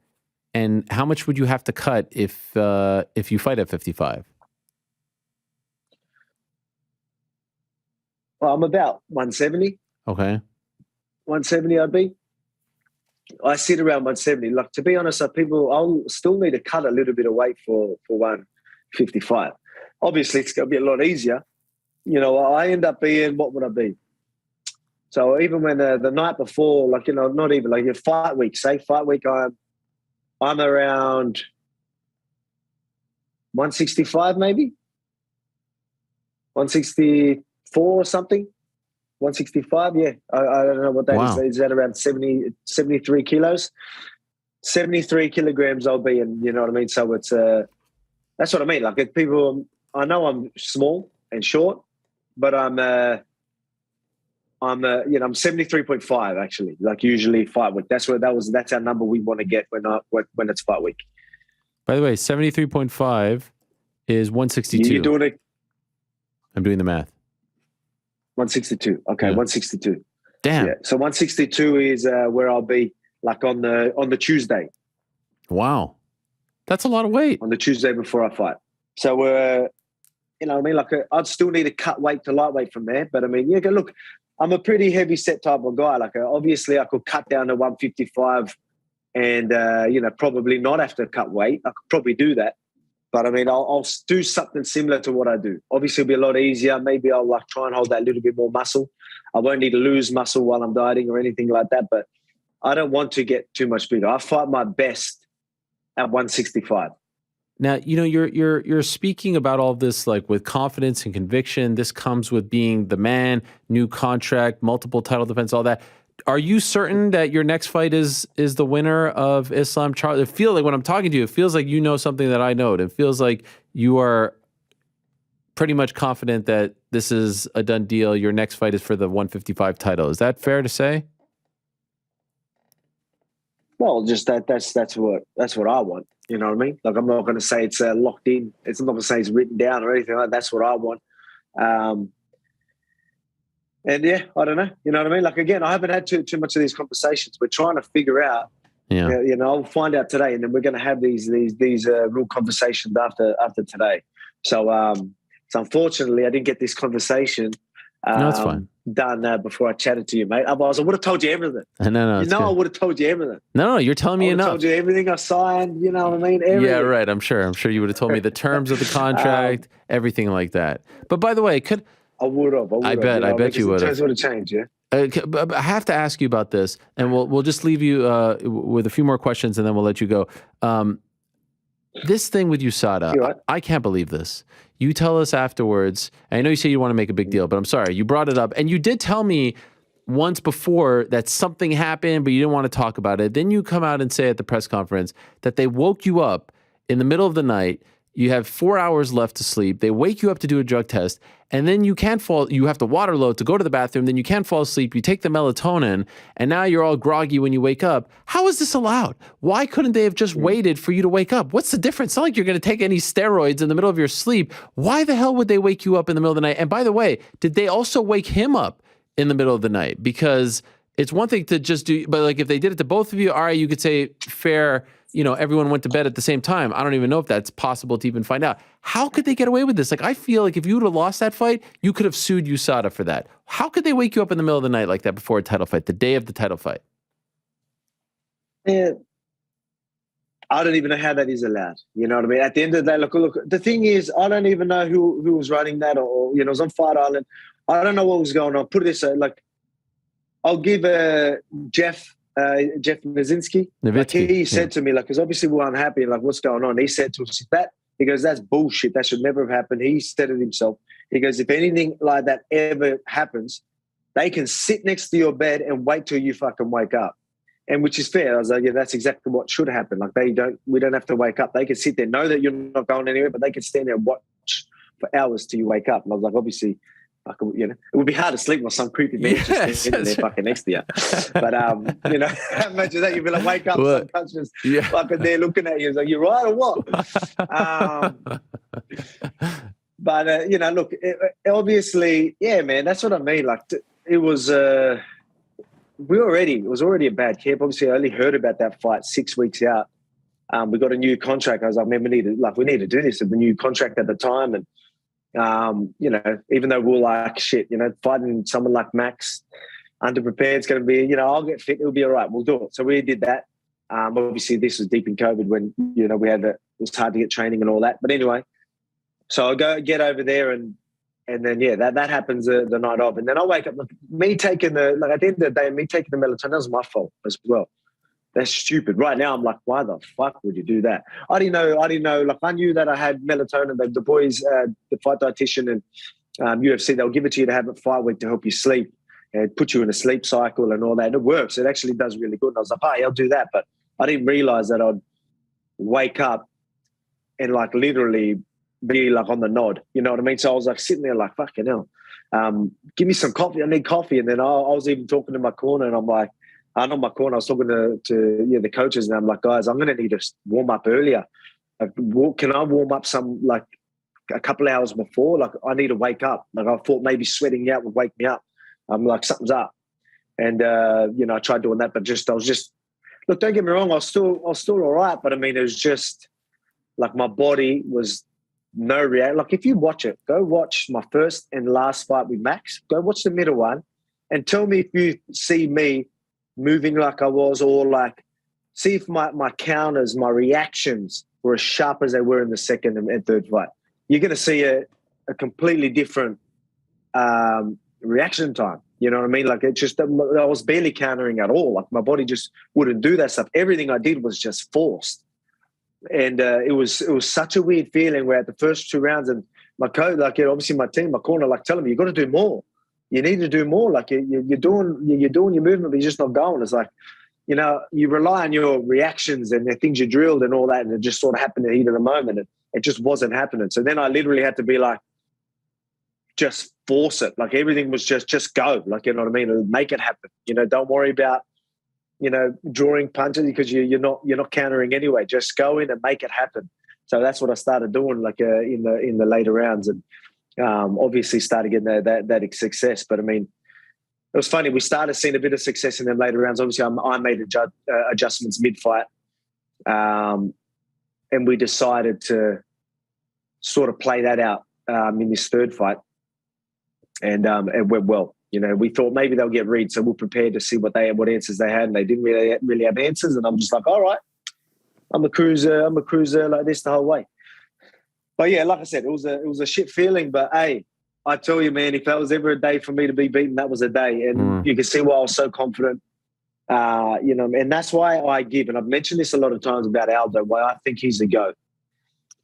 and how much would you have to cut if you fight at 55? Well, I'm about 170. Okay. 170 I'd be. I sit around 170. Like, to be honest, I'll still need to cut a little bit of weight for 155. Obviously, it's going to be a lot easier. You know, I end up being, what would I be? So even when the night before, like, you know, not even like your fight week, I'm around 165 maybe, 164 or something. 165, yeah. I don't know what that is. Is that around 73 kilos? 73 kilograms I'll be in, you know what I mean? So it's, that's what I mean. Like, if people, I know I'm small and short, but I'm you know, I'm 73.5 actually. Like, usually fight week. That's our number we want to get when it's fight week. By the way, 73.5 is 162. You're doing it? I'm doing the math. 162. Okay, yeah. 162. Damn. Yeah. So 162 is where I'll be, like, on the Tuesday. Wow, that's a lot of weight. On the Tuesday before I fight. So you know what I mean? Like, I'd still need to cut weight to lightweight from there. But I mean, yeah, look, I'm a pretty heavy set type of guy. Like, obviously, I could cut down to 155, and you know, probably not have to cut weight. I could probably do that. But I mean, I'll do something similar to what I do. Obviously, it'll be a lot easier. Maybe I'll like try and hold that little bit more muscle. I won't need to lose muscle while I'm dieting or anything like that. But I don't want to get too much bigger. I fight my best at 165. Now, you know, you're speaking about all this, like, with confidence and conviction. This comes with being the man, new contract, multiple title defense, all that. Are you certain that your next fight is the winner of Islam Charles? It feels like, when I'm talking to you, it feels like you know something that I know. It feels like you are pretty much confident that this is a done deal. Your next fight is for the 155 title. Is that fair to say? Well, just that's what I want. You know what I mean? Like, I'm not going to say it's locked in. I'm not going to say it's written down or anything like that. That's what I want. And yeah, I don't know. You know what I mean? Like, again, I haven't had too much of these conversations. We're trying to figure out. Yeah. You know, I'll find out today, and then we're going to have these real conversations after today. So unfortunately, I didn't get this conversation. No, that's fine. Done before I chatted to you, mate. Otherwise, I would have told you everything. No, you know, I would have told you everything. No, you're telling me enough. I told you everything I signed. You know what I mean? Everything. Yeah, right. I'm sure you would have told me the terms of the contract, everything like that. But by the way, I would have. I bet you would have. Terms would have changed, yeah. I have to ask you about this, and we'll just leave you with a few more questions, and then we'll let you go. This thing with USADA, right? I can't believe this. You tell us afterwards. I know you say you want to make a big deal, but I'm sorry. You brought it up, and you did tell me once before that something happened, but you didn't want to talk about it. Then you come out and say at the press conference that they woke you up in the middle of the night. You have 4 hours left to sleep. They wake you up to do a drug test, and then you can't fall. You have to water load to go to the bathroom. Then you can't fall asleep. You take the melatonin, and now you're all groggy when you wake up. How is this allowed? Why couldn't they have just waited for you to wake up? What's the difference? It's not like you're going to take any steroids in the middle of your sleep. Why the hell would they wake you up in the middle of the night? And by the way, did they also wake him up in the middle of the night? Because it's one thing to just do, but like if they did it to both of you, all right, you could say fair everyone went to bed at the same time. I don't even know if that's possible to even find out. How could they get away with this? Like, I feel like if you would have lost that fight, you could have sued USADA for that. How could they wake you up in the middle of the night like that before a title fight, the day of the title fight? Yeah. I don't even know how that is allowed. You know what I mean? At the end of the day, look, the thing is, I don't even know who was running that or it was on Fight Island. I don't know what was going on. Put it this way, like, I'll give Jeff Novitzky. Like he said to me, like, because obviously we're unhappy, like, what's going on? He said to us, he goes, that's bullshit. That should never have happened. He said it himself. He goes, if anything like that ever happens, they can sit next to your bed and wait till you fucking wake up. And which is fair. I was like, yeah, that's exactly what should happen. Like, we don't have to wake up. They can sit there, know that you're not going anywhere, but they can stand there and watch for hours till you wake up. And I was like, obviously, it would be hard to sleep with some creepy man just standing there fucking next to you. But imagine that, you'd be like, wake up, some cunt's just fucking there looking at you. It's like, you right or what? Look, obviously, yeah, man, that's what I mean. Like, it was it was already a bad camp. Obviously, I only heard about that fight 6 weeks out. We got a new contract. I was like, man, we need to do this with the new contract at the time. And even though we're like shit, fighting someone like Max, underprepared, it's going to be, I'll get fit, it'll be all right, we'll do it. So we did that. Obviously, this was deep in COVID when, it was hard to get training and all that. But anyway, so I get over there and then, that happens the night of. And then I wake up, at the end of the day, me taking the melatonin, that was my fault as well. That's stupid. Right now, I'm like, why the fuck would you do that? I didn't know. Like, I knew that I had melatonin. The boys, the fight dietitian and UFC, they'll give it to you to have at fight week to help you sleep and put you in a sleep cycle and all that. And it works. It actually does really good. And I was like, hey, I'll do that. But I didn't realize that I'd wake up and like literally be like on the nod. You know what I mean? So I was like sitting there like, fucking hell. Give me some coffee. I need coffee. And then I was even talking to my corner and I'm like, not my corner. I was talking to the coaches, and I'm like, guys, I'm going to need to warm up earlier. Like, can I warm up like a couple of hours before? Like, I need to wake up. Like, I thought maybe sweating out would wake me up. I'm like, something's up. And I tried doing that, but I was just look. Don't get me wrong. I was still all right, but I mean, it was just like my body was no react. Like, if you watch it, go watch my first and last fight with Max. Go watch the middle one, and tell me if you see me moving like I was, or like see if my counters, my reactions were as sharp as they were in the second and third fight. You're going to see a completely different reaction time. You know what I mean? Like, it just, I was barely countering at all. Like, my body just wouldn't do that stuff. Everything I did was just forced. And it was such a weird feeling where at the first 2 rounds, and my coach, like, obviously my team, my corner, like, telling me, you got to do more. You need to do more. Like, you're doing your movement, but you're just not going. It's like, you rely on your reactions and the things you drilled and all that, and it just sort of happened in the heat of the moment, and it just wasn't happening. So then I literally had to be like, just force it. Like, everything was just go. Like, you know what I mean? Make it happen. Don't worry about, drawing punches because you're not countering anyway. Just go in and make it happen. So that's what I started doing, like in the later rounds, and obviously started getting that success. But I mean, it was funny. We started seeing a bit of success in the later rounds. Obviously, I made adjustments mid-fight, and we decided to sort of play that out in this third fight, and it went well. We thought maybe they'll get read, so we're prepared to see what answers they had, and they didn't really have answers. And I'm just like, all right, I'm a cruiser like this the whole way. But yeah, like I said, it was a shit feeling. But hey, I tell you, man, if that was ever a day for me to be beaten, that was a day. And you can see why I was so confident. And that's why I give, and I've mentioned this a lot of times about Aldo, why I think he's the GOAT.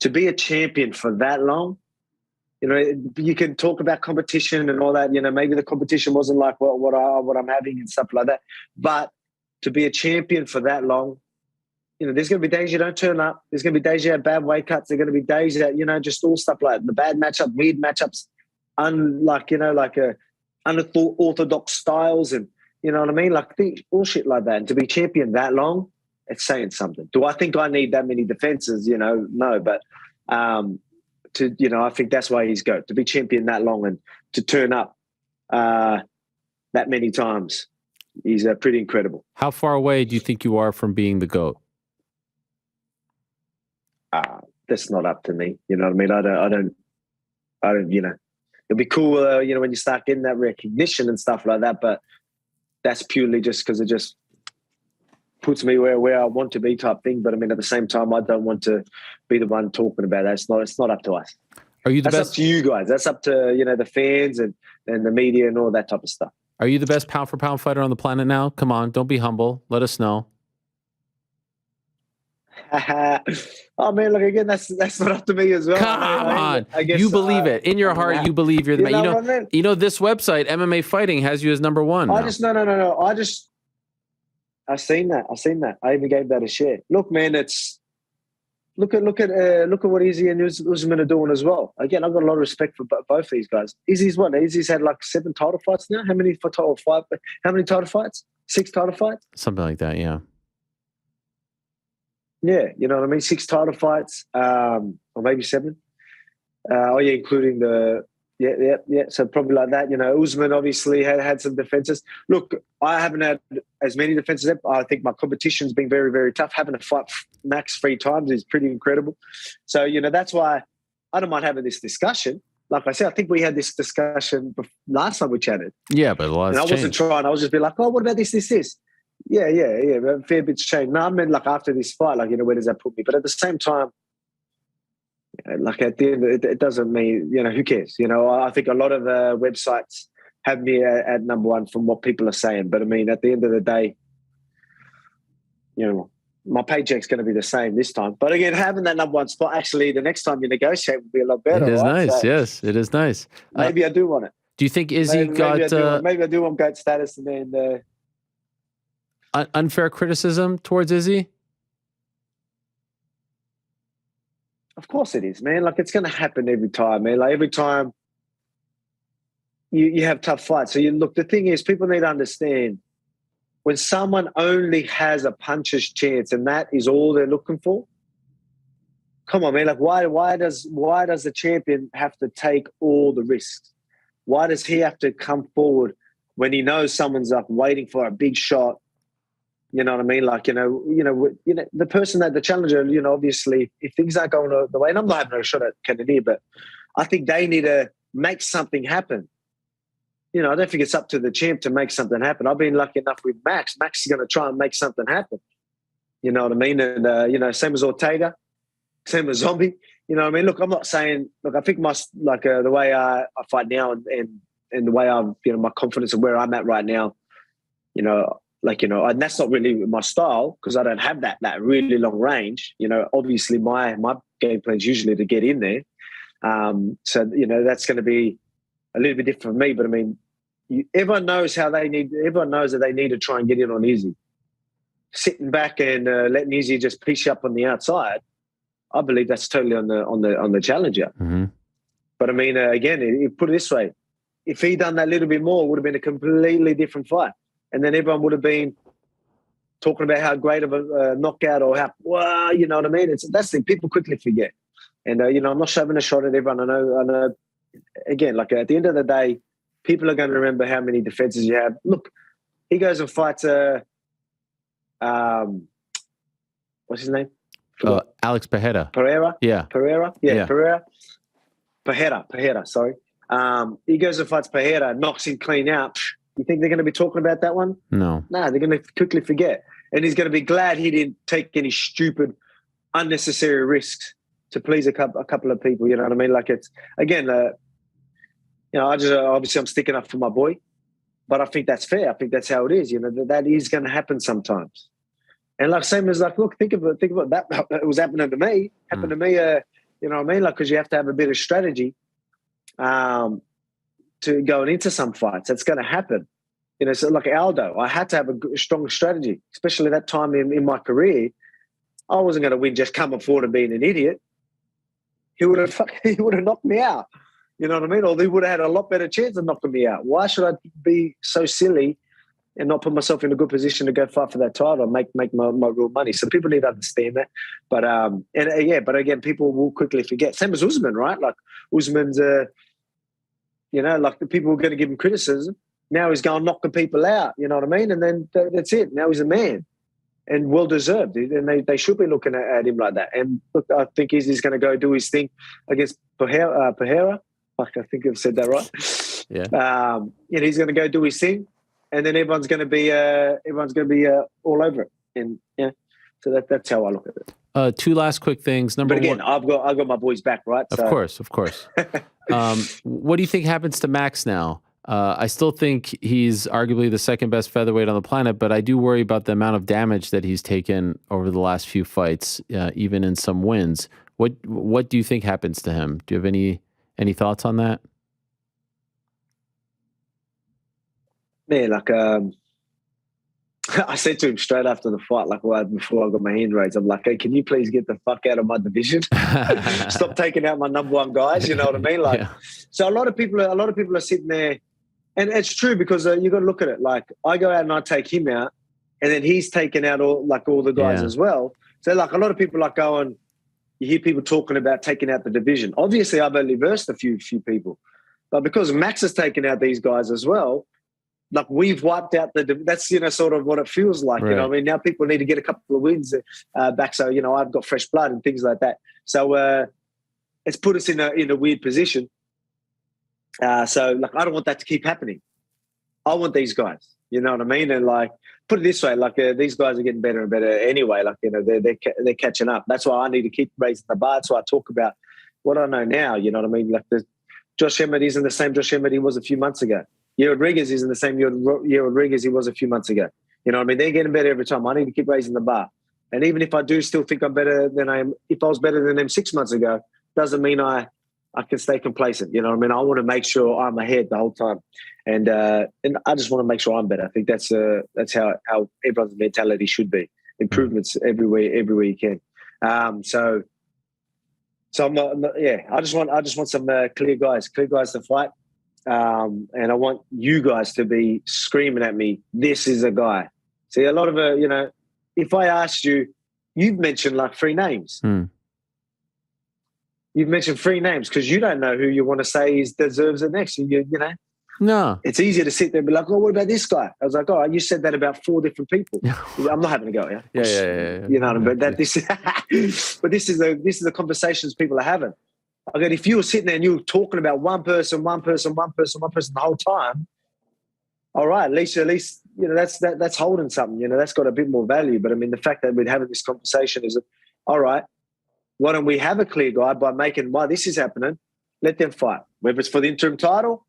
To be a champion for that long, you can talk about competition and all that. Maybe the competition wasn't like what I'm having and stuff like that. But to be a champion for that long, there's going to be days you don't turn up. There's going to be days you have bad weight cuts. There's going to be days that, just all stuff like the bad matchup, weird matchups, unorthodox styles, and you know what I mean? Like all shit like that. And to be champion that long, it's saying something. Do I think I need that many defenses? No, but I think that's why he's GOAT. To be champion that long and to turn up that many times, he's pretty incredible. How far away do you think you are from being the GOAT? that's not up to me. You know what I mean? I don't. You know, it'll be cool. You know, when you start getting that recognition and stuff like that. But that's purely just because it just puts me where I want to be, type thing. But I mean, at the same time, I don't want to be the one talking about that. It's not up to us. Are you the That's best? up to you guys. That's up to, you know, the fans and the media and all that type of stuff. Are you the best pound for pound fighter on the planet now? Come on, don't be humble. Let us know. Oh man, look again. That's not up to me as well. Come on, I guess, you believe it in your heart. You believe you're the man. You know this website, MMA Fighting, has you as number one. No. I've seen that. I even gave that a share. Look, man, it's look at what Izzy and Usman are doing as well. Again, I've got a lot of respect for both these guys. Izzy's had like 7 title fights now. How many title fights? 6 title fights? Something like that, yeah. Yeah, you know what I mean? 6 title fights, or maybe 7. Including the yeah. So probably like that. You know, Usman obviously had some defenses. Look, I haven't had as many defenses. I think my competition's been very, very tough. Having to fight Max 3 times is pretty incredible. So you know, that's why I don't mind having this discussion. Like I said, I think we had this discussion last time we chatted. Yeah, but a lot has changed. I wasn't trying. I was just be like, oh, what about this? Yeah. A fair bit's changed. No, I mean, like after this fight, like, you know, where does that put me? But at the same time, like at the end, it doesn't mean, you know, who cares? You know, I think a lot of the websites have me at number 1 from what people are saying. But I mean, at the end of the day, you know, my paycheck's going to be the same this time. But again, having that number 1 spot, actually, the next time you negotiate will be a lot better. It is right? nice. So yes, it is nice. Maybe I do want it. Do you think Izzy maybe I do want GOAT status and then unfair criticism towards Izzy? Of course it is, man. Like, it's going to happen every time, man. Like, every time you have tough fights. So, the thing is, people need to understand, when someone only has a puncher's chance and that is all they're looking for, come on, man. Like, why does the champion have to take all the risks? Why does he have to come forward when he knows someone's up waiting for a big shot? You know what I mean? Like, you know, the person the challenger, you know, obviously, if things aren't going the way, and I'm not having a shot at Kennedy, but I think they need to make something happen. You know, I don't think it's up to the champ to make something happen. I've been lucky enough with Max. Max is going to try and make something happen. You know what I mean? And, you know, same as Ortega, same as Zombie. You know what I mean? Look, I'm not saying, I think the way I fight now and the way I'm, you know, my confidence of where I'm at right now, you know, like, you know, and that's not really my style because I don't have that really long range. You know, obviously my game plan is usually to get in there. So, you know, that's going to be a little bit different for me. But I mean, everyone knows that they need to try and get in on Izzy. Sitting back and letting Izzy just piece you up on the outside, I believe that's totally on the challenger. Mm-hmm. But I mean, again, you put it this way: if he done that little bit more, it would have been a completely different fight. And then everyone would have been talking about how great of a knockout or how, well, you know what I mean? That's the thing. People quickly forget. And, you know, I'm not shoving a shot at everyone. I know. Again, like at the end of the day, people are going to remember how many defenses you have. Look, he goes and fights what's his name? Alex Pereira. Pereira? Yeah. Pereira? Yeah. Pereira. Sorry. He goes and fights Pereira, knocks him clean out. You think they're going to be talking about that one? No. No, they're going to quickly forget. And he's going to be glad he didn't take any stupid, unnecessary risks to please a couple of people. You know what I mean? Like, it's, again, you know, I just, obviously I'm sticking up for my boy, but I think that's fair. I think that's how it is. You know, that is going to happen sometimes. And like, same as like, look, think of it that it was happening to me. Happened to me, you know what I mean? Like, because you have to have a bit of strategy. To going into some fights, that's going to happen. You know, so like Aldo, I had to have a strong strategy, especially that time in my career. I wasn't going to win just coming forward and being an idiot. He would have knocked me out. You know what I mean? Or he would have had a lot better chance of knocking me out. Why should I be so silly and not put myself in a good position to go fight for that title and make my real money? So people need to understand that. But but again, people will quickly forget. Same as Usman, right? Like Usman's you know, like the people were going to give him criticism. Now he's going knocking people out, you know what I mean? And then that's it. Now he's a man. and well deserved. And they should be looking at him like that. And look, I think he's going to go do his thing against Pereira. Fuck, I think I've said that right. Yeah. And he's going to go do his thing, and then everyone's going to be all over it. And yeah, so that's how I look at it. Two last quick things. Number but again, one, I've got my boys back, right? Of course. What do you think happens to Max now? I still think he's arguably the second best featherweight on the planet, but I do worry about the amount of damage that he's taken over the last few fights, even in some wins. What do you think happens to him? Do you have any thoughts on that? Man, like I said to him straight after the fight, like before I got my hand raised, I'm like, hey, can you please get the fuck out of my division? Stop taking out my number one guys. You know what I mean? Like, So a lot of people are sitting there, and it's true because you got to look at it. Like, I go out and I take him out, and then he's taken out all the guys as well. So like a lot of people are going. You hear people talking about taking out the division. Obviously, I've only versed a few people, but because Max has taken out these guys as well. Like we've wiped out that's, sort of what it feels like, right. You know what I mean? Now people need to get a couple of wins back. So, I've got fresh blood and things like that. So it's put us in a weird position. So like, I don't want that to keep happening. I want these guys, you know what I mean? And like, put it this way, like these guys are getting better and better anyway. Like, they're catching up. That's why I need to keep raising the bar. So I talk about what I know now, you know what I mean? Like Josh Emmett isn't the same Josh Emmett he was a few months ago. Yair Rodriguez isn't the same Yair Rodriguez he was a few months ago. You know what I mean? They're getting better every time. I need to keep raising the bar. And even if I do still think I'm better than I am, if I was better than them 6 months ago, doesn't mean I can stay complacent. You know what I mean? I want to make sure I'm ahead the whole time. And I just want to make sure I'm better. I think that's how everyone's mentality should be. Improvements everywhere you can. So I'm I just want some clear guys to fight. And I want you guys to be screaming at me, this is a guy. See, a lot of if I asked you, you've mentioned like 3 names. You've mentioned 3 names because you don't know who you want to say deserves it next. No. It's easier to sit there and be like, oh, what about this guy? I was like, oh, you said that about 4 different people. I'm not having a go, Yeah. You know what I mean? But this is the conversations people are having. Okay, if you were sitting there and you were talking about one person the whole time, all right, at least that's holding something. That's got a bit more value. But I mean, the fact that we're having this conversation is, all right, why don't we have a clear guide by making why this is happening? Let them fight. Whether it's for the interim title,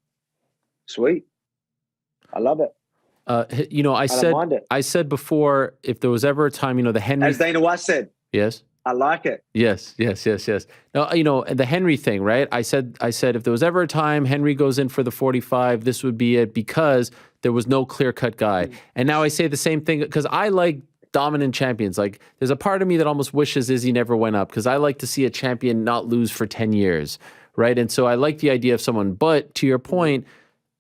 sweet. I love it. I said before, if there was ever a time, the Henry, as Dana White said, yes. I like it. Yes. No, the Henry thing, right? I said if there was ever a time Henry goes in for the 45, this would be it because there was no clear-cut guy. And now I say the same thing because I like dominant champions. Like there's a part of me that almost wishes Izzy never went up because I like to see a champion not lose for 10 years, right? And so I like the idea of someone. But to your point,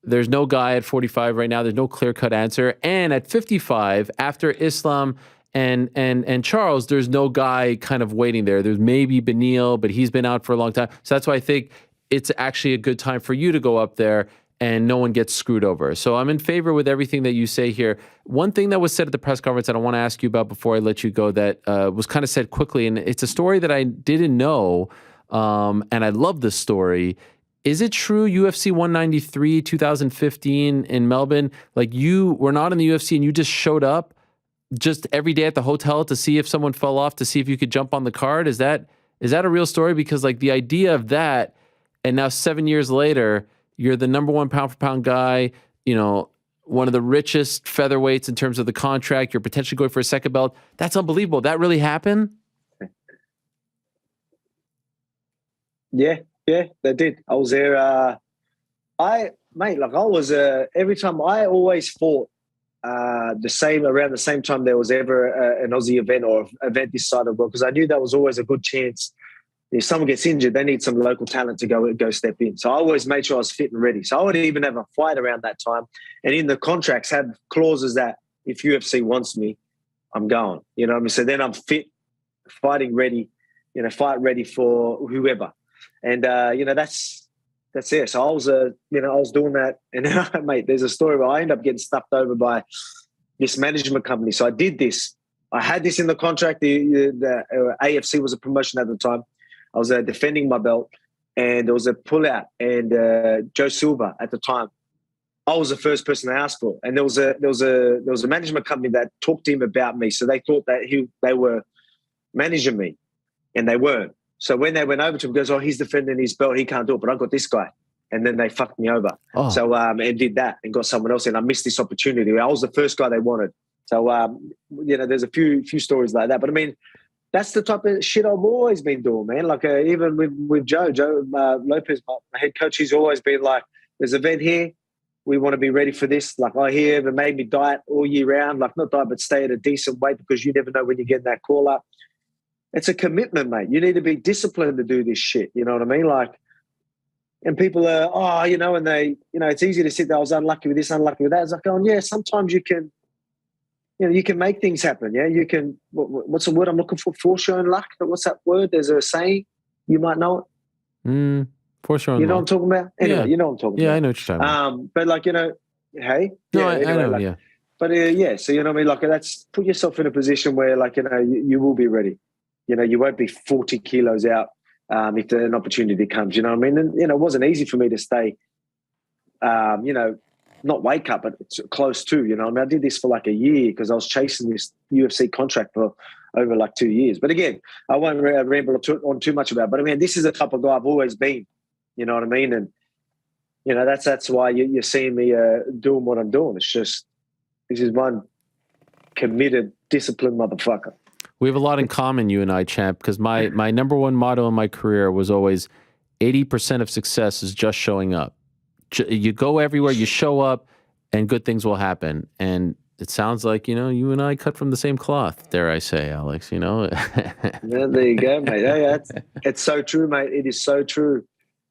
there's no guy at 45 right now. There's no clear-cut answer. And at 55, after Islam and Charles, there's no guy kind of waiting there. There's maybe Beneil, but he's been out for a long time. So that's why I think it's actually a good time for you to go up there and no one gets screwed over. So I'm in favor with everything that you say here. One thing that was said at the press conference that I want to ask you about before I let you go that was kind of said quickly, and it's a story that I didn't know, and I love this story. Is it true UFC 193 2015 in Melbourne, like you were not in the UFC and you just showed up just every day at the hotel to see if someone fell off, to see if you could jump on the card? Is that a real story? Because like the idea of that, and now 7 years later, you're the number 1 pound for pound guy, one of the richest featherweights in terms of the contract, you're potentially going for a second belt. That's unbelievable. That really happened? Yeah, that did. I was there. Every time I always fought around the same time there was ever an Aussie event or event this side of the world, because I knew that was always a good chance. If someone gets injured, they need some local talent to go step in. So I always made sure I was fit and ready. So I would even have a fight around that time. And in the contracts have clauses that if UFC wants me, I'm going. You know what I mean? So then I'm fit, fighting ready, fight ready for whoever. And, that's it. So I was, I was doing that. And, mate, there's a story where I ended up getting stuffed over by this management company. So I did this I had this in the contract. The AFC was a promotion at the time. I was defending my belt, and there was a pullout. And Joe Silva at the time, I was the first person they asked for. And there was a management company that talked to him about me. So they thought that they were managing me, and they weren't. So when they went over to him, he goes, "Oh, he's defending his belt. He can't do it, but I got this guy." And then they fucked me over. Oh. So and did that and got someone else, and I missed this opportunity. I was the first guy they wanted. So there's a few stories like that. But I mean, that's the type of shit I've always been doing, man. Like even with Joe Lopez, my head coach, he's always been like, "There's an event here. We want to be ready for this." Like he ever made me diet all year round, like not diet, but stay at a decent weight because you never know when you get that call up. It's a commitment, mate. You need to be disciplined to do this shit. You know what I mean? Like, and people are, and they, it's easy to sit there. I was unlucky with this, unlucky with that. It's like, yeah, sometimes you can, you can make things happen. Yeah, you can. What's the word I'm looking for? Fortune luck. What's that word? There's a saying. You might know it. Fortune. You know what I'm talking about? Anyway, yeah. You know what I'm talking about. Yeah, I know what you're talking about. But like, hey. No, anyway, I know. like, yeah. But yeah, so you know what I mean. Like that's put yourself in a position where, like, you will be ready. You won't be 40 kilos out if an opportunity comes. You know what I mean? And it wasn't easy for me to stay. Not weight cut, but close to, I mean, I did this for like a year because I was chasing this UFC contract for over like 2 years. But again, I won't ramble on too much about it. But I mean, this is the type of guy I've always been, you know what I mean? And, that's why you're seeing me doing what I'm doing. It's just, this is one committed, disciplined motherfucker. We have a lot in common, you and I, champ, because my number one motto in my career was always 80% of success is just showing up. You go everywhere, you show up, and good things will happen. And it sounds like, you and I cut from the same cloth, dare I say, Alex, Yeah, there you go, mate. Yeah, it's so true, mate. It is so true.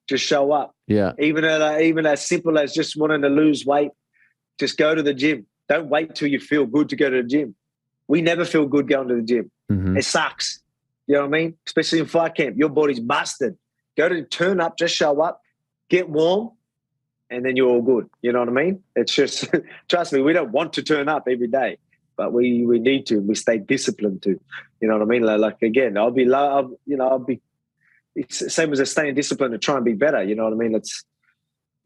Just show up. Yeah. Even as simple as just wanting to lose weight, just go to the gym. Don't wait till you feel good to go to the gym. We never feel good going to the gym. Mm-hmm. It sucks. You know what I mean? Especially in fight camp. Your body's busted. Turn up, just show up, get warm, and then you're all good. You know what I mean? It's just, trust me, we don't want to turn up every day, but we need to. We stay disciplined to. You know what I mean? Like again, I'll be, it's the same as staying disciplined to try and be better. You know what I mean?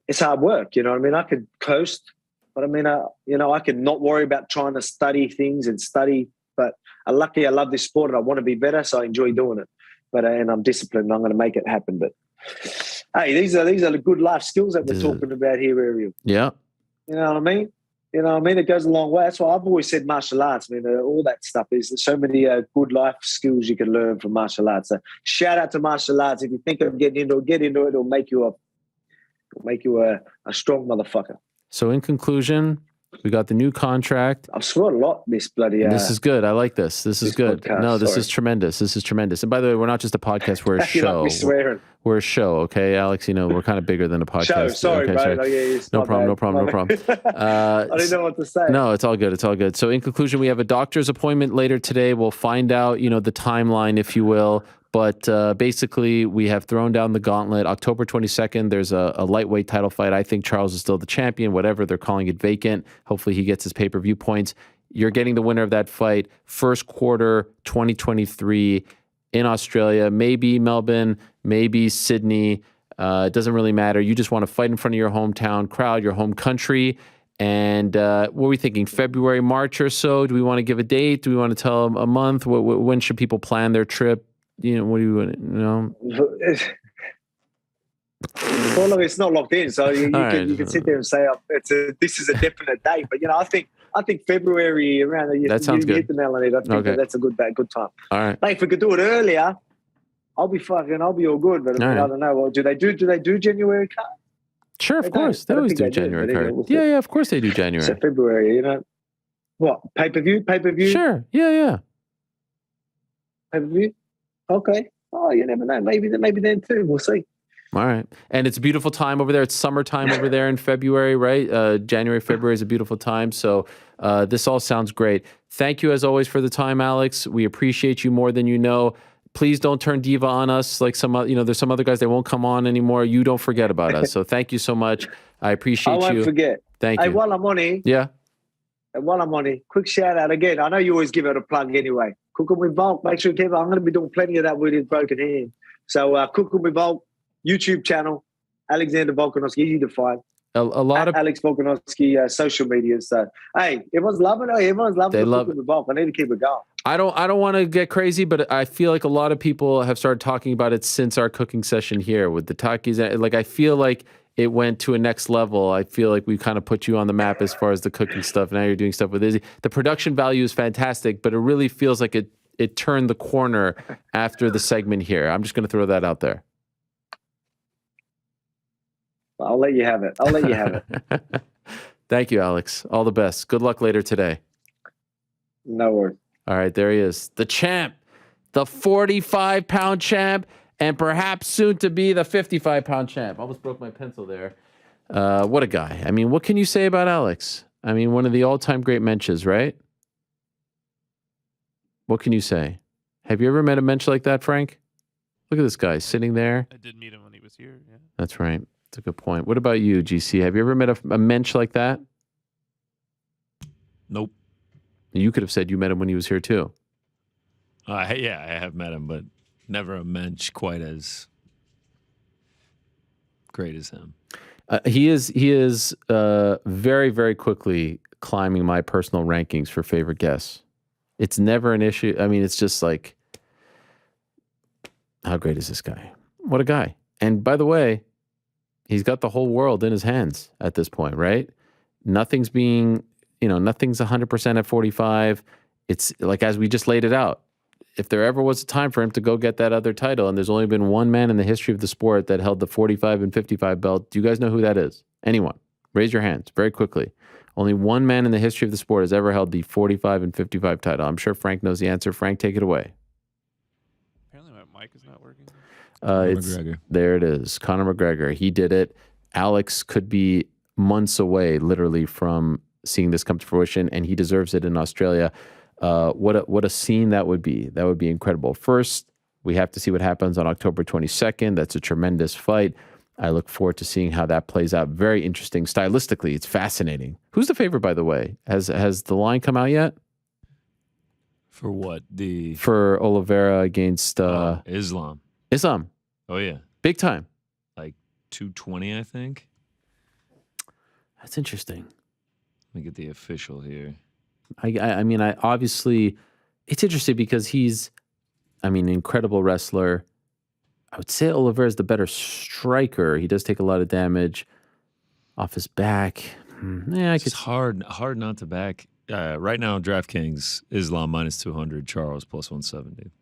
It's hard work. You know what I mean? I could coast, but I mean, I can not worry about trying to study things and study. But luckily, I love this sport and I want to be better, so I enjoy doing it. But and I'm disciplined. And I'm going to make it happen. But hey, these are the good life skills that we're talking about here, Ariel. Yeah. You know what I mean? It goes a long way. That's why I've always said martial arts. I mean, all that stuff. There's so many good life skills you can learn from martial arts. So shout out to martial arts. If you think of getting into it, get into it. It'll make you a strong motherfucker. So in conclusion, we got the new contract. I've sworn a lot this bloody... This is good. I like this. This is good. Podcast, no, this is tremendous. This is tremendous. And by the way, we're not just a podcast. We're a you show. Like me swearing. We're a show, okay, Alex? We're kind of bigger than a podcast. Show, sorry, okay, bro. sorry. No, yeah, no problem. I didn't know what to say. No, it's all good. It's all good. So in conclusion, we have a doctor's appointment later today. We'll find out, the timeline, if you will. But basically, we have thrown down the gauntlet. October 22nd, there's a lightweight title fight. I think Charles is still the champion, whatever. They're calling it vacant. Hopefully, he gets his pay-per-view points. You're getting the winner of that fight first quarter 2023 in Australia, maybe Melbourne, maybe Sydney. It doesn't really matter. You just want to fight in front of your hometown crowd, your home country. And what are we thinking? February, March or so? Do we want to give a date? Do we want to tell them a month? When should people plan their trip? What do you know? Well, look, it's not locked in, so you can sit there and say this is a definite date. But I think February around. That sounds good. Hit the nail on it. I think that's a good time. All right. Like if we could do it earlier, I'll be all good. But I don't know. Well, do they do January card? Sure, of course. They always do January card. Yeah, of course they do January. So February, what pay-per-view? Sure. Yeah. Pay-per-view. Okay. Oh, you never know. Maybe then too. We'll see. All right. And it's a beautiful time over there. It's summertime over there in February, right? January, February is a beautiful time. So this all sounds great. Thank you as always for the time, Alex. We appreciate you more than you know. Please don't turn diva on us like there's some other guys that won't come on anymore. You don't forget about us. So thank you so much. I appreciate you. I won't forget. Thank you. Hey, while I'm on here. Yeah. And while I'm on it, quick shout out again. I know you always give it a plug anyway. Cooking with Volk. Make sure you keep it. I'm going to be doing plenty of that with his broken hand. So Cooking with Volk, YouTube channel, Alexander Volkanovski, easy to find. A lot of Alex Volkanovski social media. So hey, everyone's loving it. Everyone's loving Cooking with Volk. I need to keep it going. I don't want to get crazy, but I feel like a lot of people have started talking about it since our cooking session here with the Takis. Like I feel like it went to a next level. I feel like we kind of put you on the map as far as the cooking stuff. Now you're doing stuff with Izzy. The production value is fantastic, but it really feels like it turned the corner after the segment here. I'm just going to throw that out there. I'll let you have it. Thank you, Alex. All the best. Good luck later today. No worries. All right, there he is. The champ, the 45-pound champ, and perhaps soon to be the 55-pound champ. Almost broke my pencil there. What a guy. I mean, what can you say about Alex? I mean, one of the all-time great mensches, right? What can you say? Have you ever met a mensch like that, Frank? Look at this guy sitting there. I did meet him when he was here. Yeah. That's right. That's a good point. What about you, GC? Have you ever met a mensch like that? Nope. You could have said you met him when he was here too. Yeah, I have met him, but never a mensch quite as great as him. He is very, very quickly climbing my personal rankings for favorite guests. It's never an issue. I mean, it's just like, how great is this guy? What a guy. And by the way, he's got the whole world in his hands at this point, right? Nothing's 100% at 45. It's like, as we just laid it out, if there ever was a time for him to go get that other title, and there's only been one man in the history of the sport that held the 45 and 55 belt, do you guys know who that is? Anyone? Raise your hands very quickly. Only one man in the history of the sport has ever held the 45 and 55 title. I'm sure Frank knows the answer. Frank, take it away. Apparently my mic is not working. McGregor. There it is. Conor McGregor. He did it. Alex could be months away, literally, from seeing this come to fruition, and he deserves it in Australia. What a scene that would be. That would be incredible. First, we have to see what happens on October 22nd. That's a tremendous fight. I look forward to seeing how that plays out. Very interesting. Stylistically, it's fascinating. Who's the favorite, by the way? Has the line come out yet? For what? For Oliveira against Islam. Islam. Oh yeah. Big time. Like 220, I think. That's interesting. Let me get the official here. I mean, obviously, it's interesting because he's, an inckredible wrestler. I would say Oliveira is the better striker. He does take a lot of damage off his back. Yeah, it's hard not to back. Right now, DraftKings, Islam minus 200, Charles plus 170.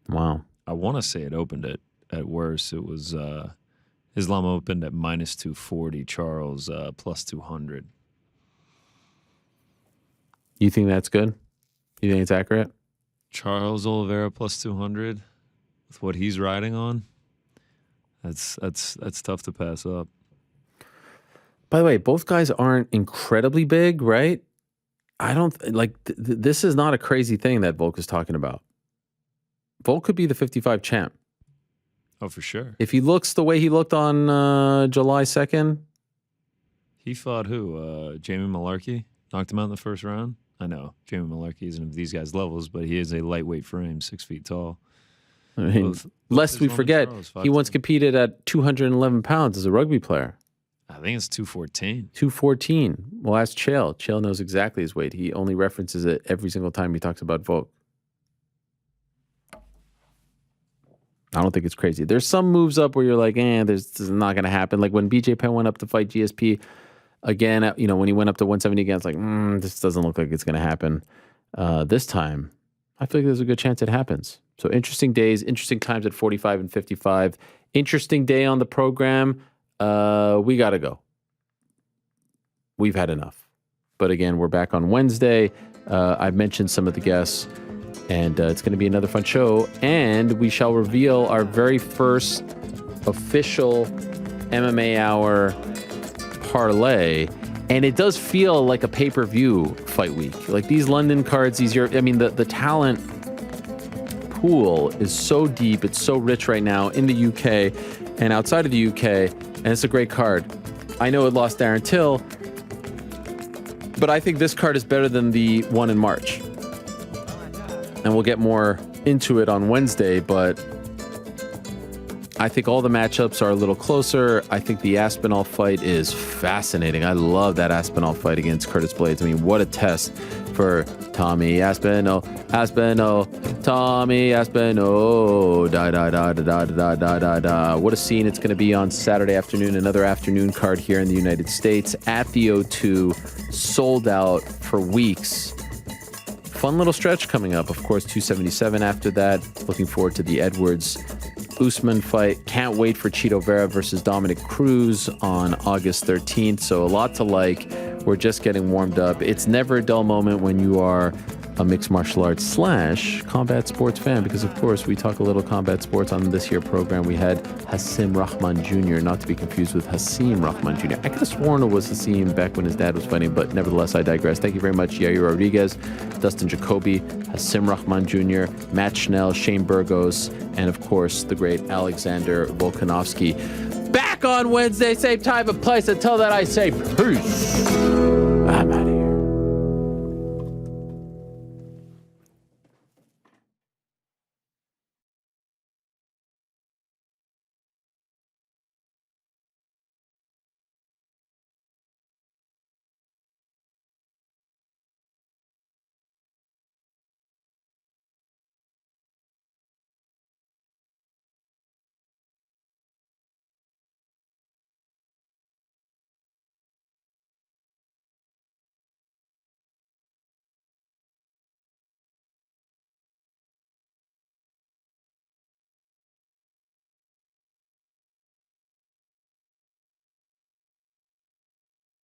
Wow. I want to say it opened at worse. It was Islam opened at minus 240, Charles plus 200. You think that's good? You think it's accurate? Charles Oliveira plus 200 with what he's riding on. That's tough to pass up. By the way, both guys aren't incredibly big, right? I don't this is not a crazy thing that Volk is talking about. Volk could be the 55 champ. Oh, for sure. If he looks the way he looked on July 2nd. He fought who? Jamie Malarkey? Knocked him out in the first round? I know. Jamie Malarkey isn't of these guys' levels, but he is a lightweight frame, 6 feet tall. I mean, lest we forget, he once competed at 211 pounds as a rugby player. I think it's 214. 214. Well, ask Chael. Chael knows exactly his weight. He only references it every single time he talks about Volk. I don't think it's crazy. There's some moves up where you're like, this is not going to happen. Like when BJ Penn went up to fight GSP again, when he went up to 170 again, it's like, this doesn't look like it's going to happen. This time, I feel like there's a good chance it happens. So interesting days, interesting times at 45 and 55. Interesting day on the program. We got to go. We've had enough. But again, we're back on Wednesday. I've mentioned some of the guests, and it's going to be another fun show. And we shall reveal our very first official MMA Hour parlay. And it does feel like a pay-per-view fight week. Like these London cards, the talent pool is so deep. It's so rich right now in the UK and outside of the UK. And it's a great card. I know it lost Darren Till. But I think this card is better than the one in March. And we'll get more into it on Wednesday, but I think all the matchups are a little closer. I think the Aspinall fight is fascinating. I love that Aspinall fight against Curtis Blaydes. I mean, what a test for Tommy Aspinall, Tommy Aspinall, What a scene it's going to be on Saturday afternoon. Another afternoon card here in the United States at the O2, sold out for weeks. Fun little stretch coming up. Of course, 277 after that. Looking forward to the Edwards-Usman fight. Can't wait for Chito Vera versus Dominic Cruz on August 13th. So a lot to like. We're just getting warmed up. It's never a dull moment when you are a mixed martial arts / combat sports fan, because of course we talk a little combat sports on this here program. We had Hasim Rahman Jr., not to be confused with Hasim Rahman Jr. I could have sworn it was Hasim back when his dad was fighting, but nevertheless, I digress. Thank you very much, Yair Rodriguez, Dustin Jacoby, Hasim Rahman Jr., Matt Schnell, Shane Burgos, and of course, the great Alexander Volkanovski. Back on Wednesday, same time and place. Until then, I say peace.